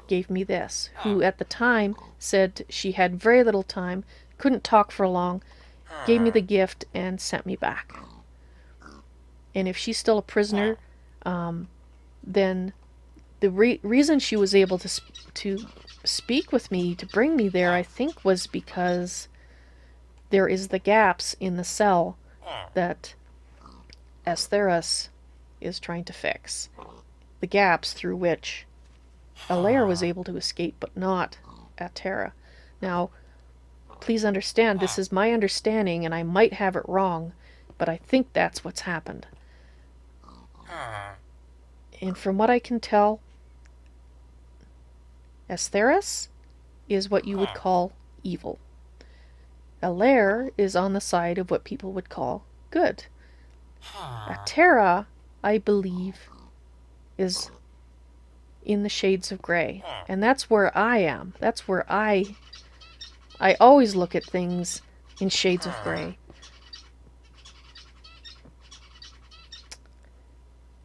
gave me this, who at the time said she had very little time, couldn't talk for long, gave me the gift, and sent me back. And if she's still a prisoner, then the reason she was able to speak with me, to bring me there, I think was because there is the gaps in the cell that Astheris is trying to fix. The gaps through which Alair was able to escape, but not Atera. Now, please understand, this is my understanding, and I might have it wrong, but I think that's what's happened. And from what I can tell, Astheris is what you would call evil. Alair is on the side of what people would call good. Atera, I believe, is in the shades of gray. And that's where I am. That's where I always look at things in shades of gray.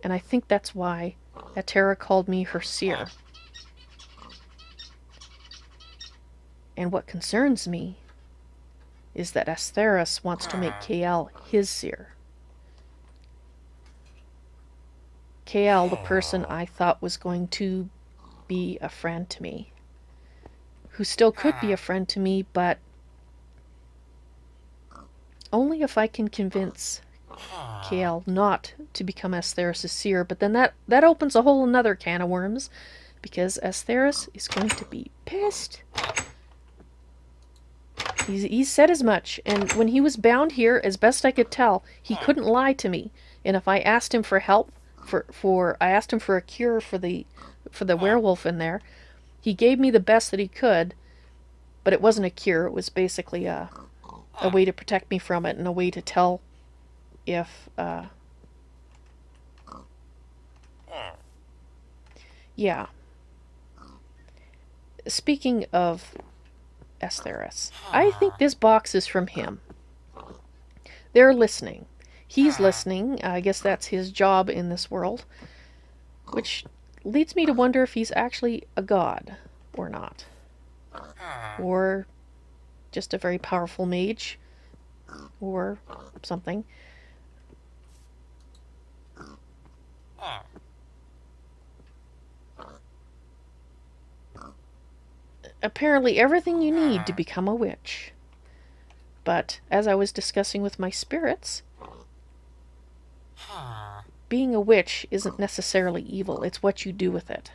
And I think that's why Atera called me her seer. And what concerns me is that Astheris wants to make KL his seer. KL, the person I thought was going to be a friend to me, who still could be a friend to me, but only if I can convince KL not to become Astheris' seer. But then that opens a whole another can of worms, because Astheris is going to be pissed. He said as much, and when he was bound here, as best I could tell, he couldn't lie to me. And if I asked him for help, I asked him for a cure for the werewolf in there, he gave me the best that he could, but it wasn't a cure. It was basically a way to protect me from it, and a way to tell if yeah. Speaking of Astheris, I think this box is from him. They're listening. He's listening. I guess that's his job in this world. Which leads me to wonder if he's actually a god or not. Or just a very powerful mage. Or something. Apparently everything you need to become a witch. But as I was discussing with my spirits, being a witch isn't necessarily evil. It's what you do with it.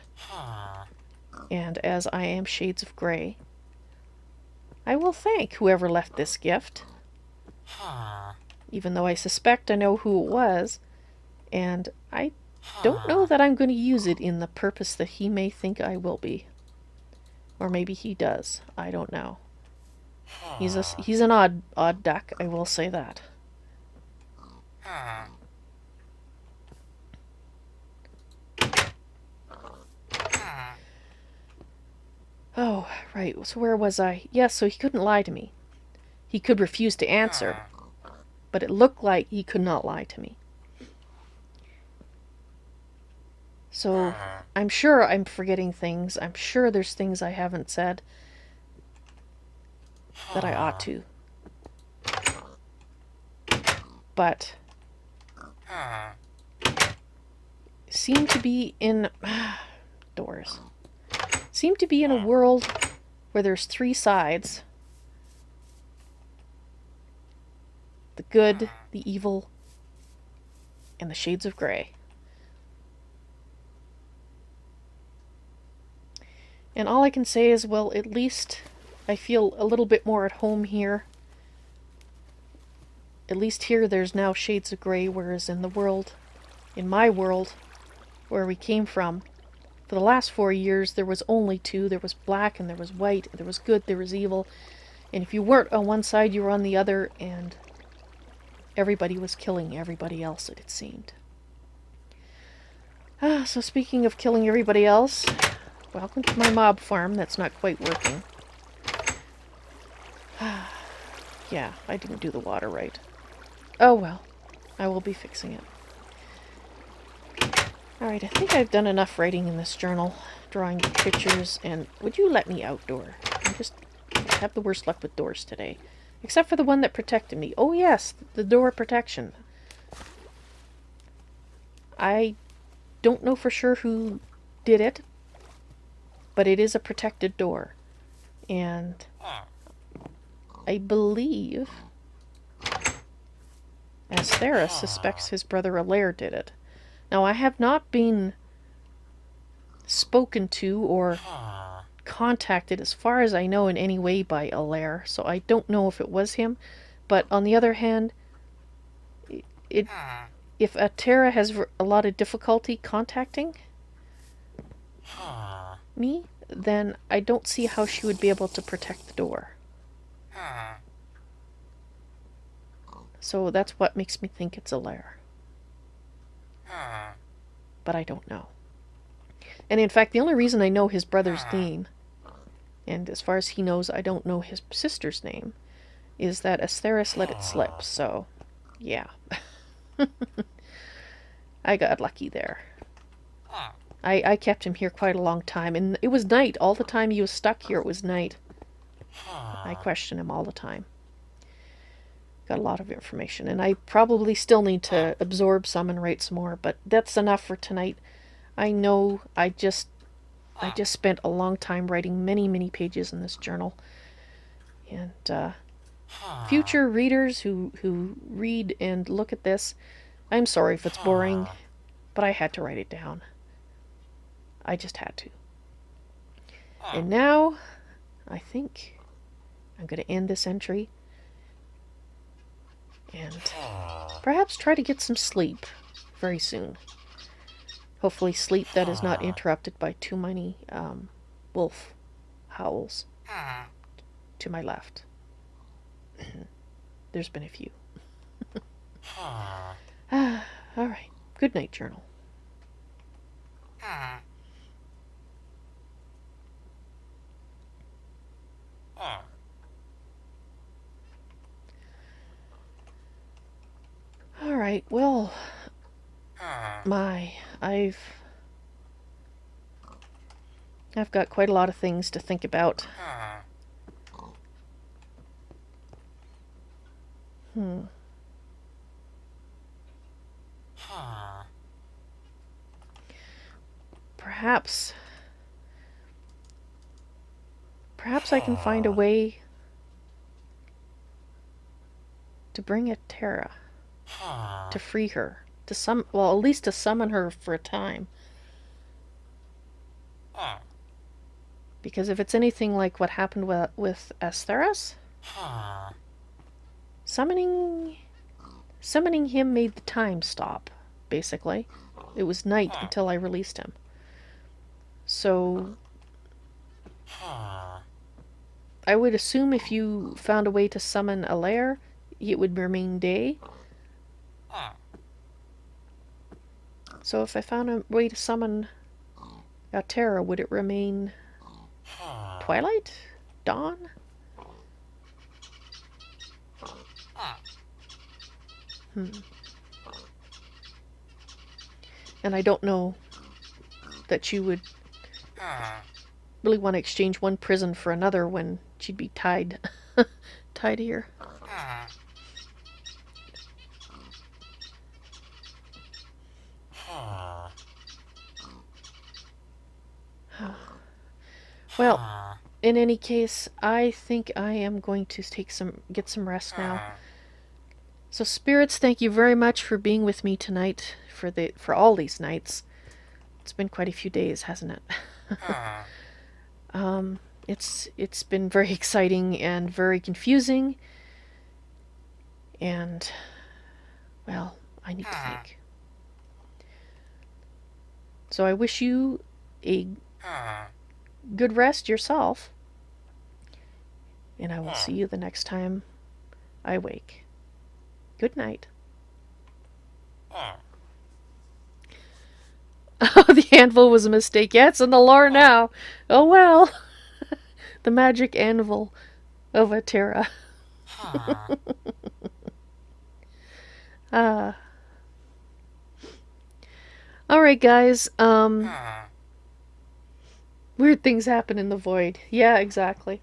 And as I am shades of gray, I will thank whoever left this gift. Even though I suspect I know who it was, and I don't know that I'm going to use it in the purpose that he may think I will be. Or maybe he does. I don't know. He's an odd duck, I will say that. Oh, right. So where was I? Yes, so he couldn't lie to me. He could refuse to answer. But it looked like he could not lie to me. So I'm sure I'm forgetting things. I'm sure there's things I haven't said that I ought to. But seem to be in doors. Seem to be in a world where there's three sides. The good, the evil, and the shades of gray. And all I can say is, well, at least I feel a little bit more at home here. At least here there's now shades of gray, whereas in the world, in my world, where we came from, for the last 4 years there was only two. There was black and there was white. There was good, there was evil. And if you weren't on one side, you were on the other, and everybody was killing everybody else, it seemed. So speaking of killing everybody else, welcome to my mob farm that's not quite working. Yeah, I didn't do the water right. Oh well, I will be fixing it. Alright, I think I've done enough writing in this journal, drawing pictures, and would you let me outdoor? I have the worst luck with doors today. Except for the one that protected me. Oh yes, the door protection. I don't know for sure who did it, but it is a protected door. And I believe Astheris suspects his brother Alair did it. Now, I have not been spoken to or contacted, as far as I know, in any way by Alair, so I don't know if it was him. But on the other hand, if Atera has a lot of difficulty contacting me, then I don't see how she would be able to protect the door. So that's what makes me think it's Alair. But I don't know. And in fact, the only reason I know his brother's name, and as far as he knows I don't know his sister's name, is that Astheris let it slip, so yeah. I got lucky there. I kept him here quite a long time, and it was night. All the time he was stuck here, it was night. I question him all the time. Got a lot of information, and I probably still need to absorb some and write some more, but that's enough for tonight. I know I just spent a long time writing many pages in this journal, and future readers who read and look at this, I'm sorry if it's boring, but I had to write it down. I just had to. And now I think I'm going to end this entry and perhaps try to get some sleep very soon. Hopefully sleep that is not interrupted by too many wolf howls to my left. There's been a few. Alright. Good night, journal. Alright, well, I've got quite a lot of things to think about. Perhaps I can find a way to bring Atera, to free her, at least to summon her for a time. Because if it's anything like what happened with Astheris, summoning him made the time stop, basically. It was night until I released him. So I would assume if you found a way to summon Alair, it would remain day. So if I found a way to summon Atera, would it remain twilight? Dawn? And I don't know that you would really want to exchange one prison for another when she'd be tied here. Well, in any case, I think I am going to get some rest now. So spirits, thank you very much for being with me tonight for all these nights. It's been quite a few days, hasn't it? It's been very exciting and very confusing, and well, I need to think. So I wish you a good rest yourself, and I will see you the next time I wake. Good night. Oh, the anvil was a mistake. Yeah, it's in the lore now. Oh well. The magic anvil of Atera. Ah. Alright, guys. Weird things happen in the void. Yeah, exactly.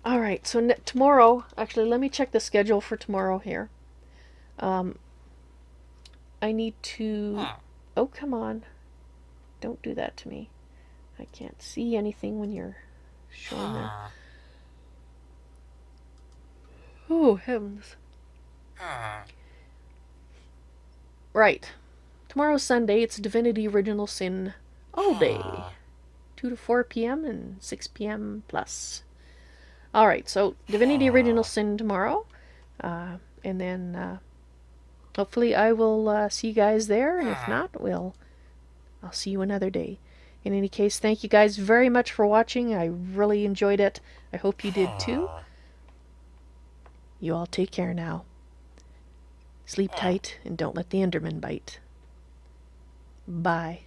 Alright, so tomorrow, actually, let me check the schedule for tomorrow here. I need to... Oh, come on. Don't do that to me. I can't see anything when you're showing there. Oh, heavens. Right. Tomorrow's Sunday. It's Divinity Original Sin all day. 2 to 4 p.m. and 6 p.m. plus. Alright, so Divinity Original Sin tomorrow. And then hopefully I will see you guys there. And if not, I'll see you another day. In any case, thank you guys very much for watching. I really enjoyed it. I hope you did too. You all take care now. Sleep tight and don't let the Enderman bite. Bye.